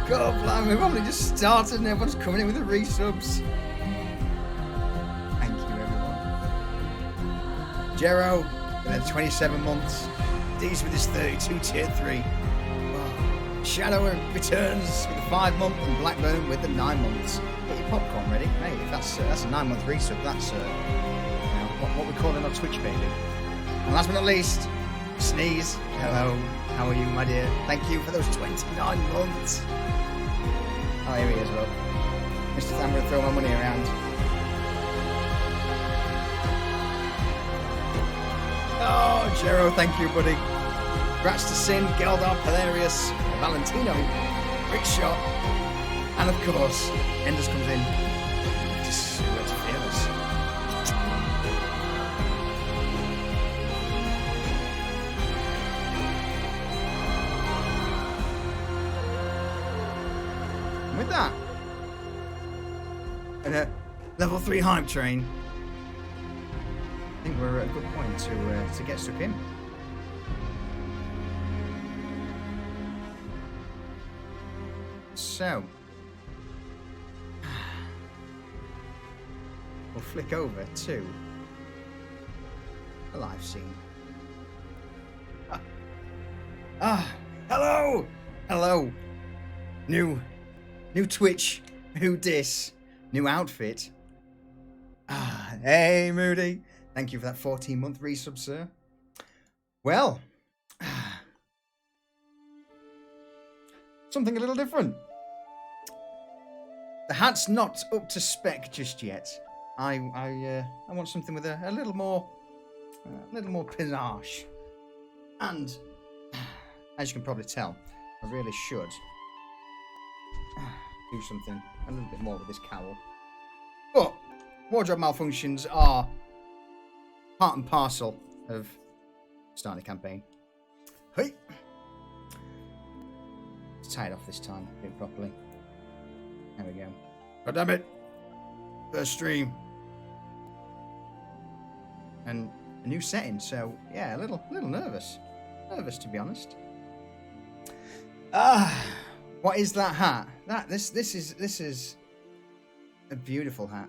God, man, we've only just started and everyone's coming in with the resubs. Thank you, everyone. Jero, with 27 months. Deez with his 32 tier 3. Oh. Shadow returns with the 5 month and Blackburn with the 9 months. Get your popcorn ready. Hey, if that's a 9-month resub, that's what we're calling our Twitch baby. And last but not least, Sneeze. Hello. How are you, my dear? Thank you for those 29 months. Oh, here he is, look. Mistress, I'm going to throw my money around. Oh, Jero, thank you, buddy. Congrats to Sin, Geldar, Hilarious, Valentino, Rick Shot, and of course, Enders comes in. Just looks fearless. With that, and a level 3 hype train, I think we're at a good point to get stuck in. So, we'll flick over to a live scene. Hello. New Twitch, new dis, new outfit. Hey, Moody. Thank you for that 14-month resub, sir. Well, something a little different. The hat's not up to spec just yet. I want something with a little more panache. And as you can probably tell, I really should do something a little bit more with this cowl. But wardrobe malfunctions are part and parcel of starting a campaign. Hey, let's tie it off this time, do it properly. There we go. God damn it! First stream, and a new setting. So yeah, a little nervous to be honest. What is that hat? This is a beautiful hat.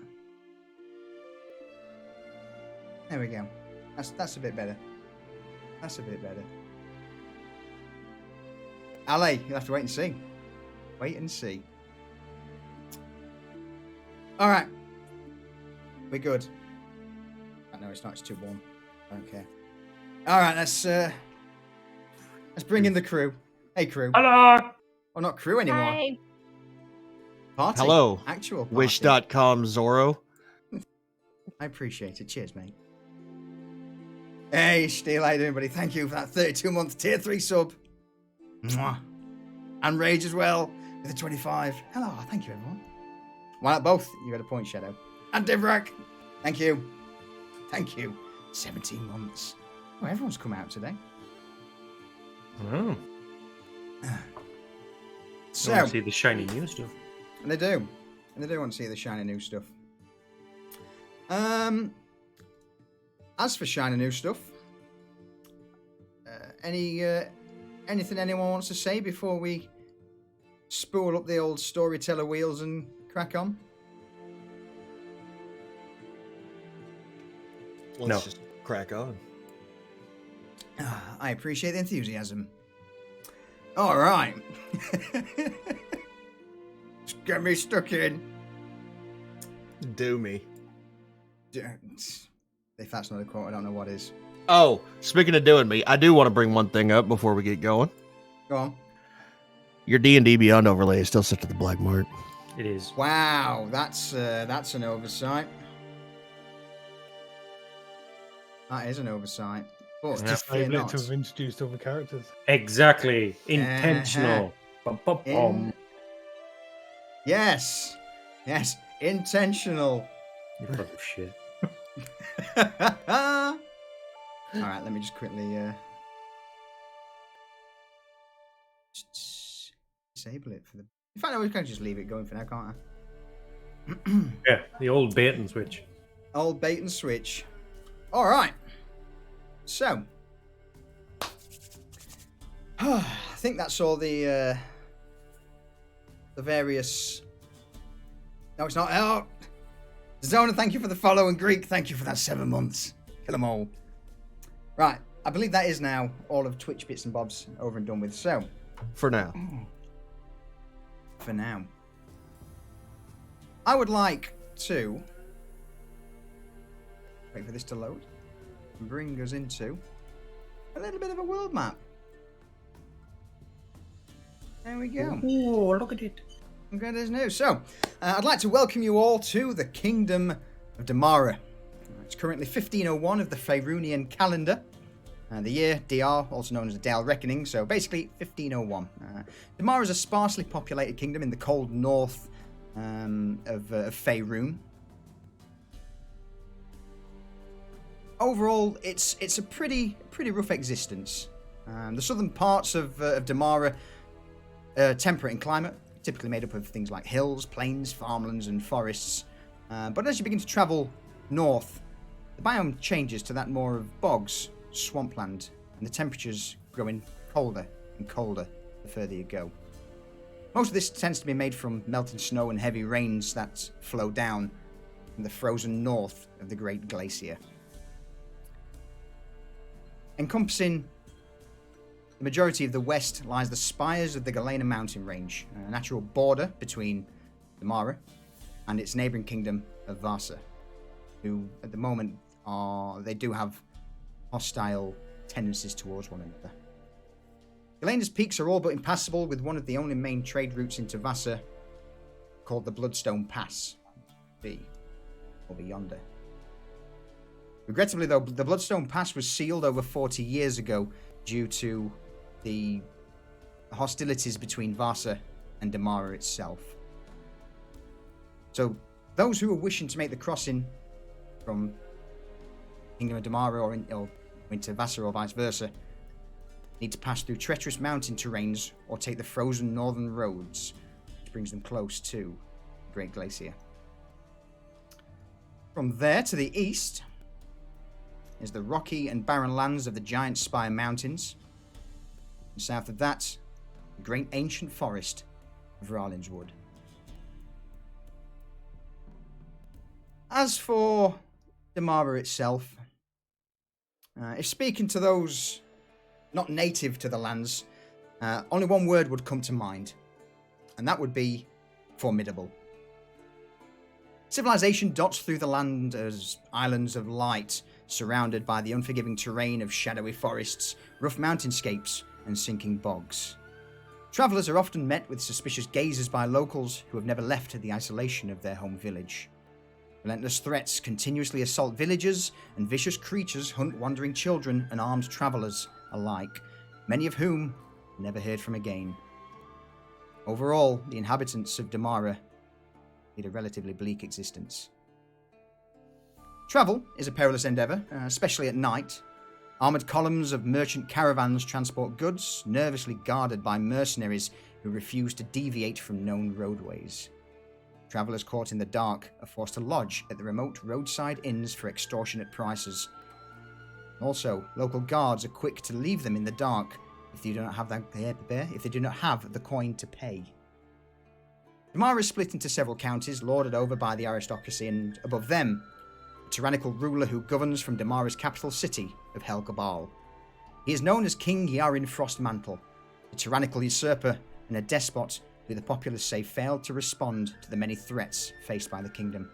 There we go. That's a bit better. That's a bit better. Ale, you'll have to wait and see. Wait and see. All right. We're good. No, it's not. It's too warm. I don't care. All right. Let's bring in the crew. Hey, crew. Hello. Oh, not crew anymore. Hi. Party. Hello. Actual party. Wish.com Zorro. I appreciate it. Cheers, mate. Hey, Steel, how you doing, buddy? Thank you for that 32-month tier 3 sub. Mwah. And Rage as well with a 25. Hello. Thank you, everyone. Why not both? You got a point, Shadow. And Divrak. Thank you. Thank you. 17 months. Oh, everyone's come out today. Oh. So, I want to see the shiny new stuff. And they do. And they do want to see the shiny new stuff. As for shiny new stuff, anything anyone wants to say before we spool up the old storyteller wheels and crack on? Let's just crack on. I appreciate the enthusiasm. All right. Just get me stuck in. Do me. If that's not a quote, I don't know what is. Oh, speaking of doing me, I do want to bring one thing up before we get going. Go on. Your D&D Beyond overlay is still set to the black mark. It is. Wow, that's an oversight. That is an oversight. But Yeah. fear I'd like not. to have introduced other characters. Exactly. Intentional. Bum, bum, bum. Yes. Intentional. You fucking shit. All right, let me just quickly just disable it for the. In fact, I can just leave it going for now, can't I? Yeah, the old bait and switch. Old bait and switch. All right. So, I think that's all the the various... No, it's not. Oh! Zona, thank you for the follow, and Greek, thank you for that 7 months. Kill them all. Right, I believe that is now all of Twitch bits and bobs over and done with. So, For now. for now, I would like to wait for this to load and bring us into a little bit of a world map. There we go. Oh, look at it. Okay, there's news. So, I'd like to welcome you all to the Kingdom of Damara. It's currently 1501 of the Faerunian calendar. The year, DR, also known as the Dale Reckoning, so basically 1501. Damara is a sparsely populated kingdom in the cold north of Faerun. Overall, it's a pretty rough existence. The southern parts of Damara are temperate in climate, typically made up of things like hills, plains, farmlands, and forests. But as you begin to travel north, the biome changes to that more of bogs, swampland, and the temperatures growing colder and colder the further you go. Most of this tends to be made from melting snow and heavy rains that flow down from the frozen north of the Great Glacier. Encompassing the majority of the west lies the spires of the Galena mountain range, a natural border between Damara and its neighbouring kingdom of Vasa, who at the moment they do have hostile tendencies towards one another. Galena's peaks are all but impassable, with one of the only main trade routes into Vasa called the Bloodstone Pass, over yonder. Regrettably, though, the Bloodstone Pass was sealed over 40 years ago due to the hostilities between Vasa and Damara itself. So, those who are wishing to make the crossing from Kingdom of Damara or into Vasa or vice versa need to pass through treacherous mountain terrains or take the frozen northern roads, which brings them close to the Great Glacier. From there to the east is the rocky and barren lands of the Giant Spire Mountains. And south of that, the great ancient forest of Rarlin's Wood. As for Damara itself, if speaking to those not native to the lands, only one word would come to mind, and that would be formidable. Civilization dots through the land as islands of light, surrounded by the unforgiving terrain of shadowy forests, rough mountainscapes, and sinking bogs. Travellers are often met with suspicious gazes by locals who have never left the isolation of their home village. Relentless threats continuously assault villagers, and vicious creatures hunt wandering children and armed travellers alike, many of whom are never heard from again. Overall, the inhabitants of Damara lead a relatively bleak existence. Travel is a perilous endeavour, especially at night. Armoured columns of merchant caravans transport goods, nervously guarded by mercenaries who refuse to deviate from known roadways. Travellers caught in the dark are forced to lodge at the remote roadside inns for extortionate prices. Also, local guards are quick to leave them in the dark if they do not have the coin to pay. Damara is split into several counties, lorded over by the aristocracy, and above them, a tyrannical ruler who governs from Damara's capital city of Helgabal. He is known as King Yarin Frostmantle, a tyrannical usurper and a despot who the populace say failed to respond to the many threats faced by the kingdom.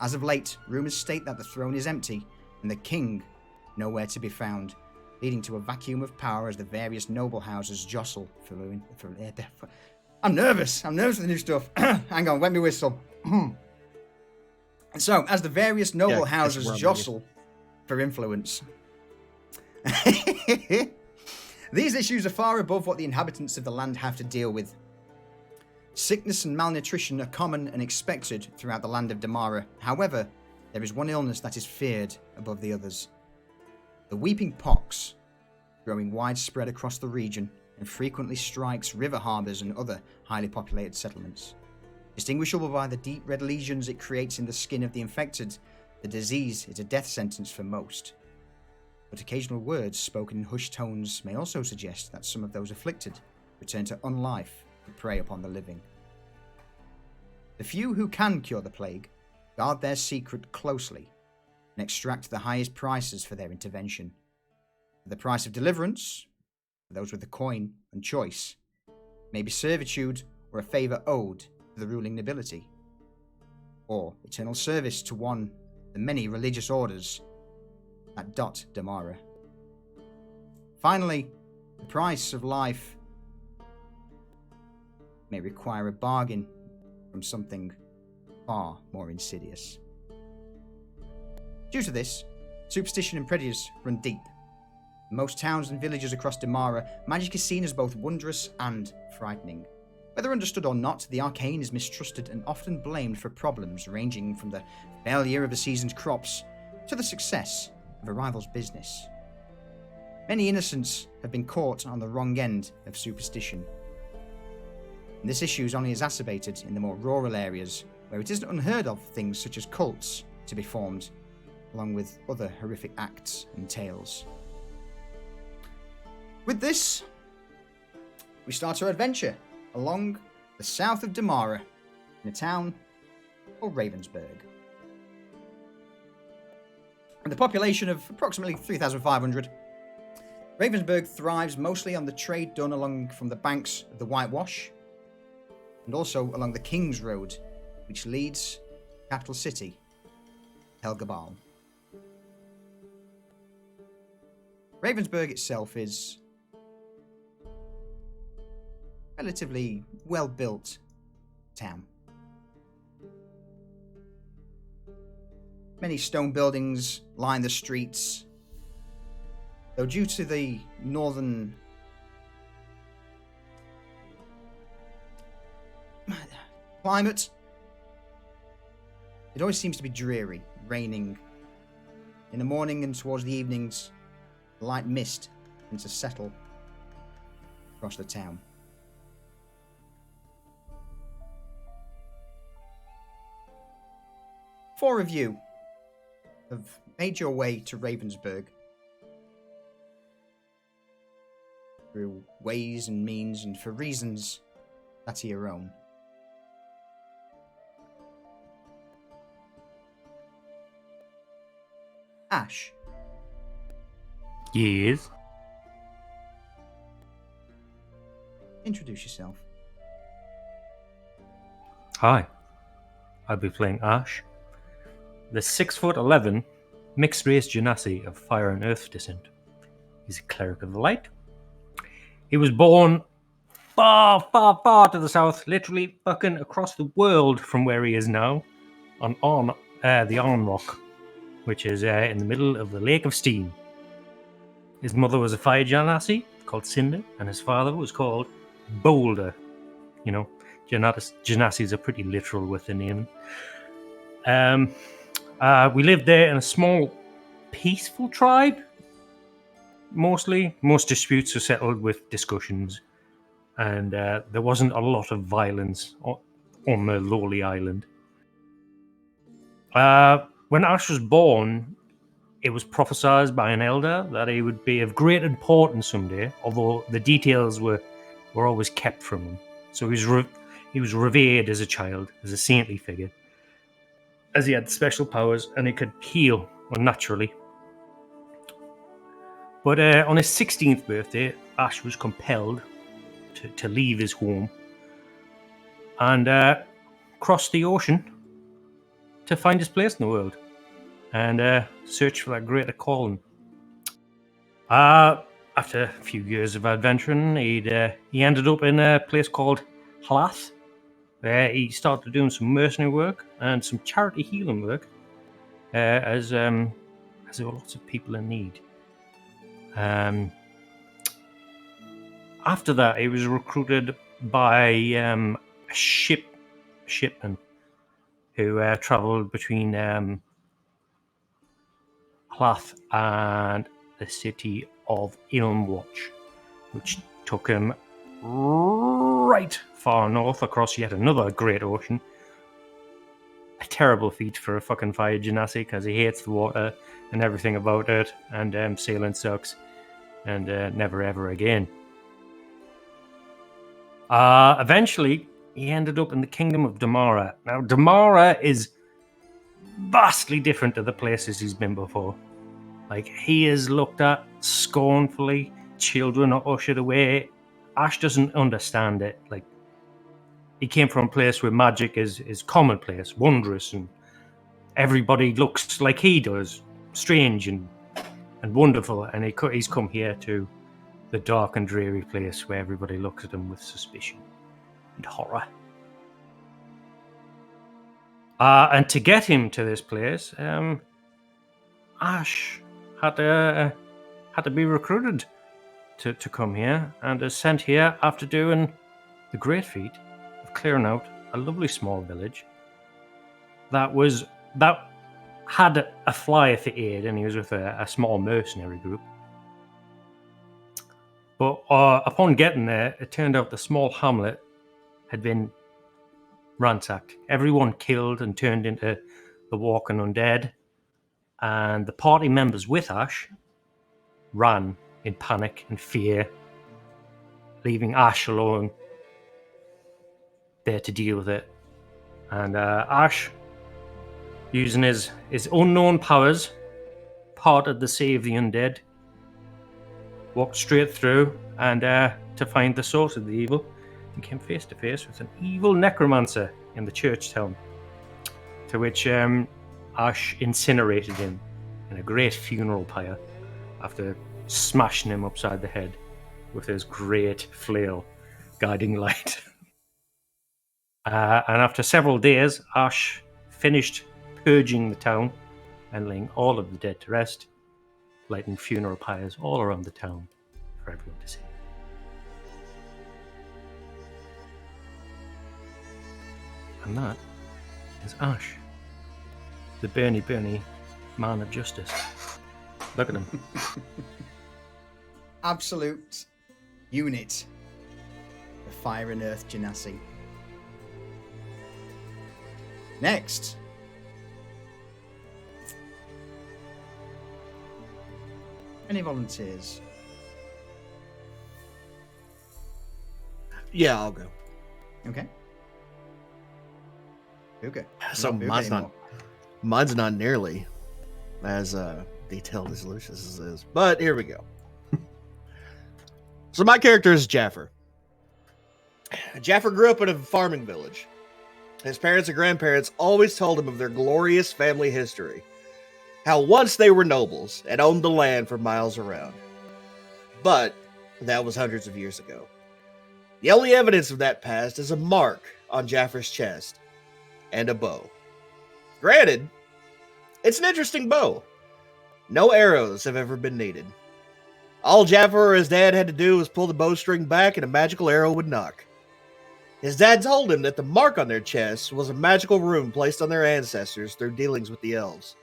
As of late, rumours state that the throne is empty and the king nowhere to be found, leading to a vacuum of power as the various noble houses jostle for I'm nervous with the new stuff. Hang on, wet me whistle. And so, as the various noble houses jostle for influence, these issues are far above what the inhabitants of the land have to deal with. Sickness and malnutrition are common and expected throughout the land of Damara. However, there is one illness that is feared above the others. The weeping pox, growing widespread across the region, and frequently strikes river harbours and other highly populated settlements. Distinguishable by the deep red lesions it creates in the skin of the infected, the disease is a death sentence for most. But occasional words spoken in hushed tones may also suggest that some of those afflicted return to unlife to prey upon the living. The few who can cure the plague guard their secret closely and extract the highest prices for their intervention. The price of deliverance, for those with the coin and choice, may be servitude or a favour owed to the ruling nobility, or eternal service to one of the many religious orders that dot Damara. Finally, the price of life may require a bargain from something far more insidious. Due to this, superstition and prejudice run deep. In most towns and villages across Damara, magic is seen as both wondrous and frightening. Whether understood or not, the arcane is mistrusted and often blamed for problems ranging from the failure of a season's crops to the success of a rival's business. Many innocents have been caught on the wrong end of superstition. And this issue is only exacerbated in the more rural areas, where it isn't unheard of things such as cults to be formed, along with other horrific acts and tales. With this, we start our adventure along the south of Damara, in a town called Ravensburg. With a population of approximately 3,500, Ravensburg thrives mostly on the trade done along from the banks of the Whitewash, and also along the King's Road, which leads to the capital city, Helgabal. Ravensburg itself is a relatively well-built town. Many stone buildings line the streets, though due to the northern climate, it always seems to be dreary, raining. In the morning and towards the evenings, the light mist begins to settle across the town. Four of you have made your way to Ravensburg through ways and means and for reasons that are your own. Ash. Yes. Introduce yourself. Hi. I'll be playing Ash, the 6'11" mixed race genasi of fire and earth descent. He's a cleric of the light. He was born far, far, far to the south, literally fucking across the world from where he is now, on the Arn Rock, which is in the middle of the Lake of Steam. His mother was a fire genasi called Cinder, and his father was called Boulder. You know, genasis are pretty literal with the name. We lived there in a small, peaceful tribe. Mostly, most disputes were settled with discussions, and there wasn't a lot of violence on the lowly island. When Ash was born, it was prophesied by an elder that he would be of great importance someday, although the details were always kept from him. So he was revered as a child, as a saintly figure, as he had special powers and he could heal unnaturally. But on his 16th birthday, Ash was compelled to leave his home and cross the ocean to find his place in the world and search for that greater calling. After a few years of adventuring, he ended up in a place called Hlath, where he started doing some mercenary work and some charity healing work, as there were lots of people in need. After that, he was recruited by a shipman who travelled between Hlath and the city of Ilmwatch, which took him right far north across yet another great ocean. A terrible feat for a fucking fire genasi because he hates the water and everything about it, and sailing sucks, and never ever again. Eventually, he ended up in the Kingdom of Damara. Now, Damara is vastly different to the places he's been before. Like, he is looked at scornfully, children are ushered away. Ash doesn't understand it. Like, he came from a place where magic is commonplace, wondrous, and everybody looks like he does, strange and wonderful. And he's come here to the dark and dreary place where everybody looks at him with suspicion and horror. And to get him to this place, Ash had to be recruited to come here, and is sent here after doing the great feat of clearing out a lovely small village that had a flyer for aid, and he was with a small mercenary group. But upon getting there, it turned out the small hamlet had been ransacked. Everyone killed and turned into the walking undead. And the party members with Ash ran in panic and fear, leaving Ash alone there to deal with it. And Ash, using his unknown powers, parted the sea of the undead, walked straight through, and to find the source of the evil, and came face to face with an evil necromancer in the church town, to which Ash incinerated him in a great funeral pyre after smashing him upside the head with his great flail guiding light. And after several days, Ash finished purging the town and laying all of the dead to rest, lighting funeral pyres all around the town for everyone to see. And that is Ash, the Bernie man of justice. Look at him. Absolute unit of Fire and Earth Genasi. Next. Any volunteers? Yeah, I'll go. Okay. Okay. So mine's not nearly as detailed as Lucius's is, but here we go. So my character is Jaffer. Jaffer grew up in a farming village. His parents and grandparents always told him of their glorious family history, how once they were nobles and owned the land for miles around. But that was hundreds of years ago. The only evidence of that past is a mark on Jaffer's chest and a bow. Granted, it's an interesting bow. No arrows have ever been needed. All Jaffer or his dad had to do was pull the bowstring back and a magical arrow would knock. His dad told him that the mark on their chests was a magical rune placed on their ancestors through dealings with the elves.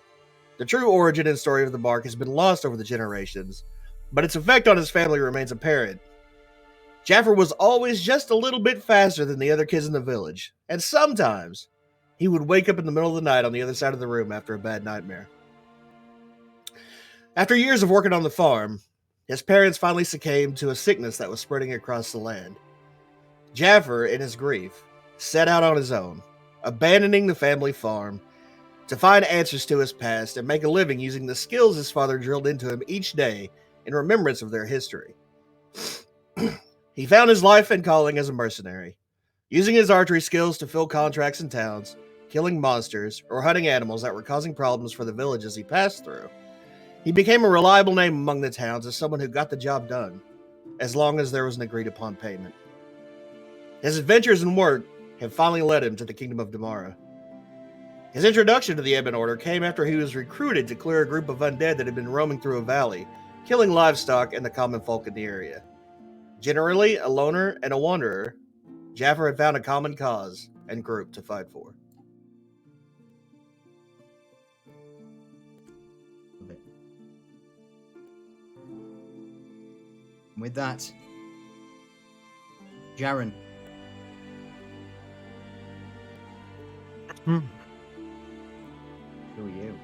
The true origin and story of the mark has been lost over the generations, but its effect on his family remains apparent. Jaffer was always just a little bit faster than the other kids in the village, and sometimes he would wake up in the middle of the night on the other side of the room after a bad nightmare. After years of working on the farm, his parents finally succumbed to a sickness that was spreading across the land. Jaffer, in his grief, set out on his own, abandoning the family farm, to find answers to his past and make a living using the skills his father drilled into him each day in remembrance of their history. He found his life and calling as a mercenary, using his archery skills to fill contracts in towns, killing monsters, or hunting animals that were causing problems for the villages he passed through. He became a reliable name among the towns as someone who got the job done, as long as there was an agreed-upon payment. His adventures and work have finally led him to the Kingdom of Damara. His introduction to the Ebon Order came after he was recruited to clear a group of undead that had been roaming through a valley, killing livestock and the common folk in the area. Generally a loner and a wanderer, Jaffer had found a common cause and group to fight for. With that, Jaren. Who are you?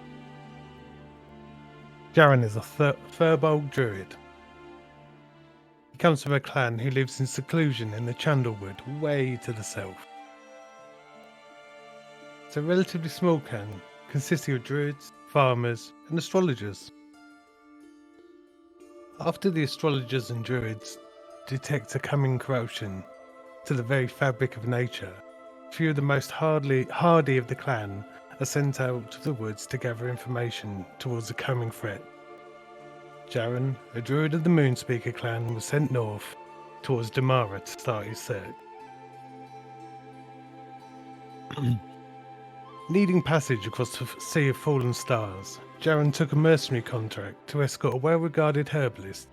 Jaren is a Furbolg druid. He comes from a clan who lives in seclusion in the Chandlewood, way to the south. It's a relatively small clan, consisting of druids, farmers, and astrologers. After the astrologers and druids detect a coming corruption to the very fabric of nature, a few of the most hardy of the clan are sent out to the woods to gather information towards the coming threat. Jaren, a druid of the Moonspeaker clan, was sent north towards Damara to start his search. Needing passage across the Sea of Fallen Stars, Jaren took a mercenary contract to escort a well-regarded herbalist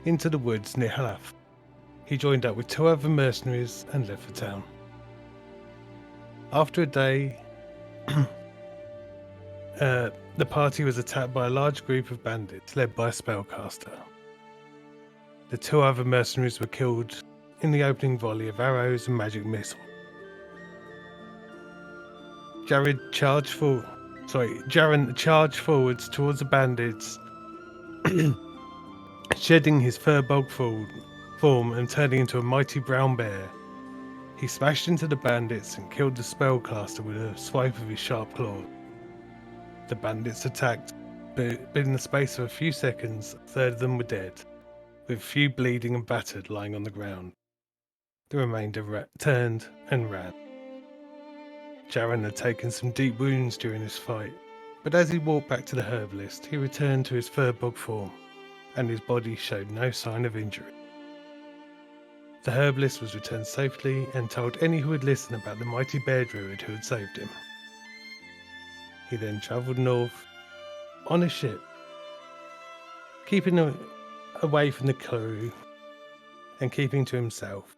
into the woods near Halaf. He joined up with 2 other mercenaries and left for town. After a day, the party was attacked by a large group of bandits led by a spellcaster. The 2 other mercenaries were killed in the opening volley of arrows and magic missiles. Jaren charged forwards towards the bandits, shedding his fur-bulk form and turning into a mighty brown bear. He smashed into the bandits and killed the spellcaster with a swipe of his sharp claw. The bandits attacked, but in the space of a few seconds, a third of them were dead, with a few bleeding and battered lying on the ground. The remainder turned and ran. Jaren had taken some deep wounds during this fight, but as he walked back to the herbalist, he returned to his fur-bog form, and his body showed no sign of injury. The herbalist was returned safely and told any who would listen about the mighty bear druid who had saved him. He then travelled north on a ship, keeping away from the crew and keeping to himself.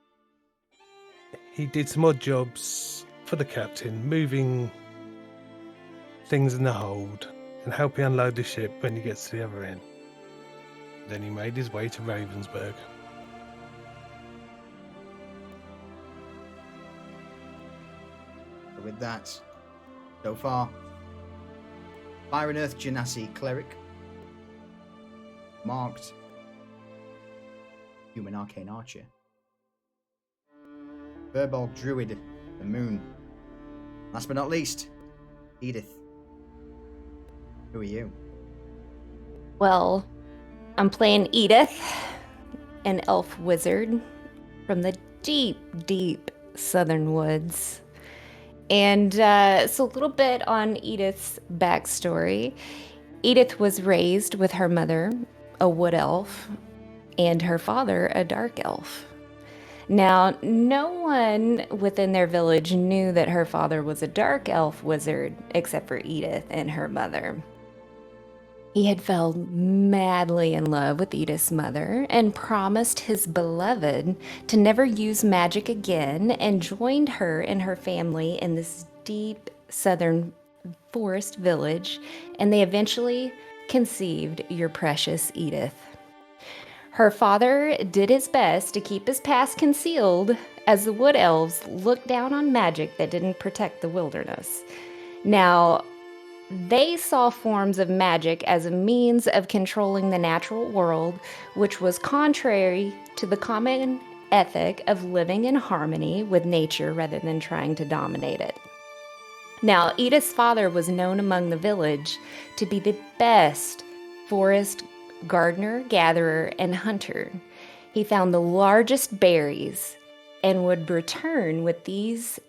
He did some odd jobs for the captain, moving things in the hold and helping unload the ship when he gets to the other end. Then he made his way to Ravensburg. With that, so far, Fire and Earth Genasi Cleric, marked Human Arcane Archer, Furbolg Druid, the Moon. Last but not least, Edith. Who are you? Well, I'm playing Edith, an elf wizard from the deep, deep southern woods. And so a little bit on Edith's backstory. Edith was raised with her mother, a wood elf, and her father, a dark elf. Now, no one within their village knew that her father was a dark elf wizard, except for Edith and her mother. He had fell madly in love with Edith's mother and promised his beloved to never use magic again, and joined her and her family in this deep southern forest village, and they eventually conceived your precious Edith. Her father did his best to keep his past concealed as the wood elves looked down on magic that didn't protect the wilderness. Now, they saw forms of magic as a means of controlling the natural world, which was contrary to the common ethic of living in harmony with nature rather than trying to dominate it. Now, Edith's father was known among the village to be the best forest gardener, gatherer, and hunter. He found the largest berries and would return with these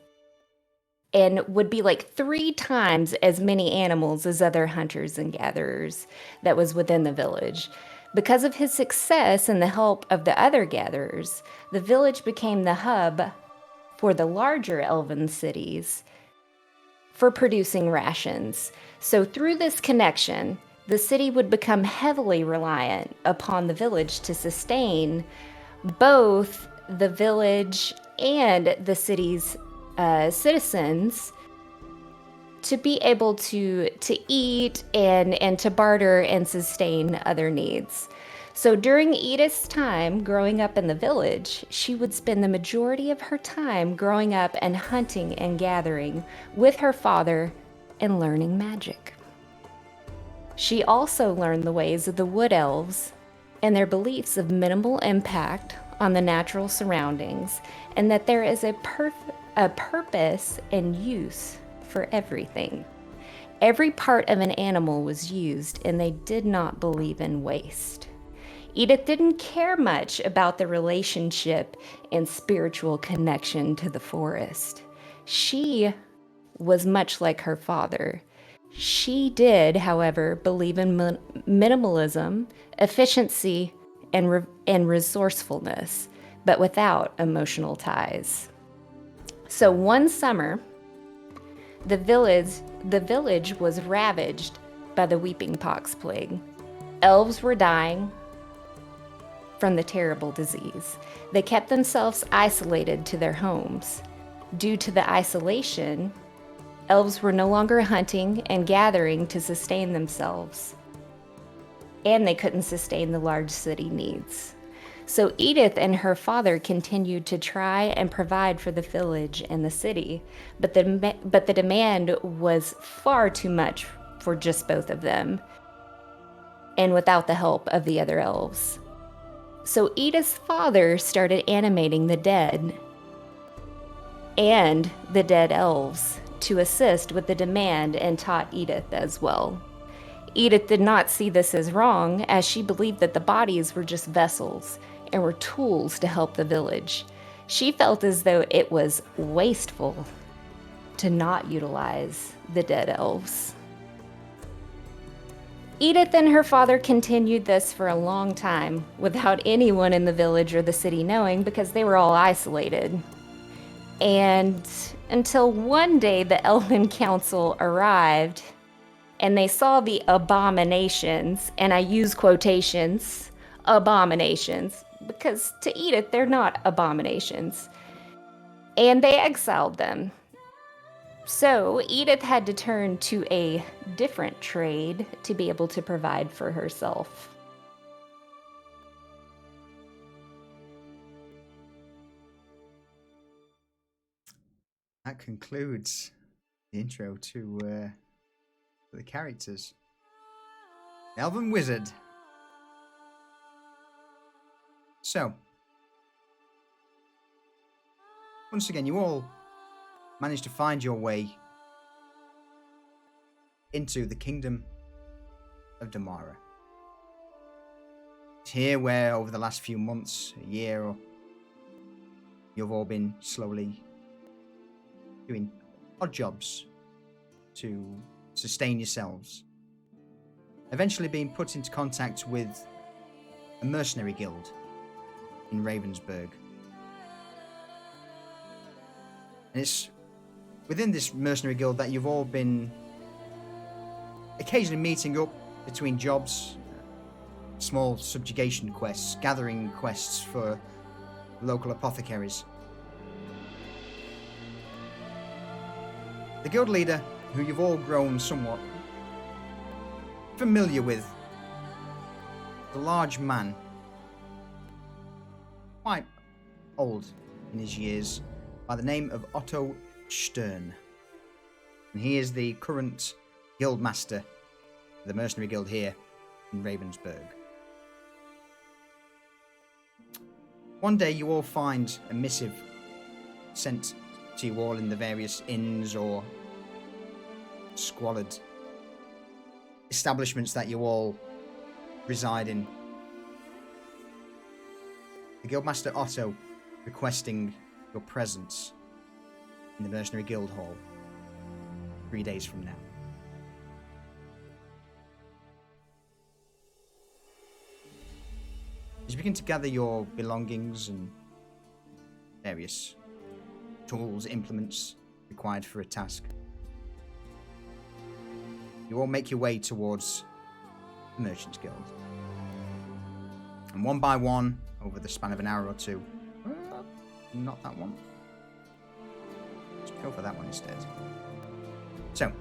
and would be like 3 times as many animals as other hunters and gatherers that was within the village. Because of his success and the help of the other gatherers, the village became the hub for the larger elven cities for producing rations. So through this connection, the city would become heavily reliant upon the village to sustain both the village and the city's citizens to be able to eat and to barter and sustain other needs. So during Edith's time growing up in the village, she would spend the majority of her time growing up and hunting and gathering with her father and learning magic. She also learned the ways of the wood elves and their beliefs of minimal impact on the natural surroundings, and that there is a purpose and use for everything. Every part of an animal was used, and they did not believe in waste. Edith didn't care much about the relationship and spiritual connection to the forest. She was much like her father. She did, however, believe in minimalism, efficiency, and resourcefulness, but without emotional ties. So one summer, the village was ravaged by the weeping pox plague. Elves were dying from the terrible disease. They kept themselves isolated to their homes. Due to the isolation, elves were no longer hunting and gathering to sustain themselves, and they couldn't sustain the large city needs. So Edith and her father continued to try and provide for the village and the city, but the demand was far too much for just both of them, and without the help of the other elves. So Edith's father started animating the dead and the dead elves to assist with the demand, and taught Edith as well. Edith did not see this as wrong, as she believed that the bodies were just vessels and were tools to help the village. She felt as though it was wasteful to not utilize the dead elves. Edith and her father continued this for a long time without anyone in the village or the city knowing, because they were all isolated. And until one day the Elven Council arrived and they saw the abominations, and I use quotations, abominations, because to Edith they're not abominations, and they exiled them. So Edith had to turn to a different trade to be able to provide for herself. That concludes the intro to the characters. Elven Wizard. So, once again, you all managed to find your way into the Kingdom of Damara. It's here where, over the last few months, a year, you've all been slowly doing odd jobs to sustain yourselves. Eventually being put into contact with a Mercenary Guild in Ravensburg. And it's within this Mercenary Guild that you've all been occasionally meeting up between jobs, small subjugation quests, gathering quests for local apothecaries. The guild leader, who you've all grown somewhat familiar with, the large man, quite old in his years, by the name of Otto Stern. And he is the current guild master of the Mercenary Guild here in Ravensburg. One day you all find a missive sent to you all in the various inns or squalid establishments that you all reside in. The Guildmaster Otto requesting your presence in the Mercenary Guild Hall 3 days from now. As you begin to gather your belongings and various tools, implements required for a task, you all make your way towards the Merchants Guild. And one by one, over the span of an hour or two, not that one. Let's go for that one instead. So,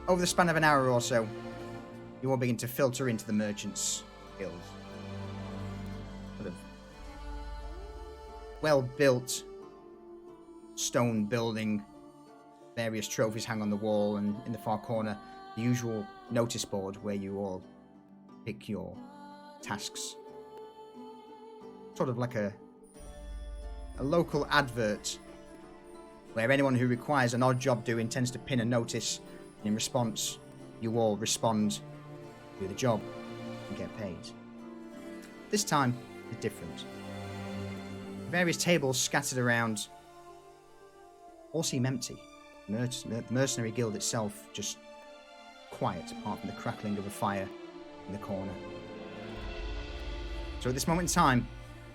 over the span of an hour or so, you all begin to filter into the Merchants Guild. Sort of well-built stone building, various trophies hang on the wall, and in the far corner, the usual notice board where you all pick your tasks sort of like a local advert where anyone who requires an odd job doing tends to pin a notice. In response, you all respond, do the job, and get paid. This time, it's different. Various tables scattered around all seem empty. The Mercenary Guild itself just quiet, apart from the crackling of a fire in the corner. So at this moment in time,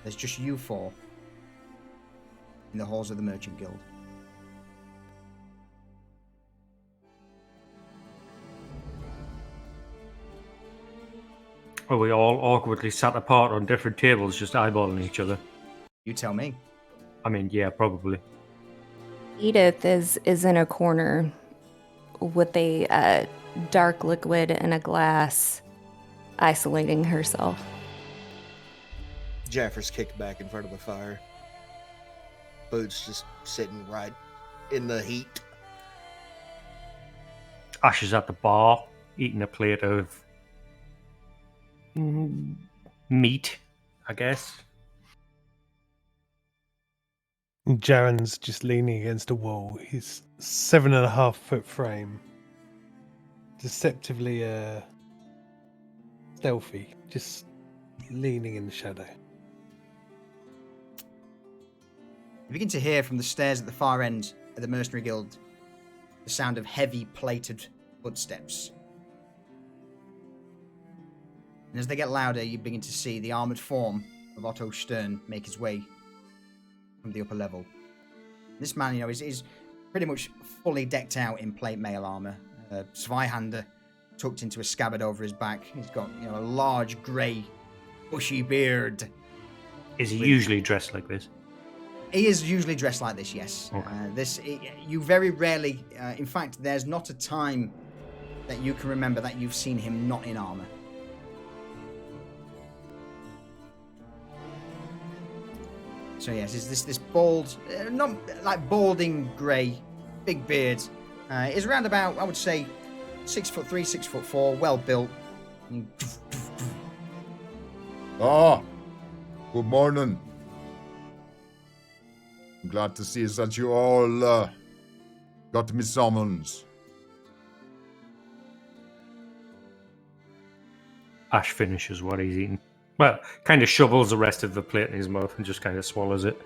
there's just you four in the halls of the Merchant Guild. Are we all awkwardly sat apart on different tables, just eyeballing each other? You tell me. I mean, yeah, probably. Edith is in a corner with a dark liquid in a glass, isolating herself. Jaffer's kicked back in front of the fire. Boots just sitting right in the heat. Ash is at the bar, eating a plate of meat, I guess. Jaren's just leaning against a wall. His 7.5 foot frame, deceptively stealthy, just leaning in the shadow. You begin to hear from the stairs at the far end of the Mercenary Guild the sound of heavy plated footsteps. And as they get louder, you begin to see the armoured form of Otto Stern make his way from the upper level. This man, is pretty much fully decked out in plate mail armour. Zweihander tucked into a scabbard over his back. He's got, a large grey, bushy beard. Is he usually dressed like this? He is usually dressed like this, yes. Okay. You very rarely, in fact, there's not a time that you can remember that you've seen him not in armour. So yes, is this bald, not like balding grey, big beard. Is around about, I would say, 6'3", 6'4", well built. Ah, good morning. I'm glad to see that you all got me summons. Ash finishes what he's eating. Well, kind of shovels the rest of the plate in his mouth and just kind of swallows it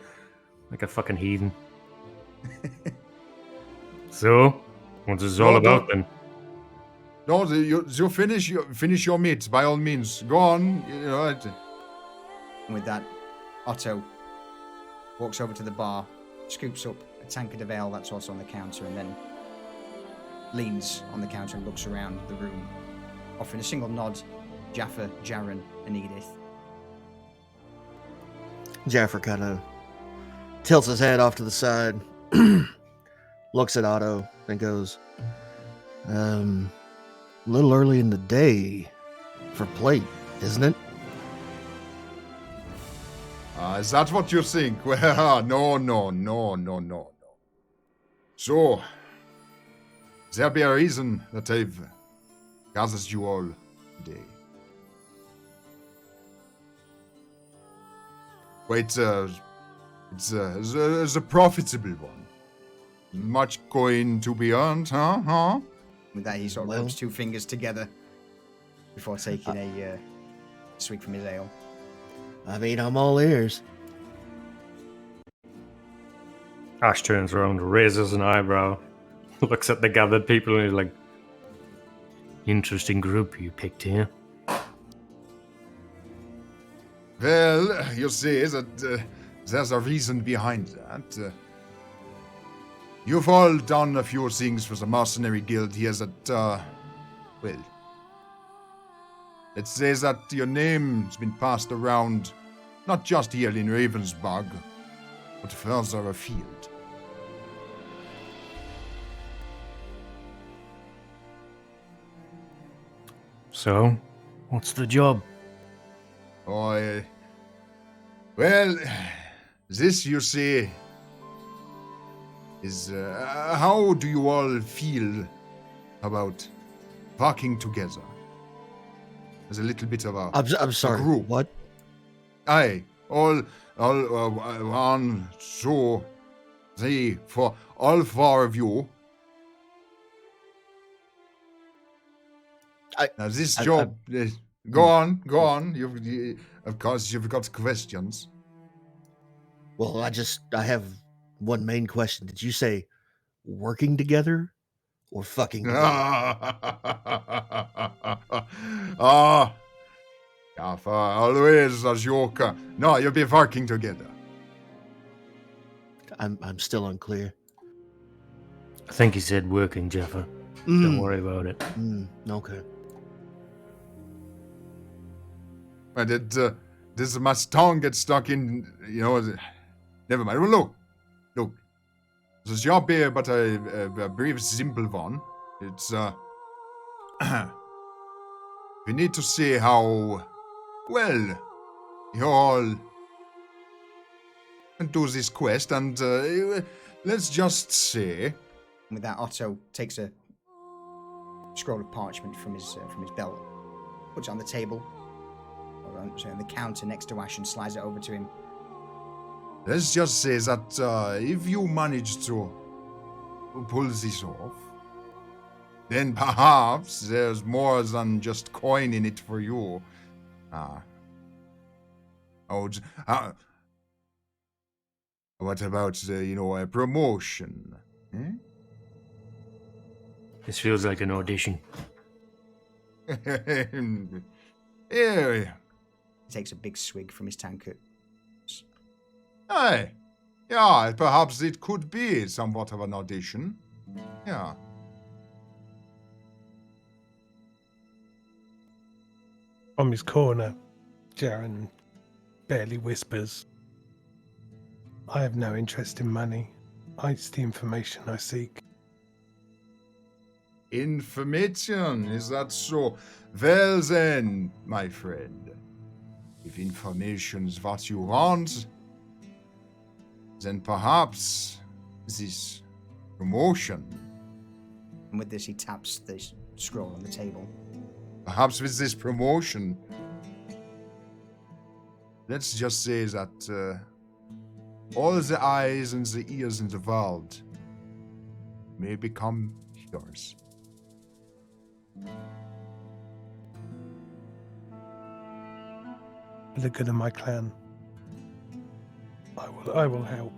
like a fucking heathen. So, what's this all about then? No, you finish your meat by all means. Go on. And with that, Otto walks over to the bar, scoops up a tankard of ale that's also on the counter, and then leans on the counter and looks around the room, offering a single nod to Jaffa, Jaren, and Edith. Jaffer kind of tilts his head off to the side, looks at Otto, and goes, a little early in the day for plate, isn't it? Is that what you think? Well, no. So, there be a reason that I've gathered you all today. Wait, it's a profitable one. Much going to be earned, huh? With that, he sort of rubs two fingers together before taking a swig from his ale. I mean, I'm all ears. Ash turns around, raises an eyebrow, looks at the gathered people, and he's like, interesting group you picked here. Well, you see that there's a reason behind that. You've all done a few things for the Mercenary Guild here that, well, let's say that your name's been passed around, not just here in Ravensburg, but further afield. So, what's the job? Oh, well, this, you see, is, how do you all feel about working together? As a little bit of a I'm sorry. group. What? Aye, All, 1, 2, 3, 4. All 4 of you. Now this job. Go on. Of course, you've got questions. Well, I have one main question. Did you say working together or fucking together? Yeah, for always a joke. No, you'll be working together. I'm still unclear. I think he said working, Jaffa. Don't worry about it. Okay. But does my tongue get stuck in, never mind. Well, look. This job here, but a brief, simple one. It's, we need to see how well you all can do this quest, and let's just say. With that, Otto takes a scroll of parchment from his belt, puts it on the table, or on the counter next to Ash, and slides it over to him. Let's just say that if you manage to pull this off, then perhaps there's more than just coin in it for you. What about, a promotion? This feels like an audition. Yeah. He takes a big swig from his tankard. Aye. Yeah, perhaps it could be somewhat of an audition. Yeah. From his corner, Jaren barely whispers, I have no interest in money. It's the information I seek. Information, is that so? Well then, my friend, if information's what you want, then perhaps this promotion. And with this, he taps the scroll on the table. Perhaps with this promotion, let's just say that all the eyes and the ears in the world may become yours. For the good of my clan, I will help.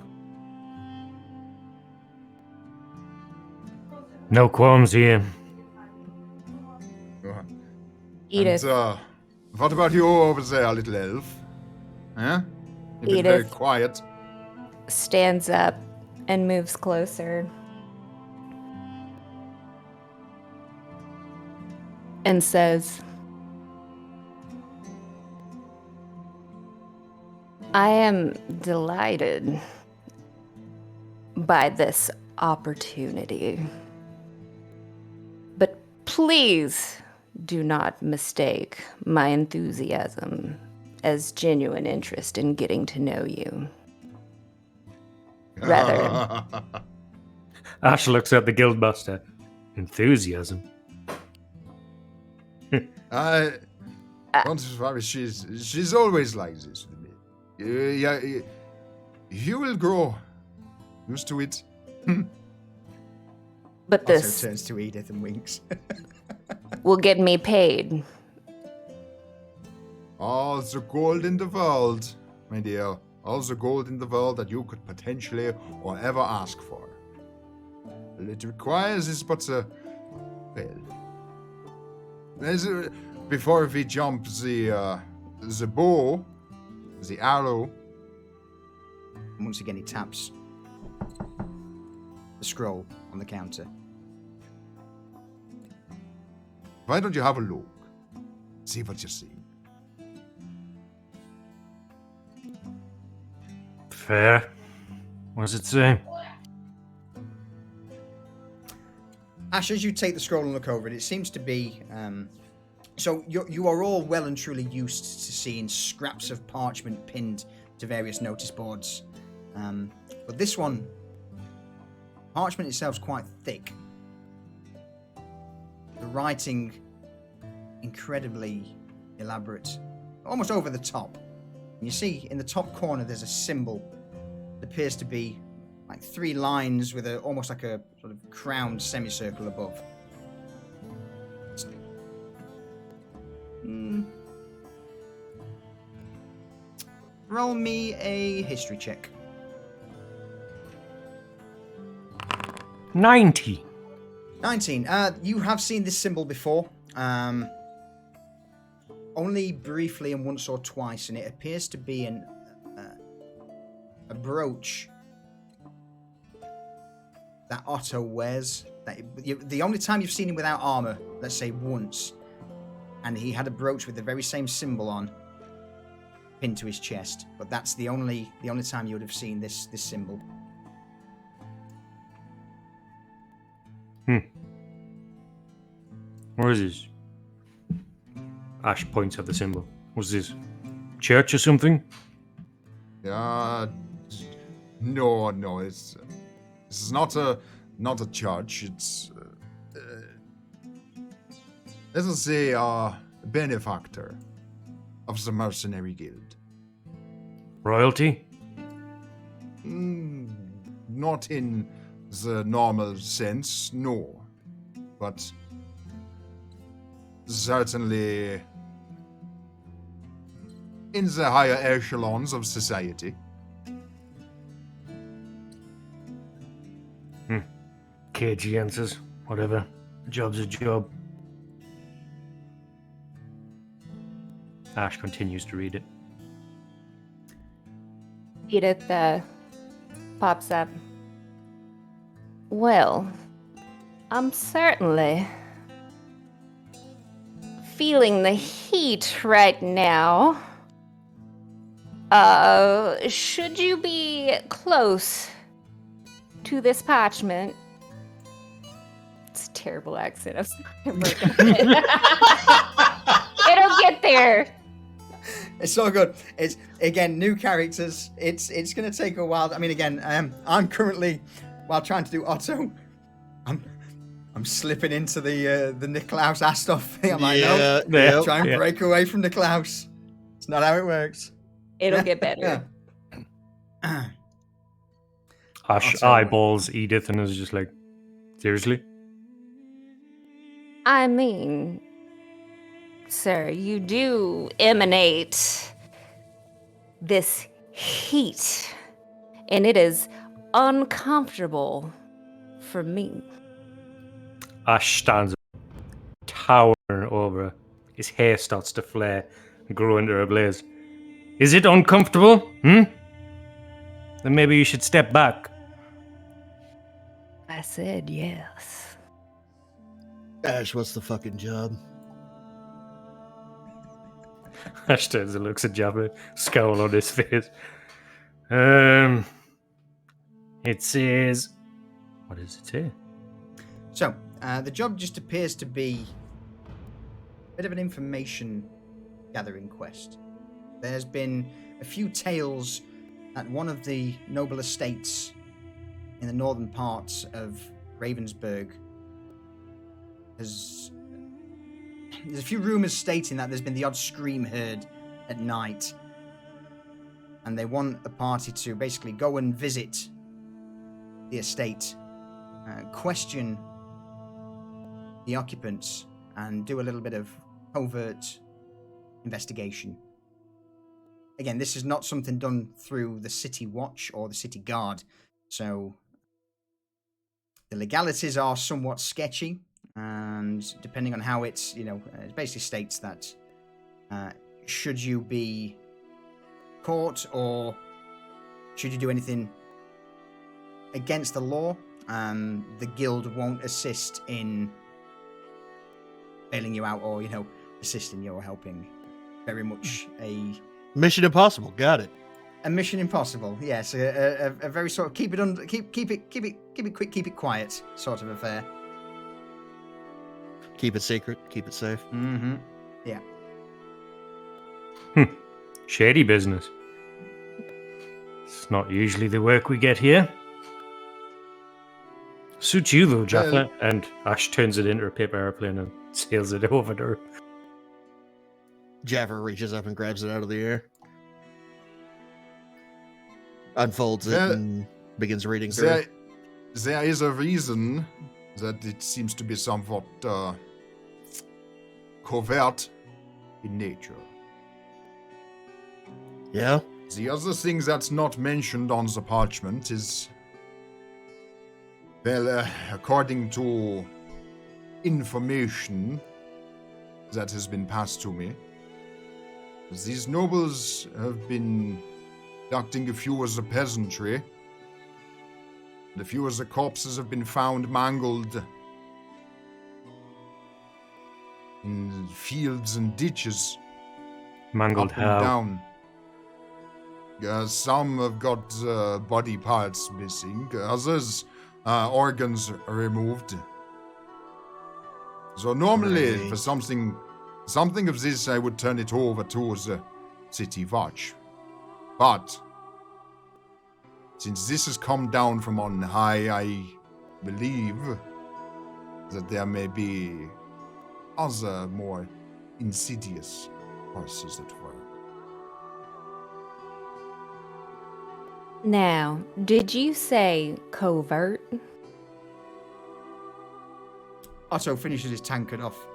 No qualms here. Edith. And, what about you over there, little elf? Huh? You've been very Edith. quiet. Stands up and moves closer. And says, I am delighted by this opportunity. But please do not mistake my enthusiasm as genuine interest in getting to know you. Rather, Ash looks at the guildmaster. Enthusiasm. Don't worry, she's always like this with me. You will grow used to it. but Otto this turns to Edith and winks. will get me paid. All the gold in the world, my dear. All the gold in the world that you could potentially or ever ask for. It requires is but before we jump the bow, the arrow. And once again, he taps the scroll on the counter. Why don't you have a look? See what you see. Fair. What does it say? Ash, as you take the scroll and look over it, it seems to be... so you are all well and truly used to seeing scraps of parchment pinned to various notice boards. But this one, parchment itself is quite thick. The writing, incredibly elaborate, almost over the top. You see in the top corner there's a symbol that appears to be like 3 lines with almost like a sort of crowned semicircle above. Roll me a history check. 90. 19. You have seen this symbol before. Only briefly and once or twice, and it appears to be a brooch that Otto wears. The only time you've seen him without armor, let's say once, and he had a brooch with the very same symbol on, pinned to his chest. But that's the only time you would have seen this symbol. Where is this? Ash points at the symbol. What's this? Church or something? No. This is not a church. It's this is a benefactor of the Mercenary Guild. Royalty? Not in the normal sense, no, but certainly in the higher echelons of society. Cagey answers. Whatever. A job's a job. Ash continues to read it. Edith pops up. Well, I'm certainly feeling the heat right now. Should you be close to this parchment? It's a terrible accent. I'm sorry. It'll get there. It's all good. It's again new characters. It's gonna take a while. I mean, again, I'm currently, while trying to do Otto, I'm slipping into the Niklaus Astolf thing. I'm like, no, try and break away from Niklaus. It's not how it works. It'll get better. Ash Otto. eyeballs Edith and is just like, seriously? I mean, sir, you do emanate this heat, and it is uncomfortable for me. Ash stands up, towering over her. His hair starts to flare and grow into a blaze. Is it uncomfortable? Then maybe you should step back. I said yes. Ash, what's the fucking job? Ash turns and looks at Jabba, scowl on his face. It says... What does it say? So, the job just appears to be a bit of an information gathering quest. There's been a few tales that one of the noble estates in the northern parts of Ravensburg there's a few rumors stating that there's been the odd scream heard at night, and they want a party to basically go and visit the estate, question the occupants, and do a little bit of covert investigation. Again, this is not something done through the City Watch or the City Guard, so the legalities are somewhat sketchy, and depending on how it's, it basically states that should you be caught or should you do anything against the law, the guild won't assist in bailing you out or, assisting you or helping. Very much a Mission Impossible. Got it. A Mission Impossible, yes. A very sort of keep it quick, keep it quiet sort of affair. Keep it secret. Keep it safe. Mm-hmm. Yeah. Shady business. It's not usually the work we get here. Suits you though, Jaffa. And Ash turns it into a paper airplane and sails it over to her. Jaffa reaches up and grabs it out of the air. unfolds it Well, and begins reading through. There is a reason that it seems to be somewhat covert in nature. Yeah? The other thing that's not mentioned on the parchment is, well, according to information that has been passed to me, these nobles have been abducting a few of the peasantry, and a few of the corpses have been found mangled in fields and ditches, Mangled up and how? down. Some have got body parts missing, others organs removed. So normally, Great. for something of this, I would turn it over to the city watch. But since this has come down from on high, I believe that there may be other more insidious forces at work. Now, did you say covert? Otto finishes his tankard off,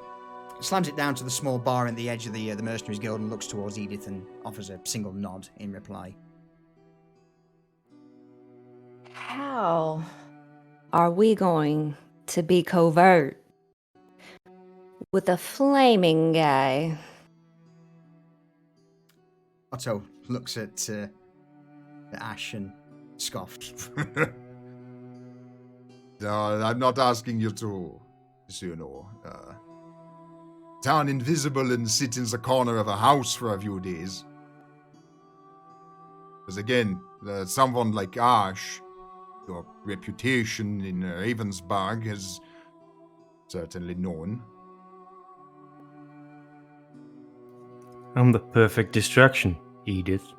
slams it down to the small bar at the edge of the Mercenary Guild and looks towards Edith and offers a single nod in reply. How are we going to be covert with a flaming guy? Otto looks at Ash and scoffs. No, I'm not asking you to, turn invisible and sit in the corner of a house for a few days. Because again, someone like Ash, your reputation in Ravensburg is certainly known. I'm the perfect distraction, Edith.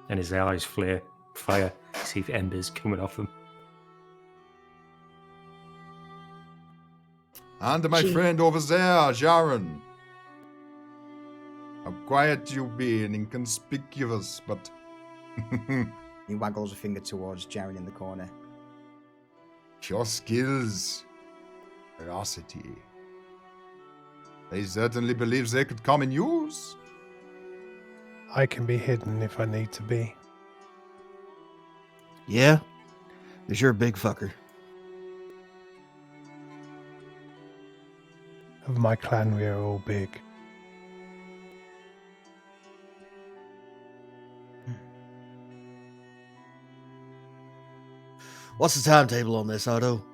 And his eyes flare fire, see if embers coming off them. And my friend over there, Jaren. How quiet you been, inconspicuous, but... He waggles a finger towards Jaren in the corner. Your skills, ferocity. I certainly believe they could come in use. I can be hidden if I need to be. Yeah? Because you're a big fucker. Of my clan, we are all big. What's the timetable on this, Otto?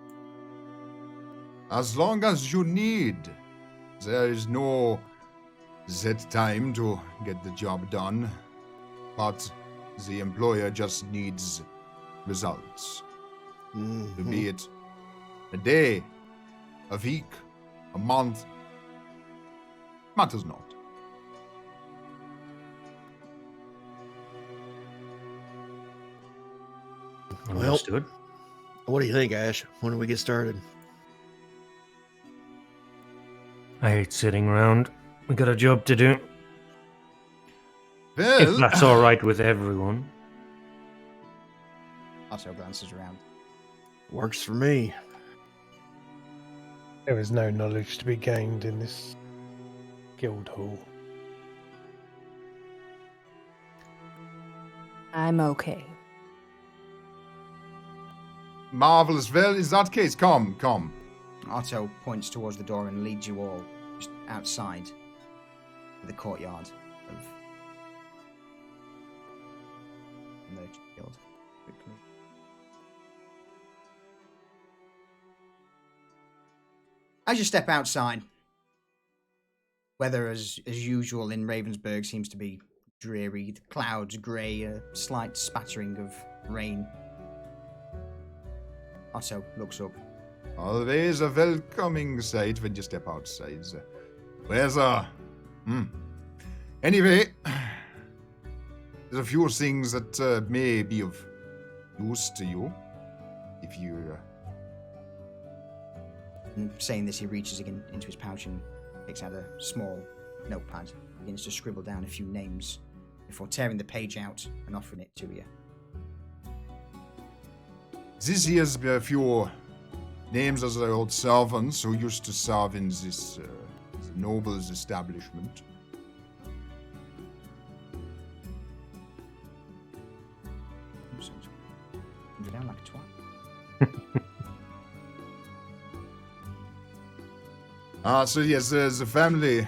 As long as you need. There is no set time to get the job done. But the employer just needs results. Mhm. Be it a day, a week, a month. Matters not. Understood. What do you think, Ash? When do we get started? I hate sitting around. We got a job to do. Well, If that's alright with everyone. Otto glances around. Works for me. There is no knowledge to be gained in this guild hall. I'm okay. marvelous. Well, in that case, come. Otto points towards the door and leads you all just outside the courtyard of the Merchant Guild. Quickly. As you step outside, weather as usual in Ravensburg seems to be dreary. The clouds grey, a slight spattering of rain. Otto looks up. Always a welcoming sight when you step outside. Weather. Anyway, there's a few things that may be of use to you. If you... And saying this, he reaches again into his pouch and takes out a small notepad, begins to scribble down a few names before tearing the page out and offering it to you. This here's a few names of the old servants who used to serve in this noble's establishment. You're down like a twat. So yes, the family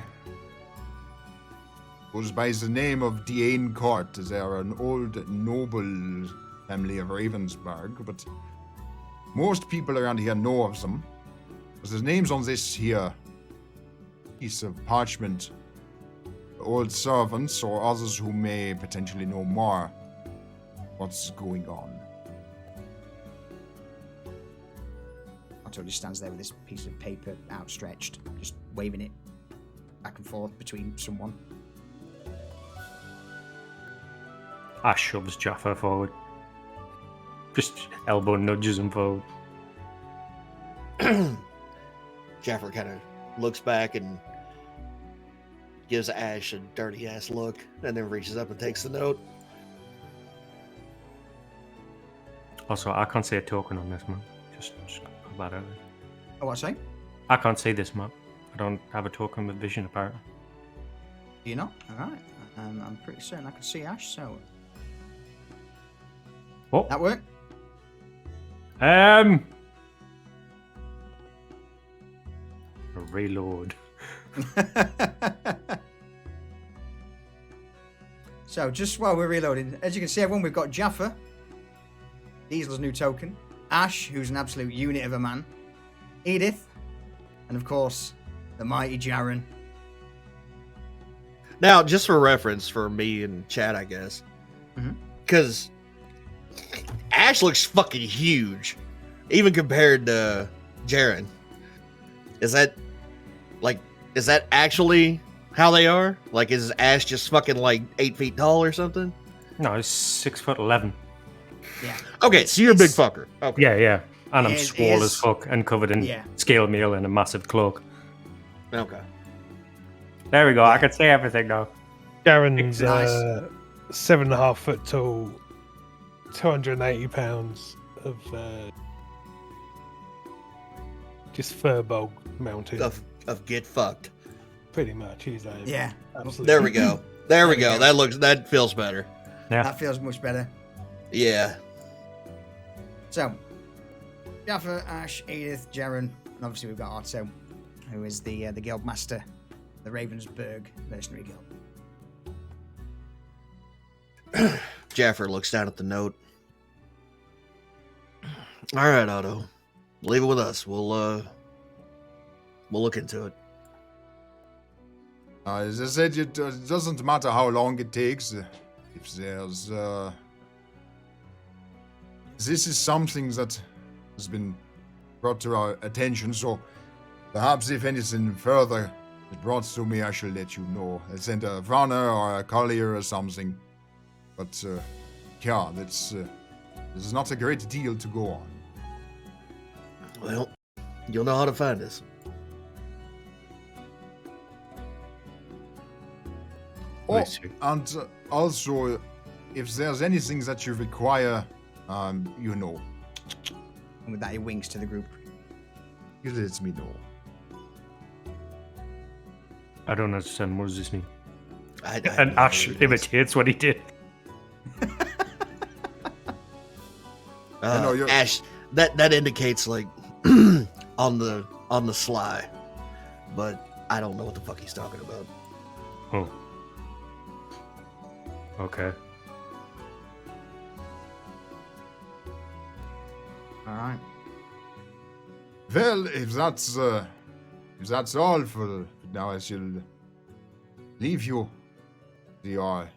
goes by the name of Diane Court. They are an old noble family of Ravensburg, but most people around here know of them. But there's names on this here piece of parchment. Old servants or others who may potentially know more what's going on. Otto just stands there with this piece of paper outstretched, just waving it back and forth between someone. Ash shoves Jaffa forward. Just elbow nudges him forward. Jaffer kind of looks back and gives Ash a dirty ass look, and then reaches up and takes the note. Also, I can't see a token on this map. Just go about it. Oh, what's I say? I can't see this map. I don't have a token with vision, apparently. Do you not? Alright. I'm pretty certain I can see Ash, so... What? That work? Reload. So, just while we're reloading, as you can see, everyone, we've got Jaffa, Diesel's new token, Ash, who's an absolute unit of a man, Edith, and of course, the mighty Jaren. Now, just for reference for me and Chad, I guess, because Ash looks fucking huge, even compared to Jaren. Is that actually how they are? Like, is Ash just fucking like 8 feet tall or something? No, it's 6'11". Yeah. Okay, so you're a big fucker. Okay. Yeah. And I'm He is- swole as fuck and covered in scale mail and a massive cloak. Okay. There we go. I can see everything now. Darren's Nice. 7.5 foot tall, 280 pounds of just fur bulk mounted. Of get fucked. Pretty much. He's a Yeah. absolute. There we go. There we we go. go. That feels better. Yeah. That feels much better. Yeah. So, Jaffa, Ash, Edith, Jaren, and obviously we've got Otto, who is the guild master, the Ravensburg Mercenary Guild. Jaffer looks down at the note. All right, Otto. Leave it with us. We'll look into it. As I said, it doesn't matter how long it takes. If there's... This is something that has been brought to our attention, so perhaps if anything further is brought to me, I shall let you know. I'll send a runner or a collier or something. But, yeah, this is not a great deal to go on. Well, you'll know how to find us. Oh, Bless you. and also, if there's anything that you require, you know, And with that, he winks to the group. you let me know. I don't understand. What does this mean? I And know Ash what it is. imitates what he did. I know you're- Ash, that indicates like on the sly, but I don't know what the fuck he's talking about. Oh. Okay. Alright. Well, if that's all for now, I shall leave you to your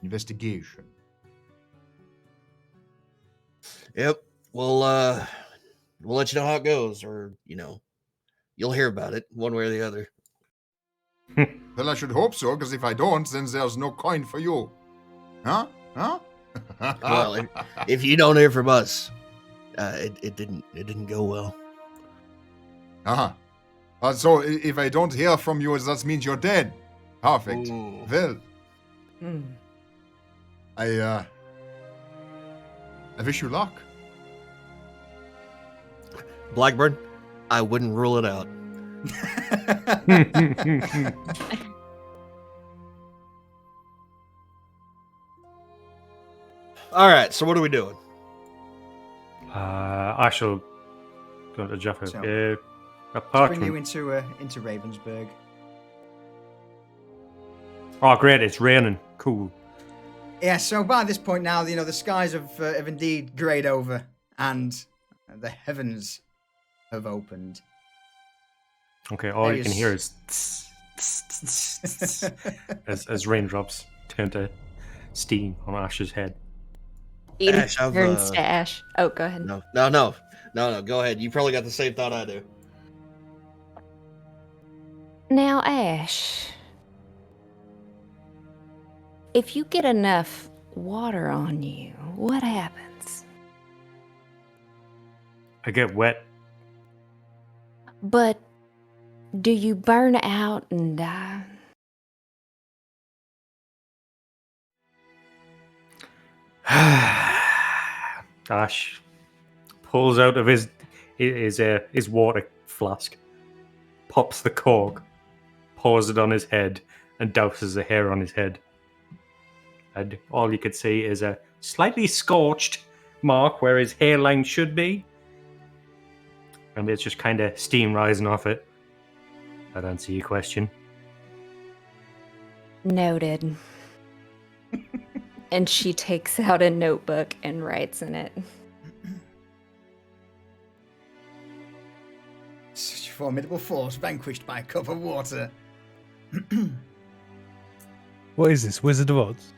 investigation. Yep. We'll let you know how it goes, or you'll hear about it one way or the other. Well, I should hope so, because if I don't, then there's no coin for you. Huh? Well, if you don't hear from us, it didn't go well. Uh-huh. So if I don't hear from you, that means you're dead. Perfect. Ooh. Well, Mm. I wish you luck. Blackburn, I wouldn't rule it out. All right, so what are we doing? I shall go to Jaffa. So, A Let's bring you parchment. into Ravensburg. Oh, great! It's raining. Cool. Yeah, so by this point now, the skies have indeed greyed over, and the heavens have opened. Okay, all you can hear is as raindrops turn to steam on Ash's head. Edith Ash, I've, turns to Ash. Oh, go ahead. No. Go ahead. You probably got the same thought I do. Now, Ash, if you get enough water on you, what happens? I get wet. But do you burn out and die? Ash pulls out of his water flask, pops the cork, pours it on his head, and douses the hair on his head. And all you could see is a slightly scorched mark where his hairline should be. And it's just kind of steam rising off it. That answer your question. Noted. And she takes out a notebook and writes in it. Such a formidable force vanquished by a cup of water. What is this, Wizard of Oz?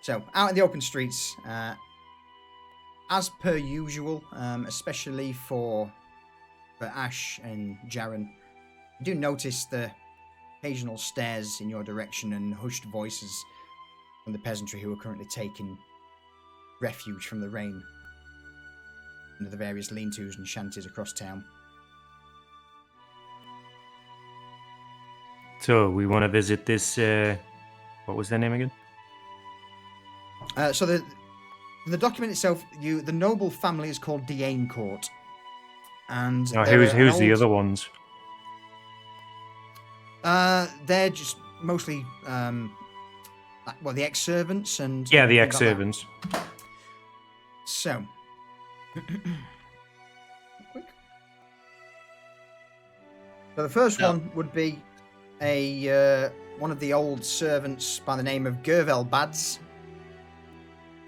So, out in the open streets, as per usual, especially for Ash and Jaren, you do notice the occasional stares in your direction and hushed voices from the peasantry who are currently taking refuge from the rain under the various lean-tos and shanties across town. So, we want to visit this, what was their name again? So the document itself, the noble family is called Diane Court, and Oh, they're who's an the old- other ones? They're just mostly the ex-servants and Yeah, the things like that. ex-servants. So, quick. So the first one would be one of the old servants by the name of Gervel Bads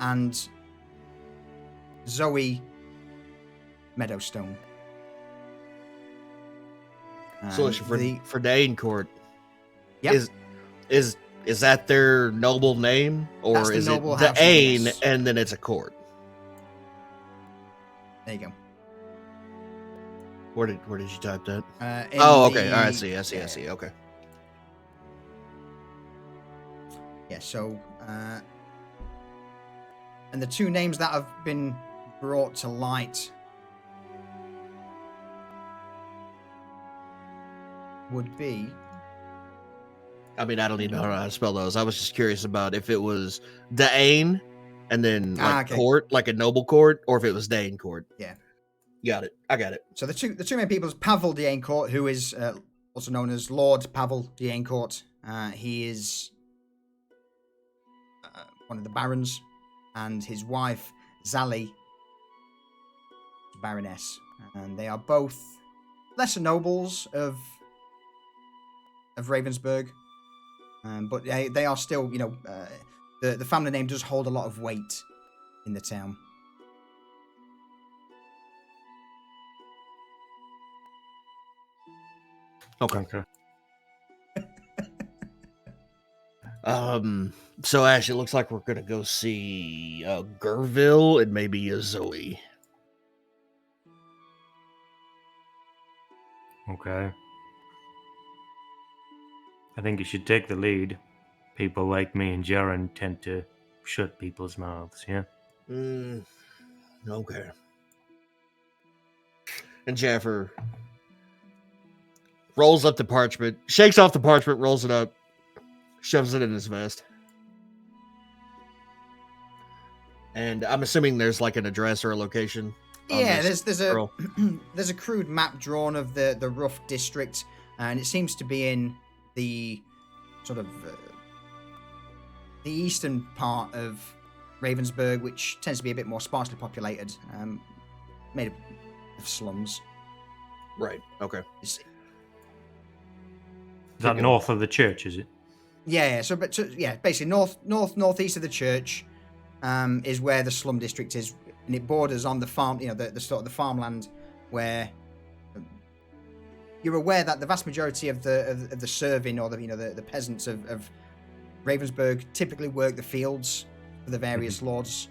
and Zoe Meadowstone. Solution And for Dane Court. Yep. Is that their noble name, or That's the is it noble the house, Ain yes. and then it's a court? There you go. Where did you type that? In Oh, okay. the- All right, I see. Okay. Yeah, so, and the two names that have been brought to light would be... I mean, I don't even know how to spell those. I was just curious about if it was Dane and then like okay. court, like a noble court, or if it was Dane Court. Yeah. Got it. I got it. So the two main people is Pavel D'Aincourt, who is also known as Lord Pavel D'Aincourt. He is one of the barons, and his wife Zali, Baroness, and they are both lesser nobles of Ravensburg, but they are still, the family name does hold a lot of weight in the town. Okay. So Ash, it looks like we're gonna go see Gerville and maybe a Zoe. Okay. I think you should take the lead. People like me and Jaren tend to shut people's mouths, yeah? Okay. And Jaffer rolls up the parchment, shakes off the parchment, rolls it up, shoves it in his vest. And I'm assuming there's like an address or a location. on Yeah, this there's a scroll. there's a crude map drawn of the rough district, and it seems to be in the sort of the eastern part of Ravensburg, which tends to be a bit more sparsely populated, made of slums. Right. Okay. Is that north of the church, is it? Yeah. So basically northeast of the church is where the slum district is, and it borders on the farm. The sort of the farmland where you're aware that the vast majority of the serving or the peasants of Ravensburg typically work the fields for the various lords.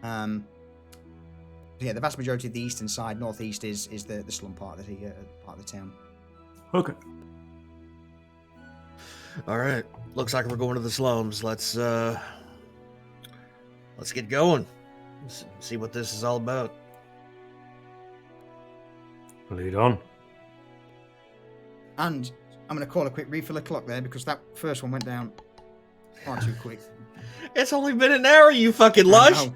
The vast majority of the eastern side, northeast, is the slum part of the town. Okay. All right. Looks like we're going to the slums. Let's get going. See what this is all about. Lead on. And I'm going to call a quick refill of clock there because that first one went down far too quick. It's only been an hour, you fucking lush.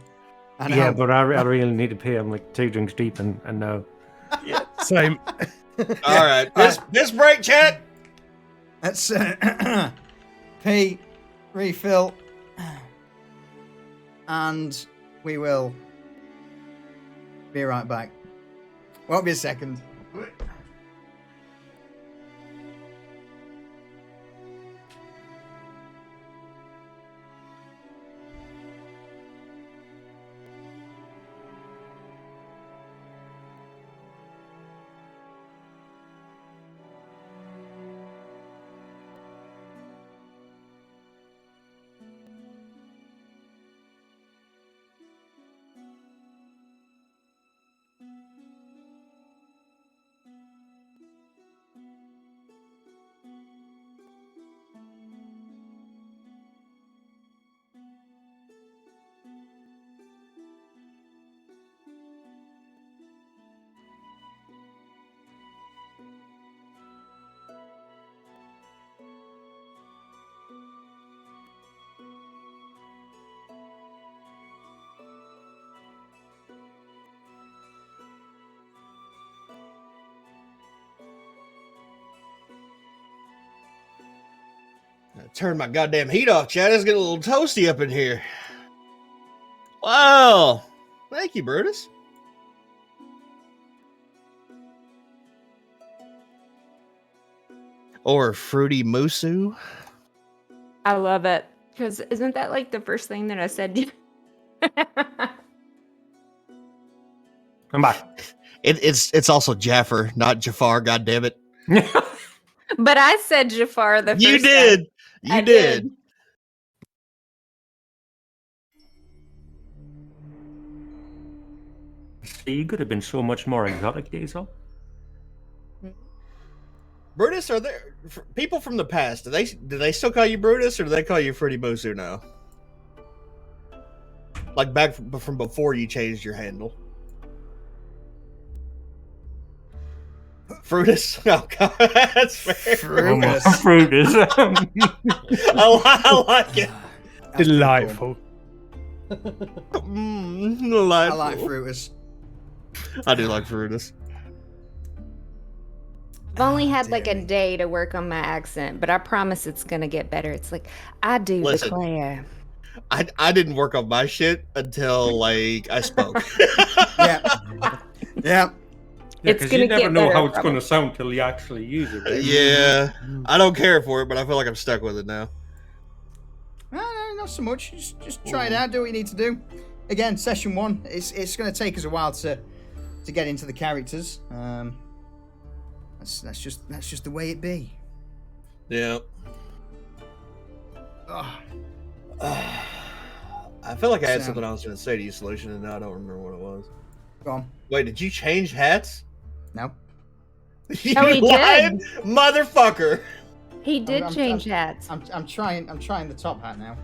I know. Yeah, but I really need to pee. I'm like 2 drinks deep and no. Same. All right. This break, chat. Let's pay, refill, and we will be right back. Won't be a second. Turn my goddamn heat off, chat. It's getting a little toasty up in here. Wow. Thank you, Brutus. Or fruity musu. I love it. Because isn't that like the first thing that I said? I'm back. It's also Jaffer, not Jafar. God damn it! But I said Jafar the first You time. did. You I did. You could have been so much more exotic, Diesel. Brutus, are there people from the past? Do they still call you Brutus, or do they call you Fruity Musu now? Like back from before you changed your handle. Frutus? Oh god, that's fair. Fruitus. I like it. That's Delightful. Delightful. I like Fruitus. I do like Fruitus. I've only had like a day to work on my accent, but I promise it's gonna get better. It's like, I do Listen. declare. I didn't work on my shit until like I spoke. Yeah. Yeah. It's because gonna you never get know better, how it's probably. going to sound till you actually use it. Right? Yeah, I don't care for it, but I feel like I'm stuck with it now. No, not so much. Just try it out. Do what you need to do. Again, session 1. It's going to take us a while to get into the characters. That's just the way it be. Yeah. Oh, I feel like I had something I was going to say to you, Solution, and now I don't remember what it was. go on. Wait, did you change hats? No. You Oh, he lied, did. motherfucker! He did I'm- change hats. I'm trying the top hat now.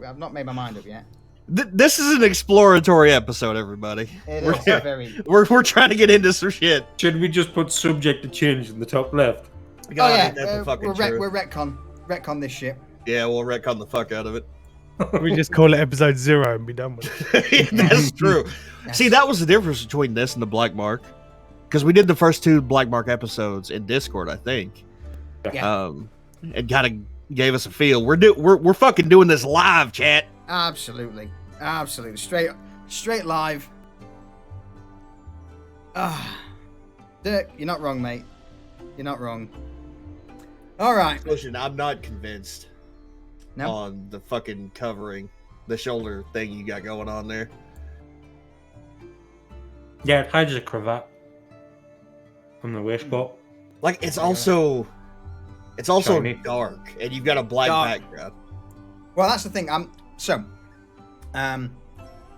I've not made my mind up yet. This is an exploratory episode, everybody. It We're, is very. we're trying to get into some shit. Should we just put subject to change in the top left? God, Oh yeah, ain't that the fucking we're truth. retcon this shit. Yeah, we'll retcon the fuck out of it. We just call it episode 0 and be done with it. That's true. Yes. See, that was the difference between this and the Black Mark. Because we did the first 2 Black Mark episodes in Discord, I think. Yeah. And kind of gave us a feel. We're fucking doing this live, chat. Absolutely. Straight live. Dirk, you're not wrong, mate. You're not wrong. All right. Listen, I'm not convinced No. on the fucking covering, the shoulder thing you got going on there. Yeah, it hides a cravat from the waistcoat. Like, it's also Shiny. dark, and you've got a black Dark. background. Well, that's the thing.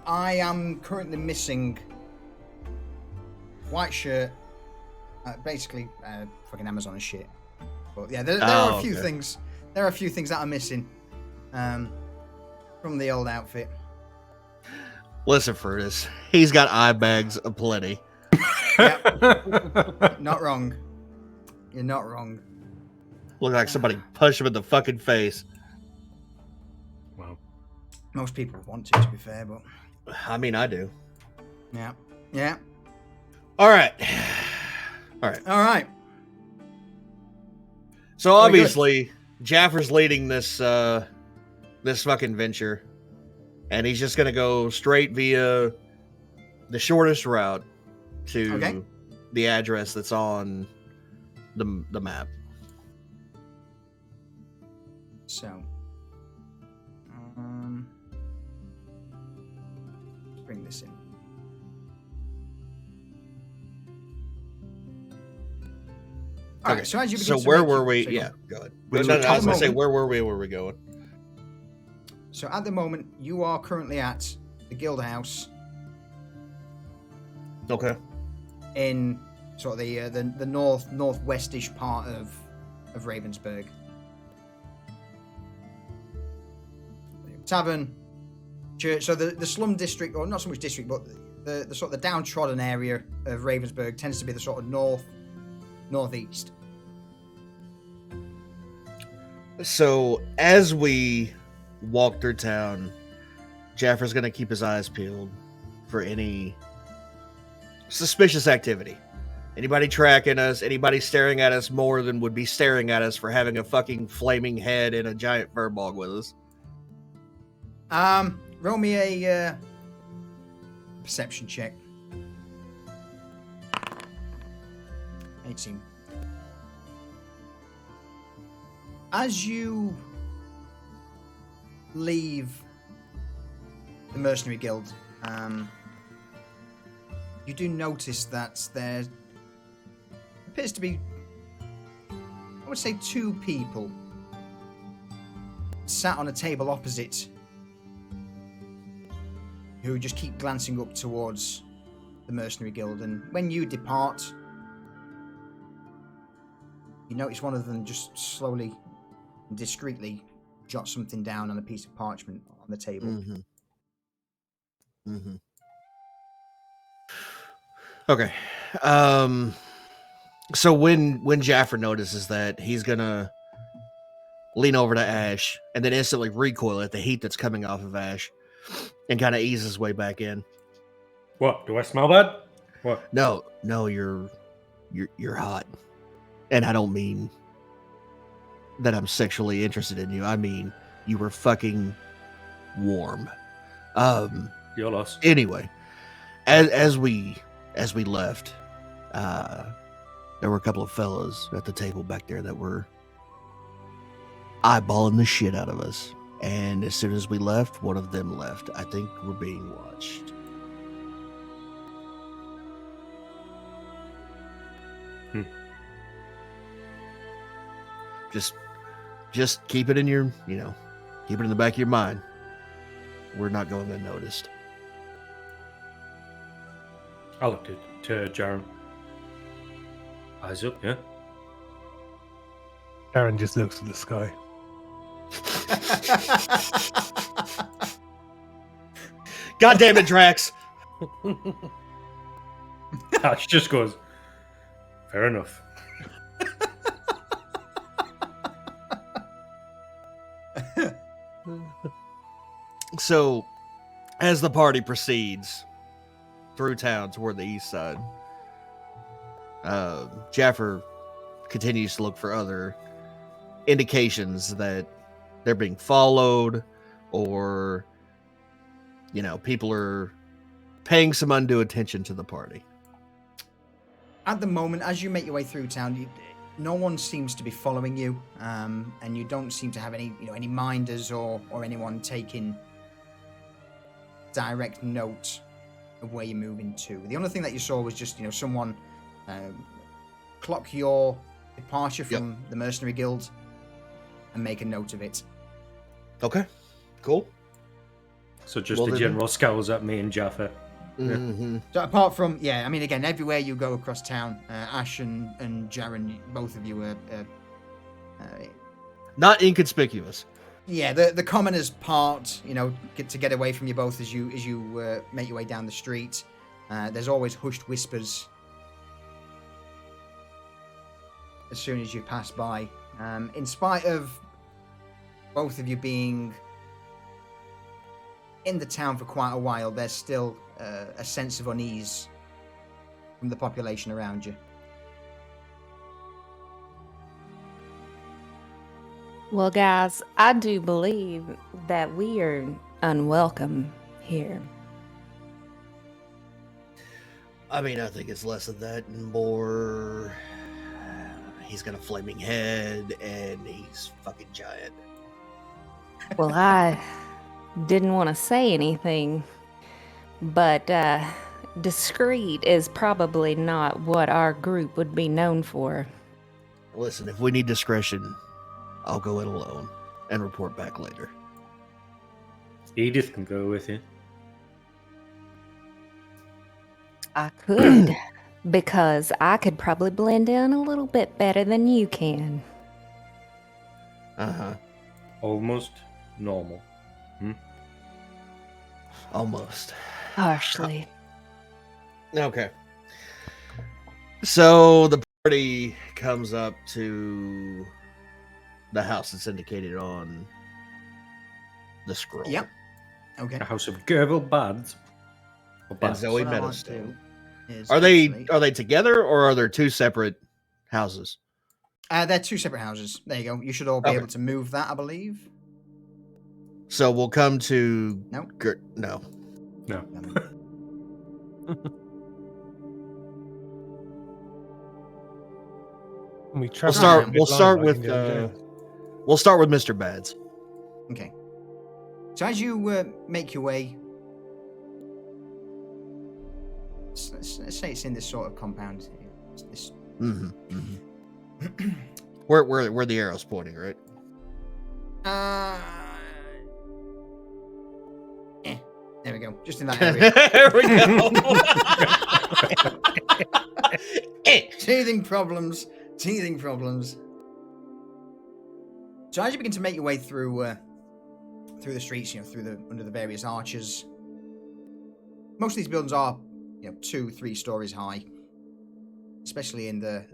I am currently missing white shirt, basically fucking Amazon and shit. But yeah, there are a few okay. things. There are a few things that are missing from the old outfit. Listen, Furtis, he's got eye bags aplenty. Not wrong. You're not wrong. Look like somebody punched him in the fucking face. Wow. Most people would want to be fair, but I mean, I do. yeah. All right. All right. So obviously, Jaffer's leading this fucking venture, and he's just gonna go straight via the shortest route to the address that's on the map. So, let's bring this in. All right, so as you begin to where make were your- we? so Yeah, go ahead. We No, were I was at gonna the say, moment- where were we? Where were we going? So at the moment, you are currently at the guild house Okay. in sort of the northwestish part of Ravensburg. Tavern, church. So the slum district, or not so much district, but the sort of the downtrodden area of Ravensburg tends to be the sort of northeast. So as we walk through town, Jaffer's gonna keep his eyes peeled for any suspicious activity. Anybody tracking us, anybody staring at us more than would be staring at us for having a fucking flaming head and a giant furball with us. Roll me a perception check. 18. As you leave the Mercenary Guild, you do notice that there appears to be, I would say, 2 people sat on a table opposite who just keep glancing up towards the Mercenary Guild. And when you depart, you notice one of them just slowly and discreetly jot something down on a piece of parchment on the table. Okay. So when Jaffer notices that, he's gonna lean over to Ash and then instantly recoil at the heat that's coming off of Ash and kind of ease his way back in. What? Do I smell bad? What? No, you're hot. And I don't mean that I'm sexually interested in you. I mean, you were fucking warm. Your loss. Anyway, as we left, there were a couple of fellas at the table back there that were eyeballing the shit out of us. And as soon as we left, one of them left. I think we're being watched. Just keep it in your, keep it in the back of your mind. We're not going unnoticed. I looked at Jaren. Eyes up, yeah? Aaron just looks at the sky. God damn it, Drax! Ash just goes, fair enough. So, as the party proceeds through town toward the east side, Jaffer continues to look for other indications that they're being followed, or people are paying some undue attention to the party. At the moment, as you make your way through town, no one seems to be following you, and you don't seem to have any minders or anyone taking direct note of where you're moving to. The only thing that you saw was just someone clock your departure from the Mercenary Guild and make a note of it. Okay, cool. So just the general scowls at me and Jaffa. Mm-hmm. So apart from, again, everywhere you go across town, Ash and Jaren, both of you are not inconspicuous. Yeah, the commoners part, to get away from you both as you make your way down the street. There's always hushed whispers as soon as you pass by. In spite of both of you being in the town for quite a while, there's still a sense of unease from the population around you. Well, guys, I do believe that we are unwelcome here. I mean, I think it's less of that and more. He's got a flaming head and he's fucking giant. Well, I didn't want to say anything, but discreet is probably not what our group would be known for. Listen, if we need discretion, I'll go in alone and report back later. Edith can go with you. I could, because I could probably blend in a little bit better than you can. Uh-huh. Almost normal. Almost. Harshly. Okay. So the party comes up to the house that's indicated on the scroll. Yep. Okay. A house of Gerbil Bads. And Zoe What I want Meadowstone. to do is Are they together, or are there two separate houses? They're two separate houses. There you go. You should all be Okay. able to move that, I believe. So we'll come to No. No. No. We We'll start with Mr. Bads. Okay. So as you make your way, let's say it's in this sort of compound. It's this. Mm-hmm. Mm-hmm. where the arrow's pointing, right? There we go. Just in that area. There we go. Teething problems. So as you begin to make your way through the streets, under the various arches, most of these buildings are 2-3 stories high, especially in the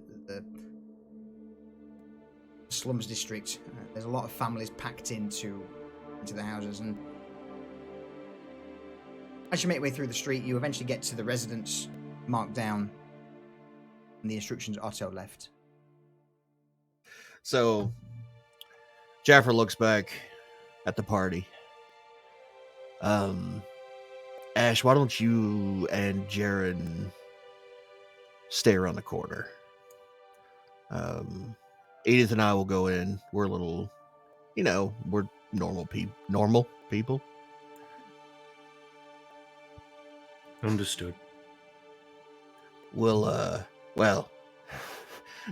slums district. There's a lot of families packed into the houses, and as you make your way through the street, you eventually get to the residence marked down, and the instructions Otto left. So Jaffer looks back at the party. Ash, why don't you and Jaren stay around the corner? Edith and I will go in. We're a little, we're normal people. Understood. We'll, well,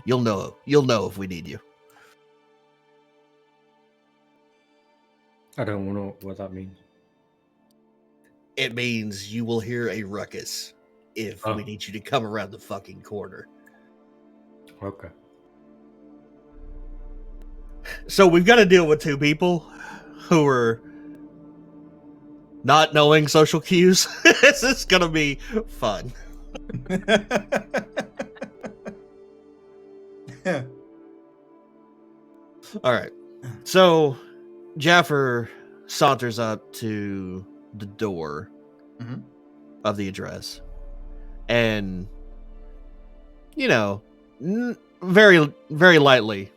you'll know if we need you. I don't know what that means. It means you will hear a ruckus if we need you to come around the fucking corner. Okay. So we've got to deal with two people who are not knowing social cues. This is going to be fun. All right. So Jaffer saunters up to the door Mhm. of the address, and very, very lightly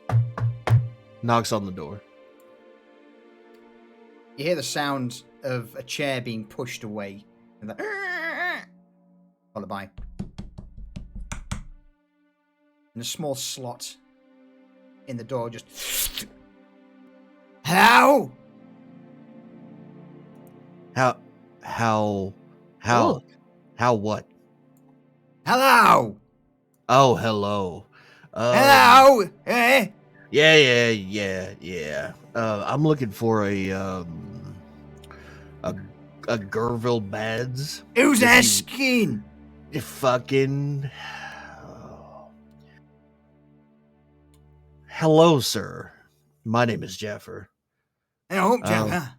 knocks on the door. You hear the sound of a chair being pushed away, and followed by and a small slot in the door. Just hello. How what? Hello. Oh, hello. Hello. Eh? Yeah. I'm looking for a Gerville Bads. Who's If that you- skin? Fucking. Hello, sir. My name is Jaffer. Hello, Jaffer.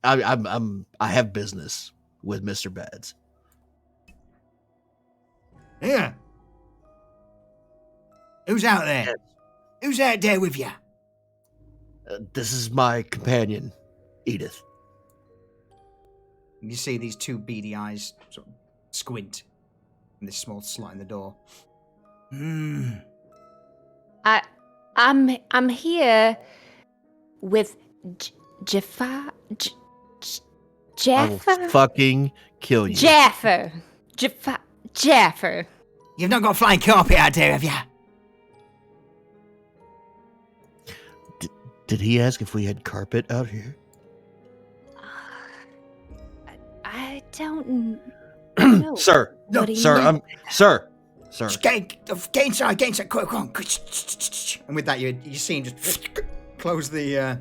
I have business with Mr. Bads. Yeah. Who's out there? Yes. Who's out there with you? This is my companion, Edith. You see these two beady eyes sort of squint in this small slot in the door. I'm here with Jaffa. I will Jaffa. fucking kill you. Jaffer. Jaffer. You've not got a flying carpet out there, have you? Did he ask if we had carpet out here? I don't know. Sir, What do you sir, mean? sir. Just get inside, quick, come on. And with that, you see him just close the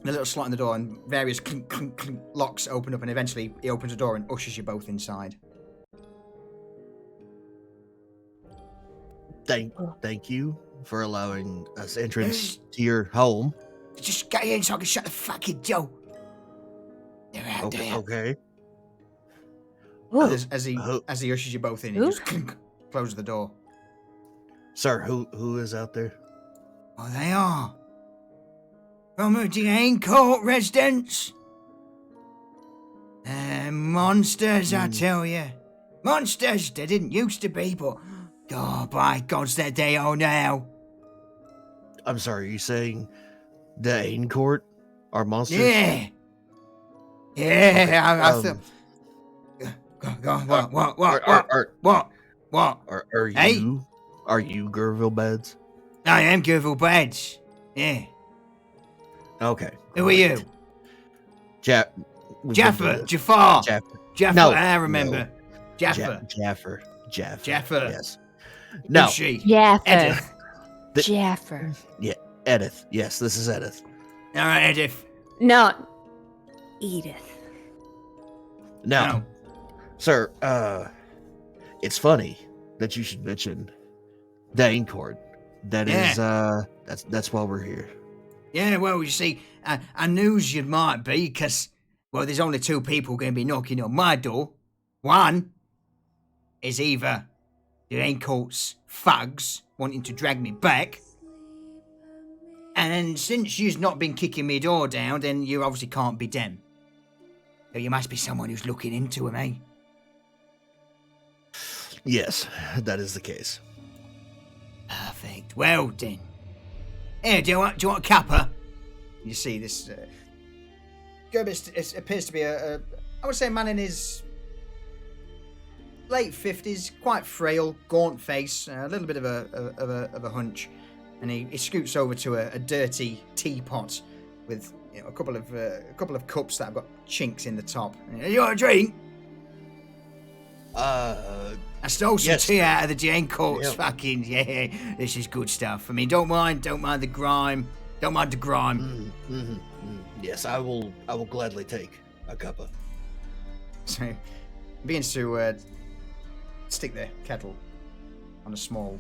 little slot in the door, and various clink, clink, clink locks open up, and eventually he opens the door and ushers you both inside. Thank you for allowing us entrance to your home. Just get in so I can shut the fucking door. They're out there. Okay. Ooh. As he ushers you both in, he Ooh. just clink, closes the door. Sir, who is out there? Oh, they are. From a Jane Court residence. Monsters, I tell you. Monsters, they didn't used to be, but oh, by gods, that they are now. I'm sorry, are you saying the Ain Court are monsters? Yeah. Yeah, I thought. Go, what? Are Hey? you Gerville Beds? I am Gerville Badge. Yeah. Okay. Who are you? Jaffer. Jafar. Jaffer. Jaffer, No, I remember. Jaffer. Jaffer. Jaffer. Yes. No. Who's she? Jaffer. Edith. Jaffer. Yeah, Edith. Yes, this is Edith. All right, Edith. No. Edith. Now, sir, it's funny that you should mention the Ain Court. That is, that's why we're here. Yeah, well, you see, I knew you might be, because, well, there's only two people going to be knocking on my door. One is either the Ain Court's thugs wanting to drag me back, and since you've not been kicking me door down, then you obviously can't be them. So you must be someone who's looking into him, eh? Yes, that is the case. Perfect. Well, then. Here, do you want a cuppa? You see this... Gerbis appears to be I would say a man in his late 50s, quite frail, gaunt face, a little bit of a hunch, and he scoots over to a dirty teapot with a couple of cups that have got chinks in the top. You want a drink? I stole some tea out of the Jane Court's fucking, this is good stuff. I mean, don't mind the grime. Don't mind the grime. Yes, I will gladly take a cuppa. So, he begins to stick the kettle on a small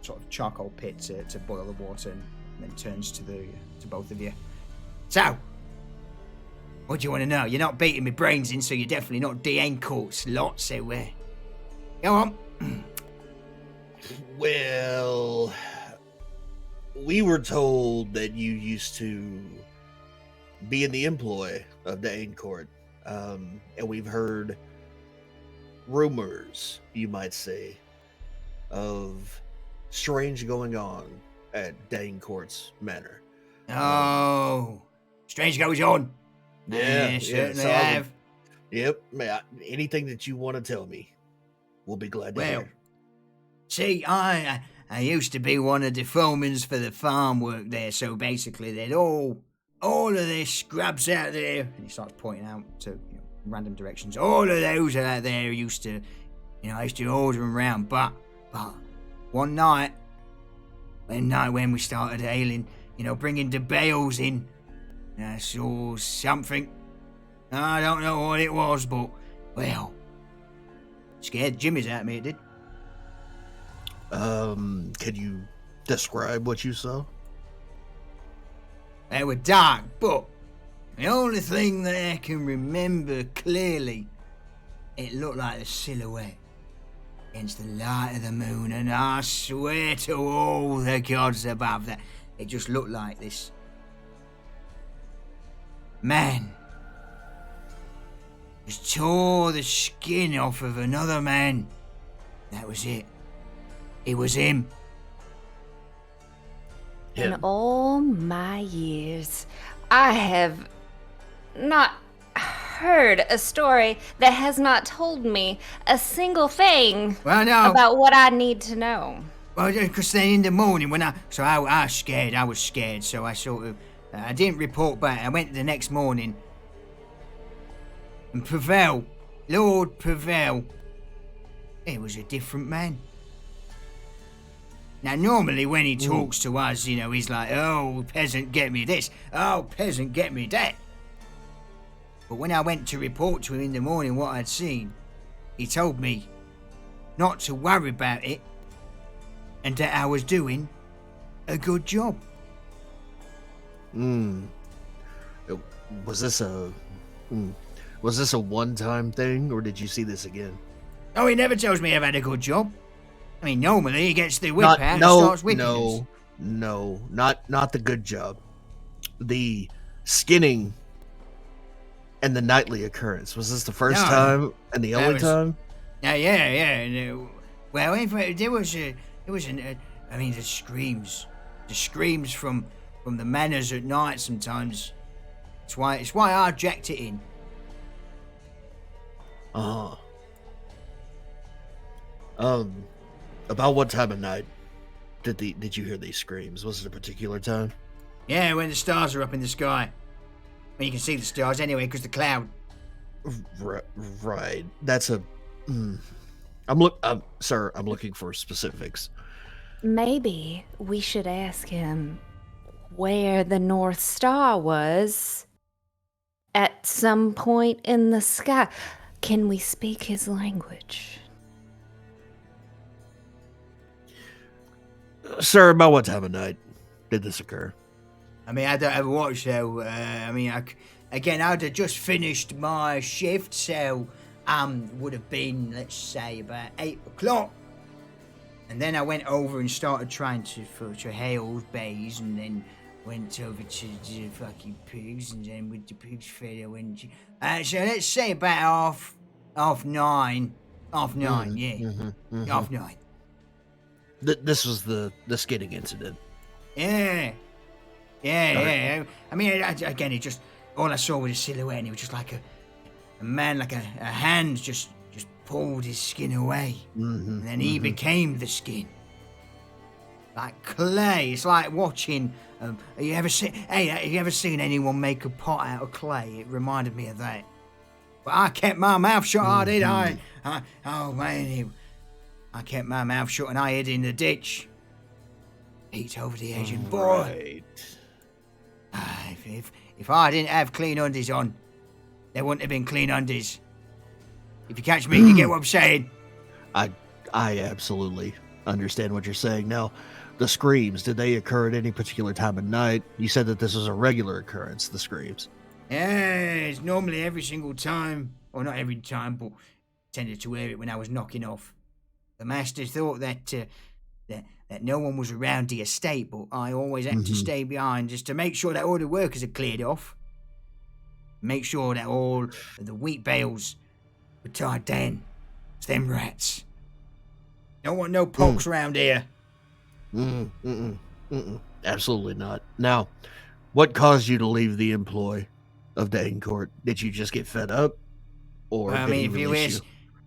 sort of charcoal pit to boil the water, and then turns to both of you. So, what do you want to know? You're not beating me brains in, so you're definitely not Jane Court's lot, so go on. Well, we were told that you used to be in the employ of Dane Court. And we've heard rumors, you might say, of strange going on at Dane Court's manor. Oh, strange goes on. Certainly so have. Yep, anything that you want to tell me, we'll be glad to hear. See, I used to be one of the foremen for the farm work there, so basically they'd all of this scrubs out there, and he starts pointing out to random directions. All of those out there used to, I used to order them around, but one night when we started hailing, bringing the bales in, I saw something. I don't know what it was, but, well, scared Jimmy's out of me, it did. Can you describe what you saw? They were dark, but the only thing that I can remember clearly, it looked like a silhouette against the light of the moon, and I swear to all the gods above that it just looked like this man just tore the skin off of another man. That was it. It was him. In all my years, I have not heard a story that has not told me a single thing about what I need to know. Well, because then in the morning I was scared, so I sort of, I didn't report back. I went the next morning, and Lord Pavel, it was a different man. Now, normally when he talks to us, he's like, oh, peasant, get me this. Oh, peasant, get me that. But when I went to report to him in the morning what I'd seen, he told me not to worry about it and that I was doing a good job. Was this a one-time thing, or did you see this again? Oh, he never tells me I've had a good job. I mean, normally he gets the whip out and starts whipping us. No, not the good job. The skinning and the nightly occurrence. Was this the first time and the only time? Yeah. Well, there was the screams from the manors at night sometimes. It's why I jacked it in. About what time of night did you hear these screams? Was it a particular time? Yeah, when the stars are up in the sky. When you can see the stars anyway, because the cloud. Right. That's a. Sir, I'm looking for specifics. Maybe we should ask him where the North Star was at some point in the sky. Can we speak his language? Sir, about what time of night did this occur? I mean, I don't ever watch, so, I'd have just finished my shift, so, would have been, let's say, about 8 o'clock. And then I went over and started trying to hail bays, and then went over to the fucking pigs, and then with the pigs fed, I went to, so let's say about half nine, half nine. This was the skinning incident. Yeah. I mean, again, it just, all I saw was a silhouette, and it was just like a man, like a hand just pulled his skin away. And then he became the skin. Like clay. It's like watching, have you ever seen anyone make a pot out of clay? It reminded me of that. But I kept my mouth shut, I did. I kept my mouth shut and I hid in the ditch. Peeked over the edge and boy. If I didn't have clean undies on, there wouldn't have been clean undies. If you catch me, you get what I'm saying. I absolutely understand what you're saying. Now, the screams, did they occur at any particular time of night? You said that this was a regular occurrence, the screams. Yeah, it's normally every single time. Well, not every time, but tended to hear it when I was knocking off. The master thought that no one was around the estate, but I always had to stay behind just to make sure that all the workers had cleared off. Make sure that all of the wheat bales were tied down. It's them rats. Don't want no pokes around here. Absolutely not. Now, what caused you to leave the employ of Dane Court? Did you just get fed up, or I did he mean, release you?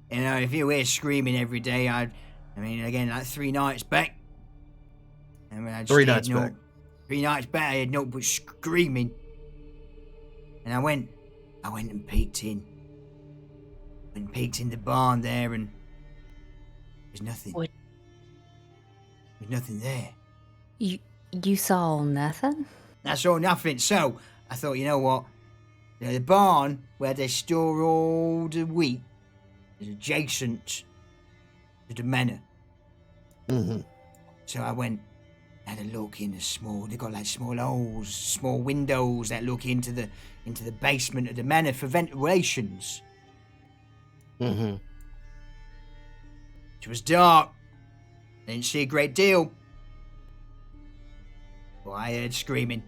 if you hear screaming every day, again, like 3 nights back. I mean, I just 3 nights back. 3 nights back, I had no but screaming. And I went and peeked in. Went and peeked in the barn there, and there's nothing. What? There's nothing there. You saw nothing? I saw nothing, so I thought, you know what? The barn where they store all the wheat is adjacent to the manor. So I went, had a look in they got like small holes, small windows that look into the basement of the manor for ventilations. It was dark. I didn't see a great deal. Well, I heard screaming.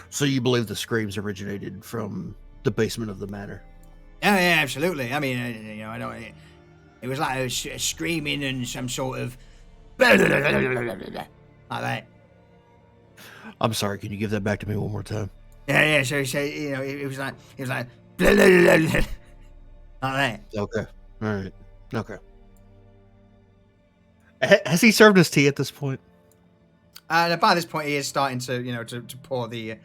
So you believe the screams originated from the basement of the manor? Oh, yeah, absolutely. I mean, I don't. It was like a screaming and some sort of like that. I'm sorry. Can you give that back to me one more time? Yeah. So it was like like that. Okay. All right. Okay. Has he served his tea at this point? By this point, he is starting to to pour the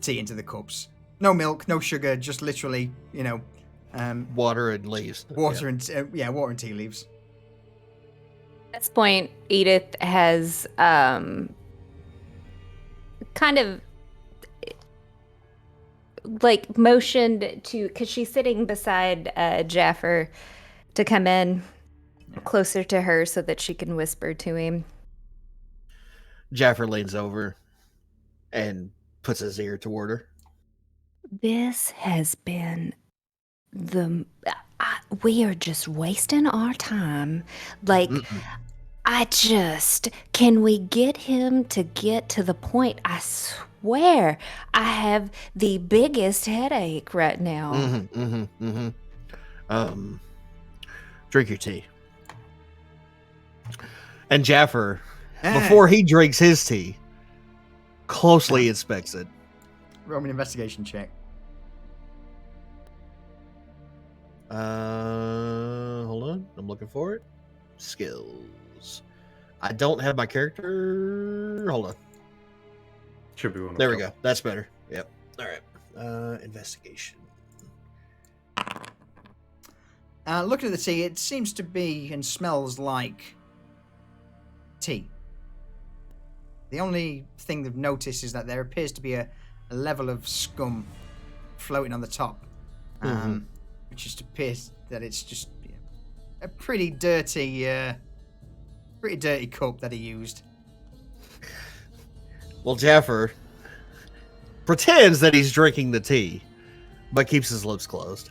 tea into the cups. No milk, no sugar, just literally Water and leaves. Water and water and tea leaves. At this point, Edith has kind of like motioned to, because she's sitting beside Jaffer, to come in closer to her so that she can whisper to him. Jaffer leans over and puts his ear toward her. This has been we are just wasting our time. Like, can we get him to get to the point? I swear, I have the biggest headache right now. Drink your tea. And Jaffer, before he drinks his tea, closely inspects it. Roman investigation check. Hold on. I'm looking for it. Skills. I don't have my character. Hold on. Should be one. There we go. That's better. Yep. All right. Investigation. Looking at the tea, it seems to be and smells like tea. The only thing they've noticed is that there appears to be a level of scum floating on the top, which just appears that it's just a pretty dirty cup that he used. Well, Jaffer pretends that he's drinking the tea, but keeps his lips closed.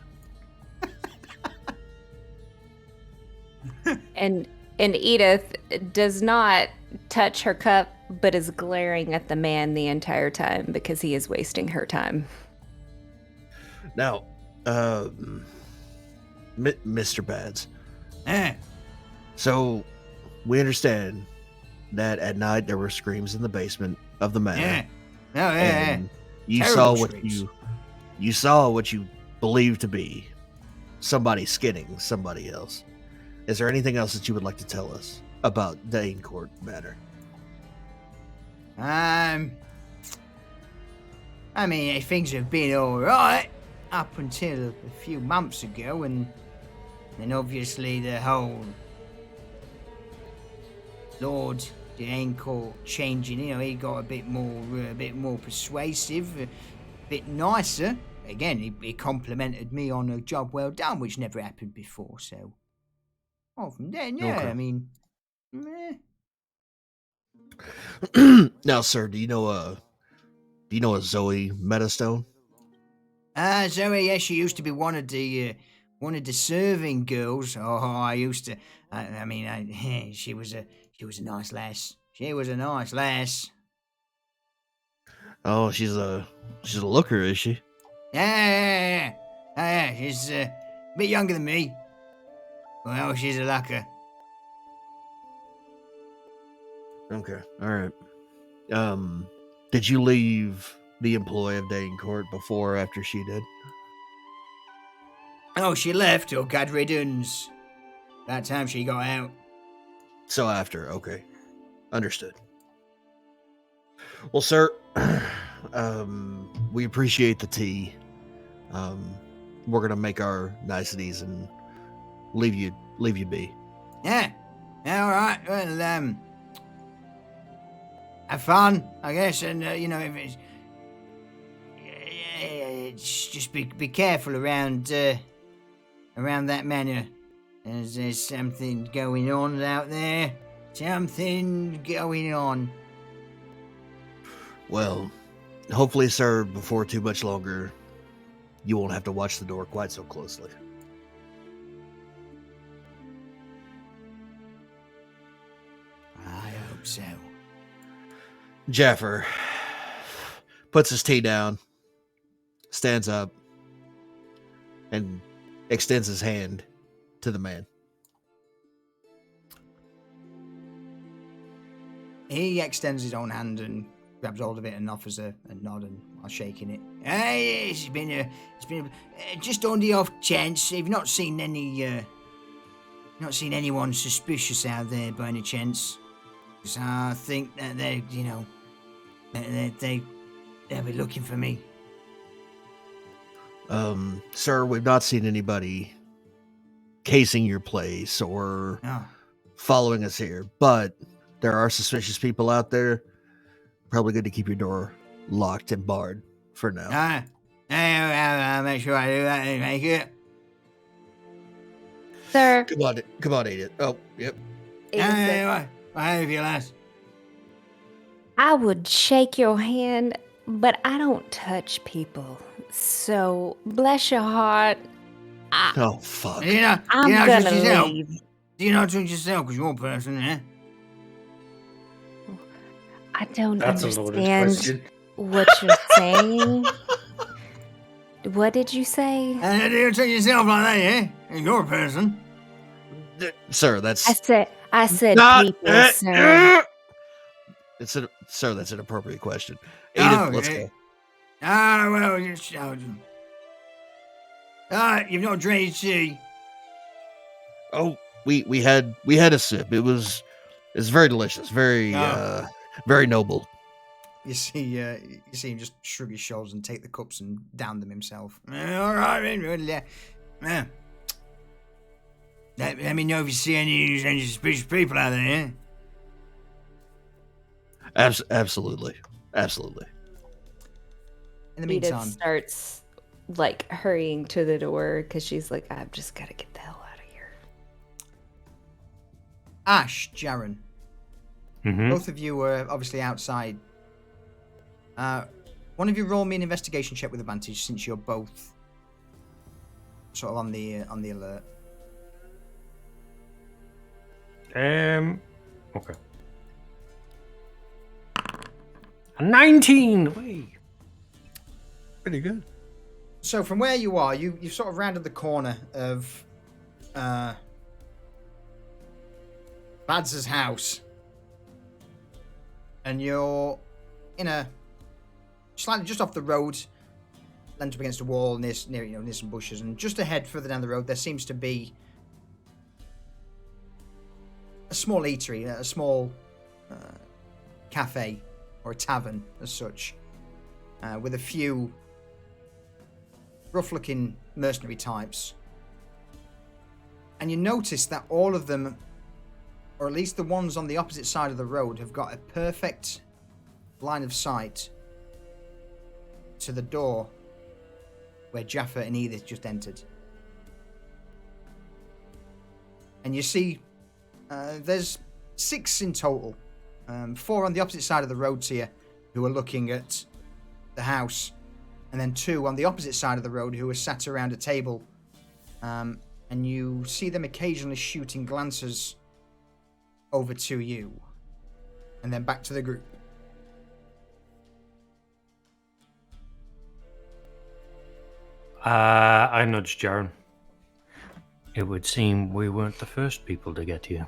And Edith does not touch her cup, but is glaring at the man the entire time because he is wasting her time. Now, Mr. Bads. So, we understand that at night there were screams in the basement of the manor. And you saw you saw what you believed to be somebody skinning somebody else. Is there anything else that you would like to tell us about the Aincourt matter? I mean, things have been all right up until a few months ago, and then obviously the whole Lord the Aincourt changing. He got a bit more persuasive, a bit nicer. Again, he complimented me on a job well done, which never happened before. So, from then, yeah, okay. I mean, Now, sir, do you know a Zoe Metastone? Zoe, yeah, she used to be one of the serving girls. Oh, I used to. She was a nice lass. She was a nice lass. Oh, she's a looker, is she? Yeah. She's a bit younger than me. Well, she's a looker. Okay, all right. Did you leave the employ of Dane Court before or after she did? Oh, she left, or God riddance. That time she got out. So after, okay. Understood. Well, sir, we appreciate the tea. We're gonna make our niceties and leave you be. Yeah, all right. Well, have fun, I guess, and if it's just be careful around that manor. There's something going on out there. Something going on. Well, hopefully, sir, before too much longer, you won't have to watch the door quite so closely. I hope so. Jaffer puts his tea down, stands up, and extends his hand to the man. He extends his own hand and grabs hold of it and offers a nod and while shaking it. Hey, it's been just on the off chance. You've not seen anyone suspicious out there by any chance. So I think that they'll be looking for me. Sir, we've not seen anybody casing your place or following us here, but there are suspicious people out there. Probably good to keep your door locked and barred for now. I'll make sure I do that and make it. Sir. Come on, Edith. Oh, yep. What have you, lass? I would shake your hand, but I don't touch people. So, bless your heart. Oh, fuck. I'm gonna leave. Do you not touch yourself because you're a person, eh? I don't That's a loaded understand question. what you're saying. What did you say? Do you touch yourself like that, eh? You're a person. Sir, that's... I said people, sir. Sir, that's an appropriate question. Edith, let's go. Well, you've not drank tea. Oh, we had a sip. It's very delicious, very very noble. You see him just shrug his shoulders and take the cups and down them himself. All right, let me know if you see any suspicious people out there. Absolutely. In the meantime, Edith starts hurrying to the door because she's like, I've just got to get the hell out of here. Ash, Jaren, Mm-hmm. both of you were obviously outside. One of you roll me an investigation check with advantage since you're both sort of on the alert. Okay. A 19! Wait. Pretty good. So from where you are, you've sort of rounded the corner of Bads's house. And you're in a slightly just off the road, leant up against a wall near some bushes, and just ahead, further down the road, there seems to be a small eatery, a small cafe or a tavern as such, with a few rough-looking mercenary types. And you notice that all of them, or at least the ones on the opposite side of the road, have got a perfect line of sight to the door where Jaffa and Edith just entered. And you see there's 6 in total, 4 on the opposite side of the road to you who are looking at the house, and then 2 on the opposite side of the road who are sat around a table, and you see them occasionally shooting glances over to you, and then back to the group. I nudged Jaren. It would seem we weren't the first people to get here.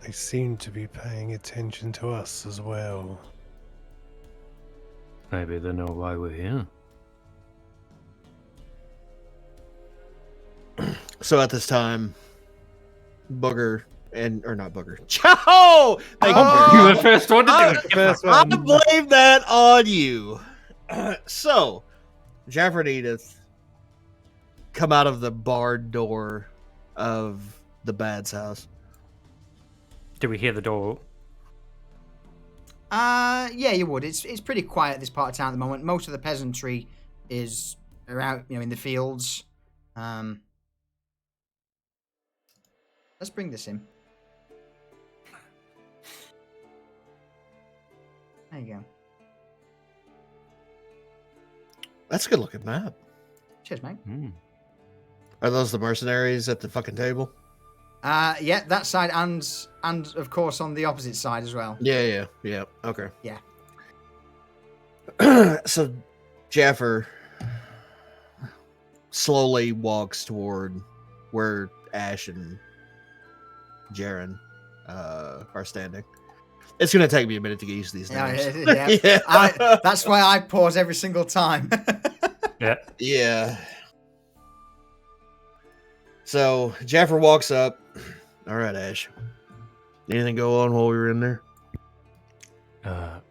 They seem to be paying attention to us as well. Maybe they know why we're here. So at this time, Booger or not Booger. Chow! Thank you. You were the first one to do it. First I one. blame that on you. So, Jaffer and Edith come out of the barred door of the Bad's house. Do we hear the door? Yeah, you would. It's pretty quiet this part of town at the moment. Most of the peasantry is around, in the fields. Let's bring this in. There you go. That's a good looking map. Cheers, mate. Are those the mercenaries at the fucking table? Yeah, that side and of course on the opposite side as well. Yeah. Okay. Yeah. So, Jaffer slowly walks toward where Ash and Jaren are standing. It's going to take me a minute to get used to these names. Yeah. That's why I pause every single time. Yeah. Yeah. So, Jaffer walks up. All right, Ash. Anything go on while we were in there?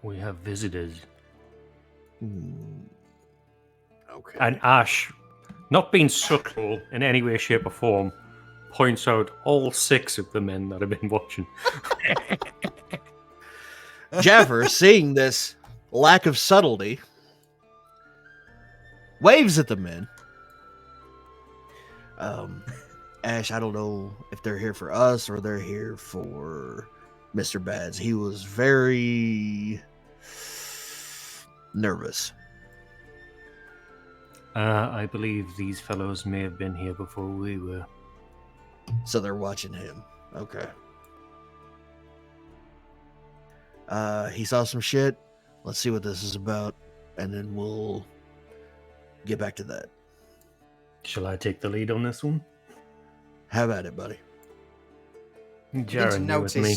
We have visitors. Okay. And Ash, not being subtle in any way, shape, or form, points out all 6 of the men that have been watching. Jaffer, seeing this lack of subtlety, waves at the men. Ash, I don't know if they're here for us or they're here for Mr. Bads. He was very nervous. I believe these fellows may have been here before we were. So they're watching him. Okay. He saw some shit. Let's see what this is about, and then we'll get back to that. Shall I take the lead on this one? Have at it, buddy. Jaren, you with me.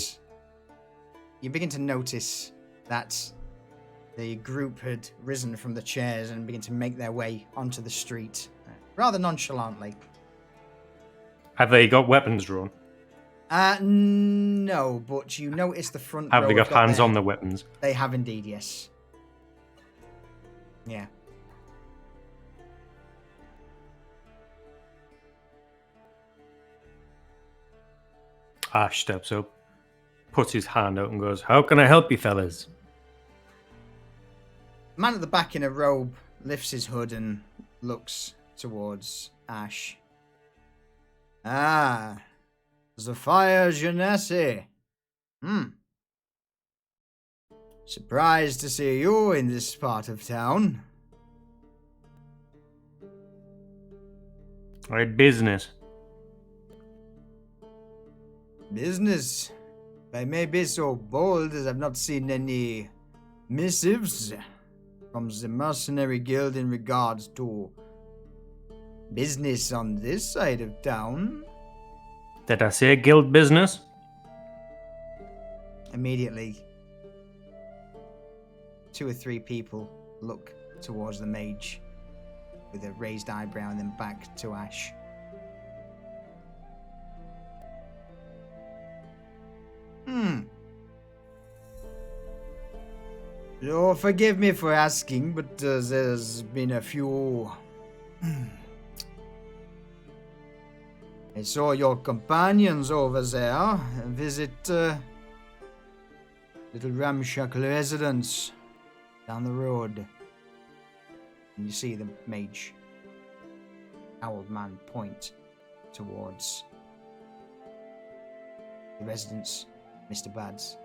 You begin to notice that the group had risen from the chairs and begin to make their way onto the street, rather nonchalantly. Have they got weapons drawn? No, but you notice the front Have row they got hands their- on the weapons? They have indeed, yes. Yeah. Ash steps up, puts his hand out and goes, "How can I help you fellas?" The man at the back in a robe lifts his hood and looks towards Ash. Ah, Zephyr Genesi. Surprised to see you in this part of town. I had business. Business. If I may be so bold as I've not seen any missives from the Mercenary Guild in regards to business on this side of town. Did I say guild business? Immediately, 2 or 3 people look towards the mage with a raised eyebrow and then back to Ash. So forgive me for asking, but there's been a few... I saw your companions over there visit little ramshackle residence down the road. And you see the mage, old man, point towards the residence, Mr. Bad's.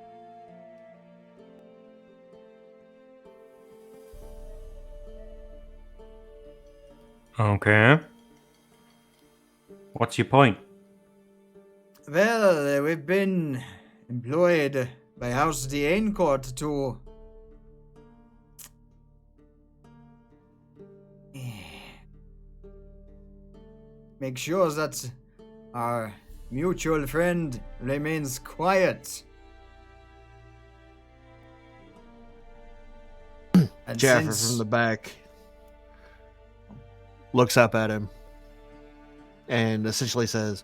Okay. What's your point? Well, we've been employed by House d'Aincourt to make sure that our mutual friend remains quiet. And Jaffer from the back looks up at him and essentially says,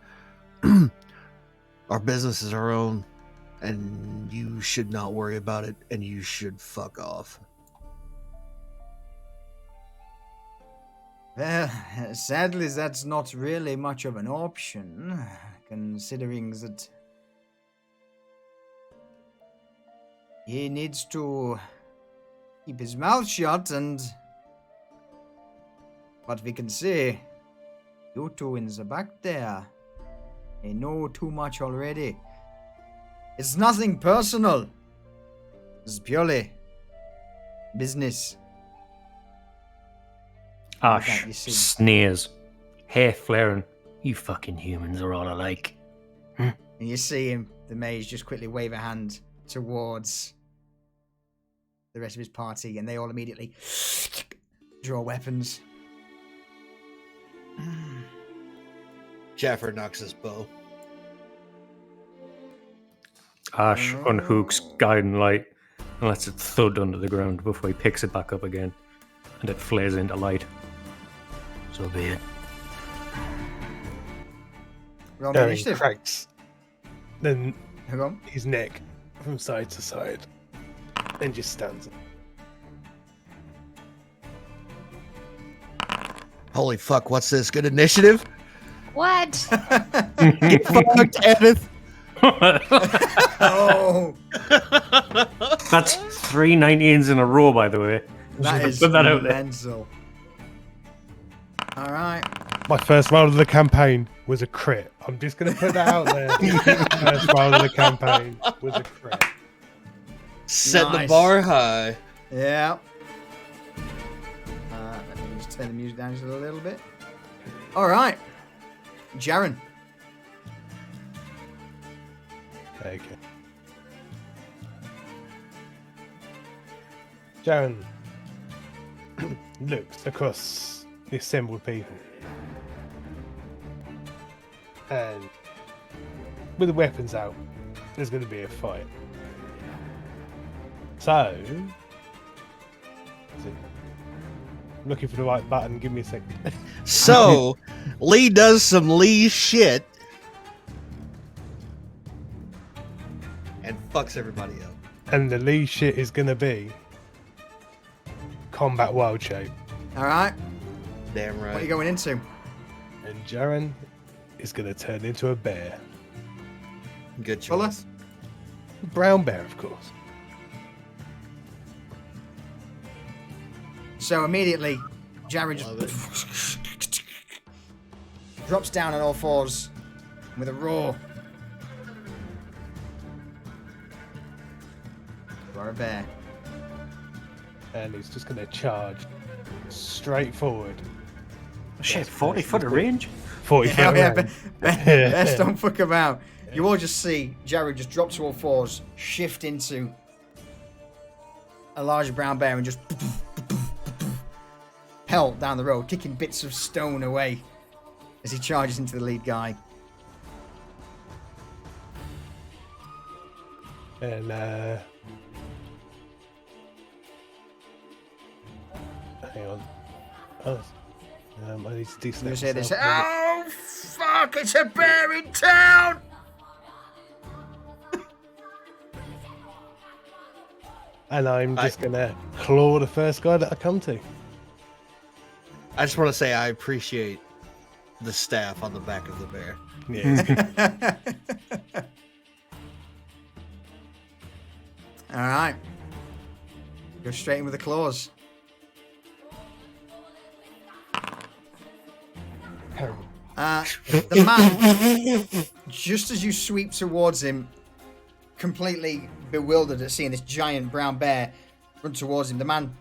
our business is our own, and you should not worry about it, and you should fuck off. Well, sadly, that's not really much of an option, considering that he needs to keep his mouth shut, and what we can say, you two in the back there, they know too much already. It's nothing personal. It's purely business. Ash You see. sneers, hair flaring. You fucking humans are all alike. And you see him, the mage, just quickly wave a hand towards the rest of his party, and they all immediately draw weapons. Jaffer knocks his bow. Ash unhooks guiding light and lets it thud under the ground before he picks it back up again, and it flares into light. So be it. Roll me Darren initiative. cracks then Hang on. his neck from side to side and just stands. Holy fuck, what's this? Good initiative? What? Get fucked, Edith! Oh, That's 3 19s in a row, by the way. that Just is put that out there. mental. All right. My first roll of the campaign was a crit. I'm just going to put that out there. First roll of the campaign was a crit. Set the Nice. bar high. Yeah. Let me just turn the music down just a little bit. All right. Jaren. Okay. Jaren looks across the assembled people. And with the weapons out, there's going to be a fight. So, is it- I'm looking for the right button. Give me a second. So, Lee does some Lee shit and fucks everybody up. And the lead shit is going to be combat wild shape. All right. Damn What are you right. going into? And Jaren is going to turn into a bear. Good Fuller? choice. Brown bear, of course. So immediately, Jaren Love just drops down on all fours with a roar. You are a bear. And he's just going to charge straight forward. Shit, 40 foot of range? 40 foot Yeah, range. best don't fuck about. You all just see Jared just drop to all fours, shift into a large brown bear, and just pelt down the road, kicking bits of stone away as he charges into the lead guy. And hang on. Oh, I need to do You something. say this. Oh fuck! It's a bear in town. And I'm just gonna claw the first guy that I come to. I just want to say I appreciate the staff on the back of the bear. Yeah. All right. Go straight in with the claws. Terrible. The man, just as you sweep towards him, completely bewildered at seeing this giant brown bear run towards him, the man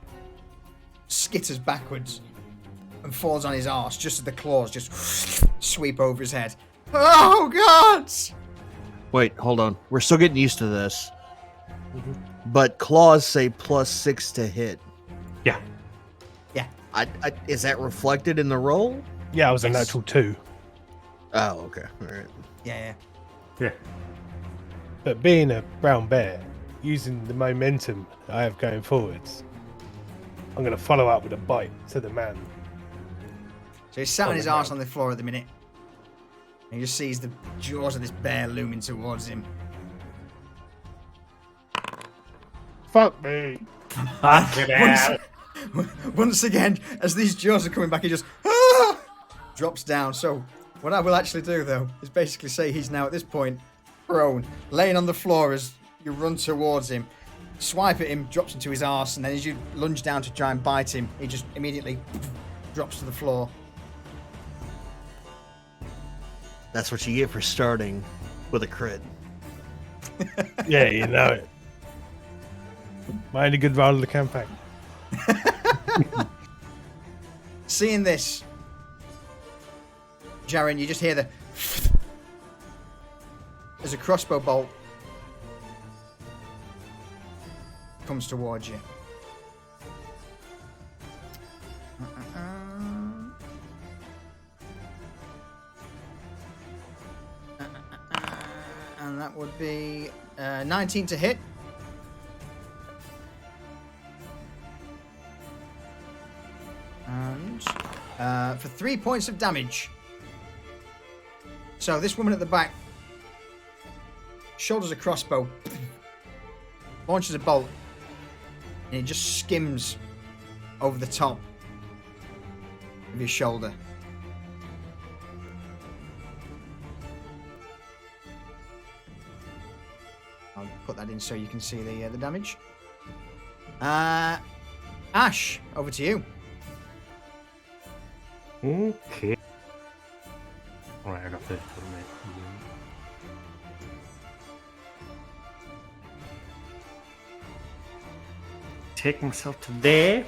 skitters backwards and falls on his arse just as the claws just sweep over his head. Oh, God! Wait, hold on. We're still getting used to this. But claws say +6 to hit. Yeah. Yeah. Is that reflected in the roll? Yeah, I was a natural 2. Oh, okay. All right. Yeah. Yeah. But being a brown bear, using the momentum I have going forwards, I'm going to follow up with a bite to the man. So he's sat on On his the arse ground. on the floor at the minute. And he just sees the jaws of this bear looming towards him. Fuck me. Once again, as these jaws are coming back, he just drops down. So what I will actually do, though, is basically say he's now at this point prone, laying on the floor as you run towards him, swipe at him, drops into his arse, and then as you lunge down to try and bite him, he just immediately drops to the floor. That's what you get for starting with a crit. Yeah, you know it. My only good roll of the campaign. Seeing this, Jaren, you just hear the as a crossbow bolt comes towards you. And that would be 19 to hit. And for 3 points of damage. So this woman at the back shoulders a crossbow, launches a bolt, and it just skims over the top of your shoulder. I'll put that in so you can see the damage. Ash, over to you. Okay. Alright, I got 30 for a minute. Take myself to there.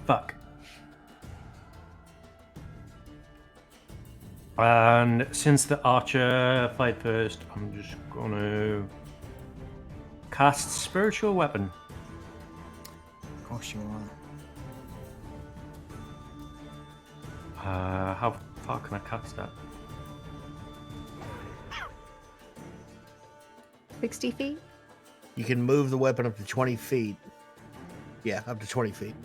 Fuck. And since the archer fight first, I'm just gonna cast spiritual weapon. Of course you are. How far can I cast that? 60 feet? You can move the weapon up to 20 feet. Yeah, up to 20 feet.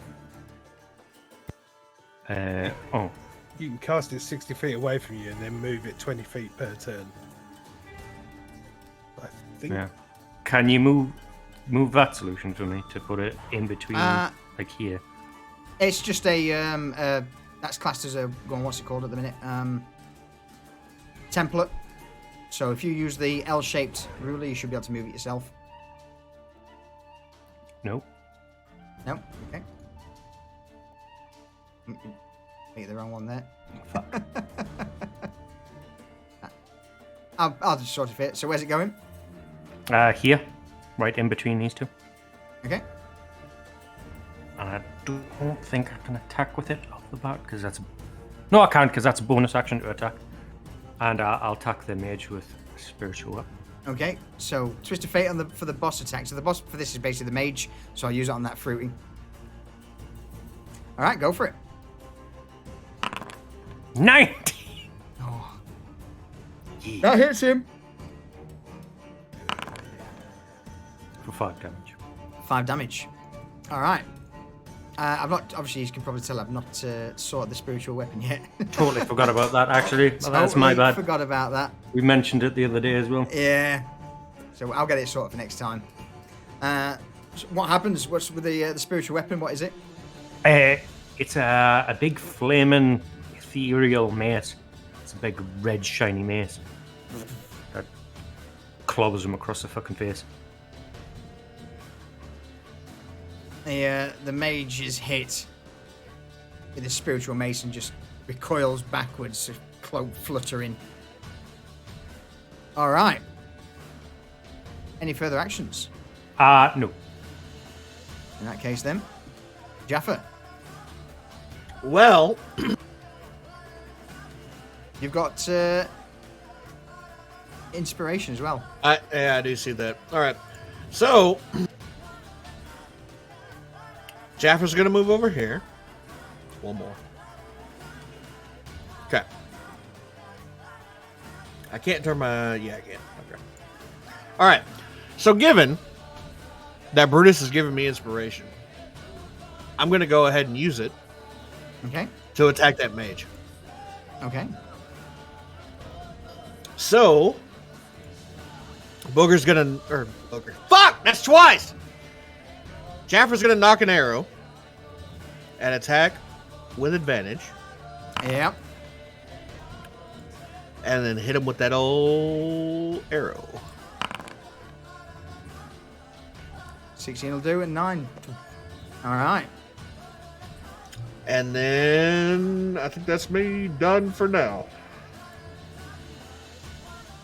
Oh. You can cast it 60 feet away from you and then move it 20 feet per turn. I think. Yeah. Can you move that solution for me to put it in between, like here? It's just a that's classed as a what's it called at the minute? Template. So if you use the L-shaped ruler, you should be able to move it yourself. Nope. No? Okay. Make the wrong one there. I'll just sort of fit. So where's it going? Here. Right in between these two. Okay. And I don't think I can attack with it off the bat, because that's... No, I can't, because that's a bonus action to attack. And I'll attack the mage with spiritual weapon. Okay, so Twist of Fate for the boss attack. So the boss for this is basically the mage, so I'll use it on that fruity. Alright, go for it. 90! Oh. Yeah. That hits him. For 5 damage. 5 damage. Alright. I've not, obviously you can probably tell I've not sorted the spiritual weapon yet. Totally forgot about that, actually. Well, that's my Totally bad. Forgot about that. We mentioned it the other day as well. Yeah. So I'll get it sorted for next time. So what happens? What's with the spiritual weapon? What is it? It's a big flaming ethereal mace. It's a big red shiny mace that clobbers him across the fucking face. The mage is hit with the spiritual mace and just recoils backwards, cloak fluttering. All right. Any further actions? No. In that case, then, Jaffa, Well, you've got inspiration as well. I do see that. All right. So, Jaffer's going to move over here. One more. Okay. I can't turn my... Yeah, I can. Okay. All right. So, given that Brutus has given me inspiration, I'm going to go ahead and use it Okay. to attack that mage. Okay. So, Booger's gonna... Or, Booger. Fuck! That's twice! Jaffer's gonna knock an arrow and attack with advantage. Yep. And then hit him with that old arrow. 16 will do, and 9. All right. And then I think that's me done for now.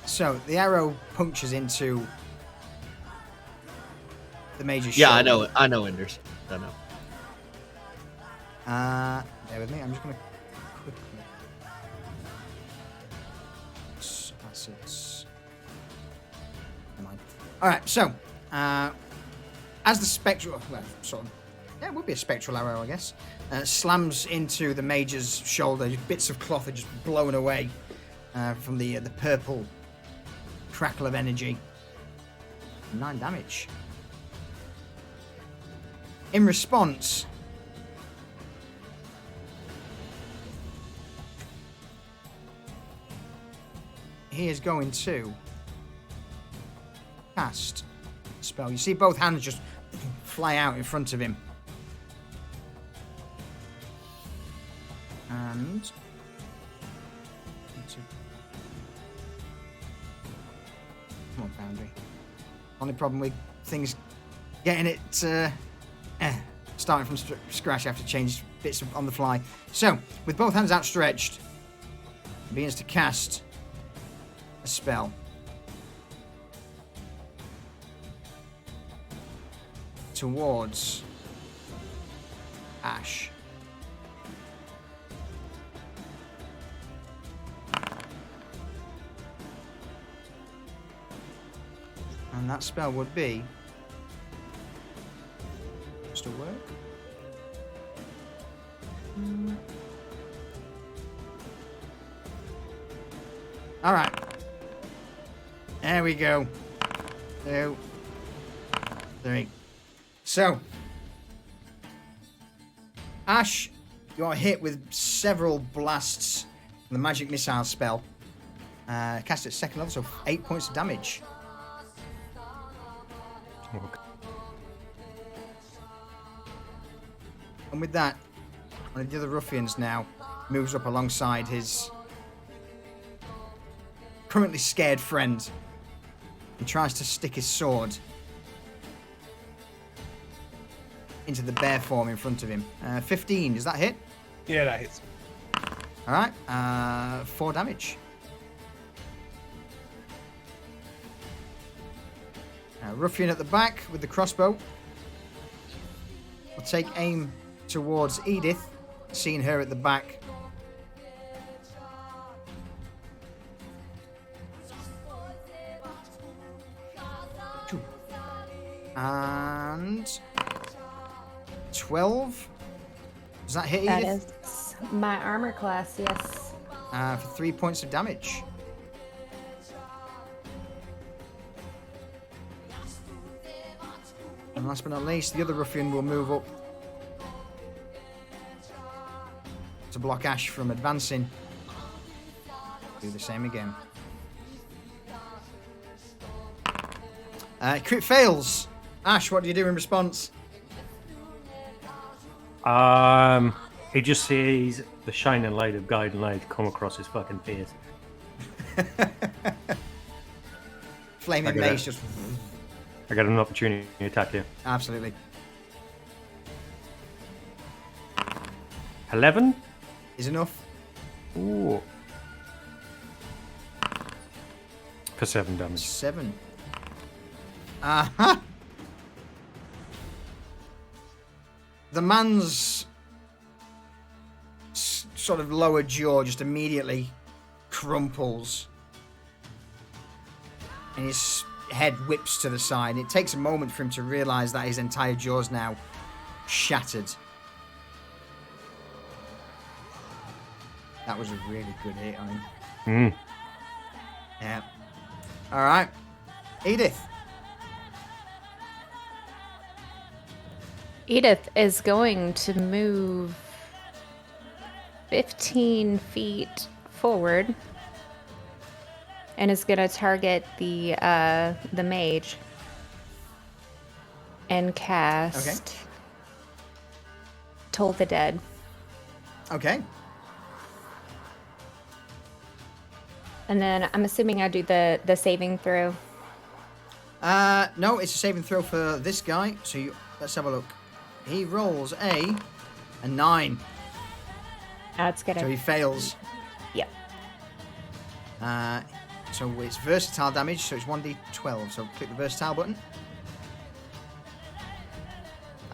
So the arrow punctures into the mage's Yeah, shoulder. I know it. I know Enders. I know. Bear with me. I'm just going to quickly. Assets. Never mind. All right. So, as the spectral, well, sort of, yeah, it would be a spectral arrow, I guess. Slams into the mage's shoulder. Bits of cloth are just blown away from the purple crackle of energy. 9 damage. In response, he is going to cast a spell. You see both hands just fly out in front of him. And come on, Foundry. Only problem with things getting it starting from scratch. I have to change bits on the fly. So, with both hands outstretched, he begins to cast a spell. Towards Ash. And that spell would be... Still work? Alright. There we go. 2, 3. So, Ash, you are hit with several blasts from the magic missile spell. Cast at second level, so 8 points of damage. Okay. And with that, one of the other ruffians now moves up alongside his currently scared friend. He tries to stick his sword into the bear form in front of him. 15, does that hit? Yeah, that hits. Alright, 4 damage. Ruffian at the back with the crossbow will take aim towards Edith, seeing her at the back. And 12. Does that hit That Edith? is my armor class, yes. For 3 points of damage. And last but not least, the other ruffian will move up to block Ash from advancing. Do the same again. Crit fails. Ash, what do you do in response? He just sees the shining light of guiding light come across his fucking face. Flaming Okay. mace just... I got an opportunity to attack you. Absolutely. 11? Is enough. Ooh. For 7 damage. 7. Uh-huh. The man's sort of lower jaw just immediately crumples. and his head whips to the side. It takes a moment for him to realise that his entire jaw's now shattered. That was a really good hit on him. Yeah. All right. Edith. Edith is going to move 15 feet forward and is going to target the mage and cast Toll the Dead. Okay. And then I'm assuming I do the saving throw. No, it's a saving throw for this guy. So let's have a look. He rolls a 9. That's good. So he fails. Yep. So it's versatile damage, so it's 1d12. So click the versatile button.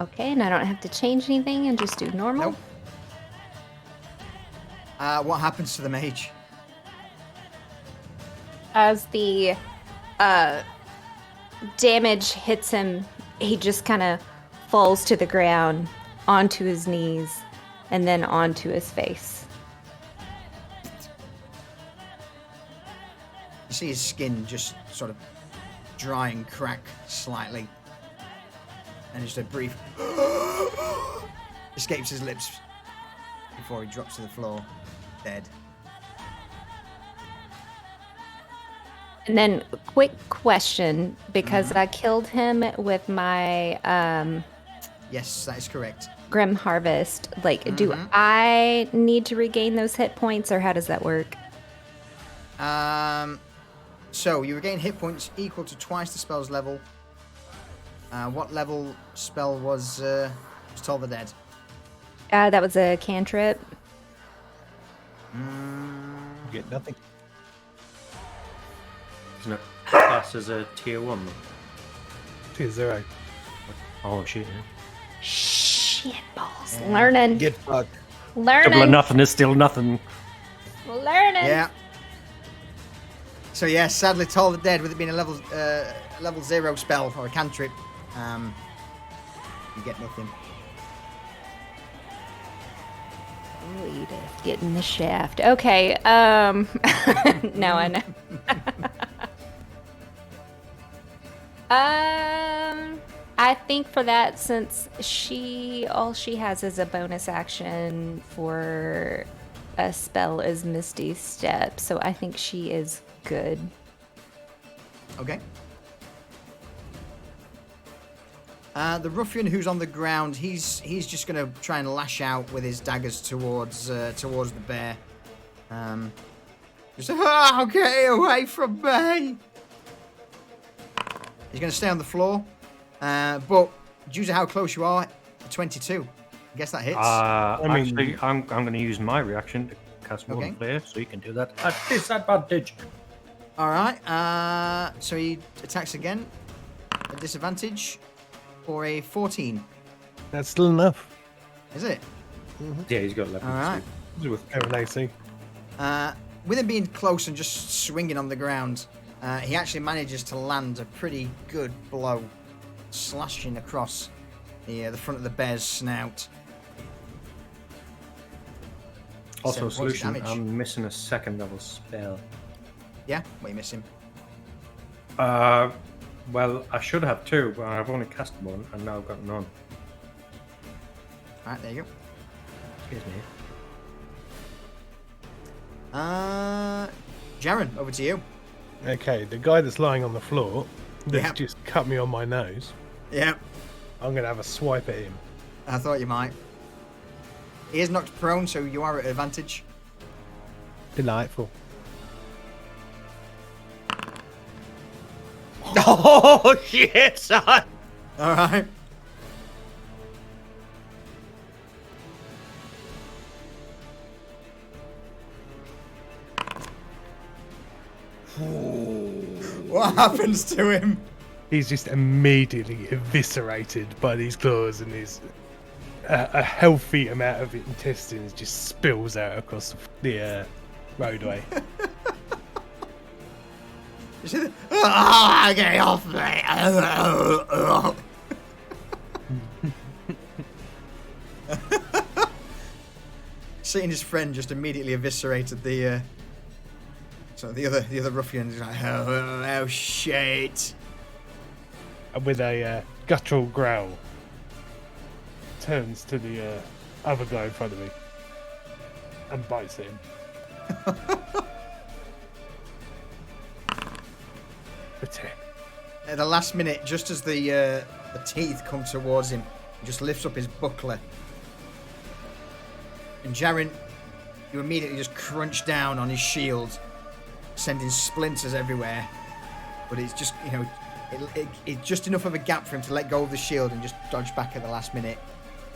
Okay, and I don't have to change anything and just do normal. Nope. What happens to the mage? As the damage hits him, he just kind of falls to the ground, onto his knees, and then onto his face. You see his skin just sort of dry and crack slightly. And just a brief escapes his lips before he drops to the floor, dead. And then, quick question, because I killed him with my Yes, that is correct. Grim Harvest. Like, do I need to regain those hit points, or how does that work? So you regain hit points equal to twice the spell's level. What level spell was Toll the Dead? That was a cantrip. You get nothing. Isn't it classed as a tier 1? Tier 0. Oh, shit. Shit balls. Learning. Get fucked. Learning. Double or nothing is still nothing. Learning. Yeah. So yeah, sadly, Toll the Dead, with it being a level 0 spell or a cantrip, you get nothing. Oh, Edith, getting the shaft. Okay. Now I know. I think for that, since all she has is a bonus action for a spell is Misty Step, so I think she is good. Okay. The ruffian who's on the ground, he's just gonna try and lash out with his daggers towards the bear. Just get away from me. He's gonna stay on the floor, but due to how close you are, 22. I guess that hits. Actually, I'm going to use my reaction to cast more than player, so you can do that at disadvantage. All right. So he attacks again at disadvantage for a 14. That's still enough. Is it? Yeah, he's got 11. All right. With Karen AC. With him being close and just swinging on the ground, he actually manages to land a pretty good blow, slashing across the front of the bear's snout. Also, 7 points of solution, damage. I'm missing a second level spell. Yeah, what are you missing? Well, I should have 2, but I've only cast 1, and now I've got none. All right, there you go. Excuse me. Jaren, over to you. Okay, the guy that's lying on the floor that's Yep. just cut me on my nose. Yeah, I'm going to have a swipe at him. I thought you might. He is knocked prone, so you are at advantage. Delightful. Oh shit, son! All right. What happens to him? He's just immediately eviscerated by these claws, and his a healthy amount of intestines just spills out across the roadway. You see the, oh, get off me! Seeing his friend just immediately eviscerated the the other ruffian. He's like, oh shit! And with a guttural growl, turns to the other guy in front of me and bites him. For 10. At the last minute, just as the teeth come towards him, he just lifts up his buckler. And Jaren, you immediately just crunch down on his shield, sending splinters everywhere. But it's just, it's just enough of a gap for him to let go of the shield and just dodge back at the last minute.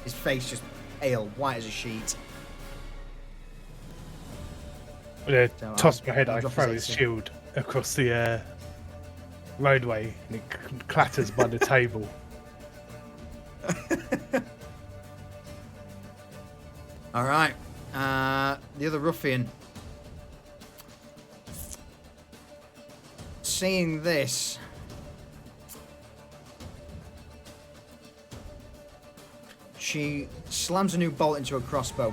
His face just pale, white as a sheet. With a So toss of my head, I'll I drop throw his his AC. shield across the roadway and it clatters by the table. All right. The other ruffian. Seeing this, she slams a new bolt into her crossbow,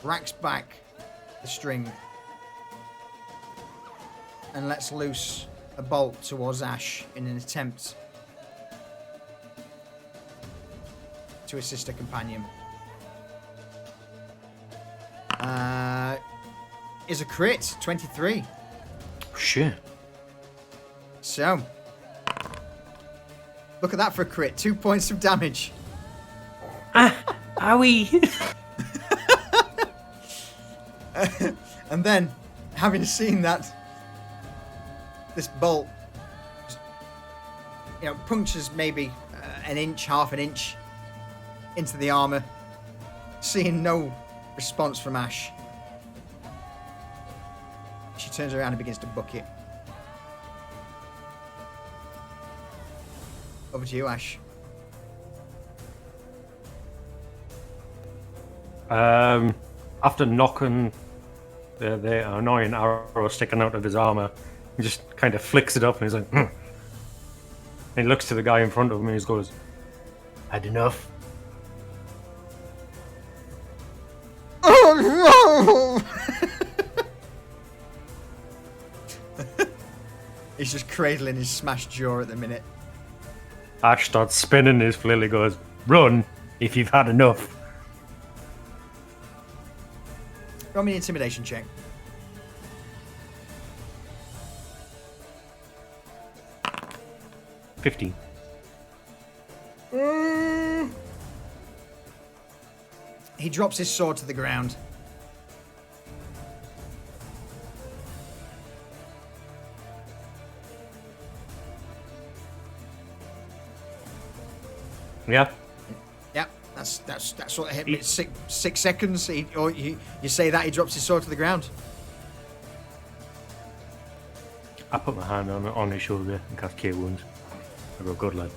racks back the string, and lets loose a bolt towards Ash in an attempt to assist her companion. Is a crit, 23. Shit. So, look at that for a crit. 2 points of damage. Owie. And then, having seen that, this bolt, punctures maybe an inch, half an inch into the armor. Seeing no response from Ash, she turns around and begins to book it. Over to you, Ash. After knocking the annoying arrow sticking out of his armor, he just kind of flicks it up and he's like, And he looks to the guy in front of him and he goes, "Had enough?" Oh no! He's just cradling his smashed jaw at the minute. Ash starts spinning his flail. He goes, "Run if you've had enough." Roll me an intimidation check. $15. He drops his sword to the ground. Yeah. Yep, that's what hit me. 6 seconds. You say that he drops his sword to the ground. I put my hand on his shoulder and cast Cure Wounds. I go, "Good lad."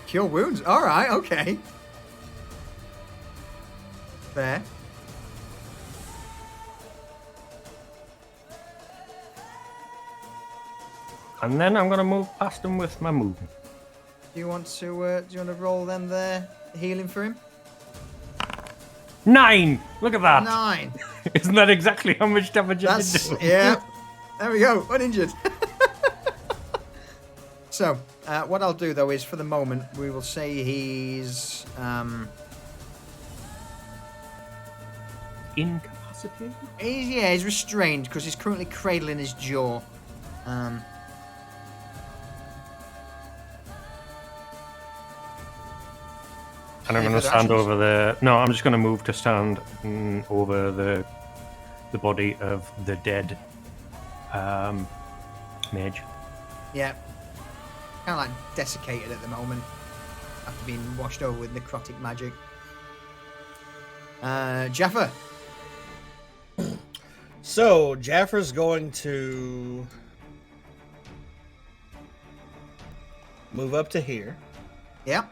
Cure wounds. All right. Okay. Fair. And then I'm gonna move past him with my movement. Do you want to roll then there healing for him? 9. Look at that. 9. Isn't that exactly how much damage I did That's do? yeah. There we go. Uninjured. So, what I'll do though is for the moment we will say he's Incapacitated? he's restrained because he's currently cradling his jaw. And I'm Any going to further stand actions? over the... No, I'm just going to move to stand over the body of the dead mage. Yeah. Kind of like desiccated at the moment after being washed over with necrotic magic. Jaffa. So Jaffer's going to move up to here. Yeah.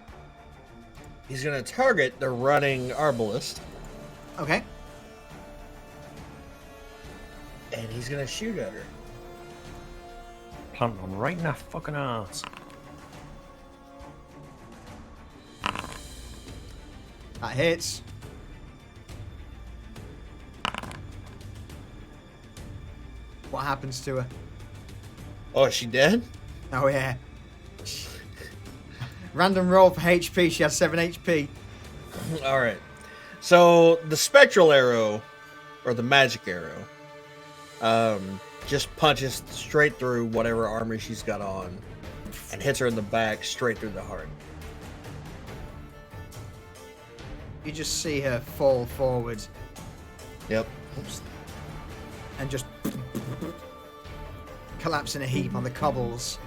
He's going to target the running arbalist, Okay. and he's going to shoot at her. Plant one right in that fucking ass. That hits. What happens to her? Oh, is she dead? Oh, yeah. Random roll for HP. She has 7 HP. All right. So the spectral arrow, or the magic arrow, just punches straight through whatever armor she's got on, and hits her in the back, straight through the heart. You just see her fall forward. Yep. Oops. And just collapse in a heap on the cobbles.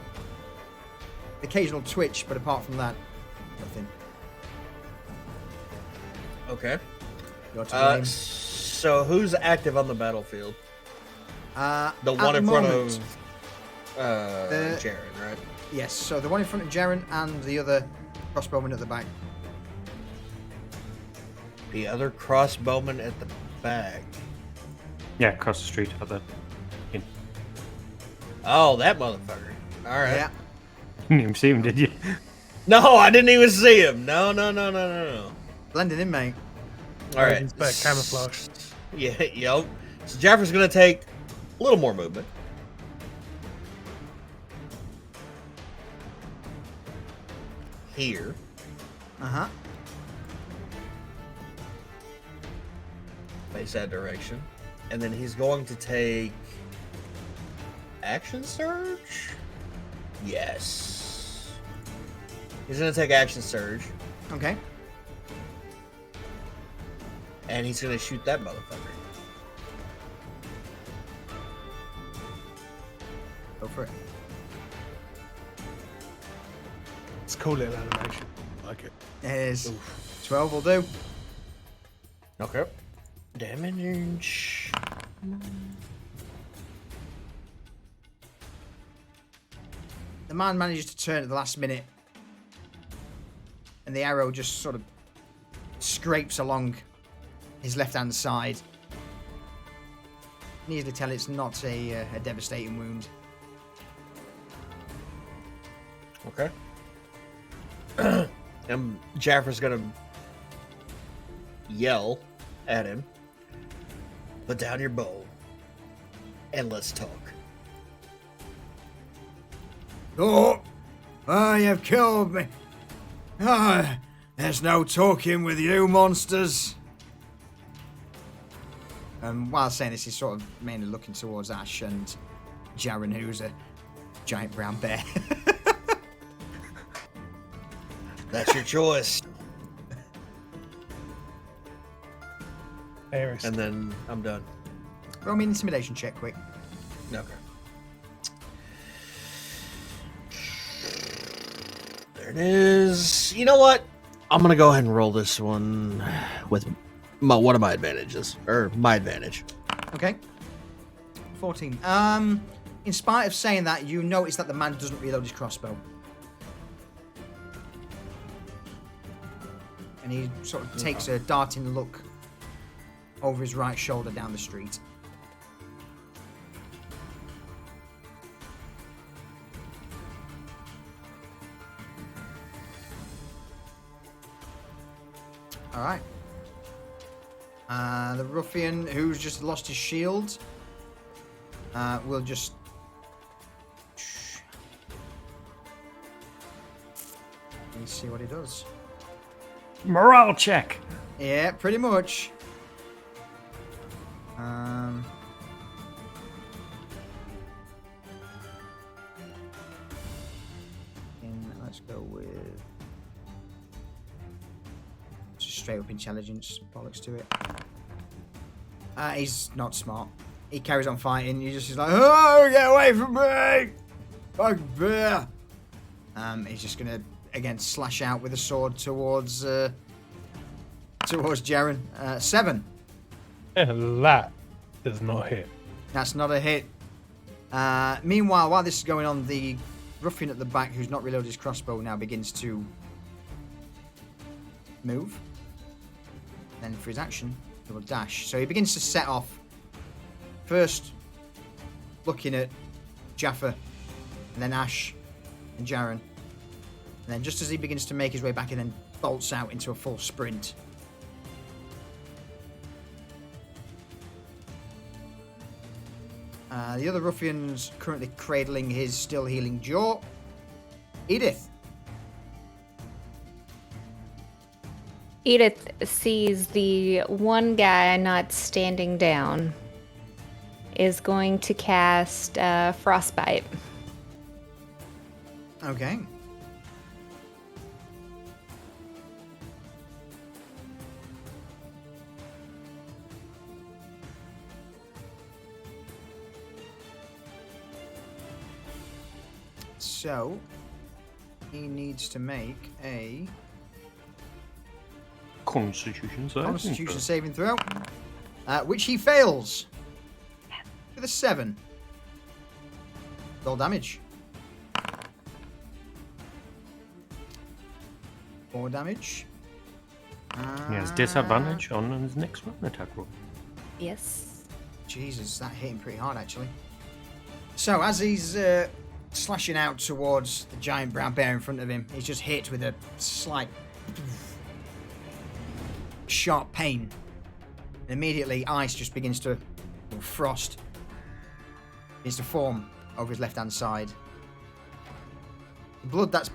Occasional twitch, but apart from that, nothing. Okay. Your turn. So who's active on the battlefield? The At one in front moment, of Jaren, right? Yes, so the one in front of Jaren and the other crossbowman at the back. The other crossbowman at the back. Yeah, across the street at the. Oh, that motherfucker. All right. Yeah. You didn't even see him, did you? No, I didn't even see him. No. Blending in, mate. All right. It's better camouflage. Yeah, yep. So Jaffer's going to take a little more movement. Here. Uh-huh. Face that direction. And then he's going to take action surge? Yes. He's going to take action surge. Okay. And he's going to shoot that motherfucker. Go for it. It's a cool little animation. I like it. It is. 12 will do. Okay. Damage. The man manages to turn at the last minute. And the arrow just sort of scrapes along his left-hand side. You can easily tell it's not a devastating wound. Okay. And Jaffer's gonna yell at him. Put down your bow and let's talk. Oh, you have killed me. There's no talking with you, monsters. While saying this, he's sort of mainly looking towards Ash and Jaren, who's a giant brown bear. That's your choice. Eris. And then I'm done. Roll me an intimidation check, quick. Okay. There it is. You know what? I'm gonna go ahead and roll this one with one of my advantages, or my advantage. Okay. 14. In spite of saying that, you notice that the man doesn't reload his crossbow. And he sort of takes a darting look over his right shoulder down the street. All right. The ruffian who's just lost his shield will just... Let's see what he does. Morale check. Yeah, pretty much. Let's go with just straight up intelligence. Bollocks to it. He's not smart. He carries on fighting. He just is like, oh, get away from me! Fuck bear! He's just gonna again slash out with a sword towards Jaren. 7. That does not hit. That's not a hit. Meanwhile, while this is going on, the ruffian at the back, who's not reloaded his crossbow, now begins to move. Then for his action, he will dash. So he begins to set off. First, looking at Jaffa, and then Ash, and Jaren. And then just as he begins to make his way back, he then bolts out into a full sprint. The other ruffian's currently cradling his still healing jaw. Edith. Edith sees the one guy not standing down is going to cast Frostbite. Okay. So, he needs to make a Constitution saving throw, which he fails with a 7. Roll damage. 4 damage. He has disadvantage on his next run attack roll. Yes. Jesus, that hit him pretty hard, actually. So, as he's slashing out towards the giant brown bear in front of him, he's just hit with a slight sharp pain. And immediately, ice just begins to, or frost, begins to form over his left-hand side. The blood that's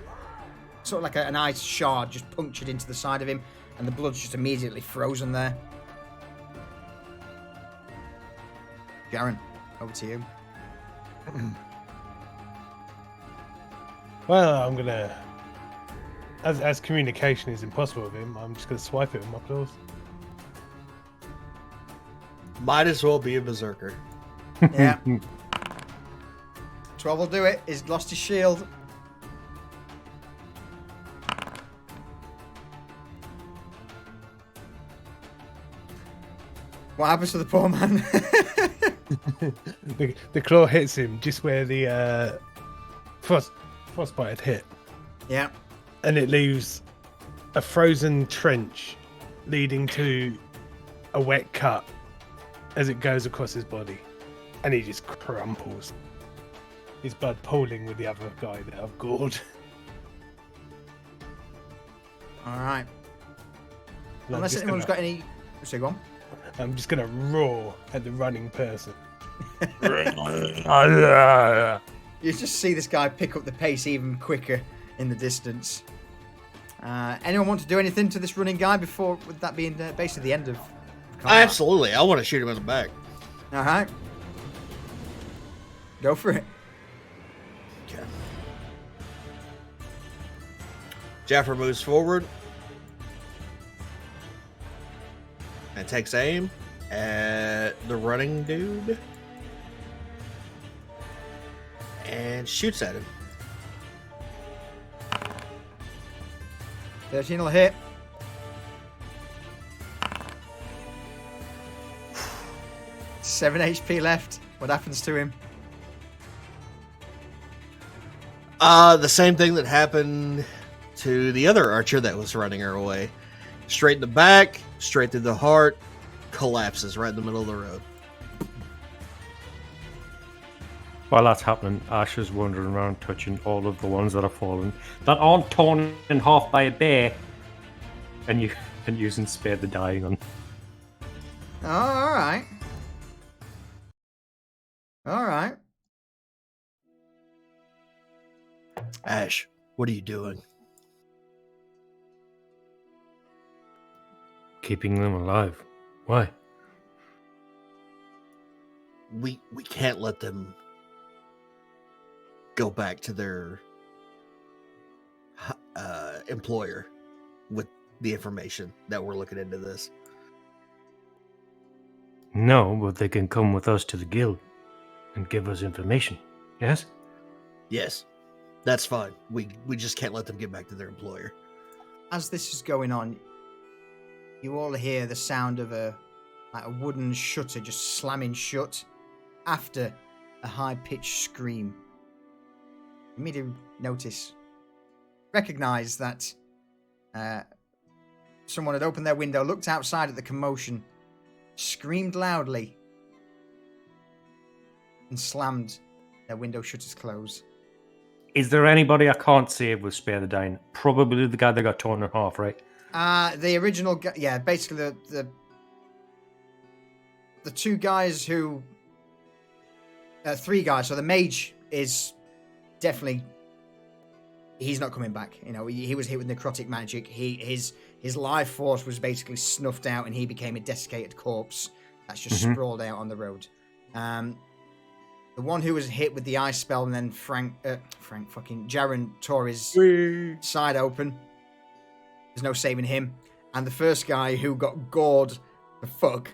sort of like an ice shard just punctured into the side of him, and the blood's just immediately frozen there. Jaren, over to you. Well, I'm gonna, as communication is impossible with him, I'm just gonna swipe it with my claws. Might as well be a berserker. Yeah. 12 will do it. He's lost his shield. What happens to the poor man? The claw hits him just where the frostbite had hit, Yeah. and it leaves a frozen trench leading to a wet cut as it goes across his body, and he just crumples. His blood pooling with the other guy that I've gored. All right. And Unless anyone's got any... So go on. I'm just gonna roar at the running person. You just see this guy pick up the pace even quicker in the distance. Anyone want to do anything to this running guy before, with that being basically the end of combat? Absolutely. I want to shoot him in the back. All right. Go for it. Okay. Jaffer moves forward and takes aim at the running dude and shoots at him. 13 will hit. Seven HP left. What happens to him? The same thing that happened to the other archer that was running her away. Straight in the back, straight through the heart, collapses right in the middle of the road. While that's happening, Ash is wandering around touching all of the ones that are fallen that aren't torn in half by a bear, and using Spare the Dying on. Oh, all right. All right. Ash, what are you doing? Keeping them alive. Why? We can't let them go back to their employer with the information that we're looking into this. No, but they can come with us to the guild and give us information. Yes? Yes, that's fine. We just can't let them get back to their employer. As this is going on, you all hear the sound of a wooden shutter just slamming shut after a high-pitched scream. You immediately recognize that someone had opened their window, looked outside at the commotion, screamed loudly, and slammed their window shutters closed. Is there anybody I can't save with Spare the Dying? Probably the guy that got torn in half, right? The original, basically the two guys who, three guys. So the mage is definitely, he's not coming back. You know, he was hit with necrotic magic. His life force was basically snuffed out, and he became a desiccated corpse that's just sprawled out on the road. The one who was hit with the ice spell, and then Jaren tore his side open. There's no saving him. And the first guy who got gored the fuck,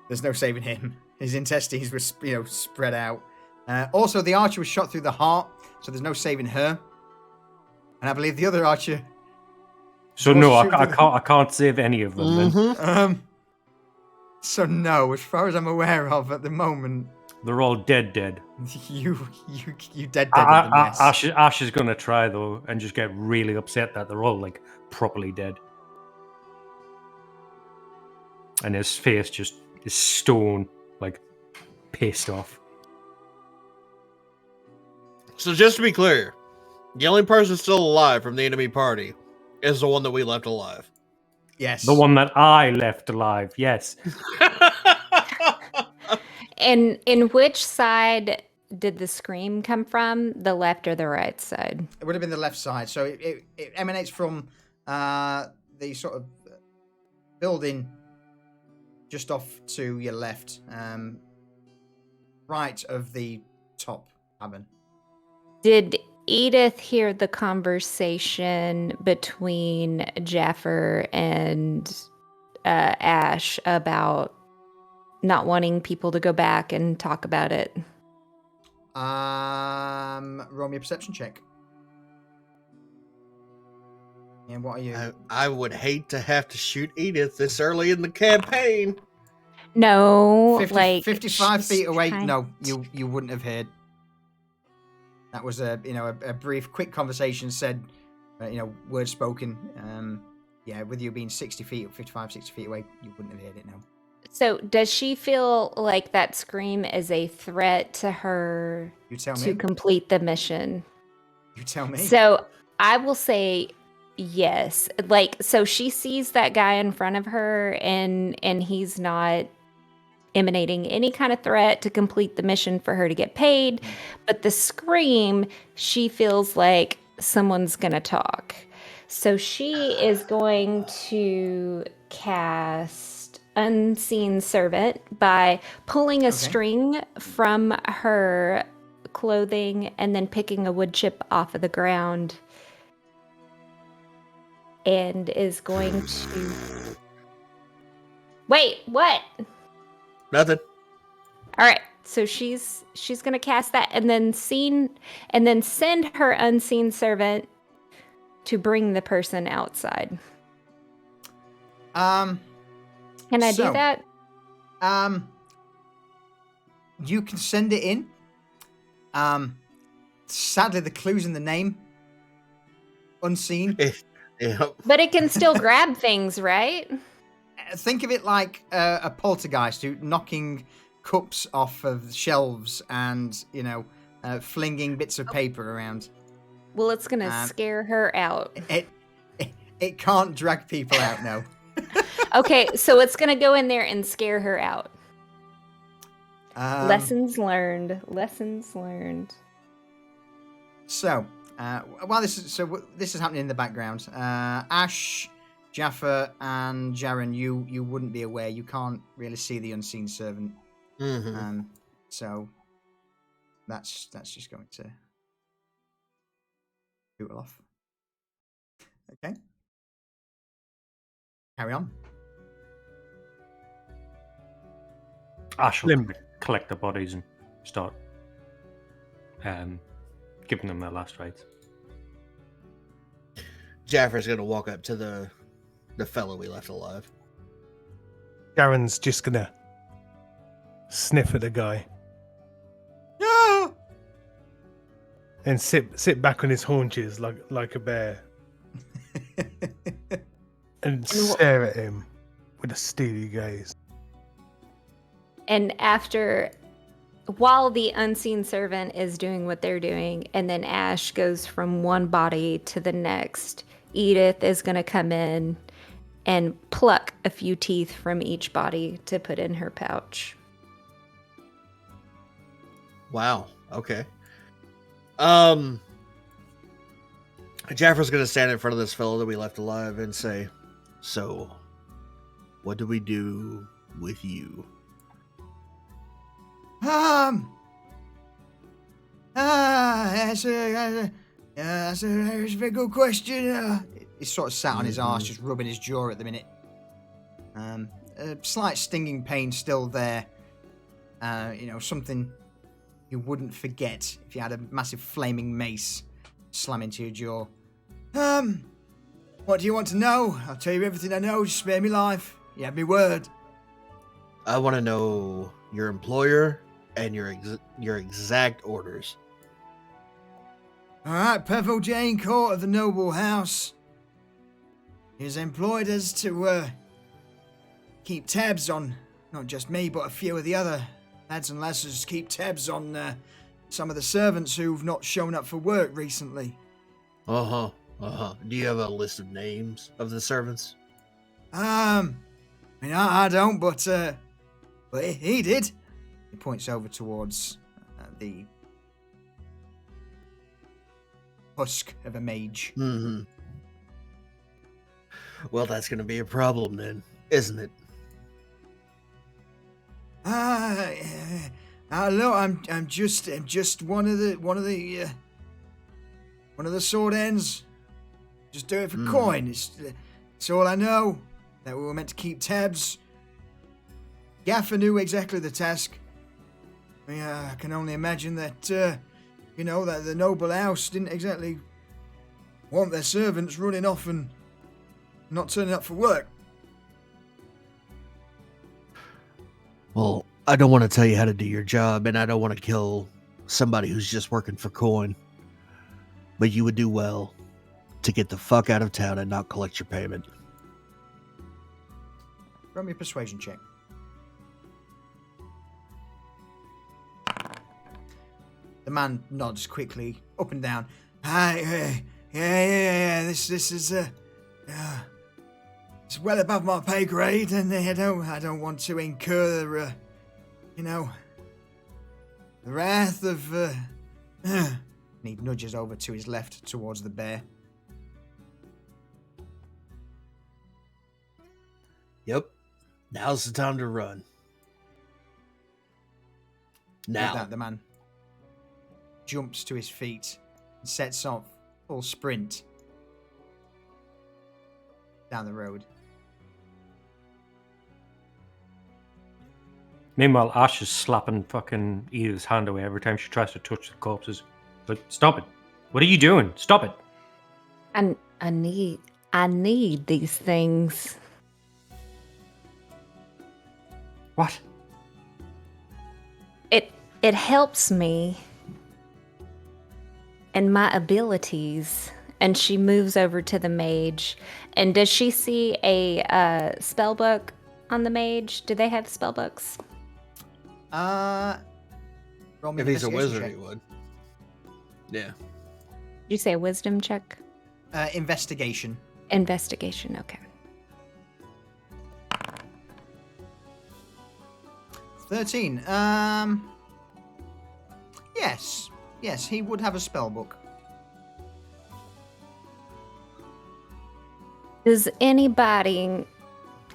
there's no saving him. His intestines were, spread out. Also, the archer was shot through the heart, so there's no saving her. And I believe the other archer. So no, I can't save any of them. Then. So no, as far as I'm aware of at the moment. They're all dead. You dead. Ash is gonna try though, and just get really upset that they're all like properly dead, and his face just is stone, like pissed off. So just to be clear, the only person still alive from the enemy party is the one that we left alive. Yes, the one that I left alive. Yes. And in which side did the scream come from? The left or the right side? It would have been the left side. So it emanates from the sort of building just off to your left, right of the top cabin. Did Edith hear the conversation between Jaffer and Ash about not wanting people to go back and talk about it? Roll me a perception check. And what are you? I would hate to have to shoot Edith this early in the campaign. No, 55 feet away. No, you wouldn't have heard. That was a brief, quick conversation said, words spoken. With you being 60 feet, 55, 60 feet away, you wouldn't have heard it, no. So does she feel like that scream is a threat to her to complete the mission? You tell me. So I will say yes. So she sees that guy in front of her and he's not emanating any kind of threat to complete the mission for her to get paid. But the scream, she feels like someone's going to talk. So she is going to cast Unseen Servant by pulling a string from her clothing and then picking a wood chip off of the ground, and is going to wait. What? Nothing. All right. So she's gonna cast that and then send her Unseen Servant to bring the person outside. Can I do that? You can send it in. Sadly, the clue's in the name. Unseen. Yeah. But it can still grab things, right? Think of it like a poltergeist who knocking cups off of shelves and, flinging bits of paper around. Well, it's going to scare her out. It can't drag people out, no. Okay, so it's going to go in there and scare her out. Lessons learned. So, this is happening in the background. Ash, Jaffa, and Jaren, you wouldn't be aware. You can't really see the Unseen Servant. Mm-hmm. So that's just going to shoot it off. Okay. Carry on. Ash will collect the bodies and start giving them their last rites. Jaffer's gonna walk up to the fellow we left alive. Garen's just gonna sniff at the guy. No! And sit back on his haunches like a bear. And stare at him with a steely gaze. And after while the unseen servant is doing what they're doing, and then Ash goes from one body to the next, Edith is going to come in and pluck a few teeth from each body to put in her pouch. Wow. Okay. Jaffer's gonna stand in front of this fellow that we left alive and say, "So, what do we do with you?" That's a very good question. He's sort of sat on his arse, just rubbing his jaw at the minute. A slight stinging pain still there. Something you wouldn't forget if you had a massive flaming mace slam into your jaw. What do you want to know? I'll tell you everything I know. Just spare me life. You have me word. I want to know your employer and your exact orders. All right, Pevil Jane Court of the Noble House. He's employed us to keep tabs on not just me, but a few of the other lads and lasses. Keep tabs on some of the servants who've not shown up for work recently. Do you have a list of names of the servants? I don't, but he did. He points over towards the husk of a mage. Mm-hmm. Well, that's going to be a problem then, isn't it? Look, I'm just one of the sword ends. Just do it for coin. It's all I know. That we were meant to keep tabs. Gaffer knew exactly the task. I can only imagine that, that the noble house didn't exactly want their servants running off and not turning up for work. Well, I don't want to tell you how to do your job, and I don't want to kill somebody who's just working for coin. But you would do well to get the fuck out of town and not collect your payment. Roll me a persuasion check. The man nods quickly, up and down. Yeah. This is it's well above my pay grade, and I don't want to incur the wrath of. And he nudges over to his left towards the bear. Yep. Now's the time to run. Now. With that, the man jumps to his feet and sets off full sprint down the road. Meanwhile, Ash is slapping fucking Edith's hand away every time she tries to touch the corpses. Like, stop it. What are you doing? Stop it. And I need these things. What? It helps me and my abilities. And she moves over to the mage. And does she see a spell book on the mage? Do they have spell books? If he's a wizard, he would. Yeah. Did you say a wisdom check? Investigation. Investigation, okay. 13. Yes, he would have a spell book. Does anybody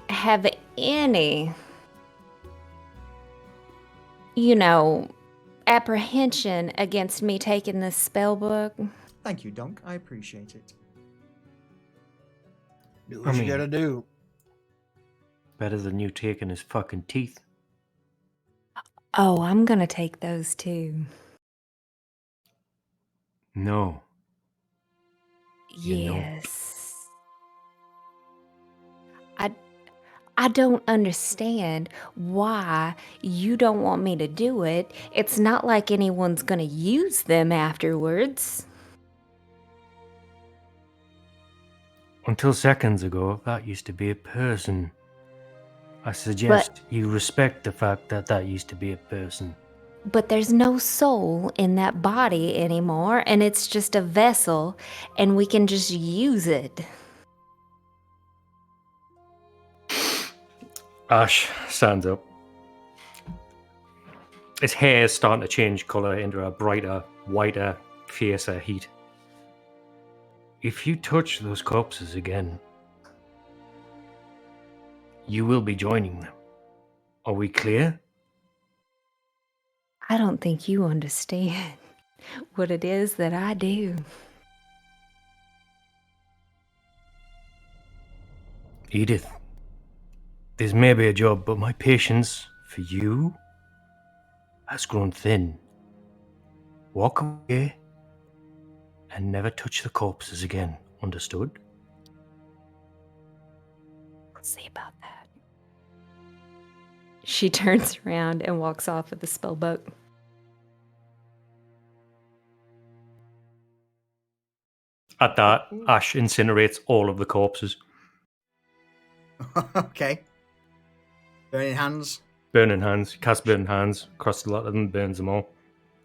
have any, apprehension against me taking this spell book? Thank you, Donk. I appreciate it. Do what you gotta do. Better than you taking his fucking teeth. Oh, I'm gonna take those too. No. Yes. I don't understand why you don't want me to do it. It's not like anyone's gonna use them afterwards. Until seconds ago, that used to be a person. I suggest you respect the fact that used to be a person. but there's no soul in that body anymore, and it's just a vessel, and we can just use it. Ash stands up. His hair is starting to change colour into a brighter, whiter, fiercer heat. If you touch those corpses again, you will be joining them. Are we clear? I don't think you understand what it is that I do. Edith, this may be a job, but my patience for you has grown thin. Walk away and never touch the corpses again. Understood? I'll see about that. She turns around and walks off with the spell book. At that, Ash incinerates all of the corpses. Okay. Burning hands. Burning hands. Cast burning hands across a lot of them, burns them all,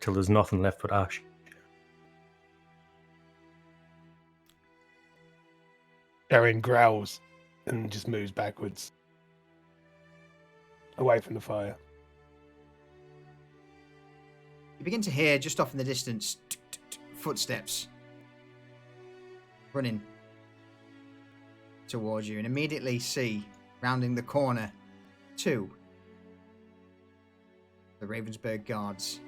till there's nothing left but ash. Erin growls and just moves backwards. Away from the fire. You begin to hear just off in the distance footsteps running towards you, and immediately see, rounding the corner, two the Ravensburg guards.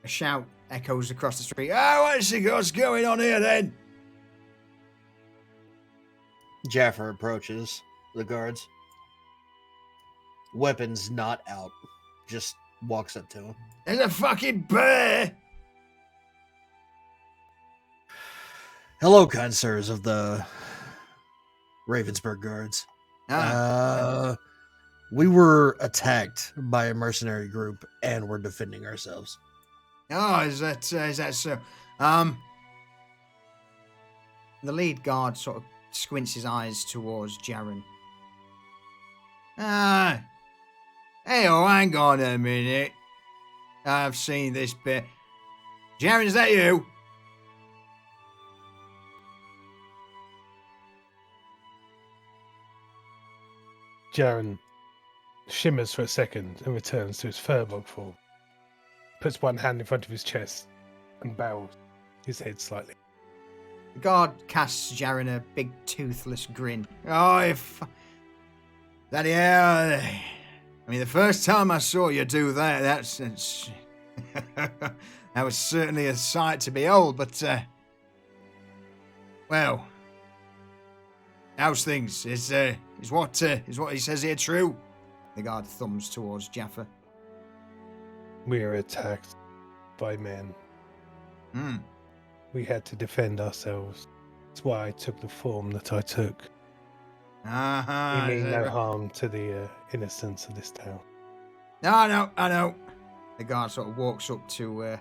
A shout echoes across the street. Oh, what's going on here then? Jaffer approaches the guards. Weapons not out. Just walks up to him. There's a fucking bear! Hello, kind sirs of the Ravensburg guards. We were attacked by a mercenary group and we're defending ourselves. Oh, is that so? The lead guard sort of squints his eyes towards Jaren. Hey, oh, hang on a minute. I've seen this bit. Jaren, is that you? Jaren shimmers for a second and returns to his furbog form. Puts one hand in front of his chest and bows his head slightly. The guard casts Jaren a big toothless grin. Oh, if... That, yeah... I mean, the first time I saw you do that, that's that was certainly a sight to behold, but, well... How's things? Is what he says here true? The guard thumbs towards Jaffa. We are attacked by men. Hmm. We had to defend ourselves. That's why I took the form that I took. Uh-huh. We mean no harm to the innocents of this town. No, I know. The guard sort of walks up to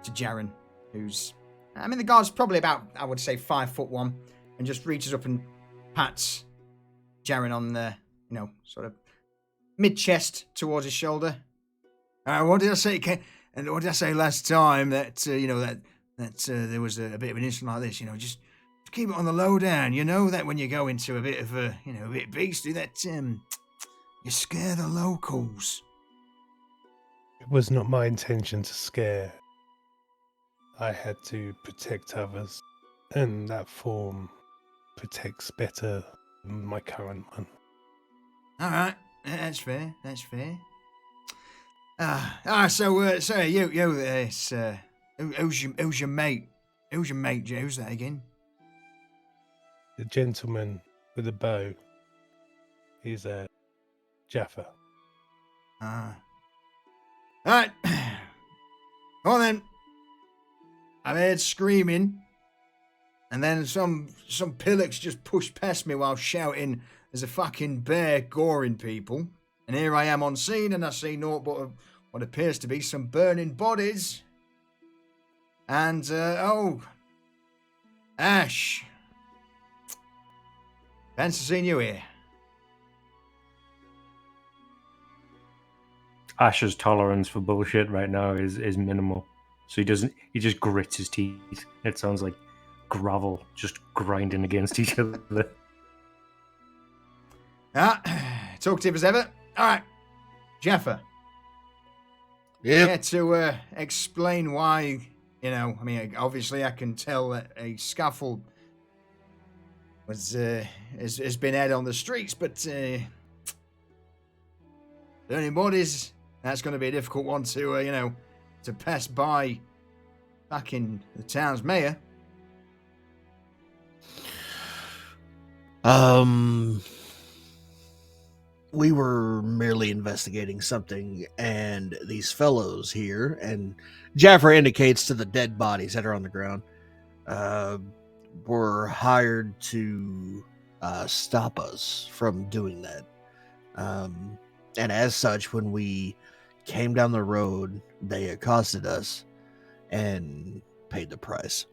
Jaren, who's... I mean, the guard's probably about, I would say, 5'1", and just reaches up and pats Jaren on the, sort of mid-chest towards his shoulder. What did I say? And what did I say last time? That there was a bit of an incident like this. Just keep it on the low down. That when you go into a bit of a bit beastly, that you scare the locals. It was not my intention to scare. I had to protect others, and that form protects better than my current one. All right, that's fair. So you, who's your mate? Who's your mate? Who's that again? The gentleman with the bow is Jaffa. All right. Well then. I heard screaming, and then some pillocks just pushed past me while shouting, "There's a fucking bear goring people." And here I am on scene, and I see naught but what appears to be some burning bodies. And, Ash. Fancy seeing you here. Ash's tolerance for bullshit right now is minimal. So he just grits his teeth. It sounds like gravel just grinding against each other. Talkative as ever. All right, Jaffa. Yep. Yeah, to explain why, obviously I can tell that a scuffle has been had on the streets, but burning bodies, that's going to be a difficult one to pass by back in the town's mayor. We were merely investigating something, and these fellows here, and Jaffer indicates to the dead bodies that are on the ground, were hired to stop us from doing that. And as such, when we came down the road, they accosted us and paid the price.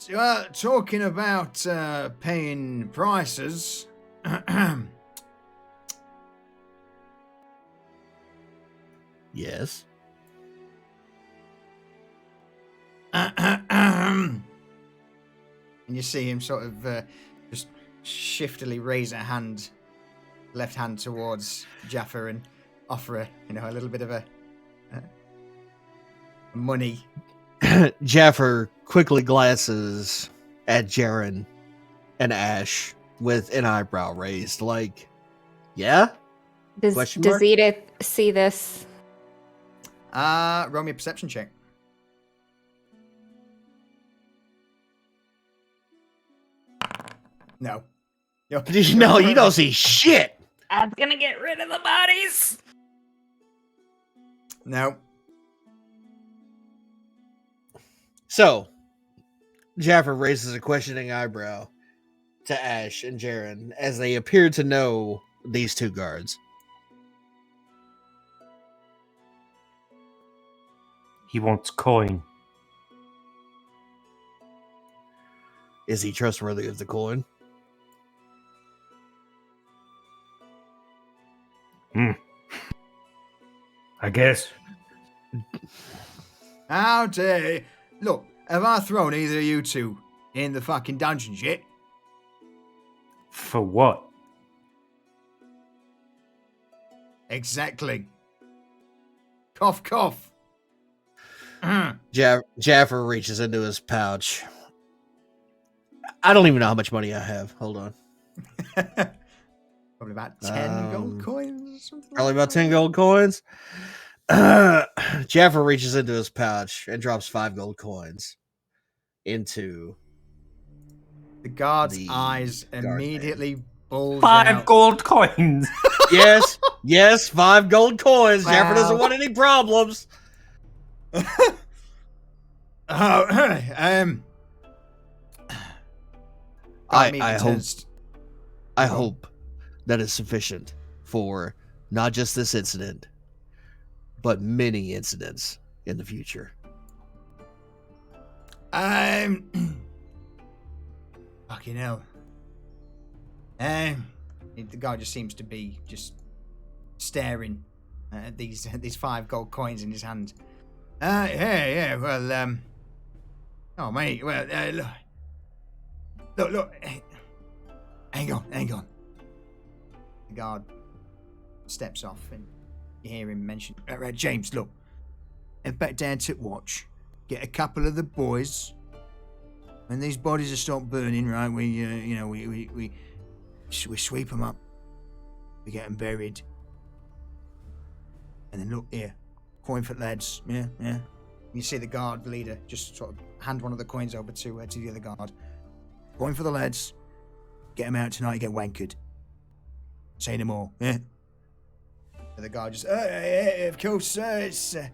So, talking about paying prices, Yes. and you see him sort of just shiftily raise a left hand towards Jaffa and offer a little bit of a money. Jaffer quickly glances at Jaren and Ash with an eyebrow raised, like, yeah? Does Question mark? Edith see this? Roll me a perception check. No. No, you don't see shit. I'm gonna get rid of the bodies. No. So, Jaffer raises a questioning eyebrow to Ash and Jaren as they appear to know these two guards. He wants coin. Is he trustworthy of the coin? I guess. How dare... Look, have I thrown either of you two in the fucking dungeons yet? For what? Exactly. Cough, cough. Jaffer reaches into his pouch. I don't even know how much money I have. Hold on. Probably about 10 gold coins or something. Probably about 10 gold coins. Jaffer reaches into his pouch and drops 5 gold coins into The guard's the eyes guard immediately bulge 5 out. gold coins. yes, 5 gold coins. Wow. Jaffer doesn't want any problems. I hope that is sufficient for not just this incident, but many incidents in the future. Fucking hell. The guy just seems to be just staring at these 5 gold coins in his hand. Yeah, well, oh, mate, well, look, hang on. The guard steps off and you hear him mention, James, look, head back down to watch, get a couple of the boys. When these bodies are stopped burning, right, we sweep them up, we get them buried, and then look here, coin for lads, yeah. You see the guard leader just sort of hand one of the coins over to the other guard. Coin for the lads, get them out tonight, get wankered. Say no more, yeah. And the guard just, of course, it's. I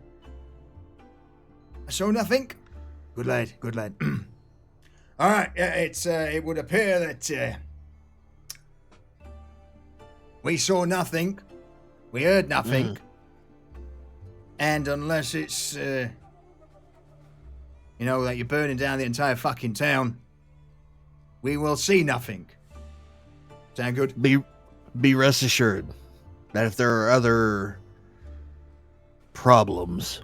saw nothing. Good lad. All right, it would appear that we saw nothing, we heard nothing, and unless it's that you're burning down the entire fucking town, we will see nothing. Sound good? Be rest assured, that if there are other problems,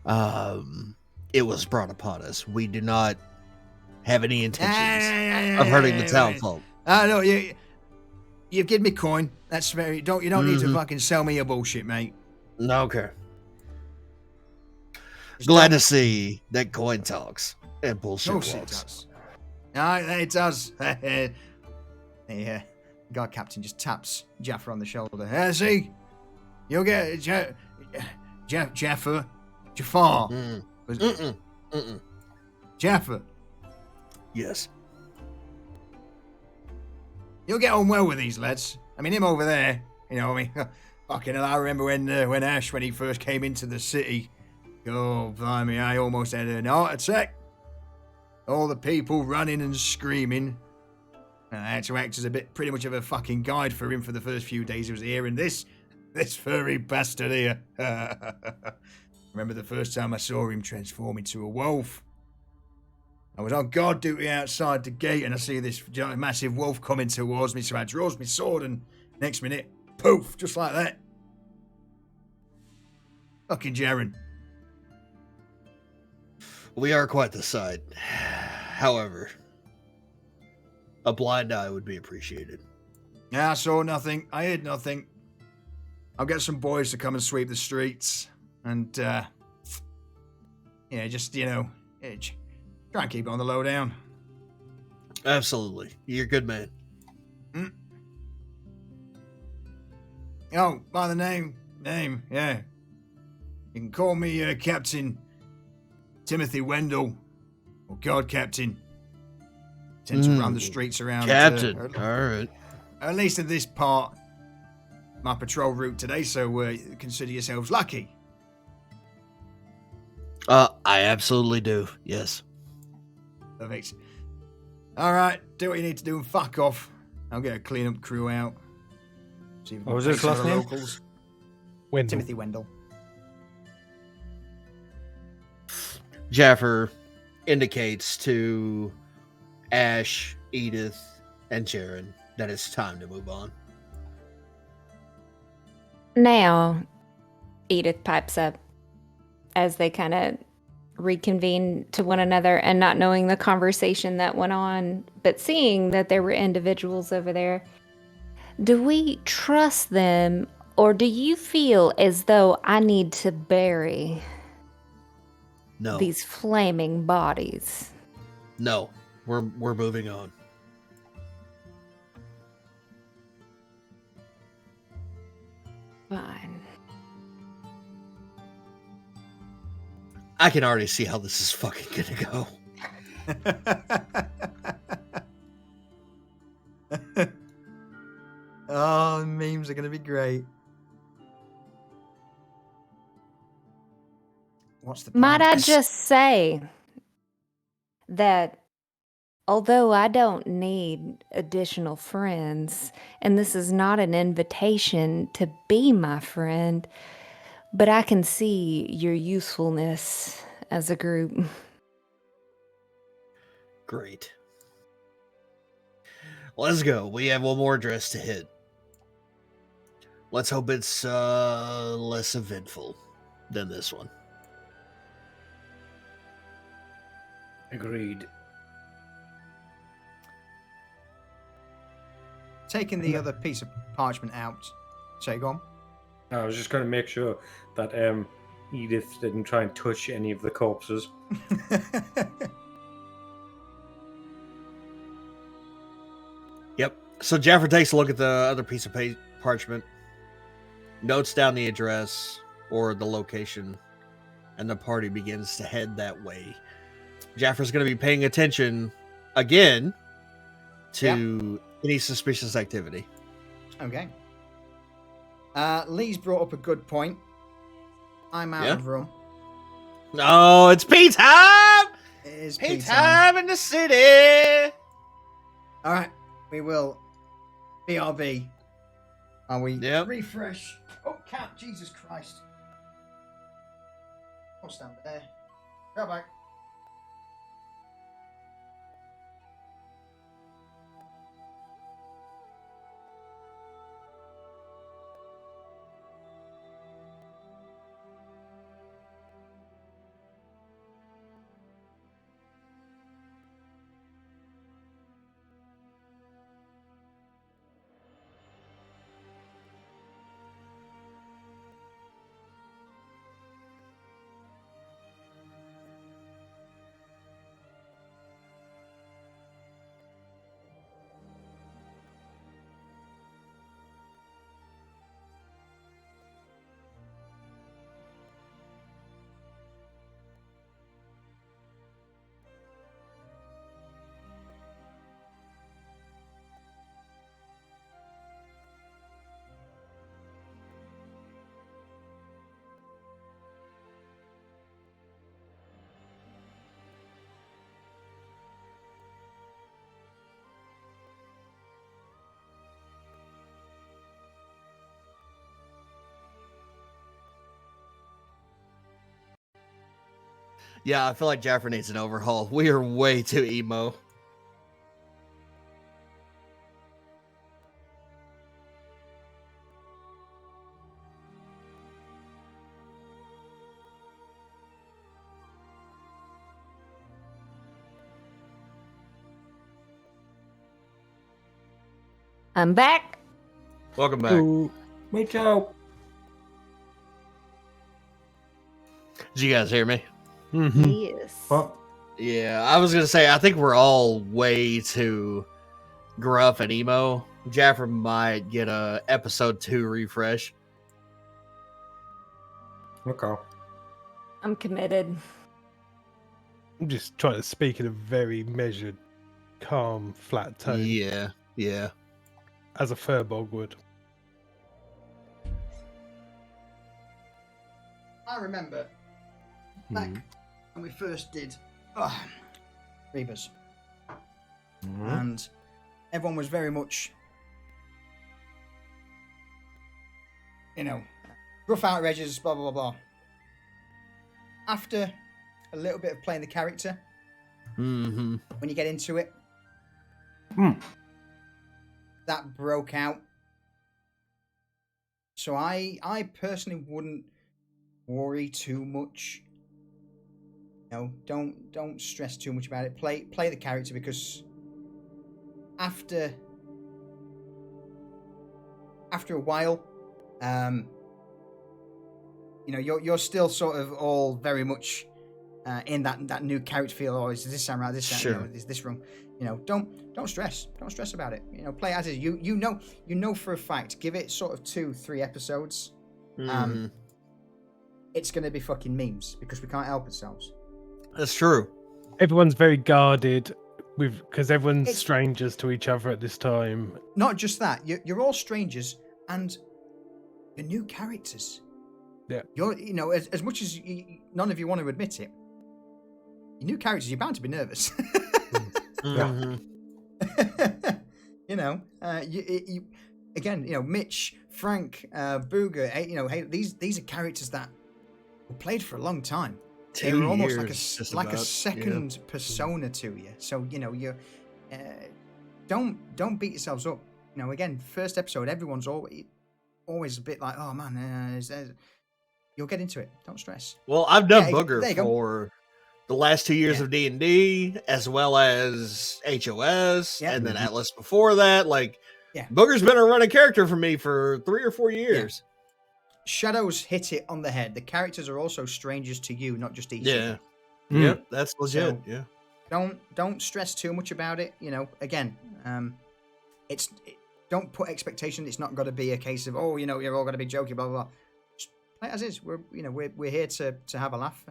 it was brought upon us. We do not have any intentions of hurting the town folk. No, you've given me coin. That's very. You don't need to fucking sell me your bullshit, mate. Okay. Just Glad don't- to see that coin talks and bullshit Of course it walks. does. It does. Yeah. Guard captain just taps Jaffa on the shoulder. See, you'll get Jaffa. Jafar. Jaffa. Yes. You'll get on well with these lads. I mean, him over there. You know, I mean, fucking hell, I remember when Ash, when he first came into the city. Oh, blimey, I almost had an heart attack. All the people running and screaming. And I had to act as pretty much of a fucking guide for him for the first few days he was here. And this furry bastard here. Remember the first time I saw him transform into a wolf? I was on guard duty outside the gate and I see this giant, massive wolf coming towards me, so I draws my sword and next minute, poof, just like that. Fucking Jaren. We are quite the sight. However, a blind eye would be appreciated. Yeah, I saw nothing. I heard nothing. I'll get some boys to come and sweep the streets. And, just, try and keep it on the low down. Absolutely. You're a good man. Oh, by the name, yeah. You can call me Captain Timothy Wendell, or Guard Captain. Tend to run the streets around. Captain. All right. At least in this part, my patrol route today, so consider yourselves lucky. I absolutely do. Yes. Perfect. All right, do what you need to do and fuck off. I'll get a cleanup crew out. See if we What was can his take some last of the name? locals. Wendell. Timothy Wendell. Jaffer indicates to Ash, Edith, and Jaren that it's time to move on. Now, Edith pipes up as they kind of reconvene to one another and not knowing the conversation that went on, but seeing that there were individuals over there. Do we trust them, or do you feel as though I need to bury No. these flaming bodies? No. We're moving on. Fine. I can already see how this is fucking gonna go. Oh, memes are going to be great. What's the plan? Might I just say that although I don't need additional friends, and this is not an invitation to be my friend, but I can see your usefulness as a group. Great. Let's go. We have one more address to hit. Let's hope it's less eventful than this one. Agreed. Taking the other piece of parchment out. Say, go on. I was just going to make sure that Edith didn't try and touch any of the corpses. Yep. So Jaffer takes a look at the other piece of parchment, notes down the address or the location, and the party begins to head that way. Jaffer's going to be paying attention again to any suspicious activity. Okay. Lee's brought up a good point. I'm out of room. No, it's pee time! It is Pee pee time in the city! All right, we will BRB. And we refresh. Oh, cat, Jesus Christ. I'll stand there. Go back. Yeah, I feel like Jaffer needs an overhaul. We are way too emo. I'm back. Welcome back. Ooh, Me too. Did you guys hear me? mhm. Yes. What? Yeah, I was gonna say I think we're all way too gruff and emo. Jaffer might get a episode 2 refresh. Okay. I'm committed. I'm just trying to speak in a very measured, calm, flat tone, Yeah, yeah. as a furbog would. I remember back when we first did Reapers, and everyone was very much, rough outer edges, blah blah blah blah. After a little bit of playing the character, Mm-hmm. when you get into it, that broke out. So I personally wouldn't worry too much. Don't stress too much about it. Play the character, because after a while, you're still sort of all very much in that new character feel. Oh, is this sound right? This sound, Sure. is this wrong? Don't stress. Don't stress about it. Play as is. You know for a fact. Give it sort of 2-3 episodes. Mm-hmm. It's going to be fucking memes, because we can't help ourselves. That's true. Everyone's very guarded because everyone's It's- strangers to each other at this time. Not just that, you're all strangers, and you're new characters. Yeah. You're, as much as none of you want to admit it, you're new characters. You're bound to be nervous. Mm-hmm. Again, Mitch, Frank, Booger. Hey, these are characters that were played for a long time. They 2 were almost years, just like a about, second persona to you. So you're don't beat yourselves up. Again, first episode, everyone's always a bit like, oh man, you'll get into it. Don't stress. Well, I've done Yeah, Booger there you go. for the last 2 years Yeah. of D&D, as well as HOS, Yeah. and then Atlas before that. Yeah. Booger's been a running character for me for 3 or 4 years. Shadows hit it on the head. The characters are also strangers to you, not just each other. Yep, that's legit. So- yeah. Don't stress too much about it. Again, don't put expectation. It's not got to be a case of, oh, you're all going to be joking, blah blah blah. Just play it as is. We're here to have a laugh.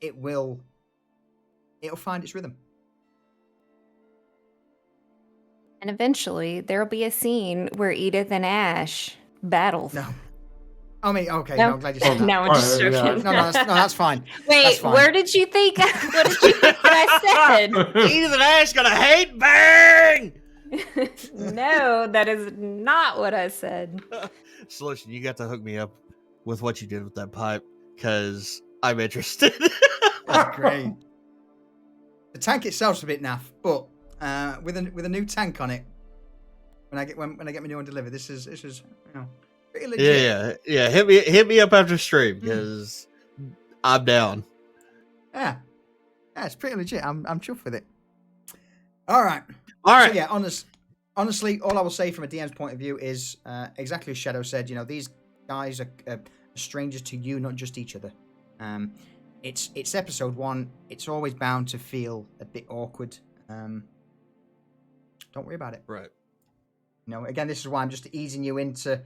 It'll find its rhythm. And eventually, there'll be a scene where Edith and Ash battle. No, I mean, okay. No. No, I'm glad you said that. No, I'm just Yeah. joking. No, that's fine. Wait, that's fine. where did you think? What did you think I said? Edith and Ash gonna hate bang! No, that is not what I said. Solution, you got to hook me up with what you did with that pipe, because I'm interested. That's great. The tank itself's a bit naff, but with a new tank on it, when I get my new one delivered, this is pretty legit. yeah. Hit me up after stream, because I'm down. Yeah, it's pretty legit. I'm chuffed with it. All right. All right. So yeah, honestly, all I will say from a DM's point of view is exactly as Shadow said. These guys are strangers to you, not just each other. It's episode 1. It's always bound to feel a bit awkward. Don't worry about it. Right. Again, this is why I'm just easing you into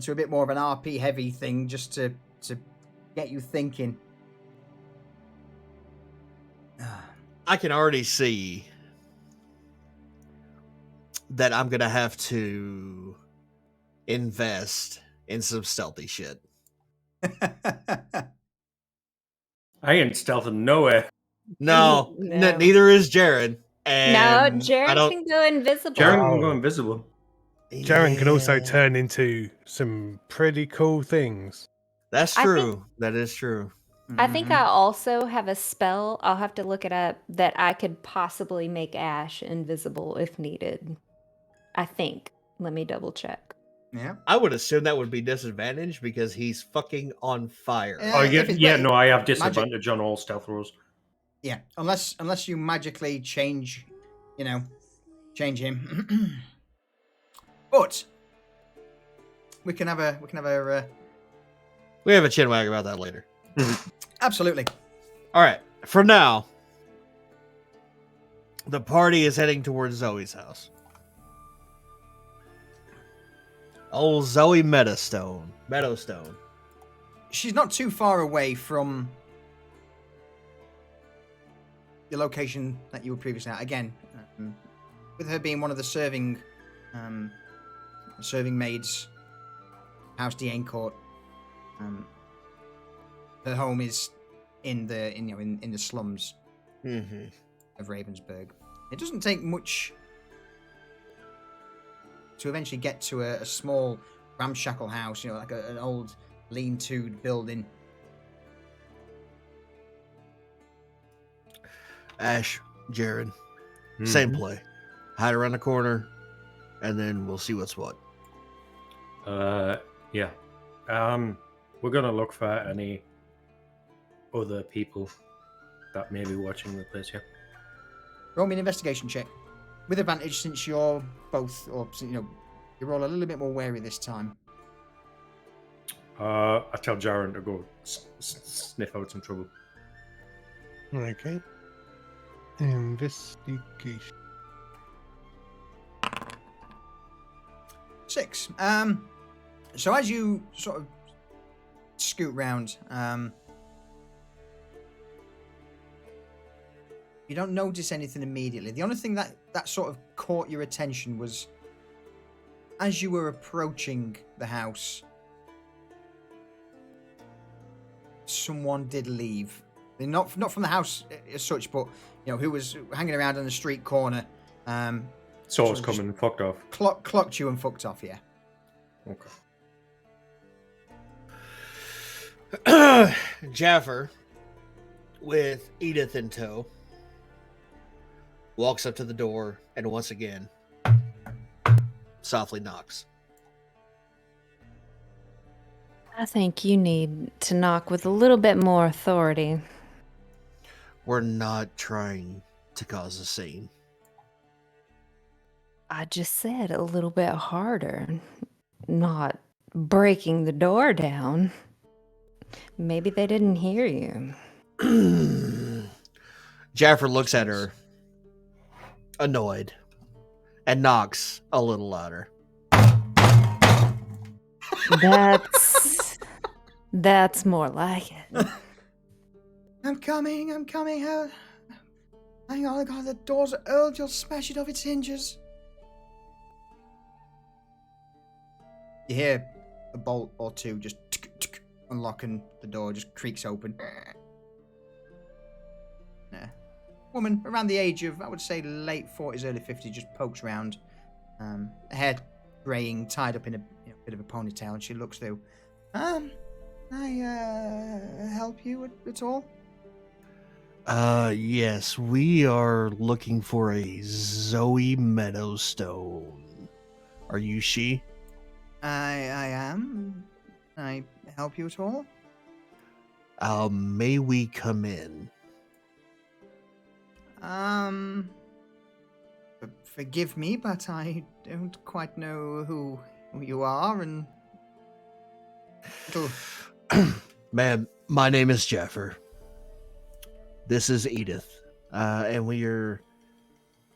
a bit more of an RP heavy thing, just to get you thinking. I can already see that I'm gonna have to invest in some stealthy shit. I ain't stealthing nowhere. No, No. neither is Jared. No, And Jared I don't. can go invisible. Jaren can go invisible. Jaren can also Yeah. turn into some pretty cool things. That's I true. That is true. I think I also have a spell. I'll have to look it up that I could possibly make Ash invisible if needed. I think. Let me double check. Yeah. I would assume that would be disadvantage because he's fucking on fire. Oh, yeah, if it's yeah. ma- No, I have magic- disadvantage on all stealth rolls. Yeah, unless you magically change, change him. But we can have a We have a chinwag about that later. absolutely. All right. For now, the party is heading towards Zoe's house. Old Zoe Meadowstone. She's not too far away from the location that you were previously at. Again, with her being one of the serving maids, House d'Aincourt. Her home is in the slums Mm-hmm. of Ravensburg. It doesn't take much to eventually get to a small ramshackle house, like an old lean-to building. Ash, Jared, same play. Hide around the corner, and then we'll see what's what. Yeah. We're gonna look for any other people that may be watching the place here. Roll me an investigation check with advantage, since you're both, you're all a little bit more wary this time. I tell Jaren to go sniff out some trouble. Okay. Investigation. 6. So as you sort of scoot round, you don't notice anything immediately. The only thing that sort of caught your attention was as you were approaching the house, someone did leave. Not from the house as such, but who was hanging around on the street corner. Saul's So coming and fucked off. Clocked you and fucked off. Yeah. Okay. Jaffer, with Edith in tow, walks up to the door and once again softly knocks. I think you need to knock with a little bit more authority. We're not trying to cause a scene. I just said a little bit harder, not breaking the door down. Maybe they didn't hear you. Jaffer looks at her, annoyed, and knocks a little louder. That's more like it. I'm coming. Hang on, God, the door's old. You'll smash it off its hinges. You hear a bolt or two just unlocking the door, just creaks open. Yeah. Woman around the age of, I would say, late 40s, early 50s, just pokes round. Hair graying, tied up in a bit of a ponytail, and she looks through. I help you at all? Yes, we are looking for a Zoe Meadowstone. Are you she? I am. Can I help you at all? May we come in? Forgive me, but I don't quite know who you are, and Ma'am, my name is Jaffer. This is Edith, and we are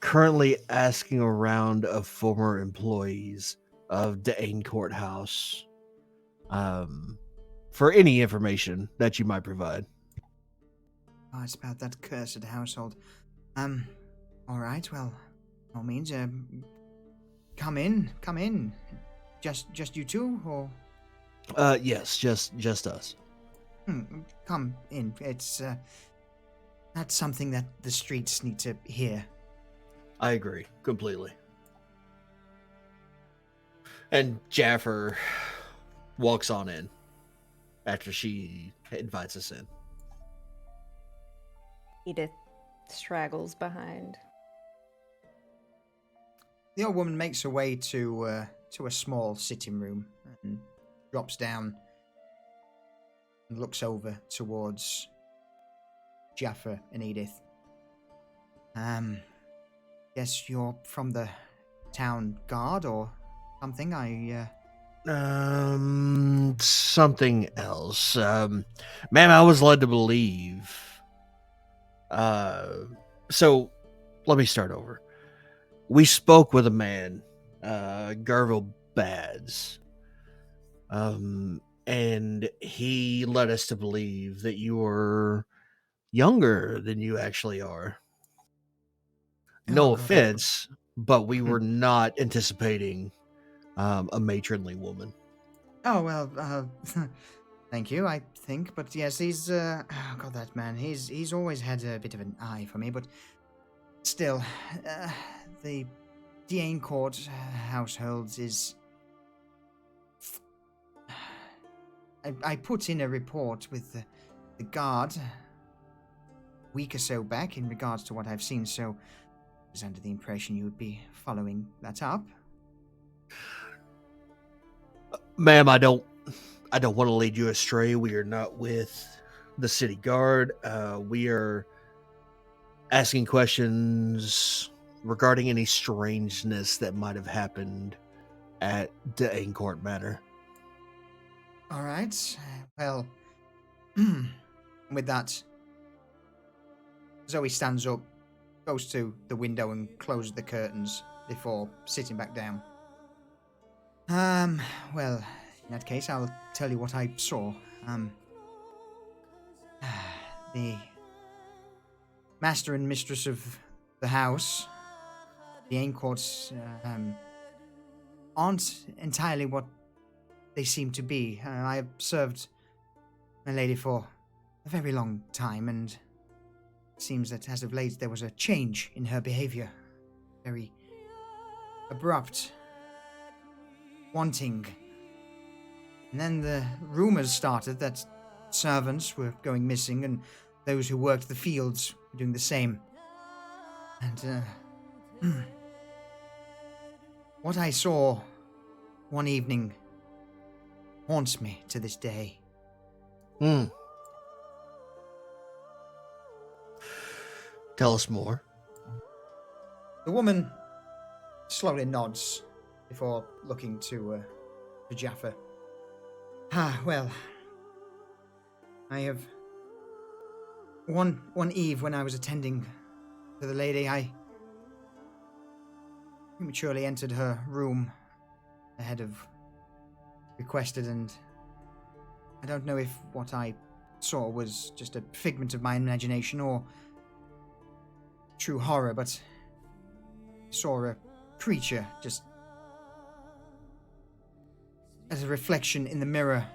currently asking around of former employees of d'Aincourt House for any information that you might provide. Oh, it's about that cursed household. All right, well, all means, come in. Just you two, or? Yes, just us. Come in. It's, that's something that the streets need to hear. I agree completely. And Jaffer walks on in after she invites us in. Edith straggles behind. The old woman makes her way to a small sitting room and drops down and looks over towards Jaffa and Edith. Guess you're from the town guard or something. Something else. Ma'am, I was led to believe. So let me start over. We spoke with a man, Garville Bads. And he led us to believe that you were younger than you actually are. No Oh, offense, but we were not anticipating a matronly woman. Oh, well, thank you, I think. But yes, he's, oh God, that man, he's always had a bit of an eye for me, but still, the D'Aincourt households is... I put in a report with the guard a week or so back in regards to what I've seen, so I was under the impression you would be following that up. Ma'am, I don't want to lead you astray. We are not with the city guard. We are asking questions regarding any strangeness that might have happened at D'Aincourt Manor. All right. Well, with that, Zoe stands up, goes to the window and closes the curtains before sitting back down. Well, in that case, I'll tell you what I saw. The master and mistress of the house, the Aincourts, aren't entirely what they seem to be. I have served my lady for a very long time, and it seems that as of late there was a change in her behavior. Very abrupt, wanting. And then the rumors started that servants were going missing and those who worked the fields were doing the same. And what I saw one evening haunts me to this day. Tell us more. The woman slowly nods before looking to Jaffa. Well, I have one eve when I was attending to the lady, I prematurely entered her room ahead of requested, and I don't know if what I saw was just a figment of my imagination or true horror, but I saw a creature just as a reflection in the mirror,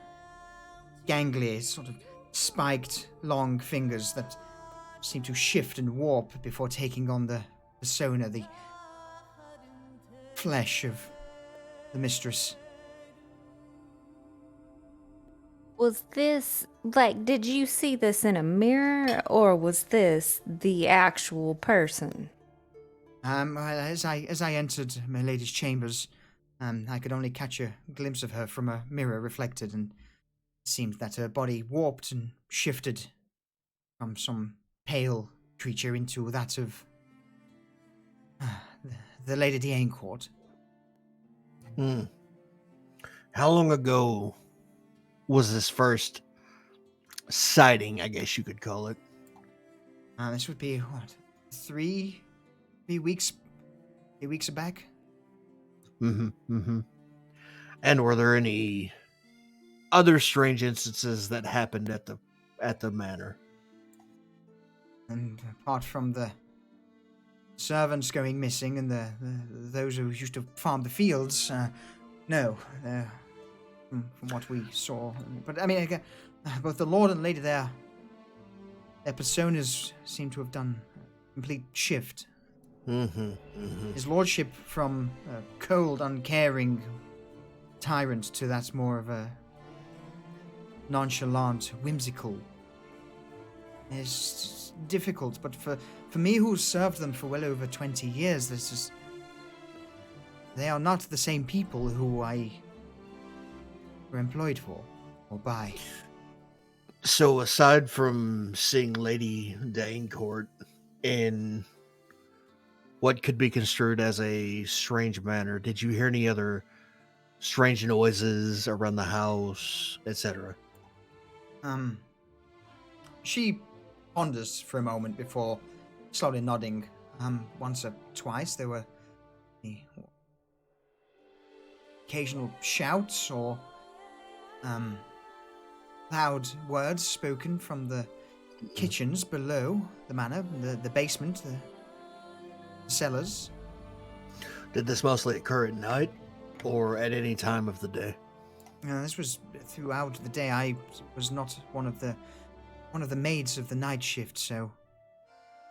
gangly, sort of spiked long fingers that seemed to shift and warp before taking on the persona, the flesh of the mistress. Was this, did you see this in a mirror, or was this the actual person? Well, as I entered my lady's chambers, I could only catch a glimpse of her from a mirror reflected, and it seemed that her body warped and shifted from some pale creature into that of the Lady D'Aincourt. How long ago was this first sighting, I guess you could call it? This would be, what, 3 weeks? 3 weeks back? And were there any other strange instances that happened at the manor? And apart from the servants going missing and those who used to farm the fields, no, from what we saw. But I mean, both the Lord and Lady there, their personas seem to have done a complete shift. His lordship from a cold, uncaring tyrant to that more of a nonchalant, whimsical. There's difficult, but for me who served them for well over 20 years, they are not the same people who I were employed for or by. So, aside from seeing Lady Danecourt in what could be construed as a strange manner, did you hear any other strange noises around the house, etc.? She ponders for a moment before slowly nodding. Once or twice there were the occasional shouts or loud words spoken from the kitchens below the manor, the basement, the cellars. Did this mostly occur at night or at any time of the day? This was throughout the day. I was not one of the maids of the night shift, so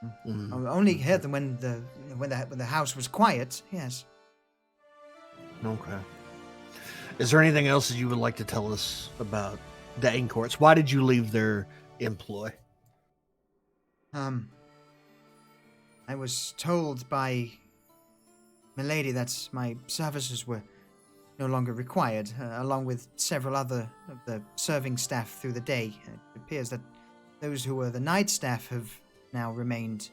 I only heard them when the house was quiet. Yes. Okay. Is there anything else that you would like to tell us about Danecourts? Why did you leave their employ? I was told by Milady that my services were no longer required, along with several other of the serving staff through the day. It appears that those who were the night staff have now remained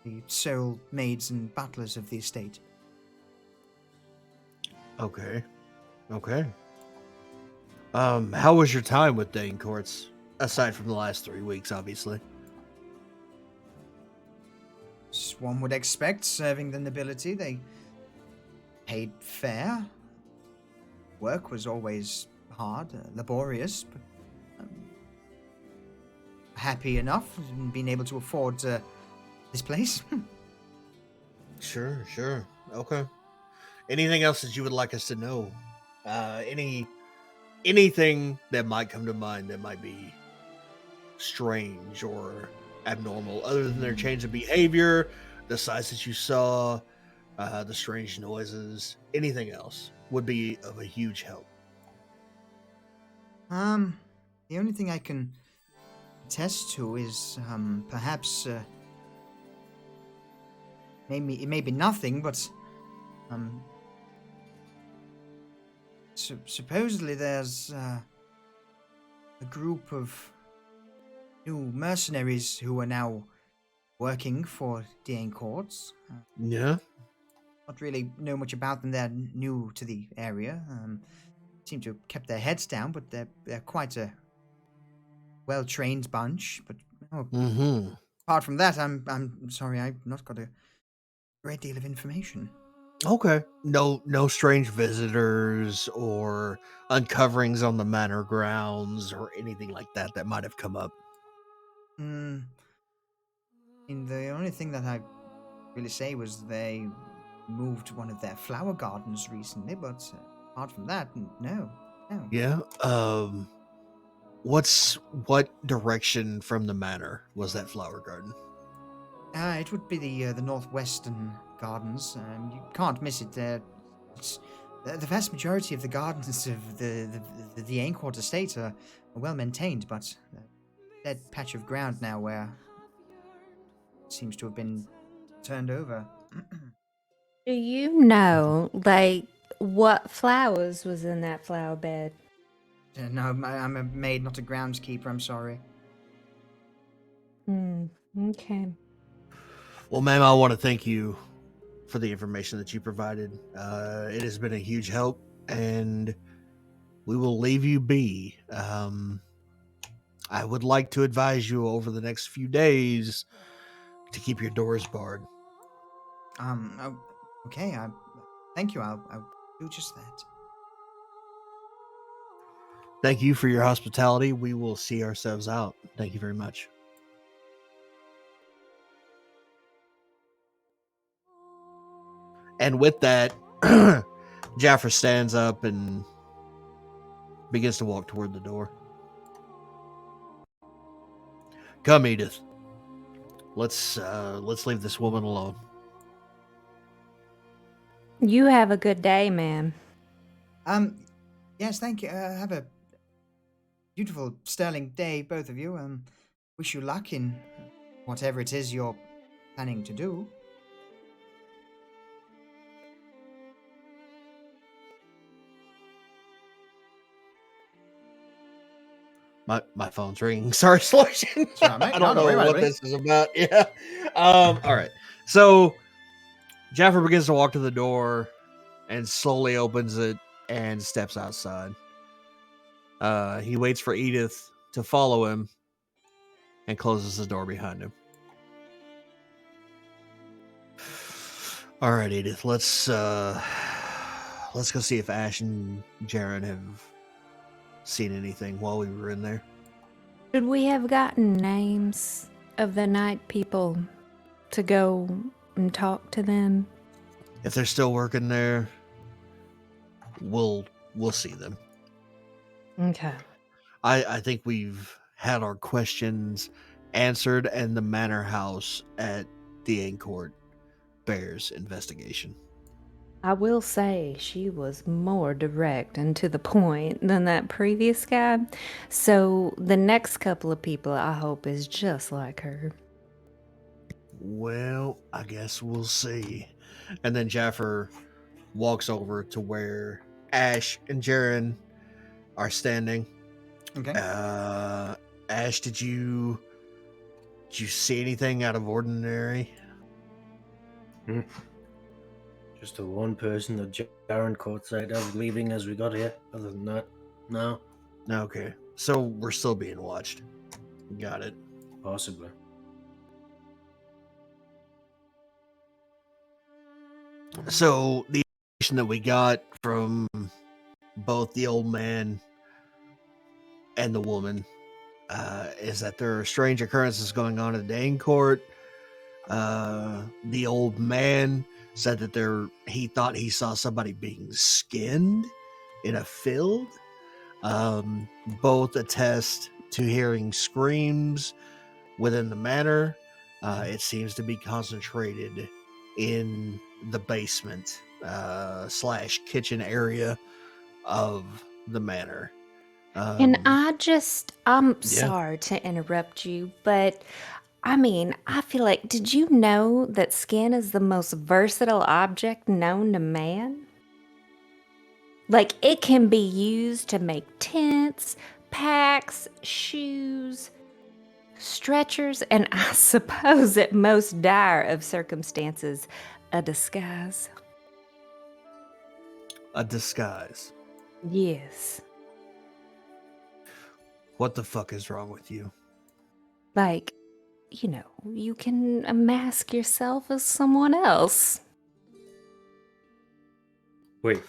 the sole maids and butlers of the estate. Okay. How was your time with Danecourts, aside from the last 3 weeks, obviously? As one would expect, serving the nobility, they paid fair. Work was always hard, laborious, but happy enough in being able to afford this place. Sure. Okay. Anything else that you would like us to know? Anything that might come to mind that might be strange or abnormal, other than their change of behavior, the sights that you saw, the strange noises? Anything else would be of a huge help. The only thing I can attest to is perhaps it may be nothing, but supposedly there's a group of new mercenaries who are now working for Danecourts. Yeah. Not really know much about them. They're new to the area. Seem to have kept their heads down, but they're quite a well-trained bunch. But apart from that, I'm sorry, I've not got a great deal of information. Okay. No strange visitors or uncoverings on the manor grounds or anything like that that might have come up. And the only thing that I really say was they moved one of their flower gardens recently, but apart from that, no. Yeah. What direction from the manor was that flower garden? It would be the northwestern gardens. You can't miss it. It's, the vast majority of the gardens of the Danecourt estate are well maintained, but that patch of ground now where it seems to have been turned over. Do you know, like, what flowers was in that flower bed? No, I'm a maid, not a groundskeeper. I'm sorry. Okay. Well, ma'am, I want to thank you for the information that you provided. It has been a huge help, and we will leave you be. I would like to advise you over the next few days to keep your doors barred. Okay. Thank you. I'll do just that. Thank you for your hospitality. We will see ourselves out. Thank you very much. And with that, Jaffer stands up and begins to walk toward the door. Come, Edith. Let's leave this woman alone. You have a good day, ma'am. Yes, thank you. Have a beautiful sterling day, both of you. Wish you luck in whatever it is you're planning to do. My phone's ringing. Sorry, Slotion. all right, mate. I No, don't don't worry know about it, what buddy. this is about. Yeah. All right. So Jaffer begins to walk to the door and slowly opens it and steps outside. He waits for Edith to follow him and closes the door behind him. All right, Edith. Let's go see if Ash and Jaren have seen anything while we were in there. Should we have gotten names of the night people to go and talk to them? If they're still working there, we'll see them. Okay. I think we've had our questions answered, and the manor house at the Ain Court bears investigation. I will say she was more direct and to the point than that previous guy. So the next couple of people I hope is just like her. Well, I guess we'll see. And then Jaffer walks over to where Ash and Jaren are standing. Okay. Ash, did you see anything out of ordinary? Just the one person that Jaren caught sight of leaving as we got here. Other than that, no. Okay, so we're still being watched. Got it. Possibly. So the information that we got from both the old man and the woman is that there are strange occurrences going on at the Ain Court. The old man said that he thought he saw somebody being skinned in a field. Both attest to hearing screams within the manor. It seems to be concentrated in the basement / kitchen area of the manor. And I'm sorry to interrupt you, but I mean, I feel like, did you know that skin is the most versatile object known to man? Like, it can be used to make tents, packs, shoes, stretchers, and I suppose at most dire of circumstances, a disguise. A disguise. Yes. What the fuck is wrong with you? Like, you can mask yourself as someone else. Wait.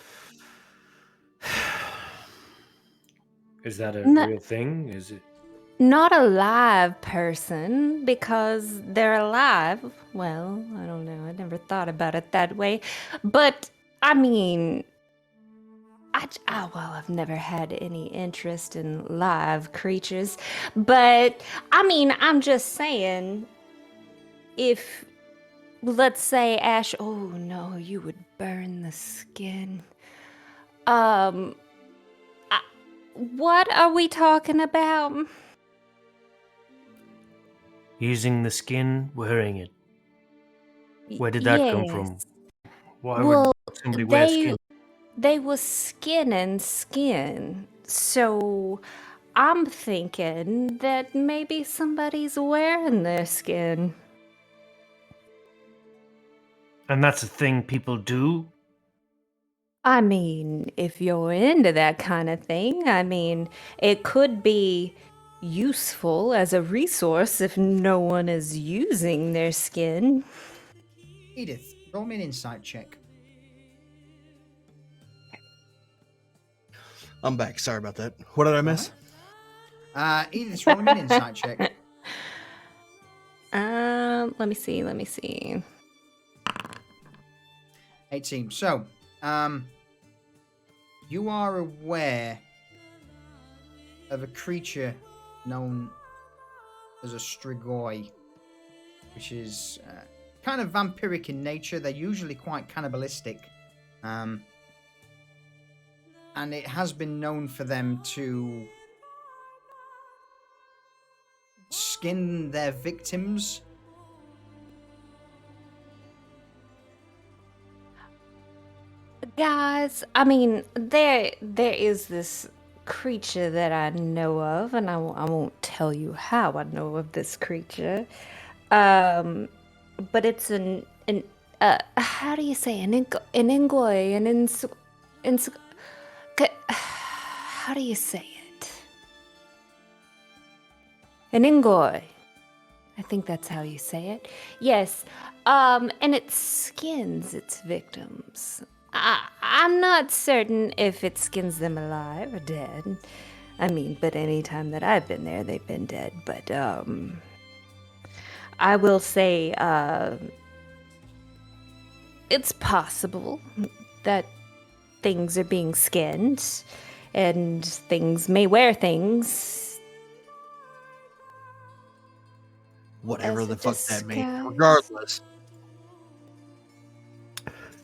Is that a No. real thing? Is it? Not a live person, because they're alive. Well, I don't know. I never thought about it that way. But, I mean, I've never had any interest in live creatures. But, I mean, I'm just saying, if, let's say, Ash, oh no, you would burn the skin. What are we talking about? Using the skin, wearing it. Where did that come from? Why Well, would somebody wear skin? They was skinning skin. So I'm thinking that maybe somebody's wearing their skin. And that's a thing people do? I mean, if you're into that kind of thing, I mean, it could be useful as a resource if no one is using their skin. Edith, roll me an insight check. I'm back. Sorry about that. What did I miss? Edith, roll me an insight check. Let me see. 18. So, you are aware of a creature known as a Strigoi, which is kind of vampiric in nature. They're usually quite cannibalistic. And it has been known for them to skin their victims Guys, I mean, there is this creature that I know of, and I won't tell you how I know of this creature. But it's an how do you say an ingoi, how do you say it? An ingoi. I think that's how you say it. Yes. And it skins its victims. I'm not certain if it skins them alive or dead. I mean, but any time that I've been there, they've been dead. But I will say, it's possible that things are being skinned, and things may wear things. Whatever As the a fuck that means. disguise. Regardless,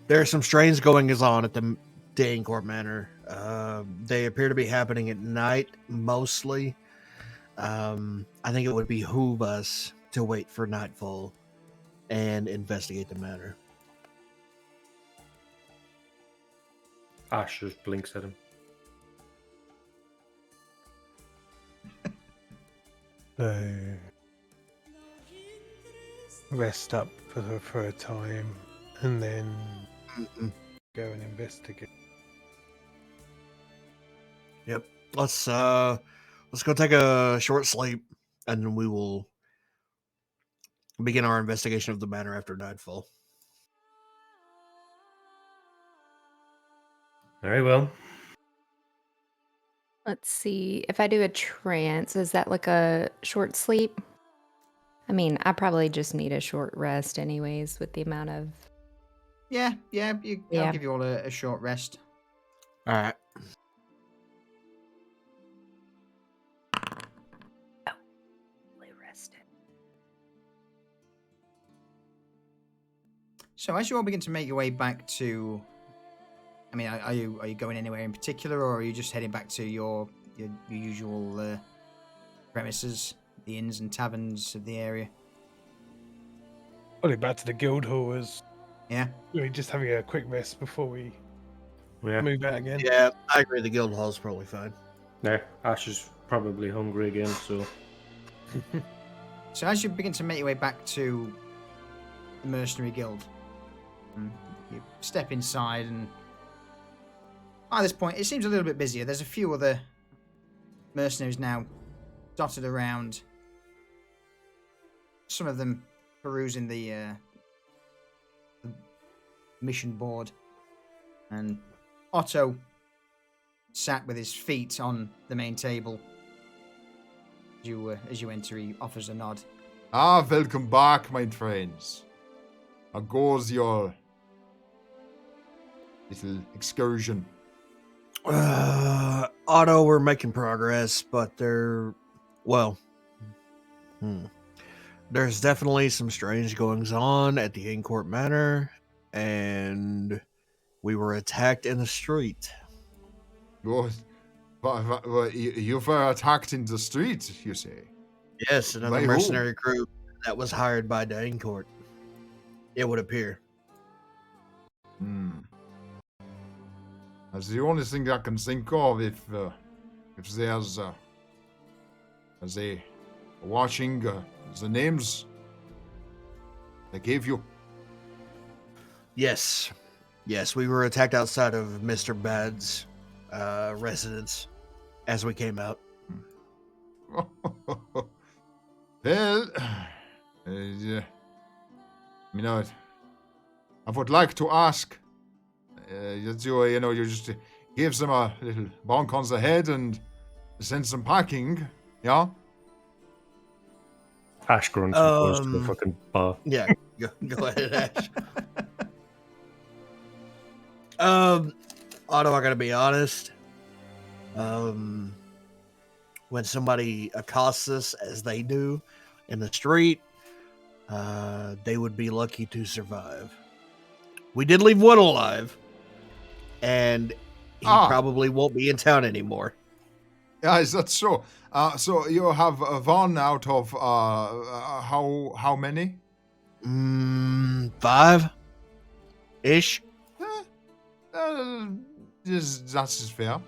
there's some strange goings on at the Danecourt Manor. They appear to be happening at night, mostly. I think it would behoove us to wait for nightfall and investigate the matter. Ash just blinks at him. So rest up for a time, and then go and investigate. Yep. Let's go take a short sleep, and then we will begin our investigation of the manor after nightfall. Very well. Let's see. If I do a trance, is that like a short sleep? I mean, I probably just need a short rest, anyways, with the amount of. Yeah. I'll Yeah. give you all a short rest. All right. Fully rested. So as you all begin to make your way back to, I mean, are you going anywhere in particular, or are you just heading back to your usual premises, the inns and taverns of the area? Probably back to the guild hall as Yeah. we're just having a quick rest before we Yeah. move out again. Yeah, I agree. The guild hall is probably fine. Yeah. Ash is probably hungry again, so. So as you begin to make your way back to the Mercenary Guild, you step inside, and by this point, it seems a little bit busier. There's a few other mercenaries now dotted around. Some of them perusing the mission board, and Otto sat with his feet on the main table. As you enter, he offers a nod. Welcome back, my friends. How goes your little excursion? Otto, we're making progress, but there's definitely some strange goings on at the Incourt Manor, and we were attacked in the street. What? You were attacked in the street, you say? Yes, another By who? mercenary crew that was hired by the Incourt. It would appear. That's the only thing I can think of. If there's watching the names they gave you. Yes, we were attacked outside of Mr. Bad's residence as we came out. Well, you know, I would like to ask. You just give them a little bonk on the head and send them packing. Yeah. Ash grunts and goes to the fucking bar. Yeah, go ahead, Ash. Otto, I gotta be honest. When somebody accosts us as they do in the street, they would be lucky to survive. We did leave one alive, and he probably won't be in town anymore. Yeah, is that so? So you have one out of how many? 5-ish. That is fair.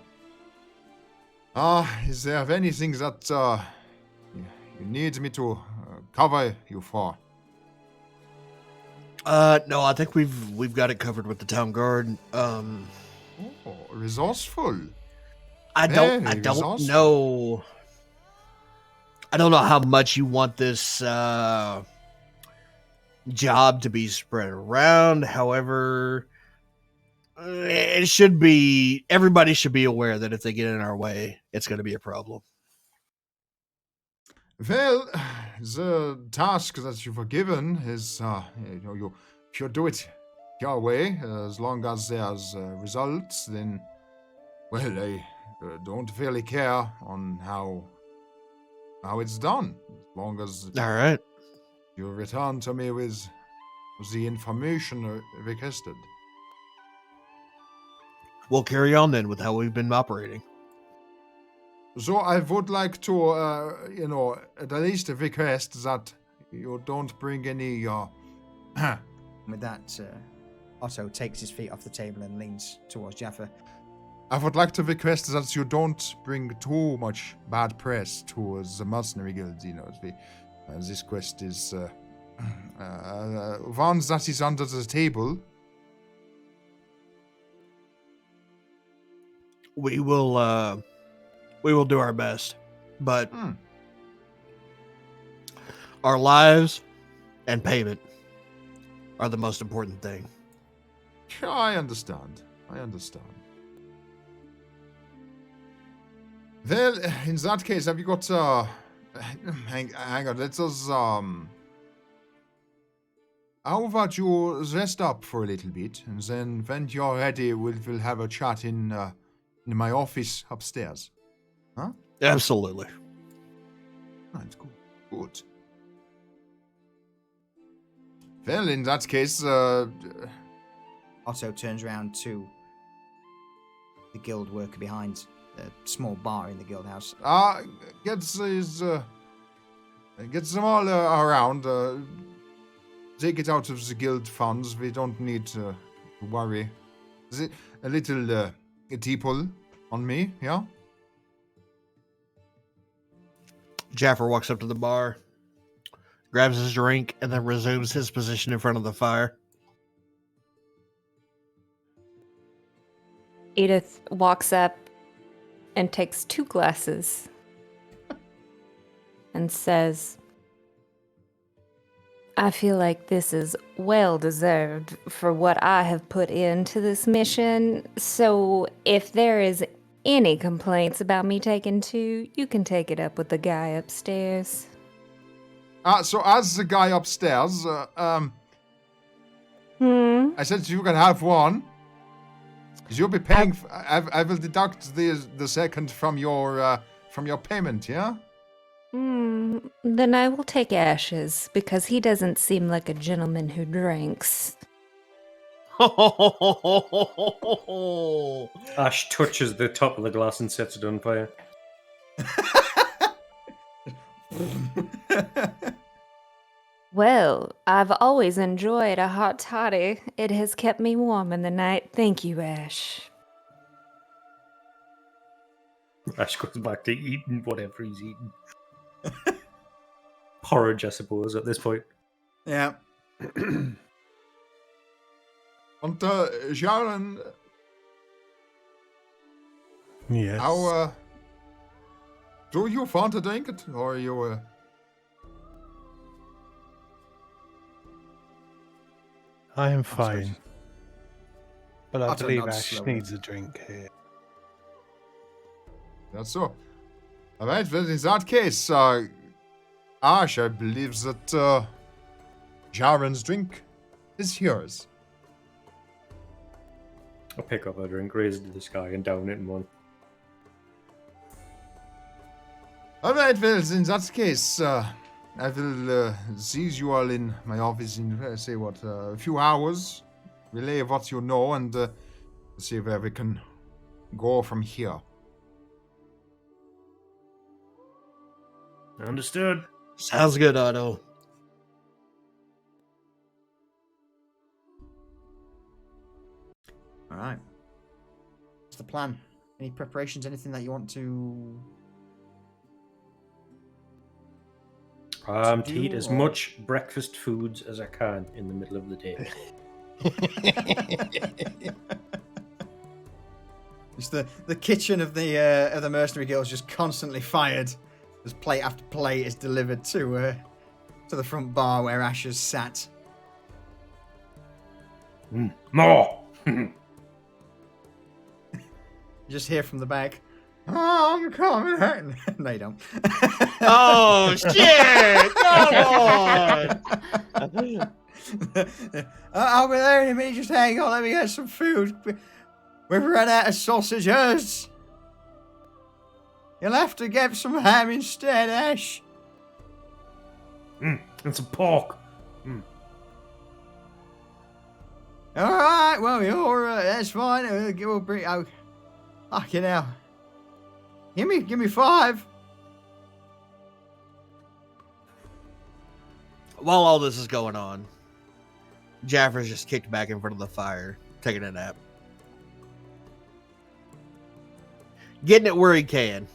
Is there anything that you need me to cover you for? No, I think we've got it covered with the town guard. Oh, resourceful. I don't resourceful. know. I don't know how much you want this job to be spread around. However, it should be. Everybody should be aware that if they get in our way, it's going to be a problem. Well, the task that you were given is, if you do it your way, as long as there's results, then, well, I don't really care on how it's done. As long as All right. you return to me with the information requested. We'll carry on then with how we've been operating. So I would like to, at least request that you don't bring any, With that, Otto takes his feet off the table and leans towards Jaffa. I would like to request that you don't bring too much bad press to the Mercenary Guild. This quest is one that is under the table. We will do our best, but our lives and payment are the most important thing. I understand. Well, in that case, have you got, hang on, let us, how about you rest up for a little bit, and then when you're ready, we'll have a chat in my office upstairs. Huh? Absolutely. That's cool. Good. Well, in that case, Otto turns around to the guild worker behind the small bar in the guild house. Gets them all around. Take it out of the guild funds. We don't need to worry. Is it a little tipple on me, yeah? Jaffer walks up to the bar, grabs his drink, and then resumes his position in front of the fire. Edith walks up and takes 2 glasses and says, I feel like this is well deserved for what I have put into this mission. So if there is any complaints about me taking 2, you can take it up with the guy upstairs. So as the guy upstairs, I said you can have 1. You'll be paying. I will deduct the second from your payment. Yeah. Then I will take Ash's because he doesn't seem like a gentleman who drinks. Ash touches the top of the glass and sets it on fire. Well, I've always enjoyed a hot toddy. It has kept me warm in the night. Thank you, Ash. Ash goes back to eating whatever he's eating. Porridge, I suppose, at this point. Yeah. And Sharon, Yes. how do you want to drink it, or you? I am fine. But I Otto believe nods Ash slowly. needs a drink here. That's so. All right. Well, in that case, Ash, I believe that Sharon's drink is yours. I'll pick up a drink, raise it to the sky, and down it in one. All right. Well, in that case, I will see you all in my office in, a few hours. Relay what you know and see where we can go from here. Understood. Sounds good, Otto. All right. the plan? Any preparations? Anything that you want to? To do, eat as or- much breakfast foods as I can in the middle of the day. It's the kitchen of the Mercenary Guild is just constantly fired as plate after plate is delivered to the front bar where Ash has sat. More! You just hear from the back, "Oh, I'm coming." No, you don't. Oh shit! Come on! I'll be there in a minute. Just hang on. Let me get some food. We've run out of sausages. You'll have to get some ham instead, Ash. And some pork. All right. Well, you're that's fine. We'll bring. Oh, fucking hell. Give me 5. While all this is going on, Jaffer's just kicked back in front of the fire, taking a nap. Getting it where he can.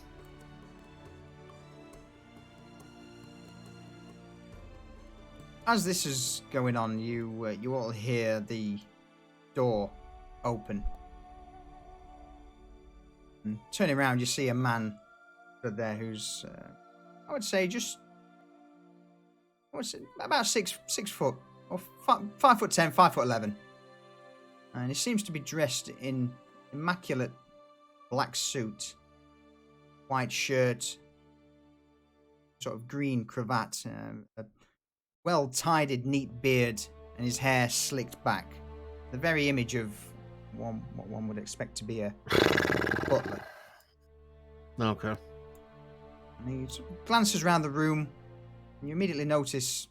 As this is going on, you all hear the door open. And turning around, you see a man stood there who's, I would say, just about 6 foot, or 5'10", 5'11", and he seems to be dressed in immaculate black suit, white shirt, sort of green cravat, a well-tidied, neat beard, and his hair slicked back. The very image of what one would expect to be a butler. Okay. And he sort of glances around the room, and you immediately notice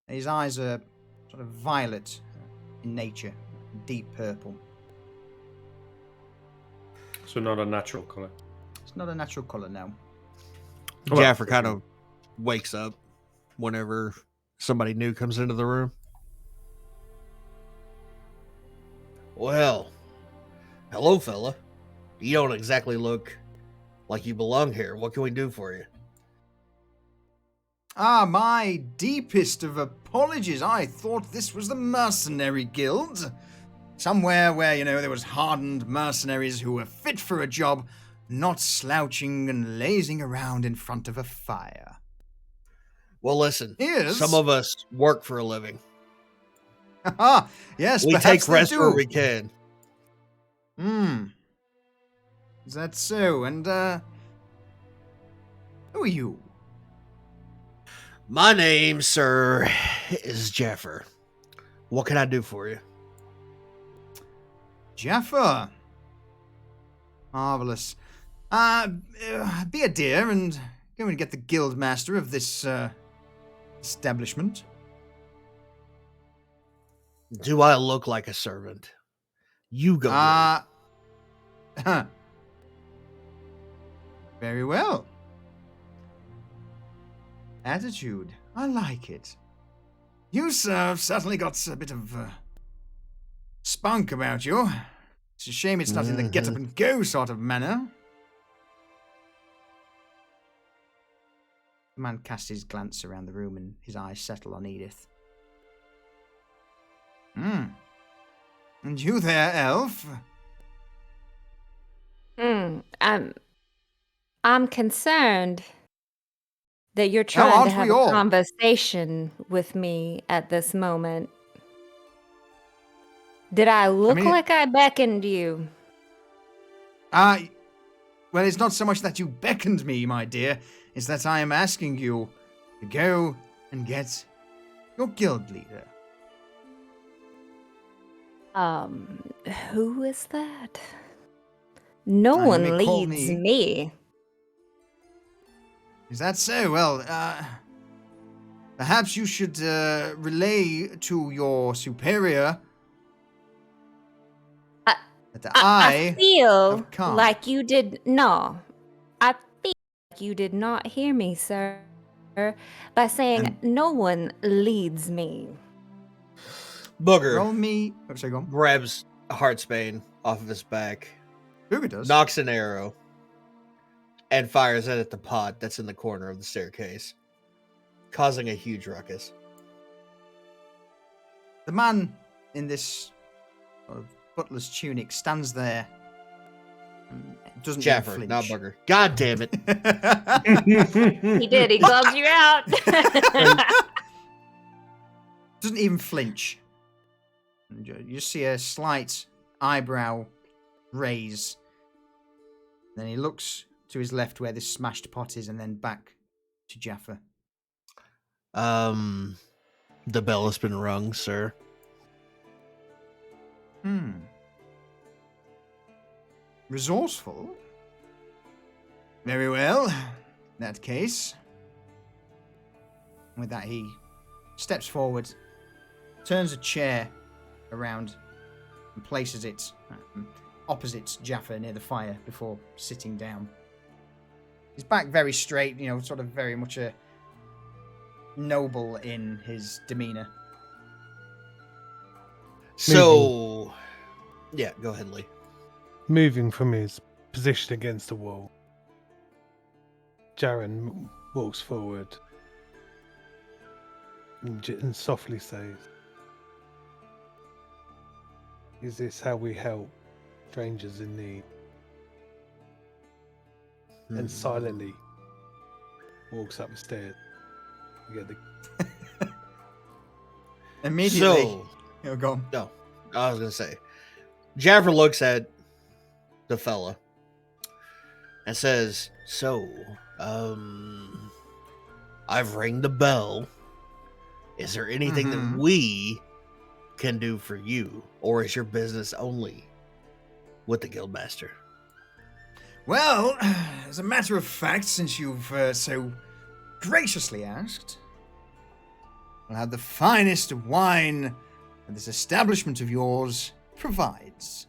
his eyes are sort of violet in nature, deep purple. So not a natural colour. It's not a natural colour now. Jaffer kind of wakes up whenever somebody new comes into the room. Well, hello, fella. You don't exactly look like you belong here. What can we do for you? Ah, my deepest of apologies. I thought this was the Mercenary Guild. Somewhere where, there was hardened mercenaries who were fit for a job, not slouching and lazing around in front of a fire. Well, listen. Yes. Some of us work for a living. Ah, yes, We perhaps take they rest do. where we can. Is that so? And, who are you? My name, sir, is Jaffer. What can I do for you? Jaffer. Marvelous. Be a dear and go and get the guild master of this, establishment. Do I look like a servant? You go. Very well. Attitude. I like it. You, sir, have certainly got a bit of spunk about you. It's a shame it's not in the get up and go sort of manner. The man casts his glance around the room and his eyes settle on Edith. And you there, elf? I'm concerned that you're trying to aren't have we a all? conversation with me at this moment. Did I look like I beckoned you? Well, it's not so much that you beckoned me, my dear. It's that I am asking you to go and get your guild leader. Who is that? No You one may call leads me- me. Is that so? Well, perhaps you should relay to your superior that I feel have come. like you did I feel like you did not hear me, sir, by saying no one leads me. Booger roll me. Oh, sorry, go on. grabs a Heartsbane off of his back, Booger does. knocks an arrow, and fires it at the pot that's in the corner of the staircase, causing a huge ruckus. The man in this sort of butler's tunic stands there. And doesn't even Jaffer, flinch. not Bugger. God damn it. He did. He called you out. Doesn't even flinch. And you just see a slight eyebrow raise. Then he looks to his left where this smashed pot is, and then back to Jaffa. The bell has been rung, sir. Resourceful. Very well. In that case. With that, he steps forward, turns a chair around, and places it opposite Jaffa near the fire before sitting down. His back very straight, sort of very much a noble in his demeanor. So, yeah, go ahead, Lee. Moving from his position against the wall, Jaren walks forward and softly says, "Is this how we help strangers in need?" And silently walks up the stairs to get the... Immediately. So, Go on. no, I was going to say, Jaffer looks at the fella and says, "So, I've rang the bell. Is there anything that we can do for you, or is your business only with the Guildmaster?" Well, as a matter of fact, since you've so graciously asked, I'll have the finest wine that this establishment of yours provides.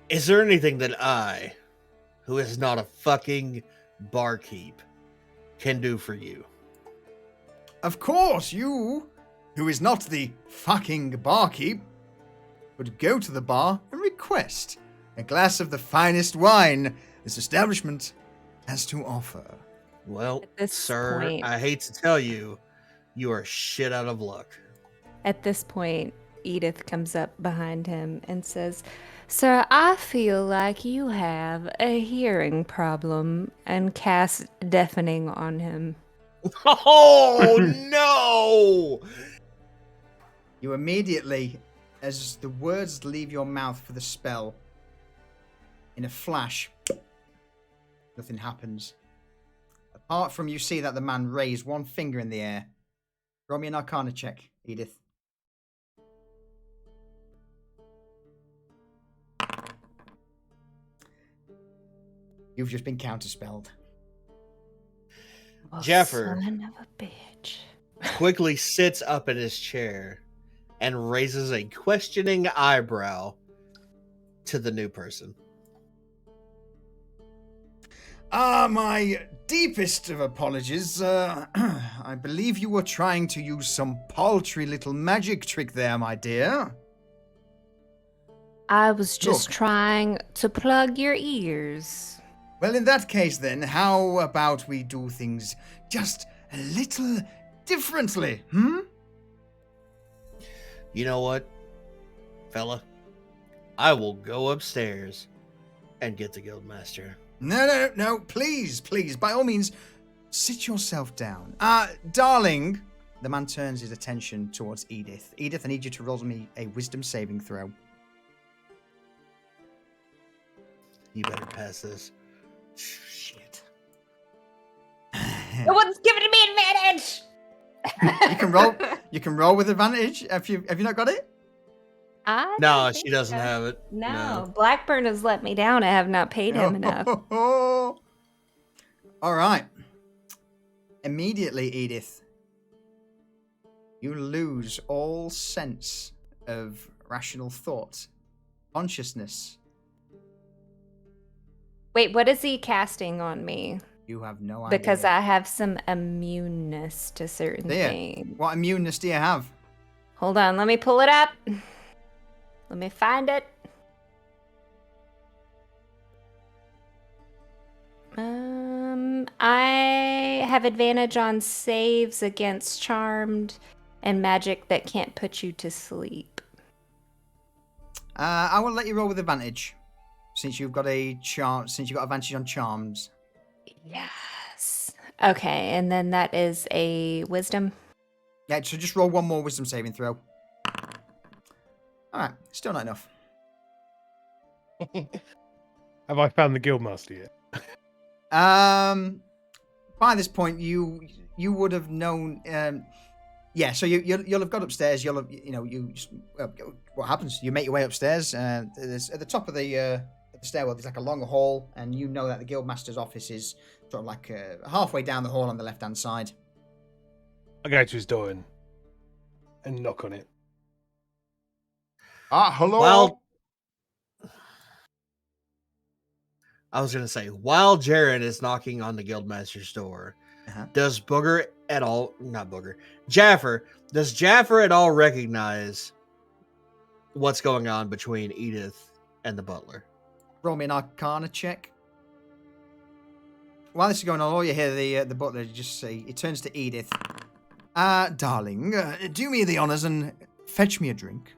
Is there anything that I, who is not a fucking barkeep, can do for you? Of course, you, who is not the fucking barkeep, would go to the bar and request a glass of the finest wine this establishment has to offer. Well, At this sir, point- I hate to tell you, you are shit out of luck. At this point, Edith comes up behind him and says, "Sir, I feel like you have a hearing problem," and casts deafening on him. Oh, no! You immediately, as the words leave your mouth for the spell, in a flash, nothing happens. Apart from you see that the man raised one finger in the air. Roll me an Arcana check, Edith. You've just been counterspelled. Oh, Jaffer. Son of a bitch. Quickly sits up in his chair and raises a questioning eyebrow to the new person. My deepest of apologies. I believe you were trying to use some paltry little magic trick there, my dear. I was just Look. trying to plug your ears. Well, in that case, then, how about we do things just a little differently, You know what, fella? I will go upstairs and get the Guildmaster. No, please, by all means, sit yourself down. Darling, the man turns his attention towards Edith. Edith, I need you to roll me a wisdom saving throw. You better pass this. Shit. No one's giving me advantage! You can roll with advantage. Have you not got it? I No, don't she think doesn't so. have it. No, Blackburn has let me down. I have not paid him enough. All right. Immediately, Edith, you lose all sense of rational thought, consciousness. Wait, what is he casting on me? You have no idea. Because I have some immuneness to certain Do you? things. What immuneness do you have? Hold on, let me pull it up. Let me find it. I have advantage on saves against charmed and magic that can't put you to sleep. I will let you roll with advantage, since you've got a charm. Since you've got advantage on charms. Yes. Okay, and then that is a wisdom. Yeah, so just roll one more wisdom saving throw. All right, still not enough. Have I found the guildmaster yet? By this point, you would have known. Yeah, so you'll have got upstairs. You'll have, what happens? You make your way upstairs. There's, at the top of the stairwell, there's like a long hall, and you know that the guildmaster's office is sort of like halfway down the hall on the left-hand side. I go to his door and knock on it. Hello? Well, I was going to say, while Jaren is knocking on the guildmaster's door, does Booger at all, not Booger, Jaffer, does Jaffer at all recognize what's going on between Edith and the butler? Roll me an Arcana check. While this is going on, all you hear the butler just say, he turns to Edith. Darling, do me the honors and fetch me a drink.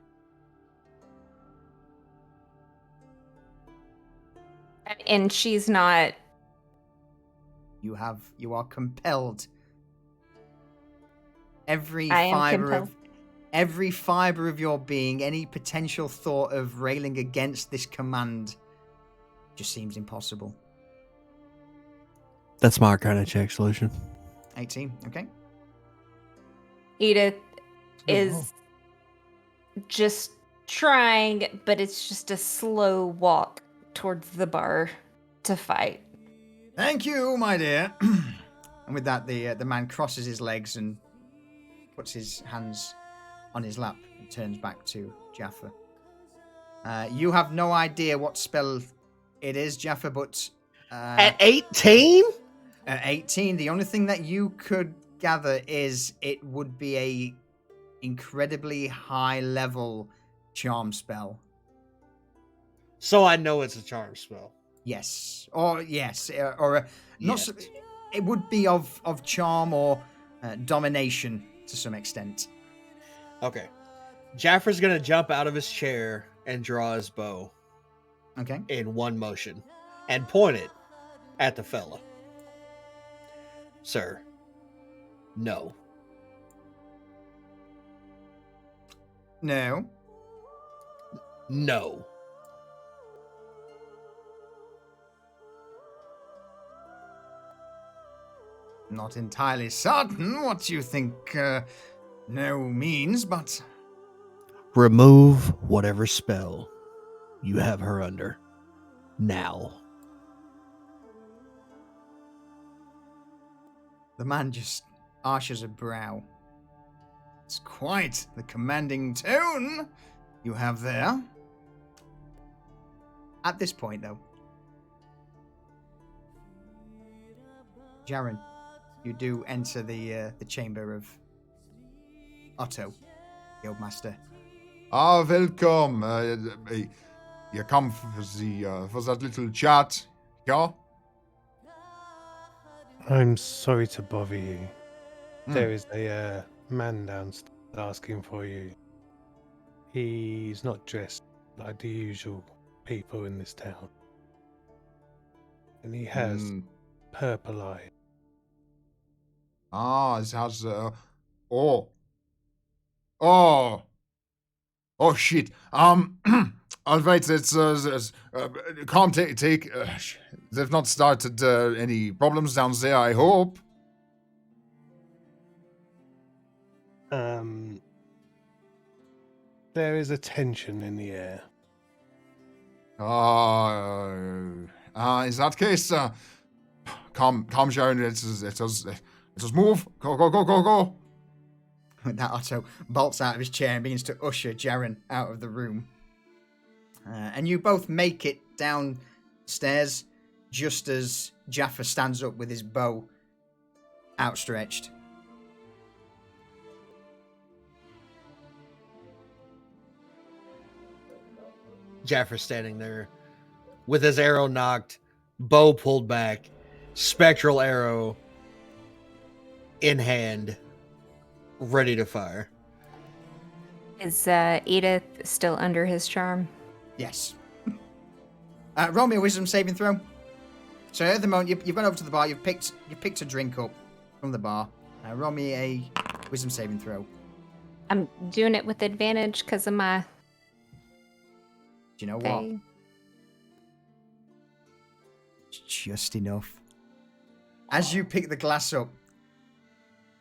And she's not. You are compelled. Every I am fiber compelled. of every fiber of your being, any potential thought of railing against this command just seems impossible. That's my Arcana check solution. 18, okay. Edith is just trying, but it's just a slow walk towards the bar to fight. Thank you, my dear. And with that, the man crosses his legs and puts his hands on his lap and turns back to Jaffa. You have no idea what spell it is, Jaffa, but... At 18? At 18, the only thing that you could gather is it would be a incredibly high-level charm spell. So I know it's a charm spell. Yes. Or yes. Or not. So, it would be of charm or domination to some extent. Okay. Jaffer's going to jump out of his chair and draw his bow. Okay. In one motion. And point it at the fella. Sir. No. No. No. Not entirely certain what you think no means, but... Remove whatever spell you have her under. Now. The man just arches a brow. It's quite the commanding tone you have there. At this point, though, Jaren, you do enter the chamber of Otto, Guildmaster. Welcome. You come for that little chat, yeah? I'm sorry to bother you. There is a man downstairs asking for you. He's not dressed like the usual people in this town. And he has purple eyes. It has, Oh, shit. Alright, it's, can't take, they've not started, any problems down there, I hope. There is a tension in the air. In that case, come, Sharon, let us move. Go. With that, Otto bolts out of his chair and begins to usher Jaren out of the room. And you both make it downstairs just as Jaffa stands up with his bow outstretched. Jaffer standing there with his arrow knocked, bow pulled back, spectral arrow in hand, ready to fire. Is Edith still under his charm? Yes. Roll me a wisdom saving throw. So at the moment, you've gone over to the bar. You've picked a drink up from the bar. Roll me a wisdom saving throw. I'm doing it with advantage because of my. Do you know what? Pay. It's just enough. As you pick the glass up,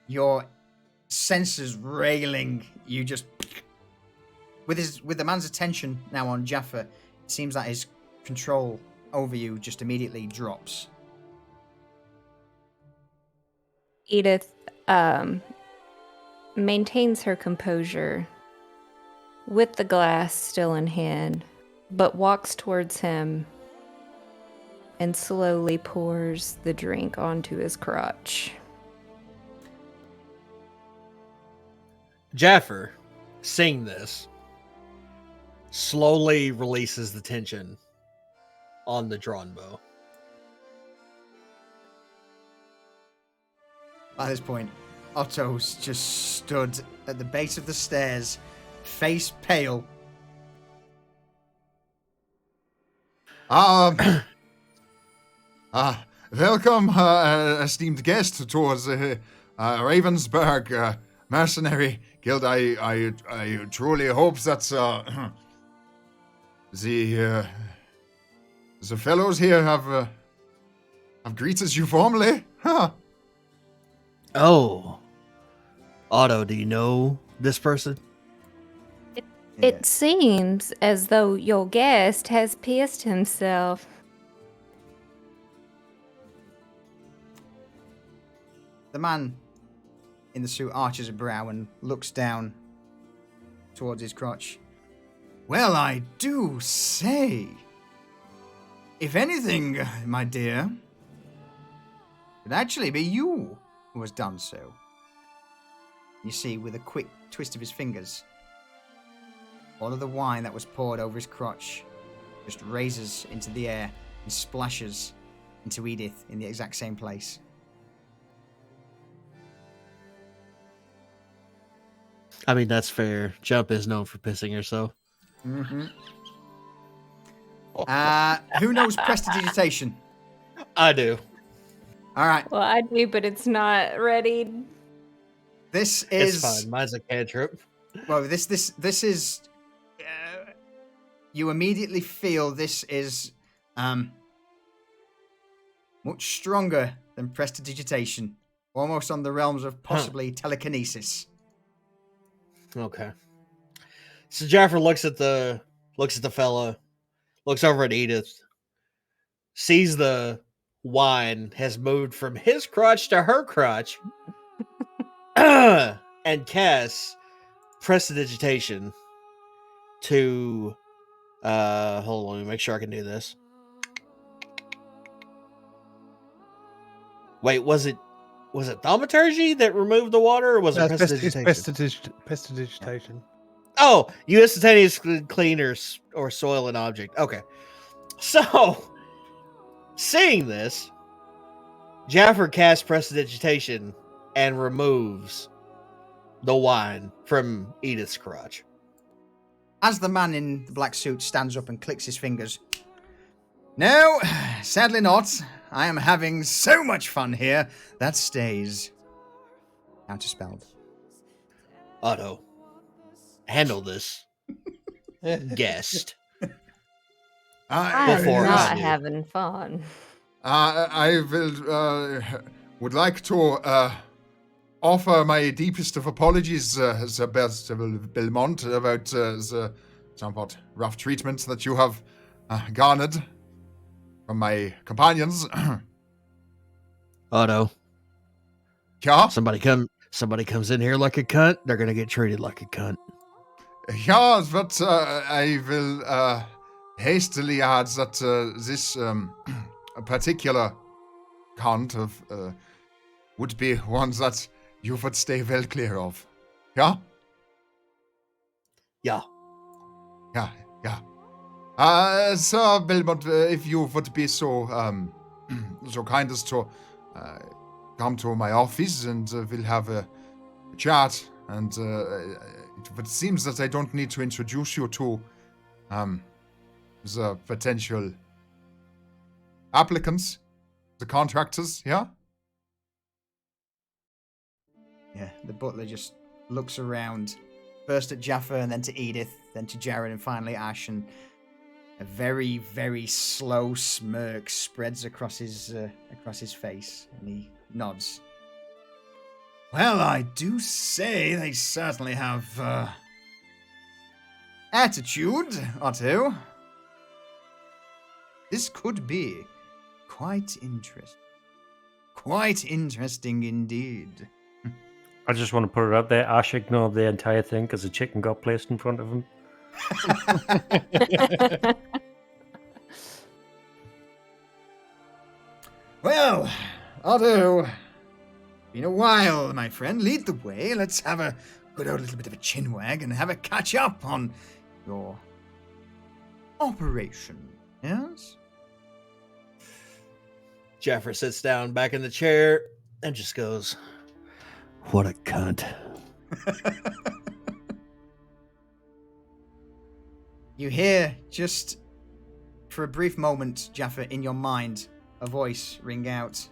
your senses railing. You just, with the man's attention now on Jaffa, it seems that his control over you just immediately drops. Edith maintains her composure with the glass still in hand, but walks towards him and slowly pours the drink onto his crotch. Jaffer, seeing this, slowly releases the tension on the drawn bow. At this point, Otto's just stood at the base of the stairs, face pale. Welcome, esteemed guest, towards Ravensburg Mercenary Guild. I truly hope that the fellows here have greeted you formally. Huh. Oh. Otto, do you know this person? It seems as though your guest has pissed himself. The man in the suit arches a brow and looks down towards his crotch. Well, I do say, if anything, my dear, it'd actually be you who has done so. You see, with a quick twist of his fingers, all of the wine that was poured over his crotch just raises into the air and splashes into Edith in the exact same place. I mean, that's fair. Jump is known for pissing herself. Mm-hmm. Who knows prestidigitation? I do. All right. Well, I do, but it's not ready. This is It's fine. Mine's a cantrip. well. This is. You immediately feel this is much stronger than prestidigitation, almost on the realms of possibly telekinesis. Okay. So Jaffer looks at the fella, looks over at Edith, sees the wine has moved from his crotch to her crotch, and casts prestidigitation to hold on, let me make sure I can do this. Wait, was it thaumaturgy that removed the water, or was it prestidigitation? Prestidigitation. Oh, you instantaneously clean or soil an object. Okay. So, seeing this, Jaffer casts prestidigitation and removes the wine from Edith's crotch. As the man in the black suit stands up and clicks his fingers. No, sadly not. I am having so much fun here. That stays. Counterspelled. Otto, handle this guest. I'm Before not I do. having fun. I would like to offer my deepest of apologies, Sir Belmont, about the somewhat rough treatment that you have garnered from my companions. Otto, Yeah, somebody comes in here like a cunt, they're gonna get treated like a cunt. yeah, but I will hastily add that this particular count of would be one that you would stay well clear of. Yeah? Yeah. Yeah, yeah. Sir Belmont, if you would be so so kind as to come to my office and we'll have a chat. And it seems that I don't need to introduce you to the potential applicants, the contractors, yeah? Yeah, the butler just looks around, first at Jaffa and then to Edith, then to Jared and finally Ash, and a very, very slow smirk spreads across his face, and he nods. Well, I do say they certainly have attitude or two. This could be quite interesting. Quite interesting indeed. I just want to put it out there. Ash ignored the entire thing because a chicken got placed in front of him. Well, Otto, been a while, my friend. Lead the way. Let's have a good old little bit of a chinwag and have a catch up on your operation. Yes? Jaffer sits down back in the chair and just goes, "What a cunt." You hear, just for a brief moment, Jaffa, in your mind, a voice ring out.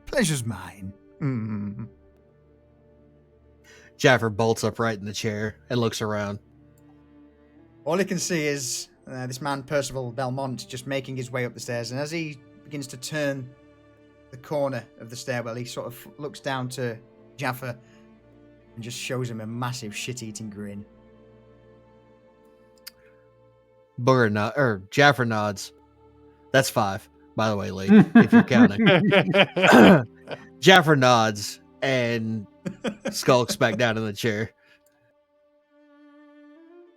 Pleasure's mine. Mm. Jaffer bolts upright in the chair and looks around. All he can see is this man, Percival Belmont, just making his way up the stairs, and as he begins to turn the corner of the stairwell, he sort of looks down to Jaffa and just shows him a massive shit-eating grin. Jaffer nods. That's 5, by the way, Lee, if you're counting. Jaffer nods and skulks back down in the chair.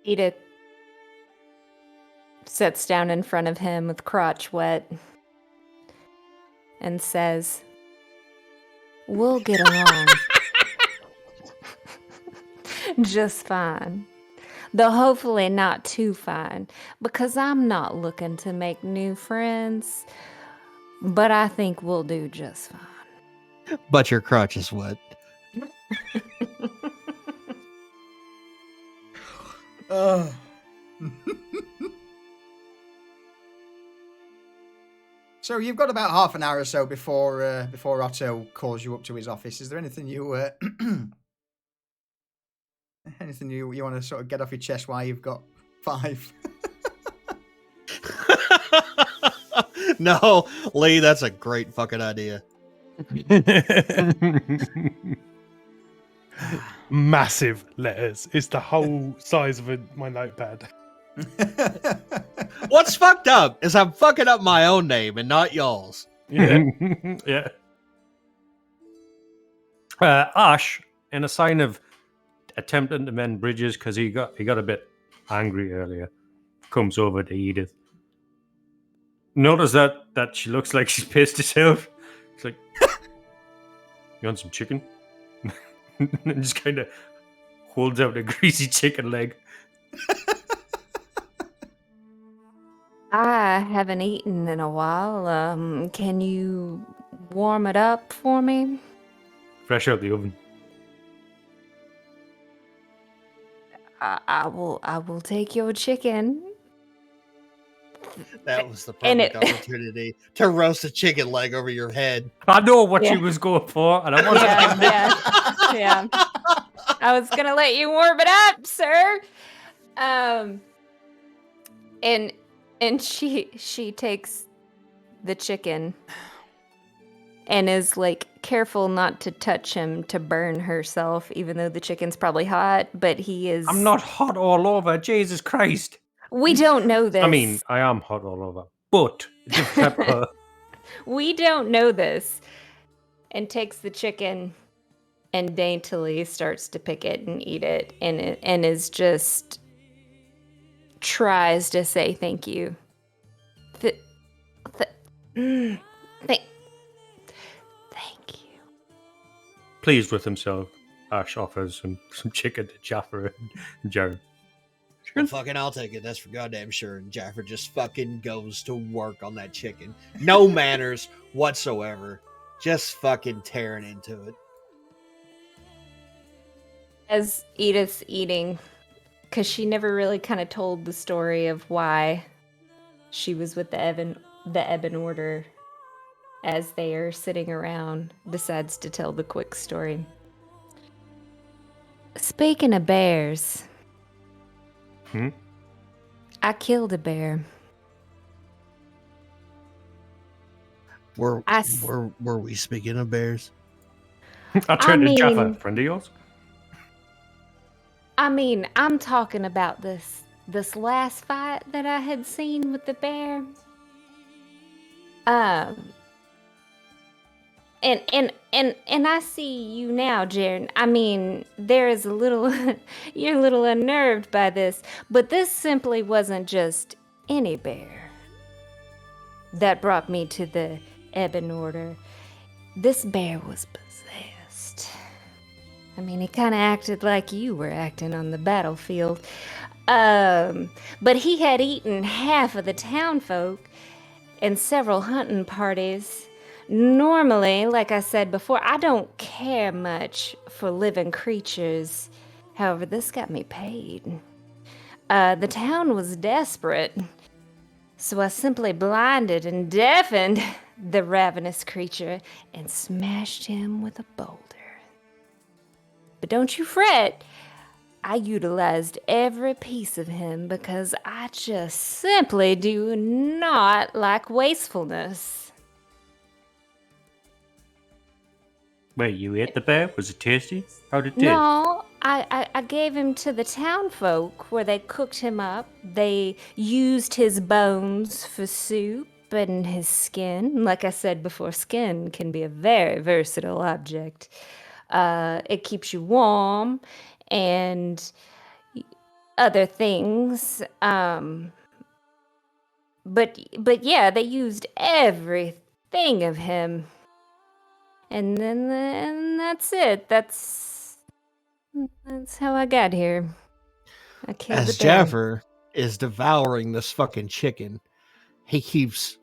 Edith sits down in front of him with crotch wet and says, "We'll get along just fine. Though hopefully not too fine, because I'm not looking to make new friends, but I think we'll do just fine." But your crotch is wet. So you've got about half an hour or so before Otto calls you up to his office. Is there anything you anything you want to sort of get off your chest while you've got 5? No, Lee, that's a great fucking idea. Massive letters. It's the whole size of my notepad. What's fucked up is I'm fucking up my own name and not y'all's. Yeah. Yeah. Ash, in a sign of attempting to mend bridges because he got a bit angry earlier, comes over to Edith. Notice that she looks like she's pissed herself. It's like, "You want some chicken?" And just kind of holds out a greasy chicken leg. I haven't eaten in a while. Can you warm it up for me? Fresh out the oven. I will take your chicken. That was the And perfect opportunity to roast a chicken leg over your head. I know what Yeah. she was going for, and I wasn't. Yeah. I was gonna let you warm it up, sir. And she takes the chicken and is like careful not to touch him to burn herself, even though the chicken's probably hot. But he is. I'm not hot all over. Jesus Christ. We don't know this. I mean, I am hot all over, but different type of- We don't know this. And takes the chicken and daintily starts to pick it and eat it, and is just tries to say thank you. Thank you. pleased with himself, Ash offers some chicken to Jaffa and Jared. Well, fucking, I'll take it. That's for goddamn sure. And Jaffer just fucking goes to work on that chicken. No manners whatsoever. Just fucking tearing into it. As Edith's eating, because she never really kind of told the story of why she was with the Ebon Order. As they are sitting around, decides to tell the quick story. Speaking of bears, I killed a bear. Were we speaking of bears? I turned to Jaffa, mean- friend of yours. I mean, I'm talking about this last fight that I had seen with the bear. And I see you now, Jaren. I mean, there is a little, you're a little unnerved by this, but this simply wasn't just any bear that brought me to the Ebon Order. This bear was possessed. I mean, he kind of acted like you were acting on the battlefield. But he had eaten half of the townfolk and several hunting parties. Normally, like I said before, I don't care much for living creatures. However, this got me paid. The town was desperate, so I simply blinded and deafened the ravenous creature and smashed him with a boulder. But don't you fret, I utilized every piece of him because I just simply do not like wastefulness. Wait, you ate the bear? Was it tasty? How did it taste? No, I gave him to the townfolk where they cooked him up. They used his bones for soup and his skin. Like I said before, skin can be a very versatile object. It keeps you warm and other things. But yeah, they used everything of him. And that's it. That's how I got here. I killed As the bear. Jaffer is devouring this fucking chicken, he keeps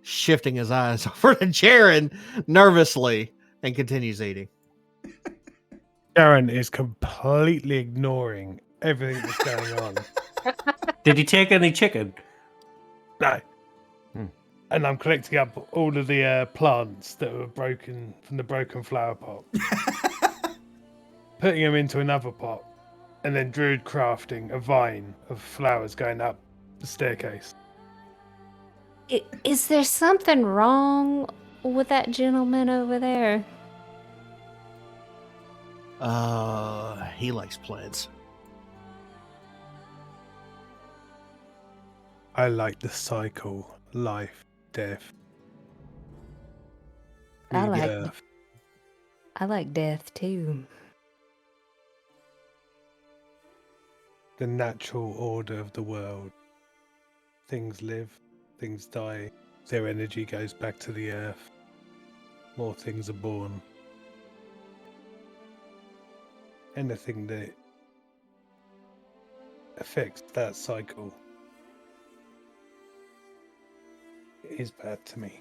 shifting his eyes over to Jaren nervously and continues eating. Jaren is completely ignoring everything that's going on. Did he take any chicken? No. Hmm. And I'm collecting up all of the plants that were broken from the broken flower pot, putting them into another pot, and then druid crafting a vine of flowers going up the staircase. Is there something wrong with that gentleman over there? He likes plants. I like the cycle, life, death. I like rebirth. I like death too. The natural order of the world. Things live, things die, their energy goes back to the earth. More things are born. Anything that affects that cycle is bad to me.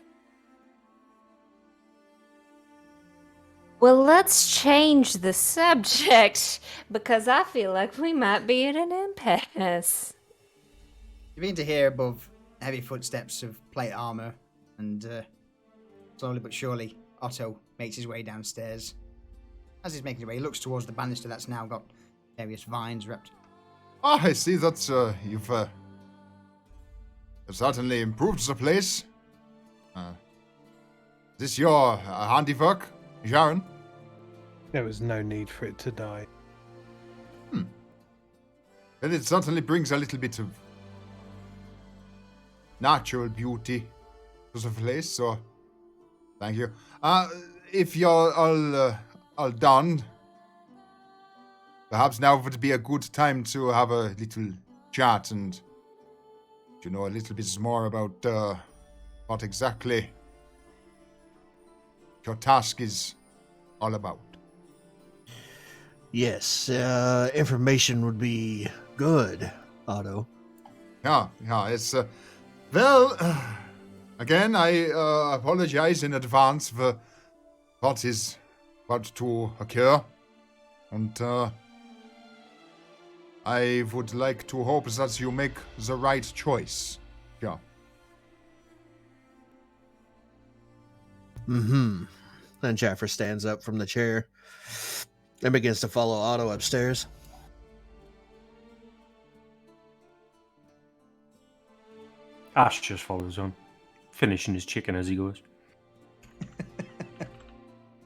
Well, let's change the subject because I feel like we might be at an impasse. You begin to hear above heavy footsteps of plate armor, and slowly but surely, Otto makes his way downstairs. As he's making his way, he looks towards the banister that's now got various vines wrapped. Ah, I see that you've certainly improved the place. This your handiwork, Jaren? There was no need for it to die. Well, it certainly brings a little bit of natural beauty to the place, so thank you. If you're all done, perhaps now would be a good time to have a little chat and to know a little bit more about what exactly your task is all about. Yes, information would be good, Otto. Yeah, it's well. Again, I apologize in advance for what is about to occur, and I would like to hope that you make the right choice. Yeah. Mm-hmm. Then Jaffer stands up from the chair and begins to follow Otto upstairs. Ash just follows on, finishing his chicken as he goes.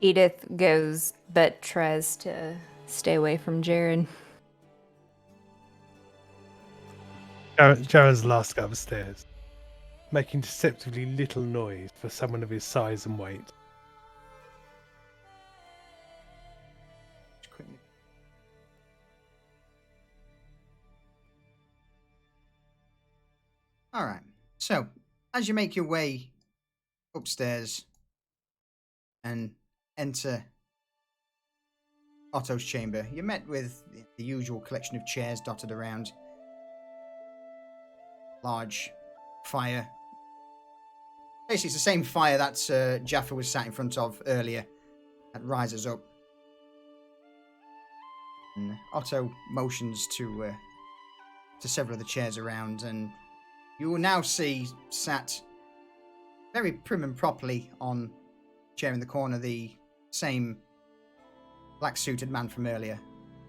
Edith goes, but tries to stay away from Jaren. Jaren's last to go upstairs, making deceptively little noise for someone of his size and weight. All right. So, as you make your way upstairs and enter Otto's chamber, you're met with the usual collection of chairs dotted around. Large fire. Basically, it's the same fire that Jaffa was sat in front of earlier. That rises up. And Otto motions to several of the chairs around, and you will now see sat very prim and properly on a chair in the corner the same black-suited man from earlier,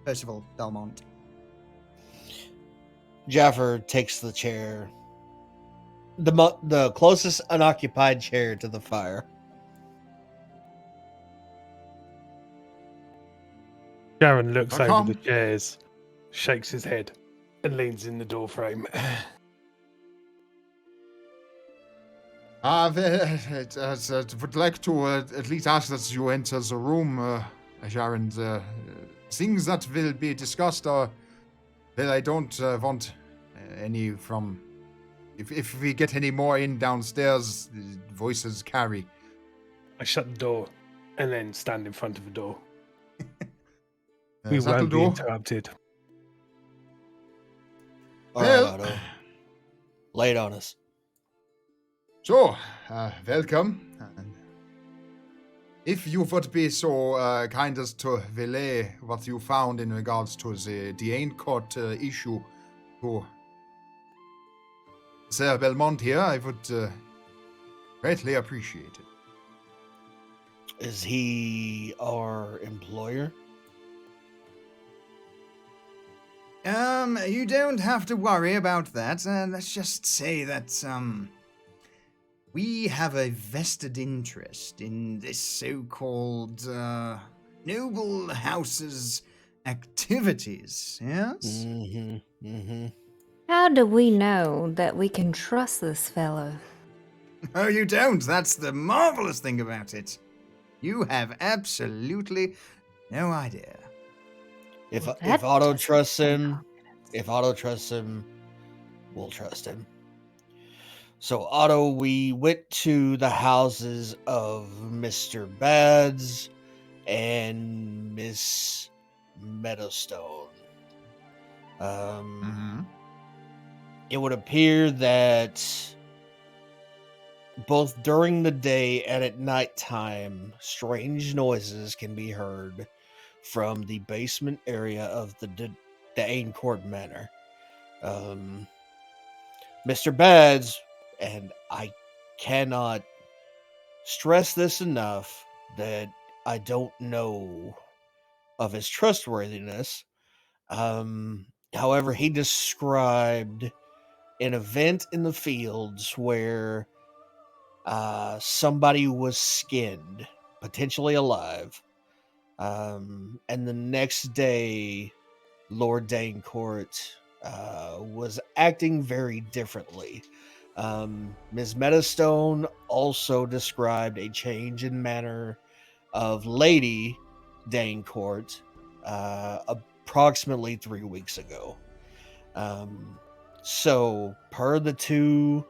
Percival Belmont. Jaffer takes the chair, the closest unoccupied chair to the fire. Jaren looks over Come. the chairs, shakes his head, and leans in the doorframe. I would like to at least ask that you enter the room, Sharon. Things that will be discussed are, well, I don't want any from. If we get any more in downstairs, the voices carry. I shut the door and then stand in front of the door. That'll We won't be do. interrupted. All right, Otto. Lay it on us. So, welcome. If you would be so kind as to relay what you found in regards to the Dain Court issue to Sir Belmont here, I would greatly appreciate it. Is he our employer? You don't have to worry about that. Let's just say that, we have a vested interest in this so-called, noble house's activities, yes? Mm-hmm. Mm-hmm. How do we know that we can trust this fellow? Oh, you don't. That's the marvelous thing about it. You have absolutely no idea. If That Otto doesn't trusts sound him, we'll trust him. So, Otto, we went to the houses of Mr. Bads and Miss Meadowstone. It would appear that both during the day and at nighttime, strange noises can be heard from the basement area of the Dain Court Manor. Mr. Bads, and I cannot stress this enough, that I don't know of his trustworthiness. However, he described an event in the fields where somebody was skinned, potentially alive. And the next day, Lord Dain Court was acting very differently. Ms. Meadowstone also described a change in manner of Lady Dain Court approximately 3 weeks ago. So, per the two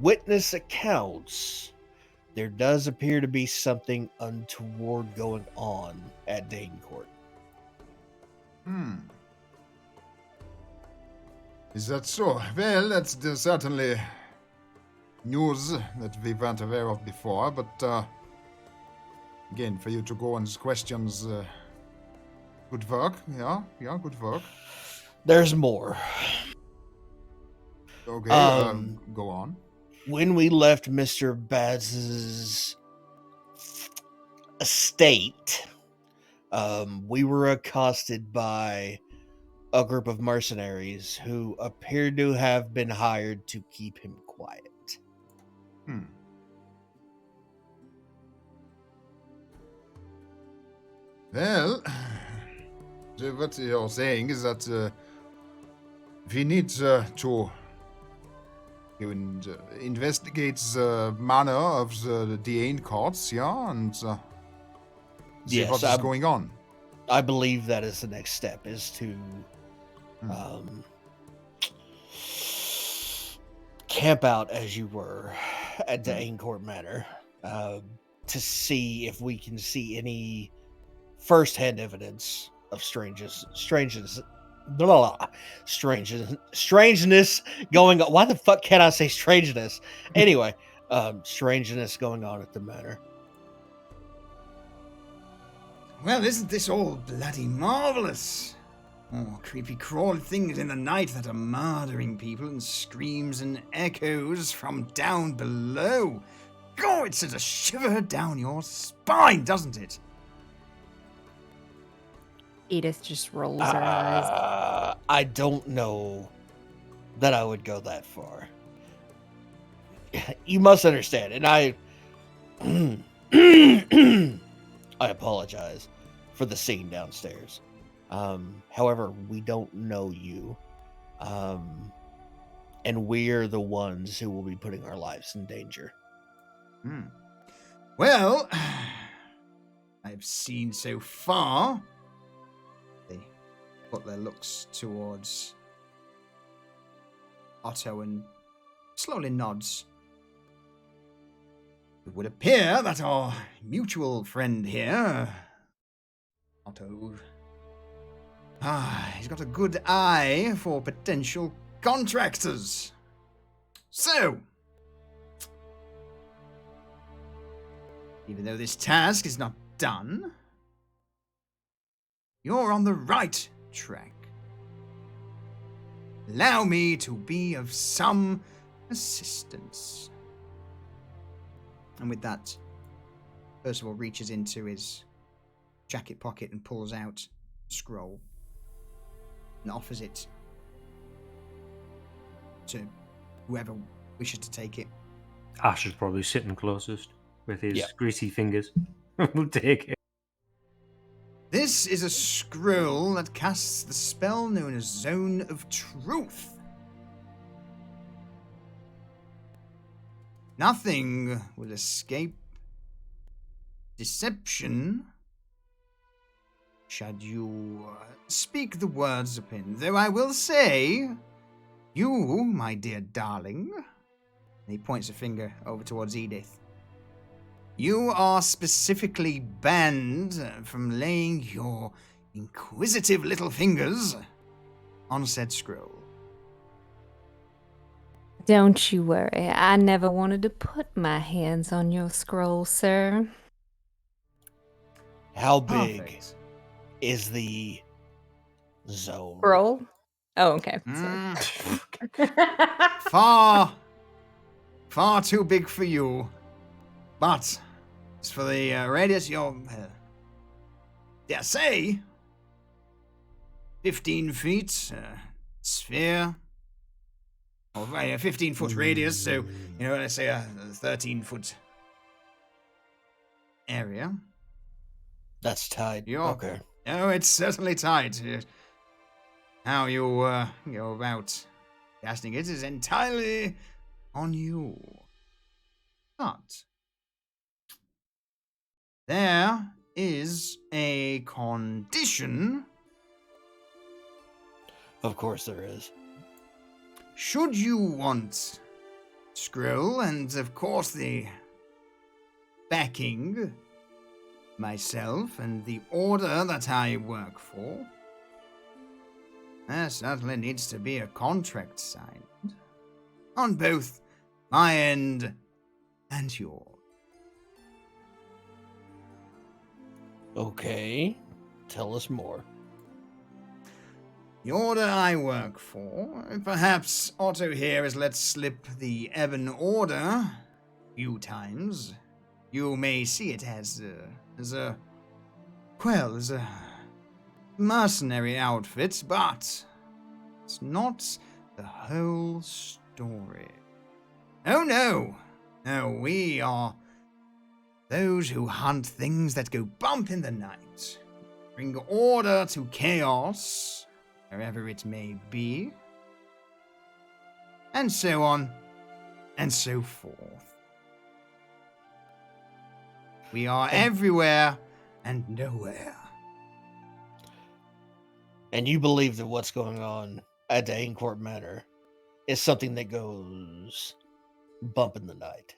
witness accounts, there does appear to be something untoward going on at Dain Court. Is that so? Well, that's certainly news that we weren't aware of before, but again, for you to go on these questions, good work. Yeah, good work. There's more. Okay, go on. When we left Mr. Baz's estate, we were accosted by a group of mercenaries who appeared to have been hired to keep him quiet. Well, so what you're saying is that we need to investigate the manner of the Dain courts, yeah, and see Yes, what is going on. I believe that is the next step, is to camp out as you were at the Aincourt Manor to see if we can see any first-hand evidence of strangeness going on. Why the fuck can't I say strangeness? Anyway, strangeness going on at the manor. Well, isn't this all bloody marvelous? Oh, creepy crawly things in the night that are murdering people, and screams and echoes from down below. God, it sends a shiver down your spine, doesn't it? Edith just rolls her eyes. I don't know that I would go that far. You must understand, and I apologize for the scene downstairs. However, we don't know you, and we're the ones who will be putting our lives in danger. Well, I've seen so far. They put their looks towards Otto and slowly nods. It would appear that our mutual friend here, Otto, he's got a good eye for potential contractors. So, even though this task is not done, you're on the right track. Allow me to be of some assistance. And with that, Percival reaches into his jacket pocket and pulls out a scroll and offers it to whoever wishes to take it. Ash is probably sitting closest with his Yeah. greasy fingers. We'll take it. This is a scroll that casts the spell known as Zone of Truth. Nothing will escape deception should you speak the words of him. Though I will say, you, my dear darling, and he points a finger over towards Edith, you are specifically banned from laying your inquisitive little fingers on said scroll. Don't you worry. I never wanted to put my hands on your scroll, sir. How big Perfect. is the zone? Scroll? Oh, okay. Far too big for you. But as for the radius, you're, dare say, 15 feet sphere. Or a 15-foot radius, so, let's say a 13-foot area. That's tight. Okay. Oh, it's certainly tight. How you go about casting it is entirely on you. But there is a condition. Of course there is. Should you want scroll and, of course, the backing, myself and the order that I work for, There certainly needs to be a contract signed. On both my end and yours. Okay, tell us more. The order I work for, perhaps Otto here has let slip the Ebon order a few times. You may see it as a mercenary outfit, but it's not the whole story. Oh no! No, we are those who hunt things that go bump in the night, bring order to chaos, wherever it may be, and so on and so forth. We are everywhere and nowhere. And you believe that what's going on at the Aincourt Manor is something that goes bump in the night?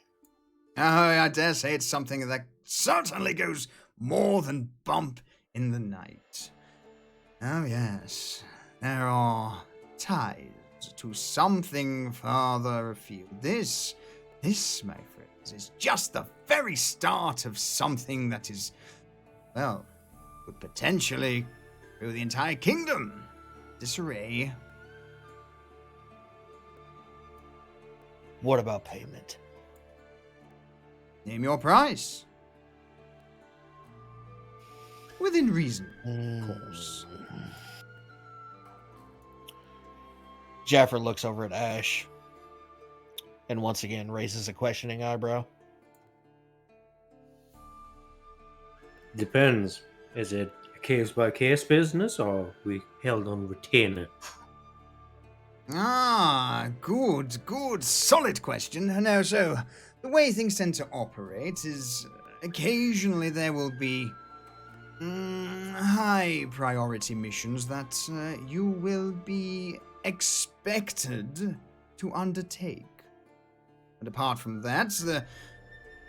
Oh, I dare say it's something that certainly goes more than bump in the night. Oh, yes. There are ties to something farther afield. This, my friends, is just the very start of something that is, well, could potentially through the entire kingdom. Disarray. What about payment? Name your price. Within reason, of course. Jaffer looks over at Ash and once again raises a questioning eyebrow. Depends. Is it a case-by-case business, or we held on retainer? Ah, good. Solid question. No, so the way things tend to operate is occasionally there will be high priority missions that you will be expected to undertake. But apart from that,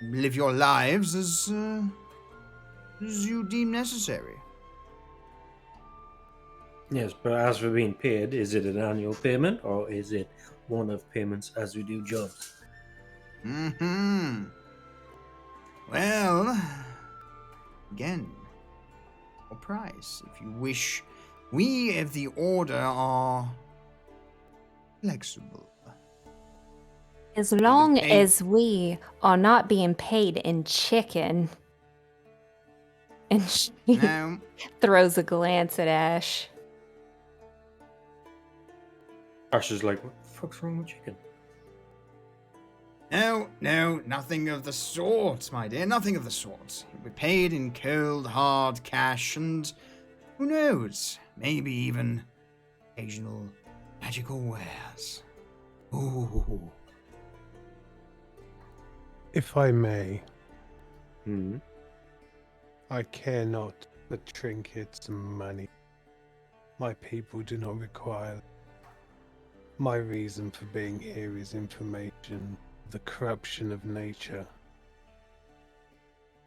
live your lives as you deem necessary. Yes, but as for being paid, is it an annual payment, or is it one-off payments as we do jobs? Well, again, for price, if you wish. We of the Order are flexible. As long as we are not being paid in chicken. And she No, throws a glance at Ash. Ash is like, what the fuck's wrong with chicken? no, nothing of the sort, my dear, nothing of the sort. You'll be paid in cold, hard cash, and who knows, maybe even occasional magical wares. Ooh. If I may, Hmm. I care not for trinkets and money. My people do not require them. My reason for being here is information, the corruption of nature.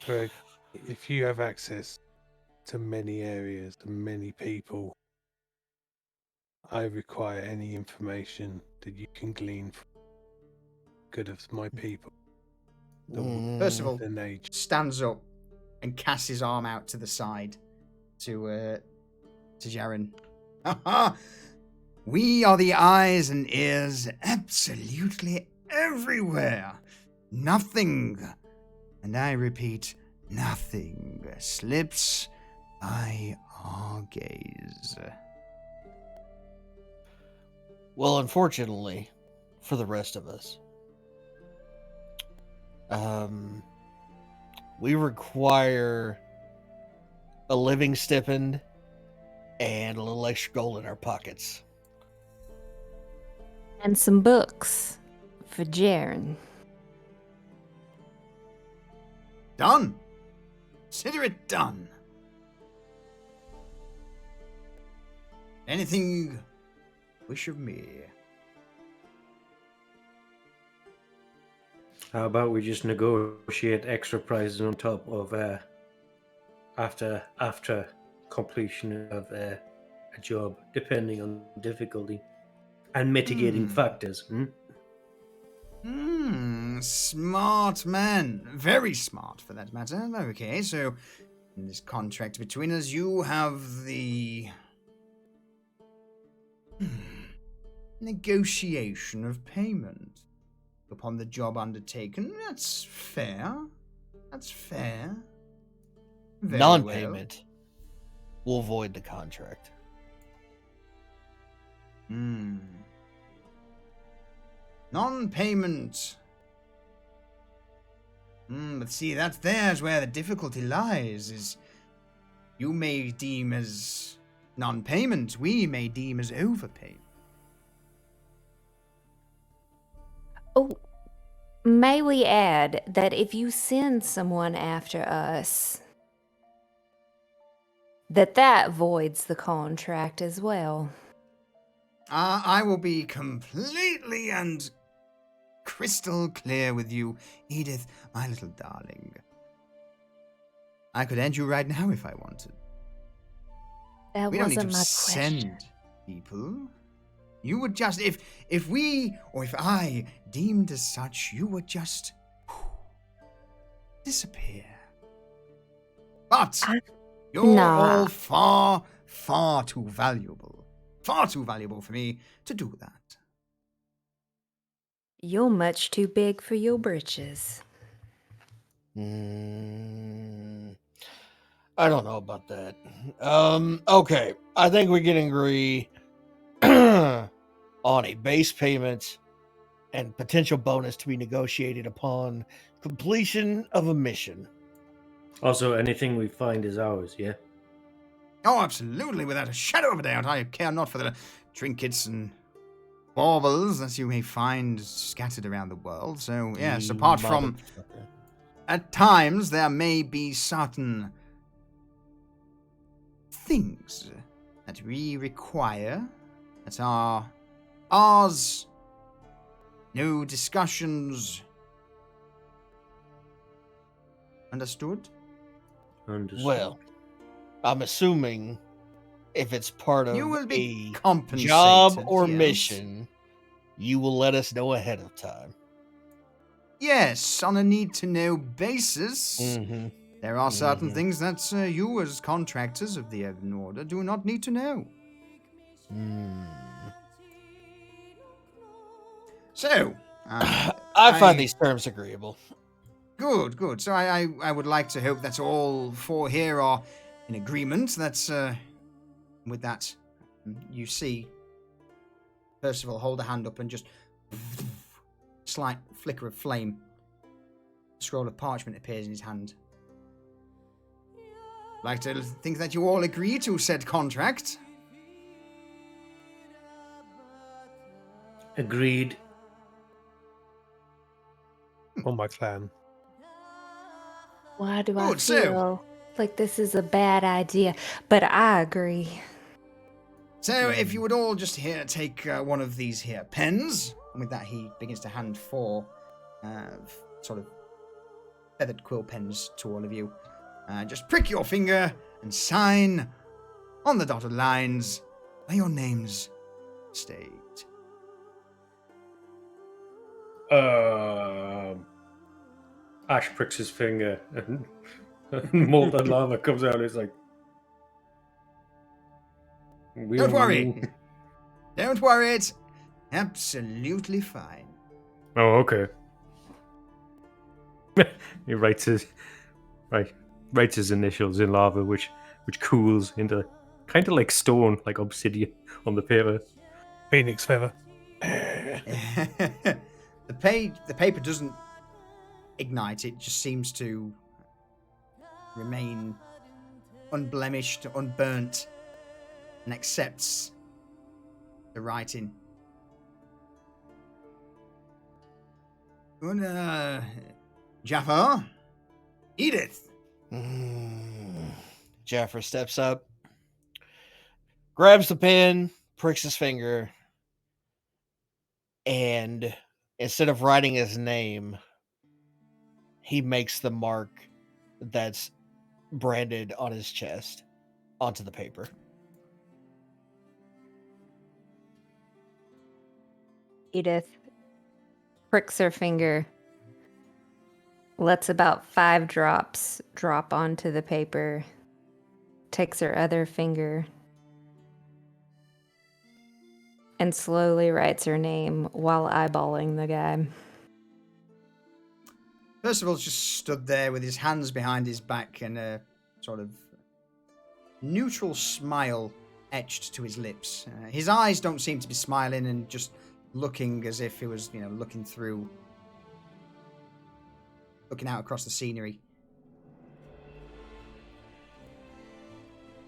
For if you have access to many areas and many people, I require any information that you can glean for the good of my people. First of all, The nature. stands up and casts his arm out to the side to Jaren. We are the eyes and ears absolutely everywhere. Nothing, and I repeat, nothing slips by our gaze. Well, unfortunately, for the rest of us, we require a living stipend and a little extra gold in our pockets. And some books for Jaren. Done. Consider it done. Anything you wish of me? How about we just negotiate extra prices on top of after completion of a job depending on difficulty and mitigating factors. Smart man. Very smart, for that matter. Okay, so in this contract between us, you have the negotiation of payment upon the job undertaken. That's fair. That's fair. Very Non-payment will void the contract. well. Non-payment. But see, there's where the difficulty lies, is you may deem as non-payment, we may deem as overpayment. Oh, may we add that if you send someone after us, that voids the contract as well. I will be completely and crystal clear with you, Edith, my little darling. I could end you right now if I wanted. That We don't need wasn't to my question. send people. You would just, if we, or if I deemed as such, you would just disappear. But you're Nah. all far, far too valuable. Far too valuable for me to do that. You're much too big for your britches. I don't know about that. Okay. I think we can agree on a base payment and potential bonus to be negotiated upon completion of a mission. Also, anything we find is ours, yeah? Oh, absolutely, without a shadow of a doubt. I care not for the trinkets and baubles that you may find scattered around the world. So, yes, apart from, at times, there may be certain things that we require that are ours. No discussions. Understood? Understood. Well, I'm assuming if it's part of You will be a compensated. job or yes. mission, you will let us know ahead of time. Yes, on a need-to-know basis. Mm-hmm. There are certain things that you, as contractors of the Ebon Order, do not need to know. So, I find these terms agreeable. Good, good. So I would like to hope that all four here are in agreement. That's, with that, you see, Percival hold a hand up and just slight flicker of flame. A scroll of parchment appears in his hand. Like to think that you all agree to said contract. Agreed. On my clan. Why do I Good, so- feel like this is a bad idea? But I agree. So, if you would all just here take one of these here pens, and with that he begins to hand four sort of feathered quill pens to all of you. Just prick your finger and sign on the dotted lines where your names state. Ash pricks his finger and molten lava comes out. It's like, Don't worry. Don't worry, it's absolutely fine. Oh, okay. He writes his initials in lava, which cools into kind of like stone, like obsidian on the paper. Phoenix feather. The paper doesn't ignite, it just seems to remain unblemished, unburnt, and accepts the writing. Good, Jaffa? Edith? Jaffer steps up, grabs the pen, pricks his finger, and instead of writing his name, he makes the mark that's branded on his chest onto the paper. Edith pricks her finger, lets about 5 drops drop onto the paper, takes her other finger, and slowly writes her name while eyeballing the guy. Percival's just stood there with his hands behind his back and a sort of neutral smile etched to his lips. His eyes don't seem to be smiling and just looking as if he was, looking out across the scenery.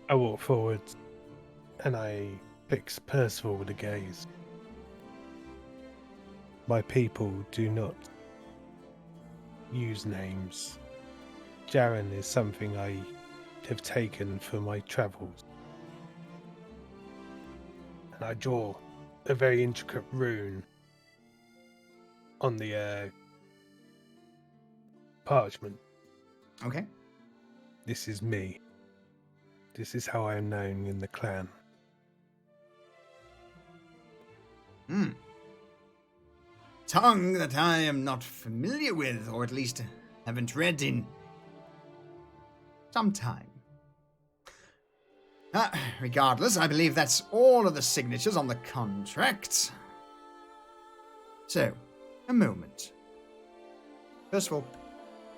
I walk forward and I fix Percival with a gaze. My people do not use names. Jaren is something I have taken for my travels. And I draw a very intricate rune on the parchment. Okay. This is me. This is how I am known in the clan. Tongue that I am not familiar with, or at least haven't read in some time. Regardless, I believe that's all of the signatures on the contract. So, a moment. Percival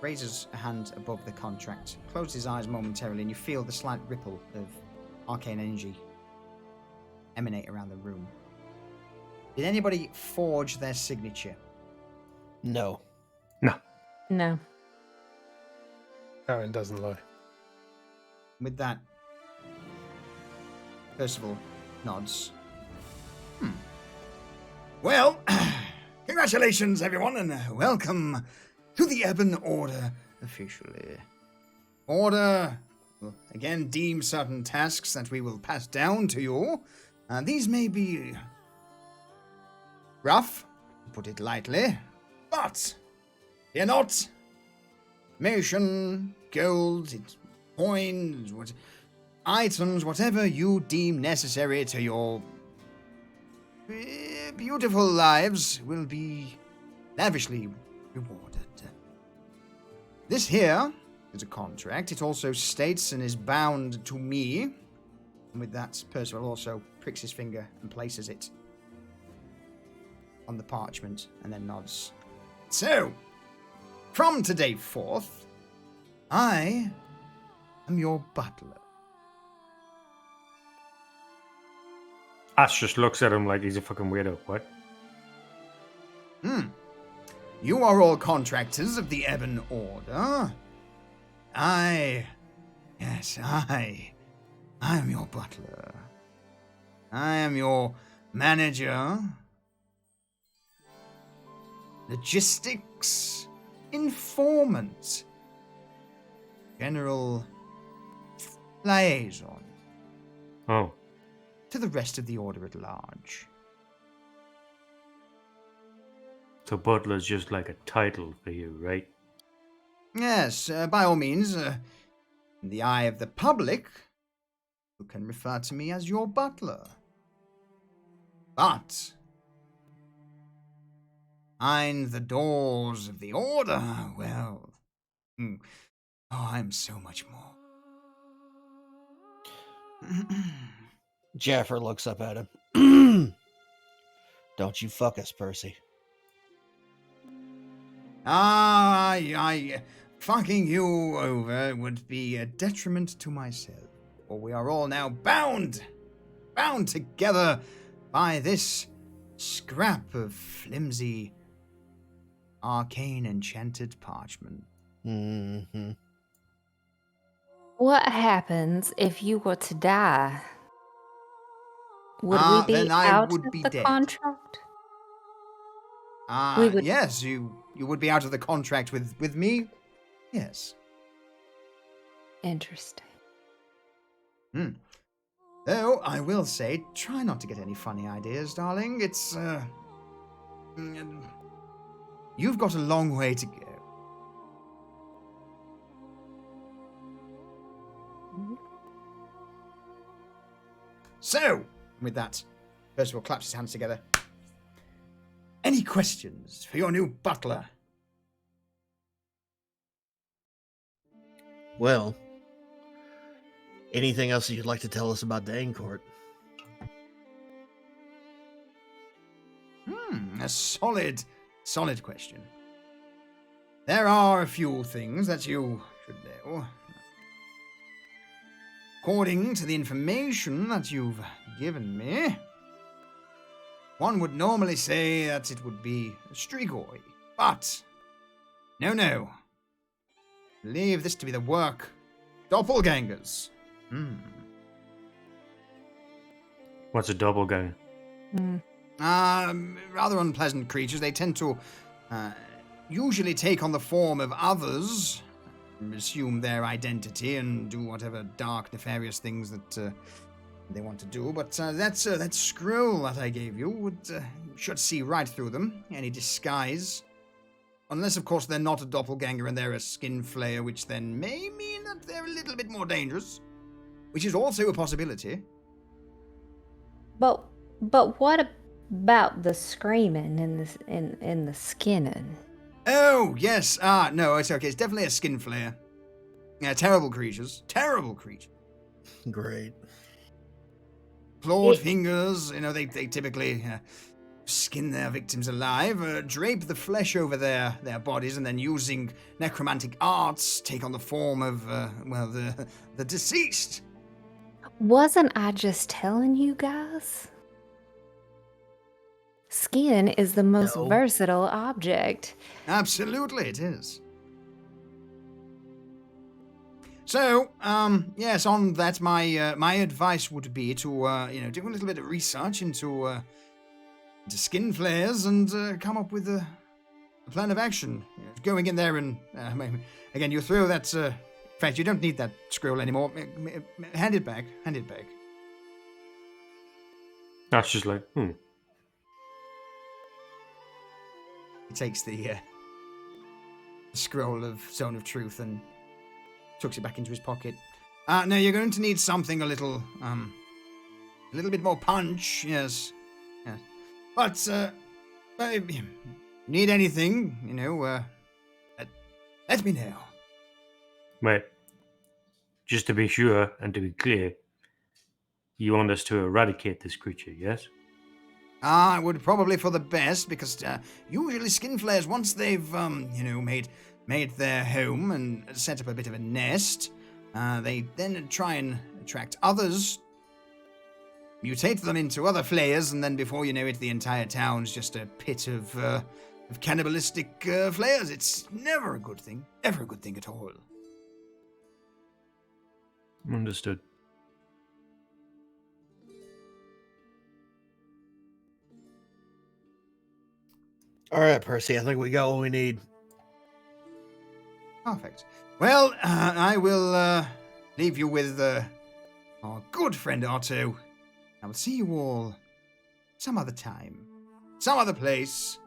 raises a hand above the contract, closes his eyes momentarily, and you feel the slight ripple of arcane energy emanate around the room. Did anybody forge their signature? No. No. Jaren doesn't lie. With that, Percival nods. Well, congratulations, everyone, and welcome to the Ebon Order officially. Order will again deem certain tasks that we will pass down to you. These may be rough, to put it lightly, but fear not. Information, gold, coins, items, whatever you deem necessary to your beautiful lives will be lavishly rewarded. This here is a contract. It also states and is bound to me. And with that, Percival also pricks his finger and places it on the parchment and then nods. So, from today forth, I am your butler. Ash just looks at him like he's a fucking weirdo. What? You are all contractors of the Ebon Order. I am your butler. I am your manager. Logistics informant. General liaison Oh. to the rest of the Order at large. So butler's just like a title for you, right? Yes, by all means. In the eye of the public, you can refer to me as your butler. But behind the doors of the Order, well, I'm so much more. Jaffer looks up at him. Don't you fuck us, Percy. Fucking you over would be a detriment to myself, for we are all now bound together by this scrap of flimsy, arcane enchanted parchment. Mm-hmm. What happens if you were to die? Would we be then I out would of be the dead. contract? We would- Yes, you would be out of the contract with me. Yes. Interesting. Though I will say, try not to get any funny ideas, darling. It's you've got a long way to go. So, with that, Percival claps his hands together. Any questions for your new butler? Well, anything else you'd like to tell us about Danecourt? A solid question. There are a few things that you should know. According to the information that you've given me, one would normally say that it would be Strigoi, but no. I believe this to be the work of doppelgangers. What's a doppelganger? Rather unpleasant creatures. They tend to usually take on the form of others, assume their identity, and do whatever dark, nefarious things that they want to do. But that scroll that I gave you should see right through them. Any disguise. Unless, of course, they're not a doppelganger and they're a skin flayer, which then may mean that they're a little bit more dangerous. Which is also a possibility. But what about the screaming and the skinning? Oh, yes. No, it's okay. It's definitely a skin flayer. Yeah, terrible creatures. Great. Clawed fingers, they typically skin their victims alive, drape the flesh over their bodies, and then using necromantic arts take on the form of, the deceased. Wasn't I just telling you guys? Skin is the most versatile object. Absolutely, it is. So, yes, on that, my advice would be to, do a little bit of research into skin flares and come up with a plan of action. Going in there and, again, you throw that, in fact, you don't need that scroll anymore. Hand it back. That's just like, He takes the scroll of Zone of Truth and tucks it back into his pocket. No, you're going to need something a little bit more punch, yes. But, if you need anything, let me know. wait. Just to be sure and to be clear, you want us to eradicate this creature, yes? I would probably for the best, because usually skin flares, once they've, made their home and set up a bit of a nest, they then try and attract others, mutate them into other flayers, and then before you know it, the entire town's just a pit of cannibalistic flayers. It's never a good thing. Ever a good thing at all. Understood. All right, Percy, I think we got what we need. Perfect. Well, I will leave you with our good friend Otto. I will see you all some other time, some other place,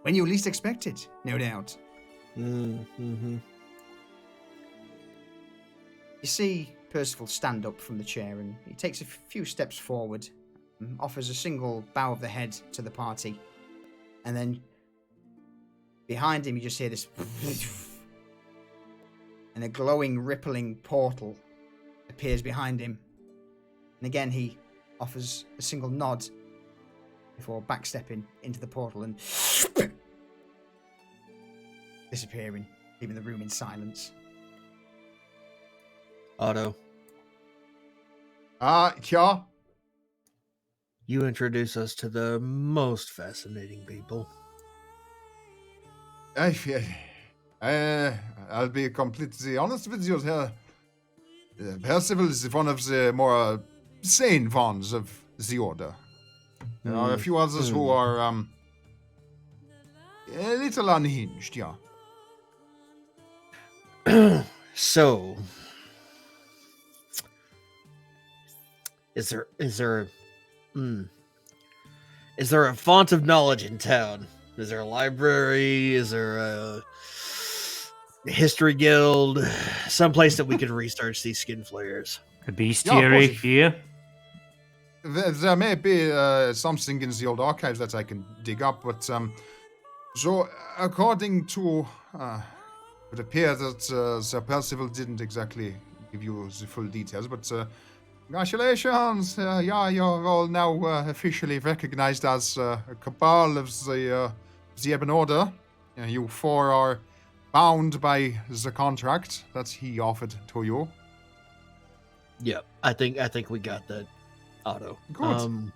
when you least expect it, no doubt. Mm-hmm. You see Percival stand up from the chair, and he takes a few steps forward, offers a single bow of the head to the party, and then behind him you just hear this and a glowing, rippling portal appears behind him. And again he offers a single nod before backstepping into the portal and disappearing, leaving the room in silence. Otto, Yeah. you introduce us to the most fascinating people. I'll be completely honest with you. Percival is one of the more sane ones of the order. There are a few others who are a little unhinged, yeah. So, is there a font of knowledge in town? Is there a library? Is there a history guild? Someplace that we could research these skin flares? A bestiary course. here? There may be something in the old archives that I can dig up, but so according to it appears that Sir Percival didn't exactly give you the full details, but congratulations! Yeah, you're all now officially recognized as a cabal of the Ebon Order. You four are bound by the contract that he offered to you. Yep, I think we got that, Otto. Good.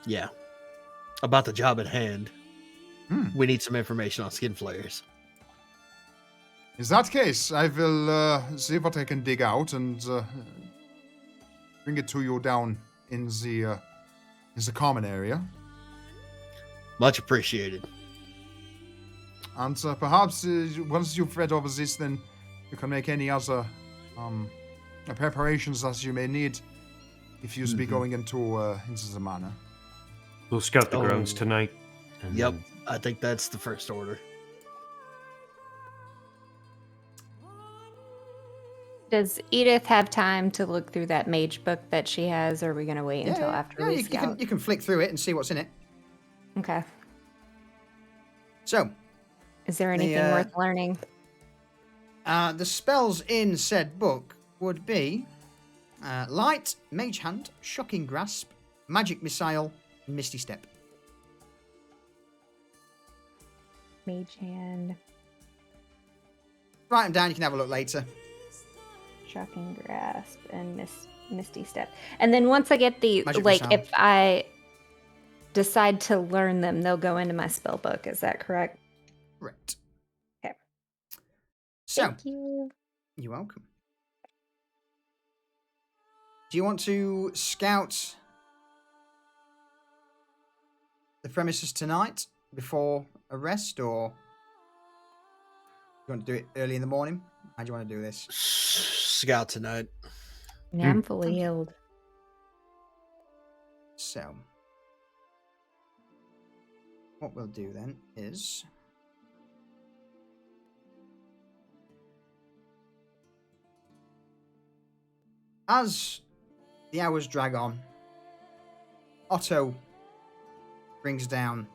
Yeah. About the job at hand. Hmm. We need some information on skin flayers. In that case, I will see what I can dig out and bring it to you down in the common area. Much appreciated. And perhaps once you've read over this, then you can make any other preparations that you may need if you be going into the manor. We'll scout the grounds tonight. And Yep, I think that's the first order. Does Edith have time to look through that mage book that she has, or are we going to wait until after we scout? You can flick through it and see what's in it. Okay. So, Is there anything worth learning? the spells in said book would be Light, Mage Hand, Shocking Grasp, Magic Missile, and Misty Step. Mage hand, Write them down, you can have a look later. shocking grasp, and misty step. And then once I get the Magic like, missile. if I decide to learn them, they'll go into my spell book. Is that correct? Right. Okay. So, Thank you. you're welcome. Do you want to scout the premises tonight before a rest, or you want to do it early in the morning? How do you want to do this? Scout tonight. Yeah, I'm fully healed. So, what we'll do then is as the hours drag on, Otto brings down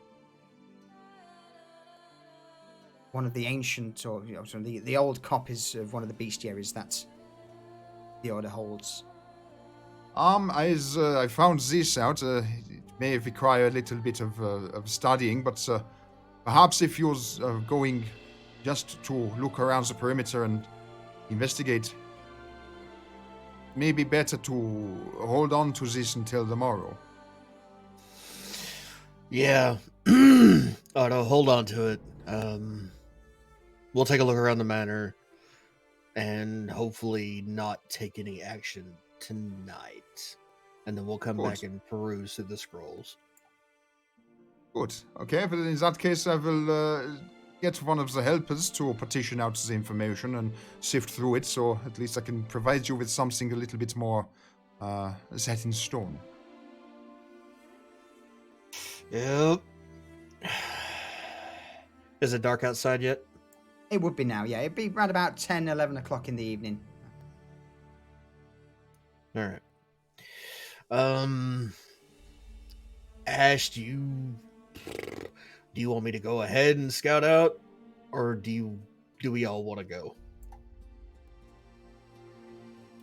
one of the ancient, or the old copies of one of the bestiaries that the order holds. As I found this out, it may require a little bit of studying, but perhaps if you're going just to look around the perimeter and investigate, maybe better to hold on to this until tomorrow. Yeah. Otto, hold on to it. We'll take a look around the manor and hopefully not take any action tonight. And then we'll come back and peruse through the scrolls. Good. Okay, but in that case, I will get one of the helpers to partition out the information and sift through it, so at least I can provide you with something a little bit more set in stone. Yep. Is it dark outside yet? It would be now, yeah. It'd be around about 10, 11 o'clock in the evening. All right. Ash, do you want me to go ahead and scout out, or do we all want to go?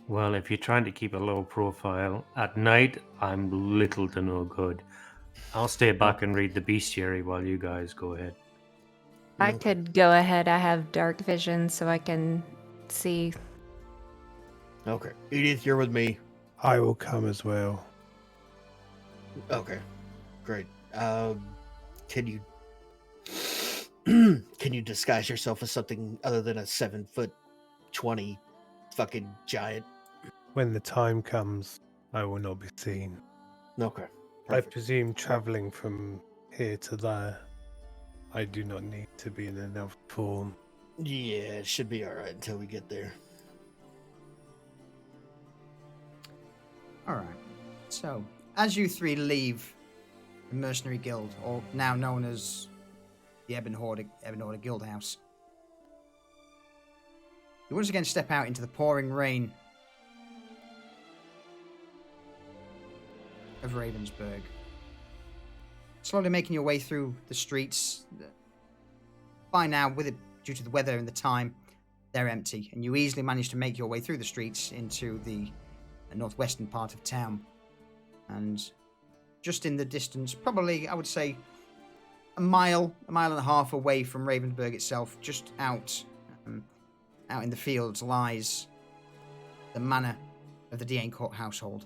Well, if you're trying to keep a low profile at night, I'm little to no good. I'll stay back and read the bestiary while you guys go ahead. I could go ahead. I have dark vision, so I can see. Okay. Edith, you're with me. I will come as well. Okay. Great. Can you disguise yourself as something other than a 7'20" fucking giant? When the time comes, I will not be seen. Okay. I Perfect. presume traveling from here to there, I do not need to be in another form. Yeah, it should be alright until we get there. Alright. So, as you three leave the Mercenary Guild, or now known as the Ebon Order Guild House, you once again step out into the pouring rain. of Ravensburg. Slowly making your way through the streets. By now, due to the weather and the time, they're empty, and you easily manage to make your way through the streets into the northwestern part of town. And just in the distance, probably, I would say, a mile and a half away from Ravensburg itself, just out in the fields, lies the manor of the D'Aincourt household,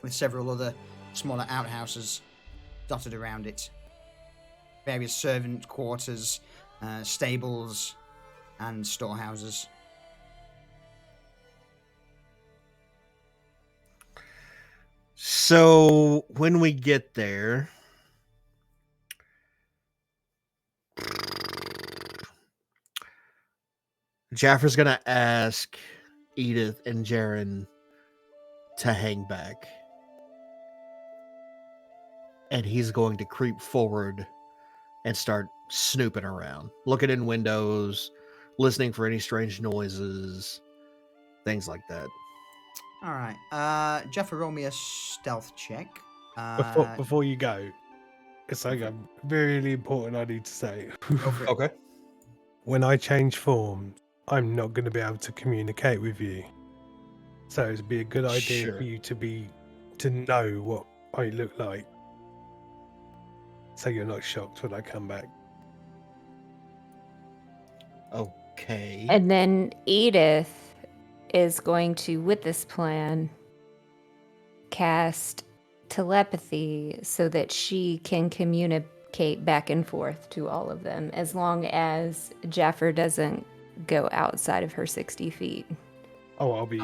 with several other smaller outhouses dotted around it. Various servant quarters, stables, and storehouses. So when we get there, Jaffer's gonna ask Edith and Jaren to hang back. And he's going to creep forward and start snooping around, looking in windows, listening for any strange noises, things like that. All right. Jeff, roll me a stealth check. Before you go, it's like a really important I need to say. Go for it. Okay. When I change form, I'm not going to be able to communicate with you. So it'd be a good idea Sure. for you to know what I look like. So you're not shocked when I come back. Okay. And then Edith is going to, with this plan, cast telepathy so that she can communicate back and forth to all of them, as long as Jaffer doesn't go outside of her 60 feet. Oh, I'll be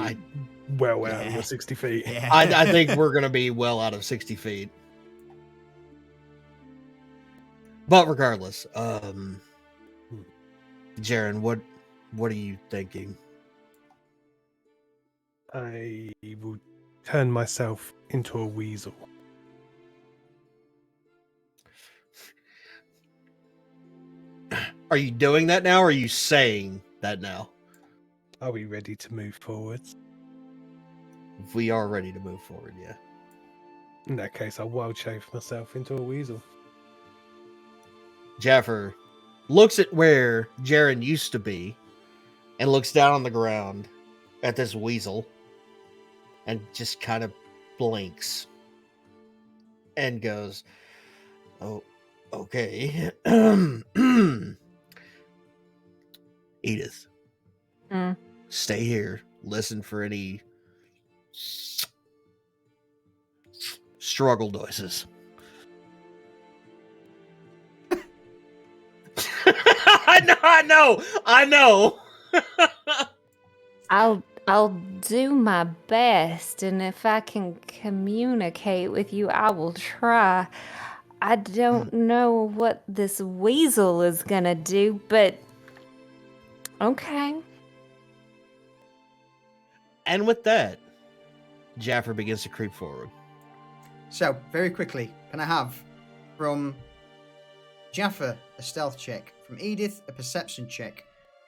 well out of Yeah. your 60 feet. Yeah. I think we're going to be well out of 60 feet. But regardless, Jaren, what are you thinking? I will turn myself into a weasel. Are you doing that now, or are you saying that now? Are we ready to move forwards? We are ready to move forward, yeah. In that case, I'll wild shape myself into a weasel. Jaffer looks at where Jaren used to be and looks down on the ground at this weasel and just kind of blinks and goes, "Oh, okay." Edith, Mm. stay here. Listen for any struggle noises. I know. I'll do my best, and if I can communicate with you, I will try. I don't know what this weasel is gonna do, but okay. And with that, Jaffer begins to creep forward. So, very quickly, can I have from Jaffa a stealth check, from Edith a perception check,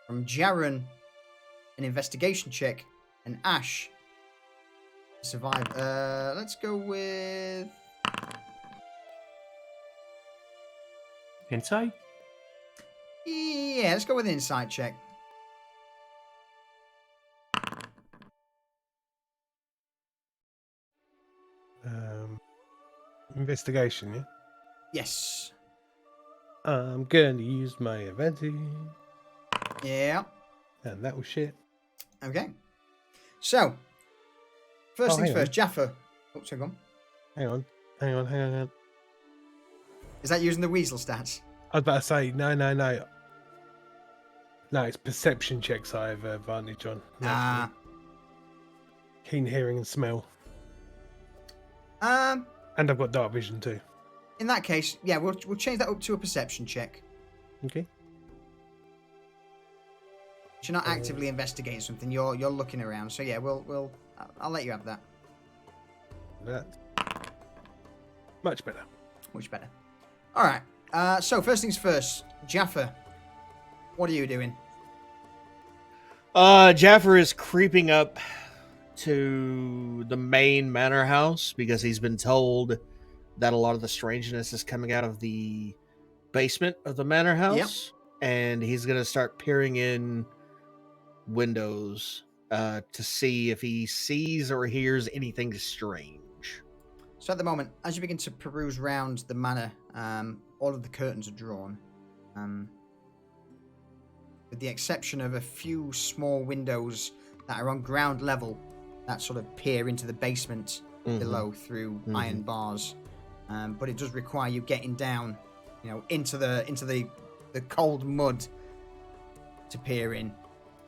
from Jaren an investigation check, and Ash a survive. Let's go with Insight? yeah. Let's go with an insight check. Investigation, yeah? Yes. I'm going to use my advantage. Yeah. And that was shit. Okay. So, first Oh, things hang first, on. Jaffa. Oh, sorry, go on. Hang on. Is that using the weasel stats? I was about to say, no. No, it's perception checks I have advantage on. Ah. Keen hearing and smell. And I've got dark vision too. In that case, yeah, we'll change that up to a perception check. Okay. You're not actively investigating something. You're looking around. So yeah, I'll let you have that. That's much better. Much better. All right. So first things first, Jaffa. What are you doing? Jaffer is creeping up to the main manor house because he's been told that a lot of the strangeness is coming out of the basement of the manor house. And he's going to start peering in windows to see if he sees or hears anything strange. So at the moment, as you begin to peruse round the manor, all of the curtains are drawn. With the exception of a few small windows that are on ground level that sort of peer into the basement below through iron bars. But it does require you getting down, into the cold mud to peer in.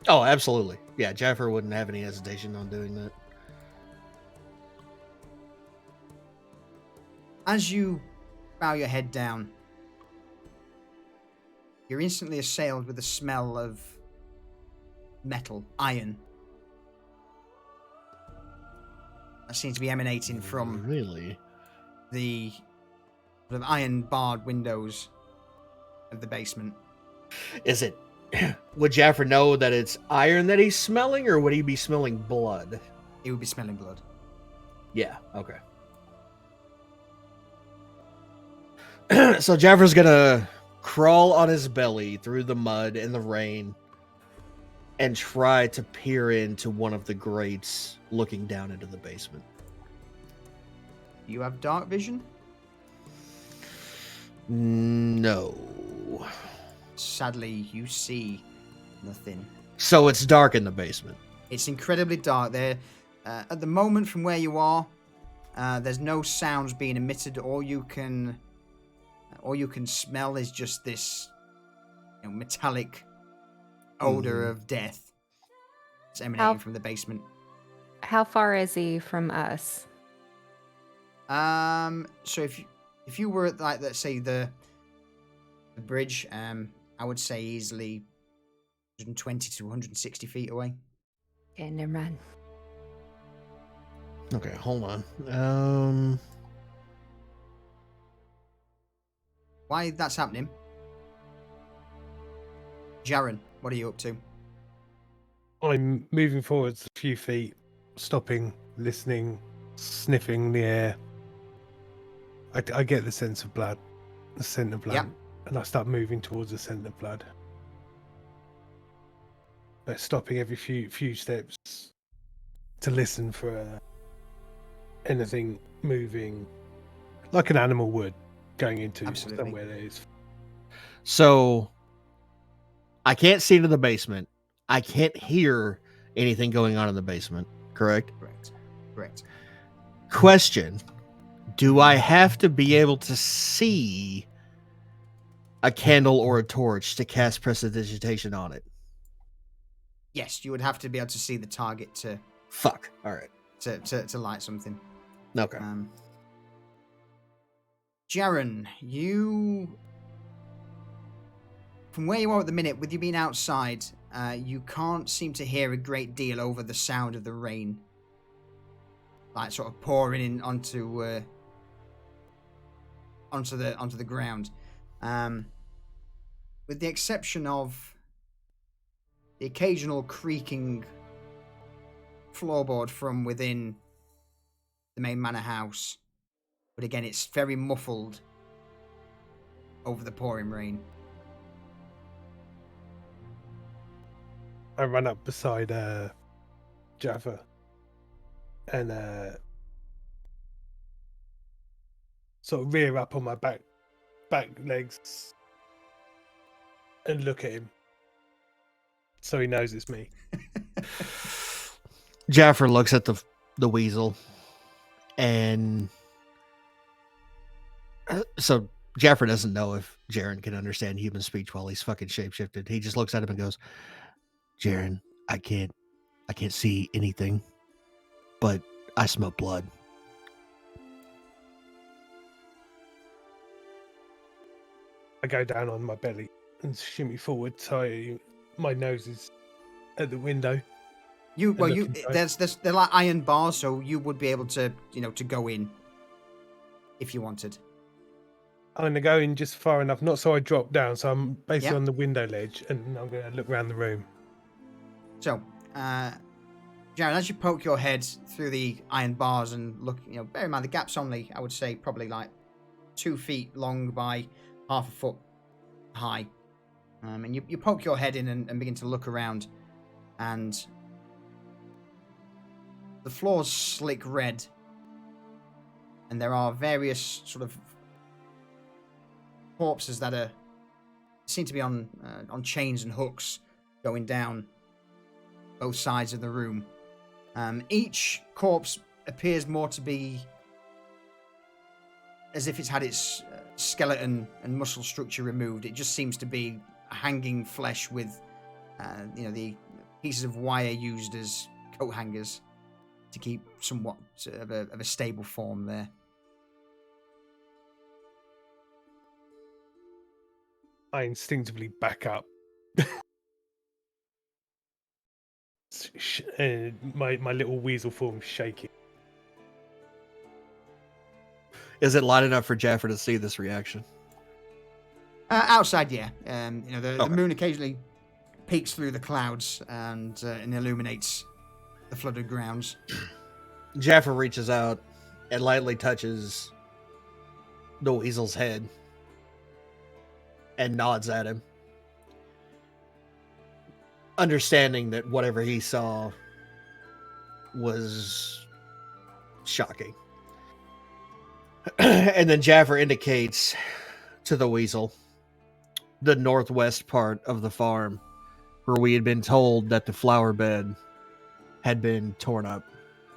Oh, absolutely. Yeah, Jaffer wouldn't have any hesitation on doing that. As you bow your head down, you're instantly assailed with the smell of metal, iron. That seems to be emanating from the sort of iron barred windows of the basement. Is it? Would Jaffer know that it's iron that he's smelling, or would he be smelling blood? He would be smelling blood. Yeah, okay. So Jaffer's gonna crawl on his belly through the mud and the rain and try to peer into one of the grates looking down into the basement. You have dark vision? No. Sadly, you see nothing. So it's dark in the basement. It's incredibly dark there. At the moment, from where you are, there's no sounds being emitted. All you can smell is just this metallic odor of death. It's emanating from the basement. How far is he from us? So if you were at, like, let's say the bridge, I would say easily 120 to 160 feet away. Okay, never mind. Okay, hold on. Why that's happening? Jaren, what are you up to? I'm moving forwards a few feet, stopping, listening, sniffing the air. I get the sense of blood, the scent of blood, Yep. and I start moving towards the scent of blood. But stopping every few steps to listen for anything moving, like an animal would, going into Absolutely. somewhere that is. So I can't see to the basement. I can't hear anything going on in the basement, correct? Correct. Question. Do I have to be able to see a candle or a torch to cast prestidigitation on it? Yes, you would have to be able to see the target to Fuck. All right. to light something. Okay. Jaren, you, from where you are at the minute, with you being outside, you can't seem to hear a great deal over the sound of the rain, like sort of pouring in onto the ground, with the exception of the occasional creaking floorboard from within the main manor house. But again, it's very muffled over the pouring rain. I run up beside Jaffa and sort of rear up on my back legs and look at him so he knows it's me. Jaffer looks at the weasel, and so Jaffer doesn't know if Jaren can understand human speech while he's fucking shapeshifted. He just looks at him and goes, "Jaren, I can't see anything, but I smell blood." I go down on my belly and shimmy forward so my nose is at the window. They're like iron bars, so you would be able to to go in if you wanted. I'm going to go in just far enough, not so I drop down, so I'm basically on the window ledge, and I'm going to look around the room. So, Jaren, Jared, as you poke your head through the iron bars and look, bear in mind the gap's only, I would say, probably like 2 feet long by half a foot high. And you poke your head in and begin to look around, and the floor's slick red, and there are various sort of corpses that seem to be on chains and hooks going down both sides of the room. Each corpse appears more to be as if it's had its skeleton and muscle structure removed. It just seems to be hanging flesh with, the pieces of wire used as coat hangers to keep somewhat of a stable form there. I instinctively back up. My little weasel form shaking. Is it light enough for Jaffer to see this reaction? Outside, yeah. The Okay. moon occasionally peeks through the clouds and illuminates the flooded grounds. Jaffer reaches out and lightly touches the weasel's head and nods at him, understanding that whatever he saw was shocking. And then Jaffer indicates to the weasel the northwest part of the farm where we had been told that the flower bed had been torn up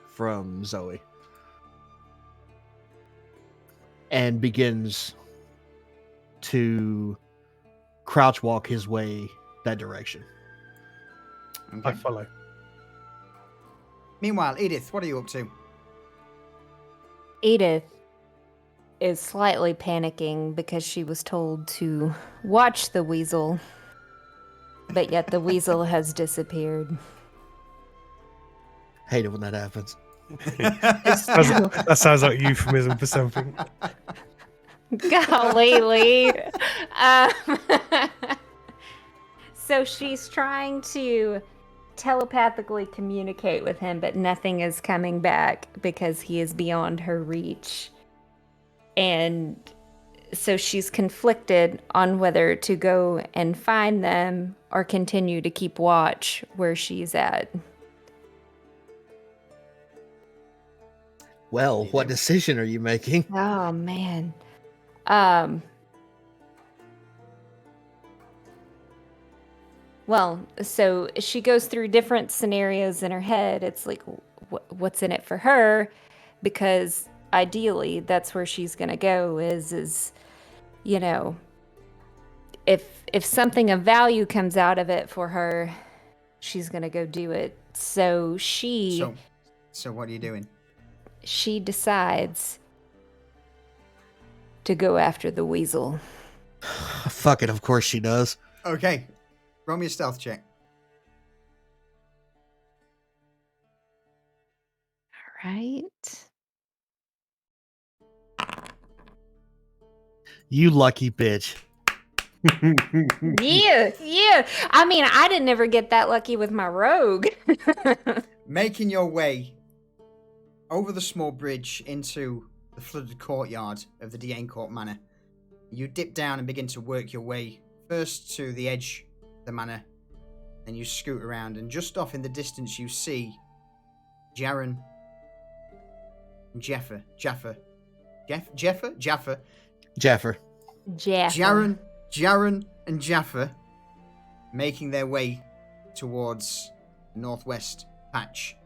from Zoe, and begins to crouch walk his way that direction. Okay. I follow. Meanwhile, Edith, what are you up to? Edith is slightly panicking because she was told to watch the weasel, but yet the weasel has disappeared. Hate it when that happens. That sounds like a euphemism for something. Golly, Lee. So she's trying to telepathically communicate with him, but nothing is coming back because he is beyond her reach. And so she's conflicted on whether to go and find them or continue to keep watch where she's at. Well, what decision are you making? Oh, man. Well, so she goes through different scenarios in her head. It's like, what's in it for her? Because ideally, that's where she's going to go is, if something of value comes out of it for her, she's going to go do it. So So what are you doing? she decides to go after the weasel. Fuck it, of course she does. Okay. Roll me a stealth check. All right. You lucky bitch. Yeah. I mean, I didn't ever get that lucky with my rogue. Making your way over the small bridge into the flooded courtyard of the D'Aincourt Manor, you dip down and begin to work your way first to the edge of the manor, then you scoot around, and just off in the distance you see Jaren and Jaffer. Jaren and Jaffer making their way towards the northwest patch.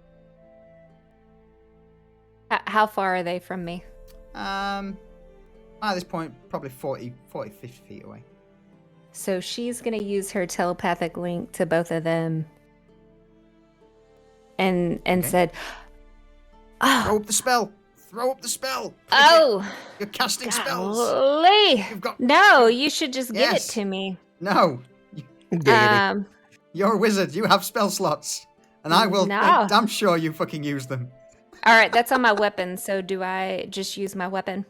How far are they from me? At this point, probably 40, 50 feet away. So she's going to use her telepathic link to both of them and said, Throw up the spell! Click oh, it. You're casting spells! golly. You've got... No, you should just give it Yes. to me. No! You're a wizard. You have spell slots. And I will... No. I'm sure you fucking use them. All right, that's on my weapon. So do I just use my weapon?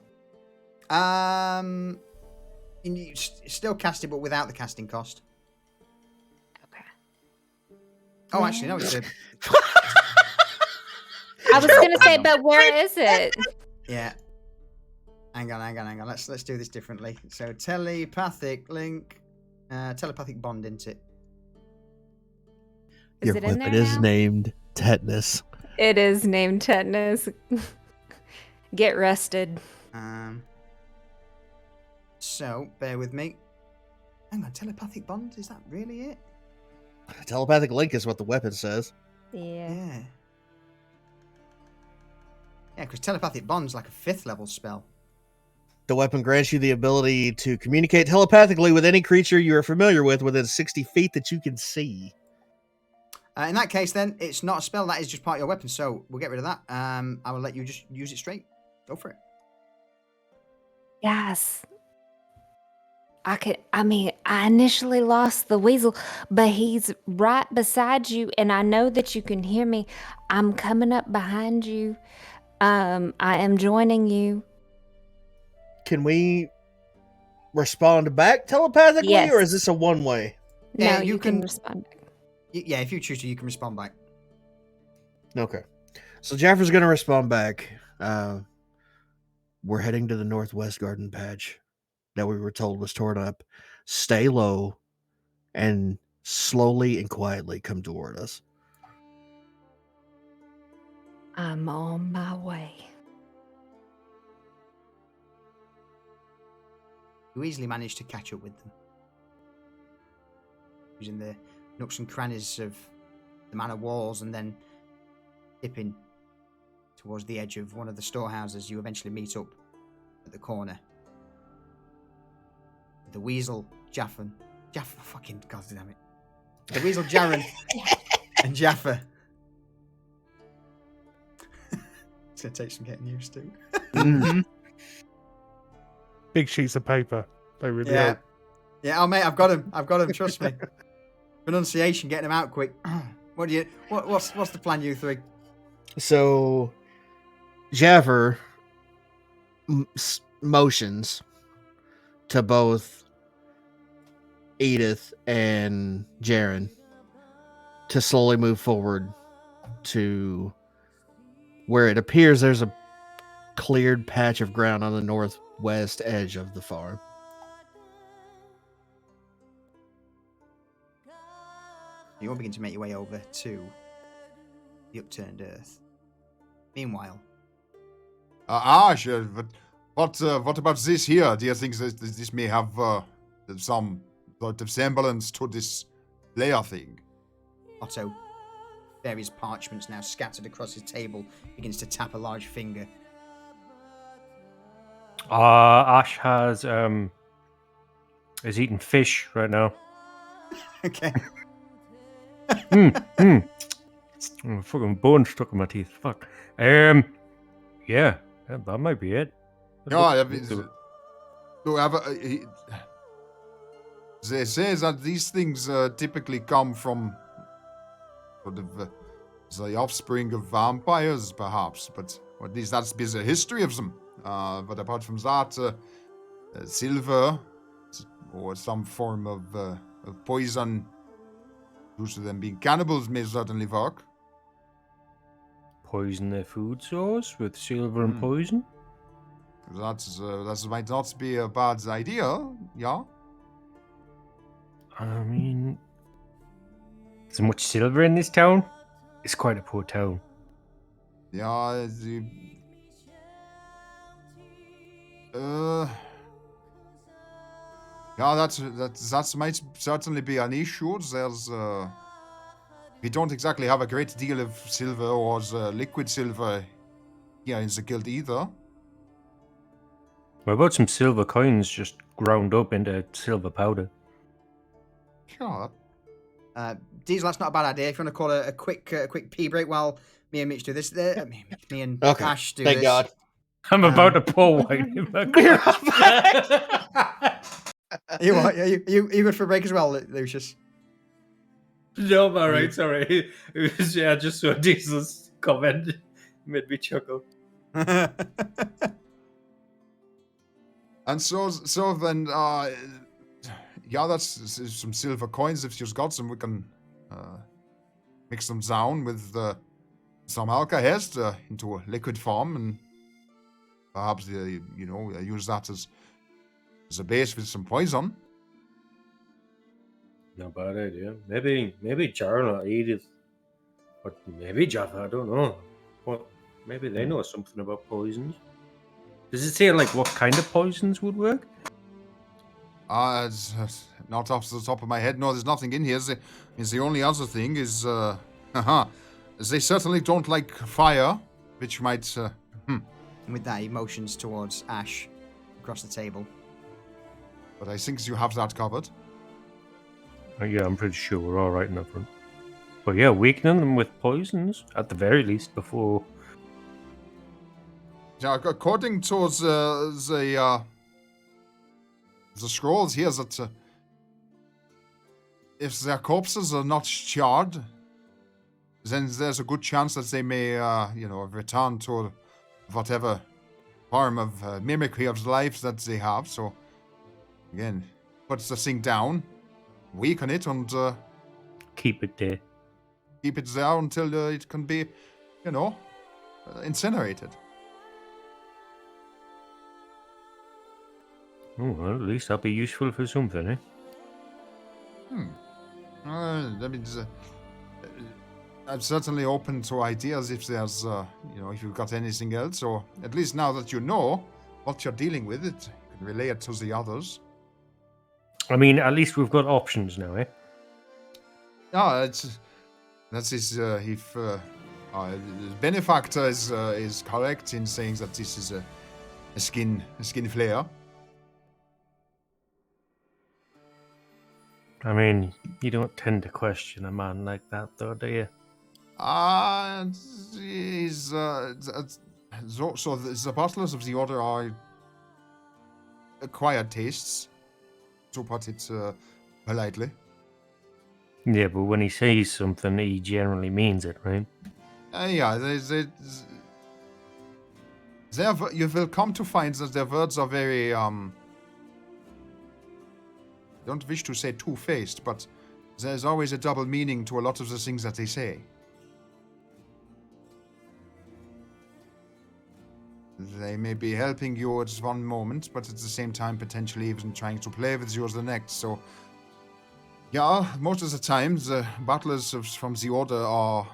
You still cast it, but without the casting cost. Okay. Oh, actually, no, it's a... I was gonna say, but where is it? Yeah. Hang on. Let's do this differently. So telepathic link, telepathic bond, isn't it? Is Your it in there weapon is now? named Tetanus. It is named Tetanus. Get rested. So bear with me. Hang on, telepathic bond, is that really it? Telepathic link is what the weapon says. Yeah. Yeah. Yeah, because telepathic bond's like a 5th level spell. The weapon grants you the ability to communicate telepathically with any creature you are familiar with within 60 feet that you can see. In that case, then, it's not a spell. That is just part of your weapon. So we'll get rid of that. I will let you just use it straight. Go for it. Yes. I initially lost the weasel, but he's right beside you, and I know that you can hear me. I'm coming up behind you. I am joining you. Can we respond back telepathically, Yes. or is this a one-way? Yeah, No, you you can can- respond. Yeah, if you choose to, you can respond back. Okay. So Jaffer's going to respond back. We're heading to the Northwest Garden Patch that we were told was torn up. Stay low and slowly and quietly come toward us. I'm on my way. You easily managed to catch up with them. Using the nooks and crannies of the manor walls and then dipping towards the edge of one of the storehouses, you eventually meet up at the corner. The weasel, Jaffa, fucking goddamn it. The weasel, Jaren, and Jaffa. It's going to take some getting used to. Mm-hmm. Big sheets of paper. They really Yeah. help. Yeah, oh mate, I've got him, trust me. Pronunciation, getting him out quick. What's the plan, you three? So Jaffer motions to both Edith and Jaren to slowly move forward to where it appears there's a cleared patch of ground on the northwest edge of the farm. You all begin to make your way over to the upturned earth. Meanwhile, Ash, but what about this here? Do you think that this may have some sort of semblance to this layer thing? Otto, various parchments now scattered across his table, begins to tap a large finger. Ash is eating fish right now. Okay. Oh, fucking bone stuck in my teeth. Fuck. Yeah, that might be it. They say that these things typically come from sort of the offspring of vampires, perhaps, but or at least that's been the history of them. But apart from that, silver or some form of poison, due to them being cannibals, may certainly work. Poison their food source with silver and poison. That might not be a bad idea, yeah? I mean, there's much silver in this town. It's quite a poor town. Yeah, that might certainly be an issue. There's we don't exactly have a great deal of silver or liquid silver here in the guild either. What about some silver coins just ground up into silver powder? Sure. Diesel, that's not a bad idea. If you want to call a quick pee break while me and Mitch do this, me and Okay, Ash do thank this. God. I'm about to pour wine in my glass. You what? Are you good for a break as well, Lucius? No, I'm alright, sorry. It was, yeah, just so Diesel's comment made me chuckle. And so then, yeah, that's some silver coins. If you've got some, we can mix them down with some alkahest into liquid form, and perhaps use that as a base with some poison. Not bad idea. Maybe Jarl or Edith, or maybe Jaffa. I don't know. What? Maybe they know something about poisons. Does it say like what kind of poisons would work? It's not off the top of my head. No, there's nothing in here. The only other thing is, they certainly don't like fire, which might. And with that, he motions towards Ash across the table. But I think you have that covered. Yeah, I'm pretty sure we're all right in the front. But yeah, weakening them with poisons at the very least before. Yeah, according to the scrolls here, that if their corpses are not charred, then there's a good chance that they may, return to whatever form of mimicry of life that they have. So, again, put the thing down, weaken it, and Keep it there. keep it there until it can be, incinerated. Oh, well, at least that'll be useful for something, eh? I mean, I'm certainly open to ideas if there's, if you've got anything else, or at least now that you know what you're dealing with, you can relay it to the others. I mean, at least we've got options now, eh? Yeah, that's his. If the benefactor is correct in saying that this is a skin flare. I mean, you don't tend to question a man like that, though, do you? He's so the butlers of the order are acquired tastes, to put it politely. Yeah, but when he says something, he generally means it, right? Yeah, you will come to find that their words are very don't wish to say two-faced, but there's always a double meaning to a lot of the things that they say. They may be helping you at one moment, but at the same time potentially even trying to play with you at the next. So, yeah, most of the time the battlers from the Order are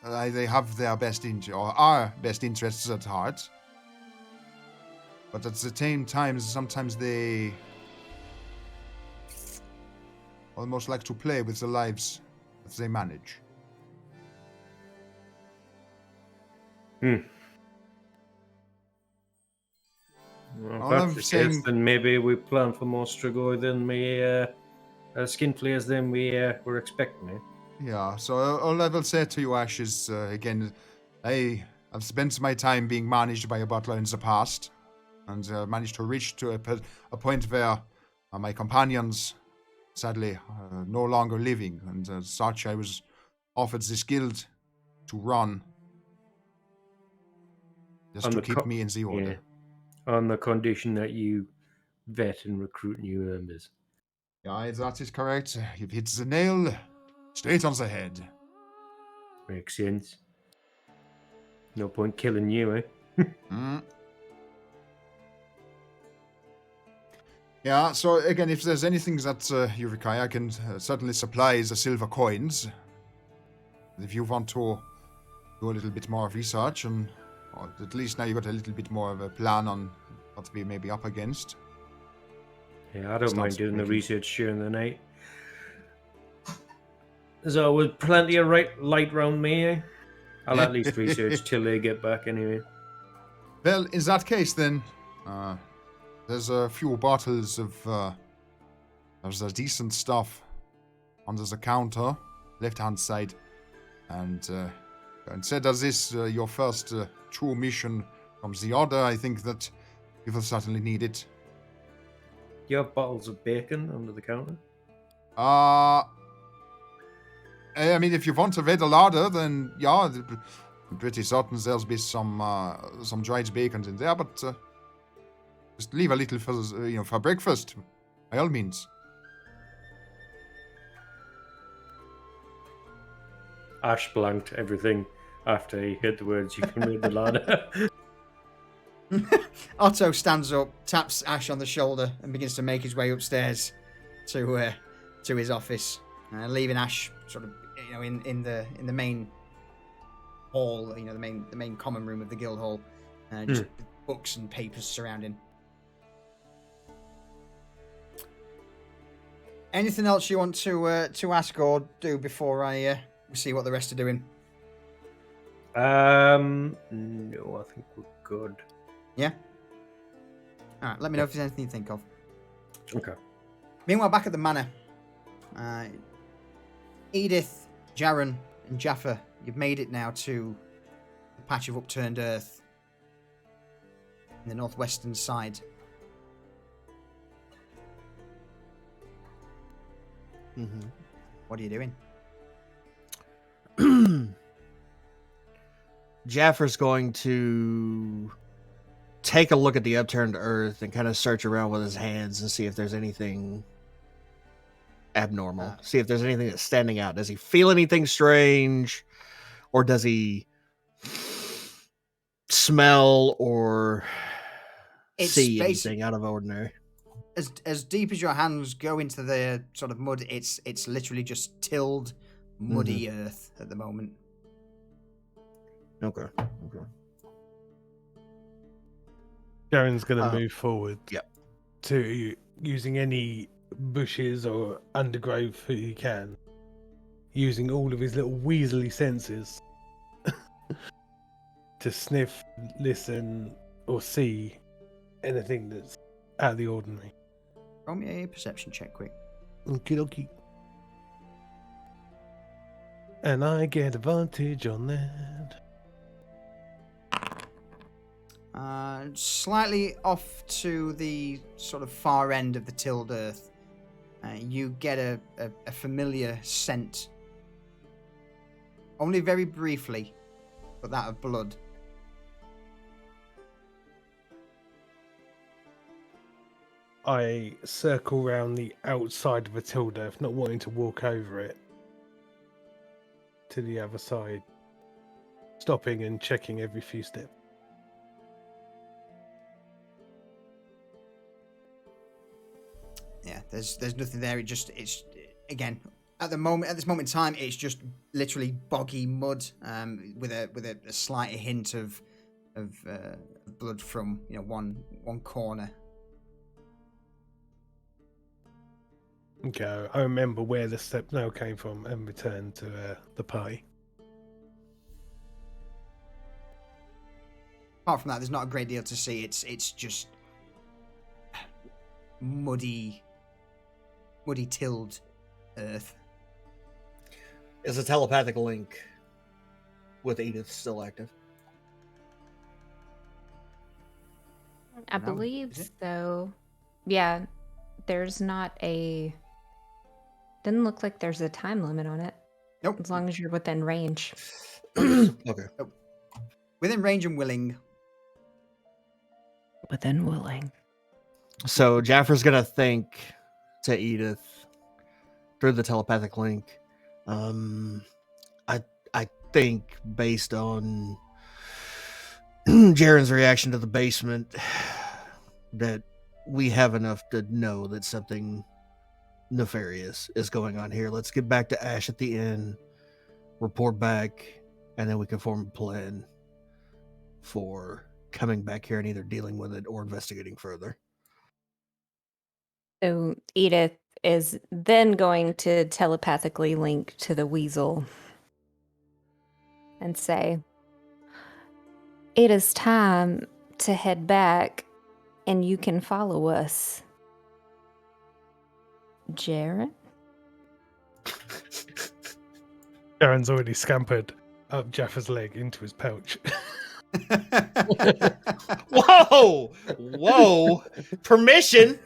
they have their best our best interests at heart. But at the same time, sometimes they almost like to play with the lives that they manage. Well, All if I'm that's the saying- case, then maybe we plan for more Strigoi than we skin flares than we were expecting. Eh? Yeah, so all I will say to you, Ash, is, again, I've spent my time being managed by a butler in the past, and managed to reach to a point where my companions, sadly, no longer living, and as such, I was offered this guild to run, just On to the keep me in the order. Yeah. On the condition that you vet and recruit new members. Yeah, that is correct. You've hit the nail straight on the head. Makes sense. No point killing you, eh? Mm. Yeah, so again, if there's anything that you require, I can certainly supply the silver coins. If you want to do a little bit more research, and or at least now you've got a little bit more of a plan on what we may be up against. Yeah, I don't mind Starts doing the making- research during the night. There's always plenty of light round me, eh? I'll at least research till they get back anyway. Well, in that case, then, there's a few bottles of there's a decent stuff under the counter, left-hand side, and consider this your first true mission from the Order. I think that you will certainly need it. Do you have bottles of bacon under the counter? I mean, if you want a red larder, then yeah, I'm pretty certain there'll be some dried bacon in there, but just leave a little for breakfast, by all means. Ash blanked everything after he heard the words, "You can read the ladder." Otto stands up, taps Ash on the shoulder, and begins to make his way upstairs to his office, leaving Ash sort of in the main hall, the main common room of the guild hall, just with books and papers surrounding. Anything else you want to ask or do before I see what the rest are doing? No, I think we're good. Yeah. All right. Let me know if there's anything you think of. Okay. Meanwhile, back at the manor, Edith, Jaren, and Jaffa, you've made it now to the patch of upturned earth in the northwestern side. Mm-hmm. What are you doing? Jaffer's going to take a look at the upturned earth and kind of search around with his hands and see if there's anything abnormal. See if there's anything that's standing out. Does he feel anything strange? Or does he smell or see anything out of ordinary? As deep as your hands go into the sort of mud, it's literally just tilled, muddy earth at the moment. Okay. Jaren's going to move forward. Yep. To using any bushes or undergrowth that he can, using all of his little weaselly senses to sniff, listen, or see anything that's out of the ordinary. Roll me a perception check, quick. Okie dokie. And I get advantage on that. Slightly off to the sort of far end of the tilled earth, you get a familiar scent. Only very briefly, but that of blood. I circle round the outside of the tilled earth, not wanting to walk over it, to the other side, stopping and checking every few steps. Yeah, there's nothing there. It's again at this moment in time, it's just literally boggy mud, with a slight hint of blood from one corner. Okay, I remember where the step now came from and returned to the party. Apart from that, there's not a great deal to see. It's just muddy tilled earth. Is a telepathic link with Edith still active? I believe so. Yeah, there's not a... Doesn't look like there's a time limit on it. Nope. As long as you're within range. Okay. Nope. Within range and willing. Within willing. So Jaffer's gonna think to Edith through the telepathic link. I think based on Jaren's reaction to the basement that we have enough to know that something nefarious is going on here. Let's get back to Ash at the inn, report back, and then we can form a plan for coming back here and either dealing with it or investigating further. So Edith is then going to telepathically link to the weasel and say, "It is time to head back and you can follow us." Jaren? Jaren's already scampered up Jaffa's leg into his pouch. Whoa! Permission?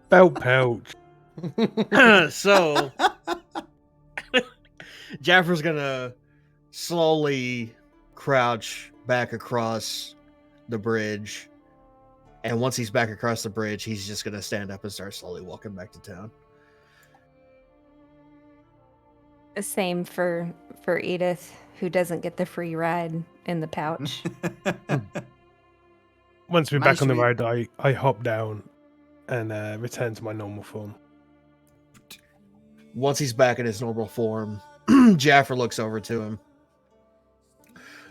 Belt pouch. So Jaffer's gonna slowly crouch back across the bridge, and once he's back across the bridge, he's just gonna stand up and start slowly walking back to town. Same for Edith, who doesn't get the free ride in the pouch. Once we're Managed back on the to road, I hop down and return to my normal form. Once he's back in his normal form, Jaffer looks over to him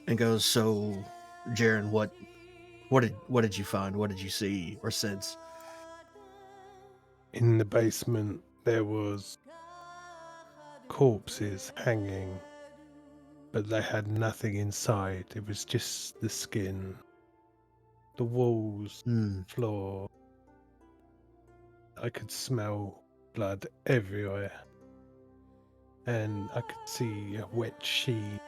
and goes, "So, Jaren, what did you find? What did you see or sense?" In the basement, there was corpses hanging, but they had nothing inside. It was just the skin, the walls, floor. I could smell blood everywhere, and I could see a wet sheet.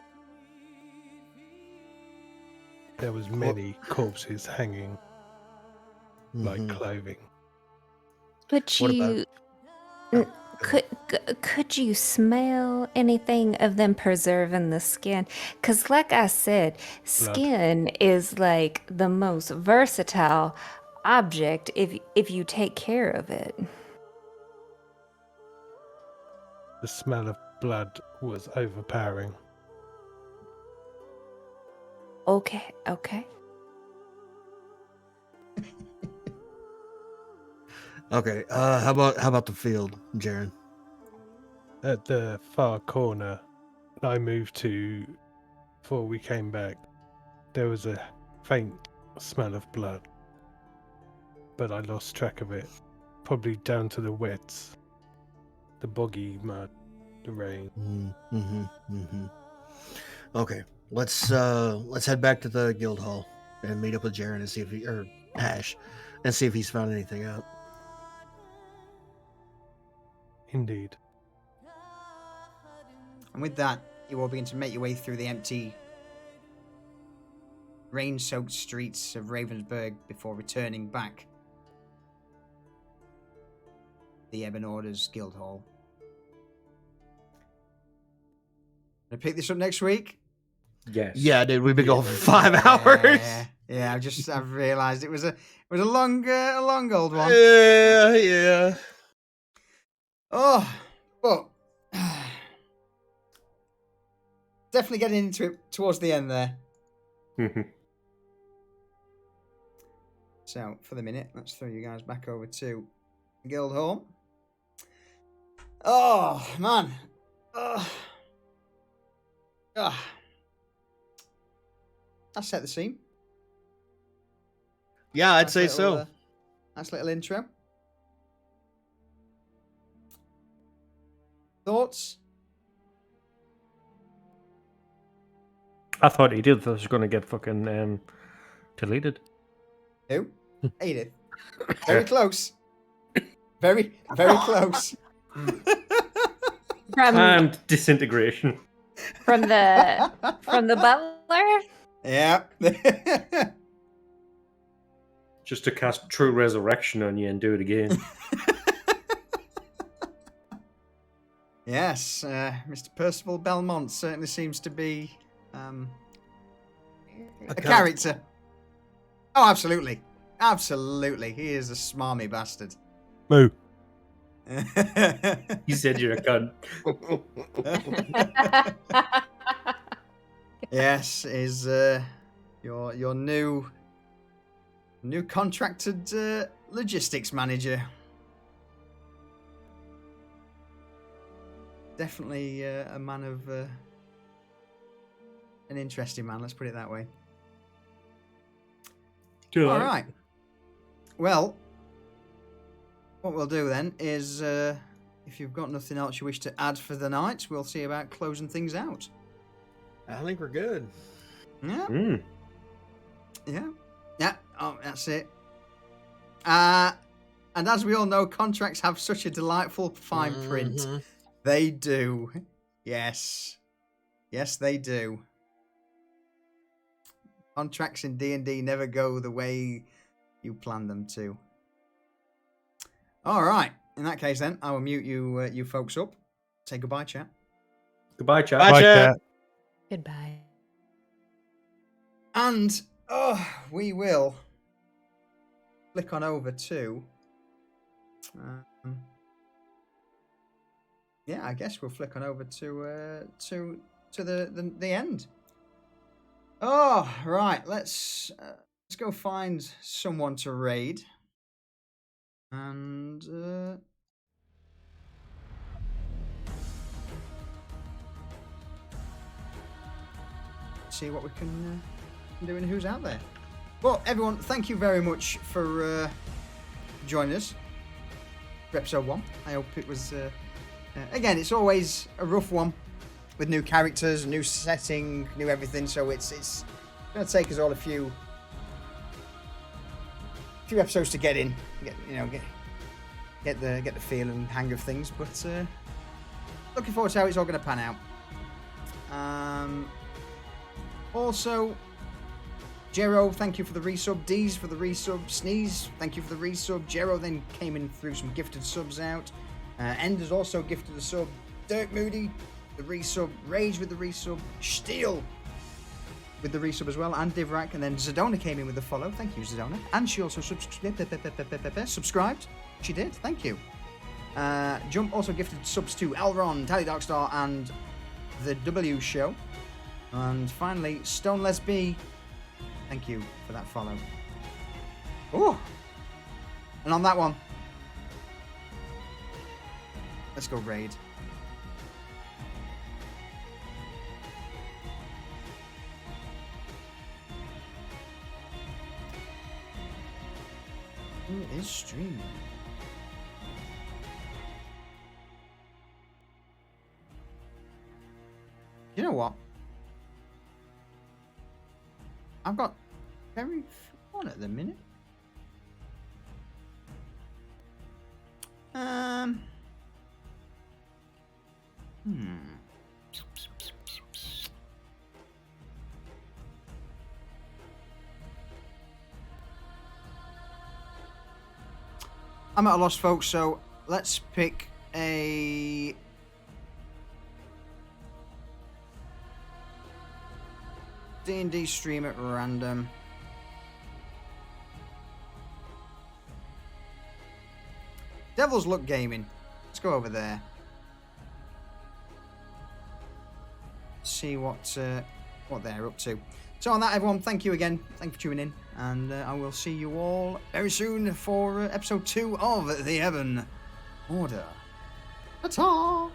There was many corpses hanging like clothing. But What about- you could you smell anything of them preserving the skin? Because like I said, skin is like the most versatile object if you take care of it. The smell of blood was overpowering. Okay. Okay. How about the field, Jaren? At the far corner I moved to before we came back, there was a faint smell of blood, but I lost track of it, probably down to the wets, the boggy mud, the rain. Okay, let's head back to the guild hall and meet up with Jaren and see if or Ash, and see if he's found anything out. Indeed. And with that, you all begin to make your way through the empty, rain-soaked streets of Ravensburg before returning back the Ebon Order's guild hall. Gonna pick this up next week. Yes. Yeah, dude, we've been going for 5 hours. Yeah. I've realised it was a long old one. Yeah. Oh, but definitely getting into it towards the end there. So, for the minute, let's throw you guys back over to the guild hall. Oh, man. That set the scene. Yeah, I'd say so. Nice little intro. Thoughts? I thought Edith was going to get fucking deleted. Who? Edith. Very close. Very, very close. And disintegration. From the butler? Yeah. Just to cast True Resurrection on you and do it again. Yes, Mr. Percival Belmont certainly seems to be a character. Oh, absolutely. Absolutely. He is a smarmy bastard. Moo. You said you're a cunt. Yes, is your new contracted logistics manager. Definitely a man of an interesting man. Let's put it that way. All right. Well, what we'll do then is, if you've got nothing else you wish to add for the night, we'll see about closing things out. I think we're good. Yeah. Yeah. Oh, that's it. And as we all know, contracts have such a delightful fine print. They do. Yes. Yes, they do. Contracts in D&D never go the way you plan them to. All right. In that case, then, I will mute you folks up. Say goodbye, chat. Goodbye, chat. Bye, chat. Goodbye. And we will flick on over to yeah, I guess we'll flick on over to the end. Oh, right. Let's go find someone to raid, and see what we can do and who's out there. Well, everyone, thank you very much for joining us for episode 1. I hope it was. Again, it's always a rough one with new characters, new setting, new everything. So it's going to take us all a few episodes to get in, get the feel and hang of things. But looking forward to how it's all going to pan out. Also, Jero, thank you for the resub. Deez for the resub. Sneeze, thank you for the resub. Jero then came in through some gifted subs out. Ender's also gifted a sub. Dirk Moody, the resub. Rage with the resub. Steel with the resub as well. And Divrak. And then Zedona came in with the follow. Thank you, Zedona. And she also subscribed. She did. Thank you. Jump also gifted subs to Elron, Tally Darkstar, and the W Show. And finally, Stone Lesby. Thank you for that follow. Oh! And on that one, let's go raid. Who is streaming? You know what? I've got very fun at the minute. I'm at a loss, folks, so let's pick a D&D stream at random. Devil's Luck Gaming. Let's go over there. See what they're up to. So on that, everyone, thank you again. Thank you for tuning in, and I will see you all very soon for episode 2 of the Ebon Order. Ta-ta!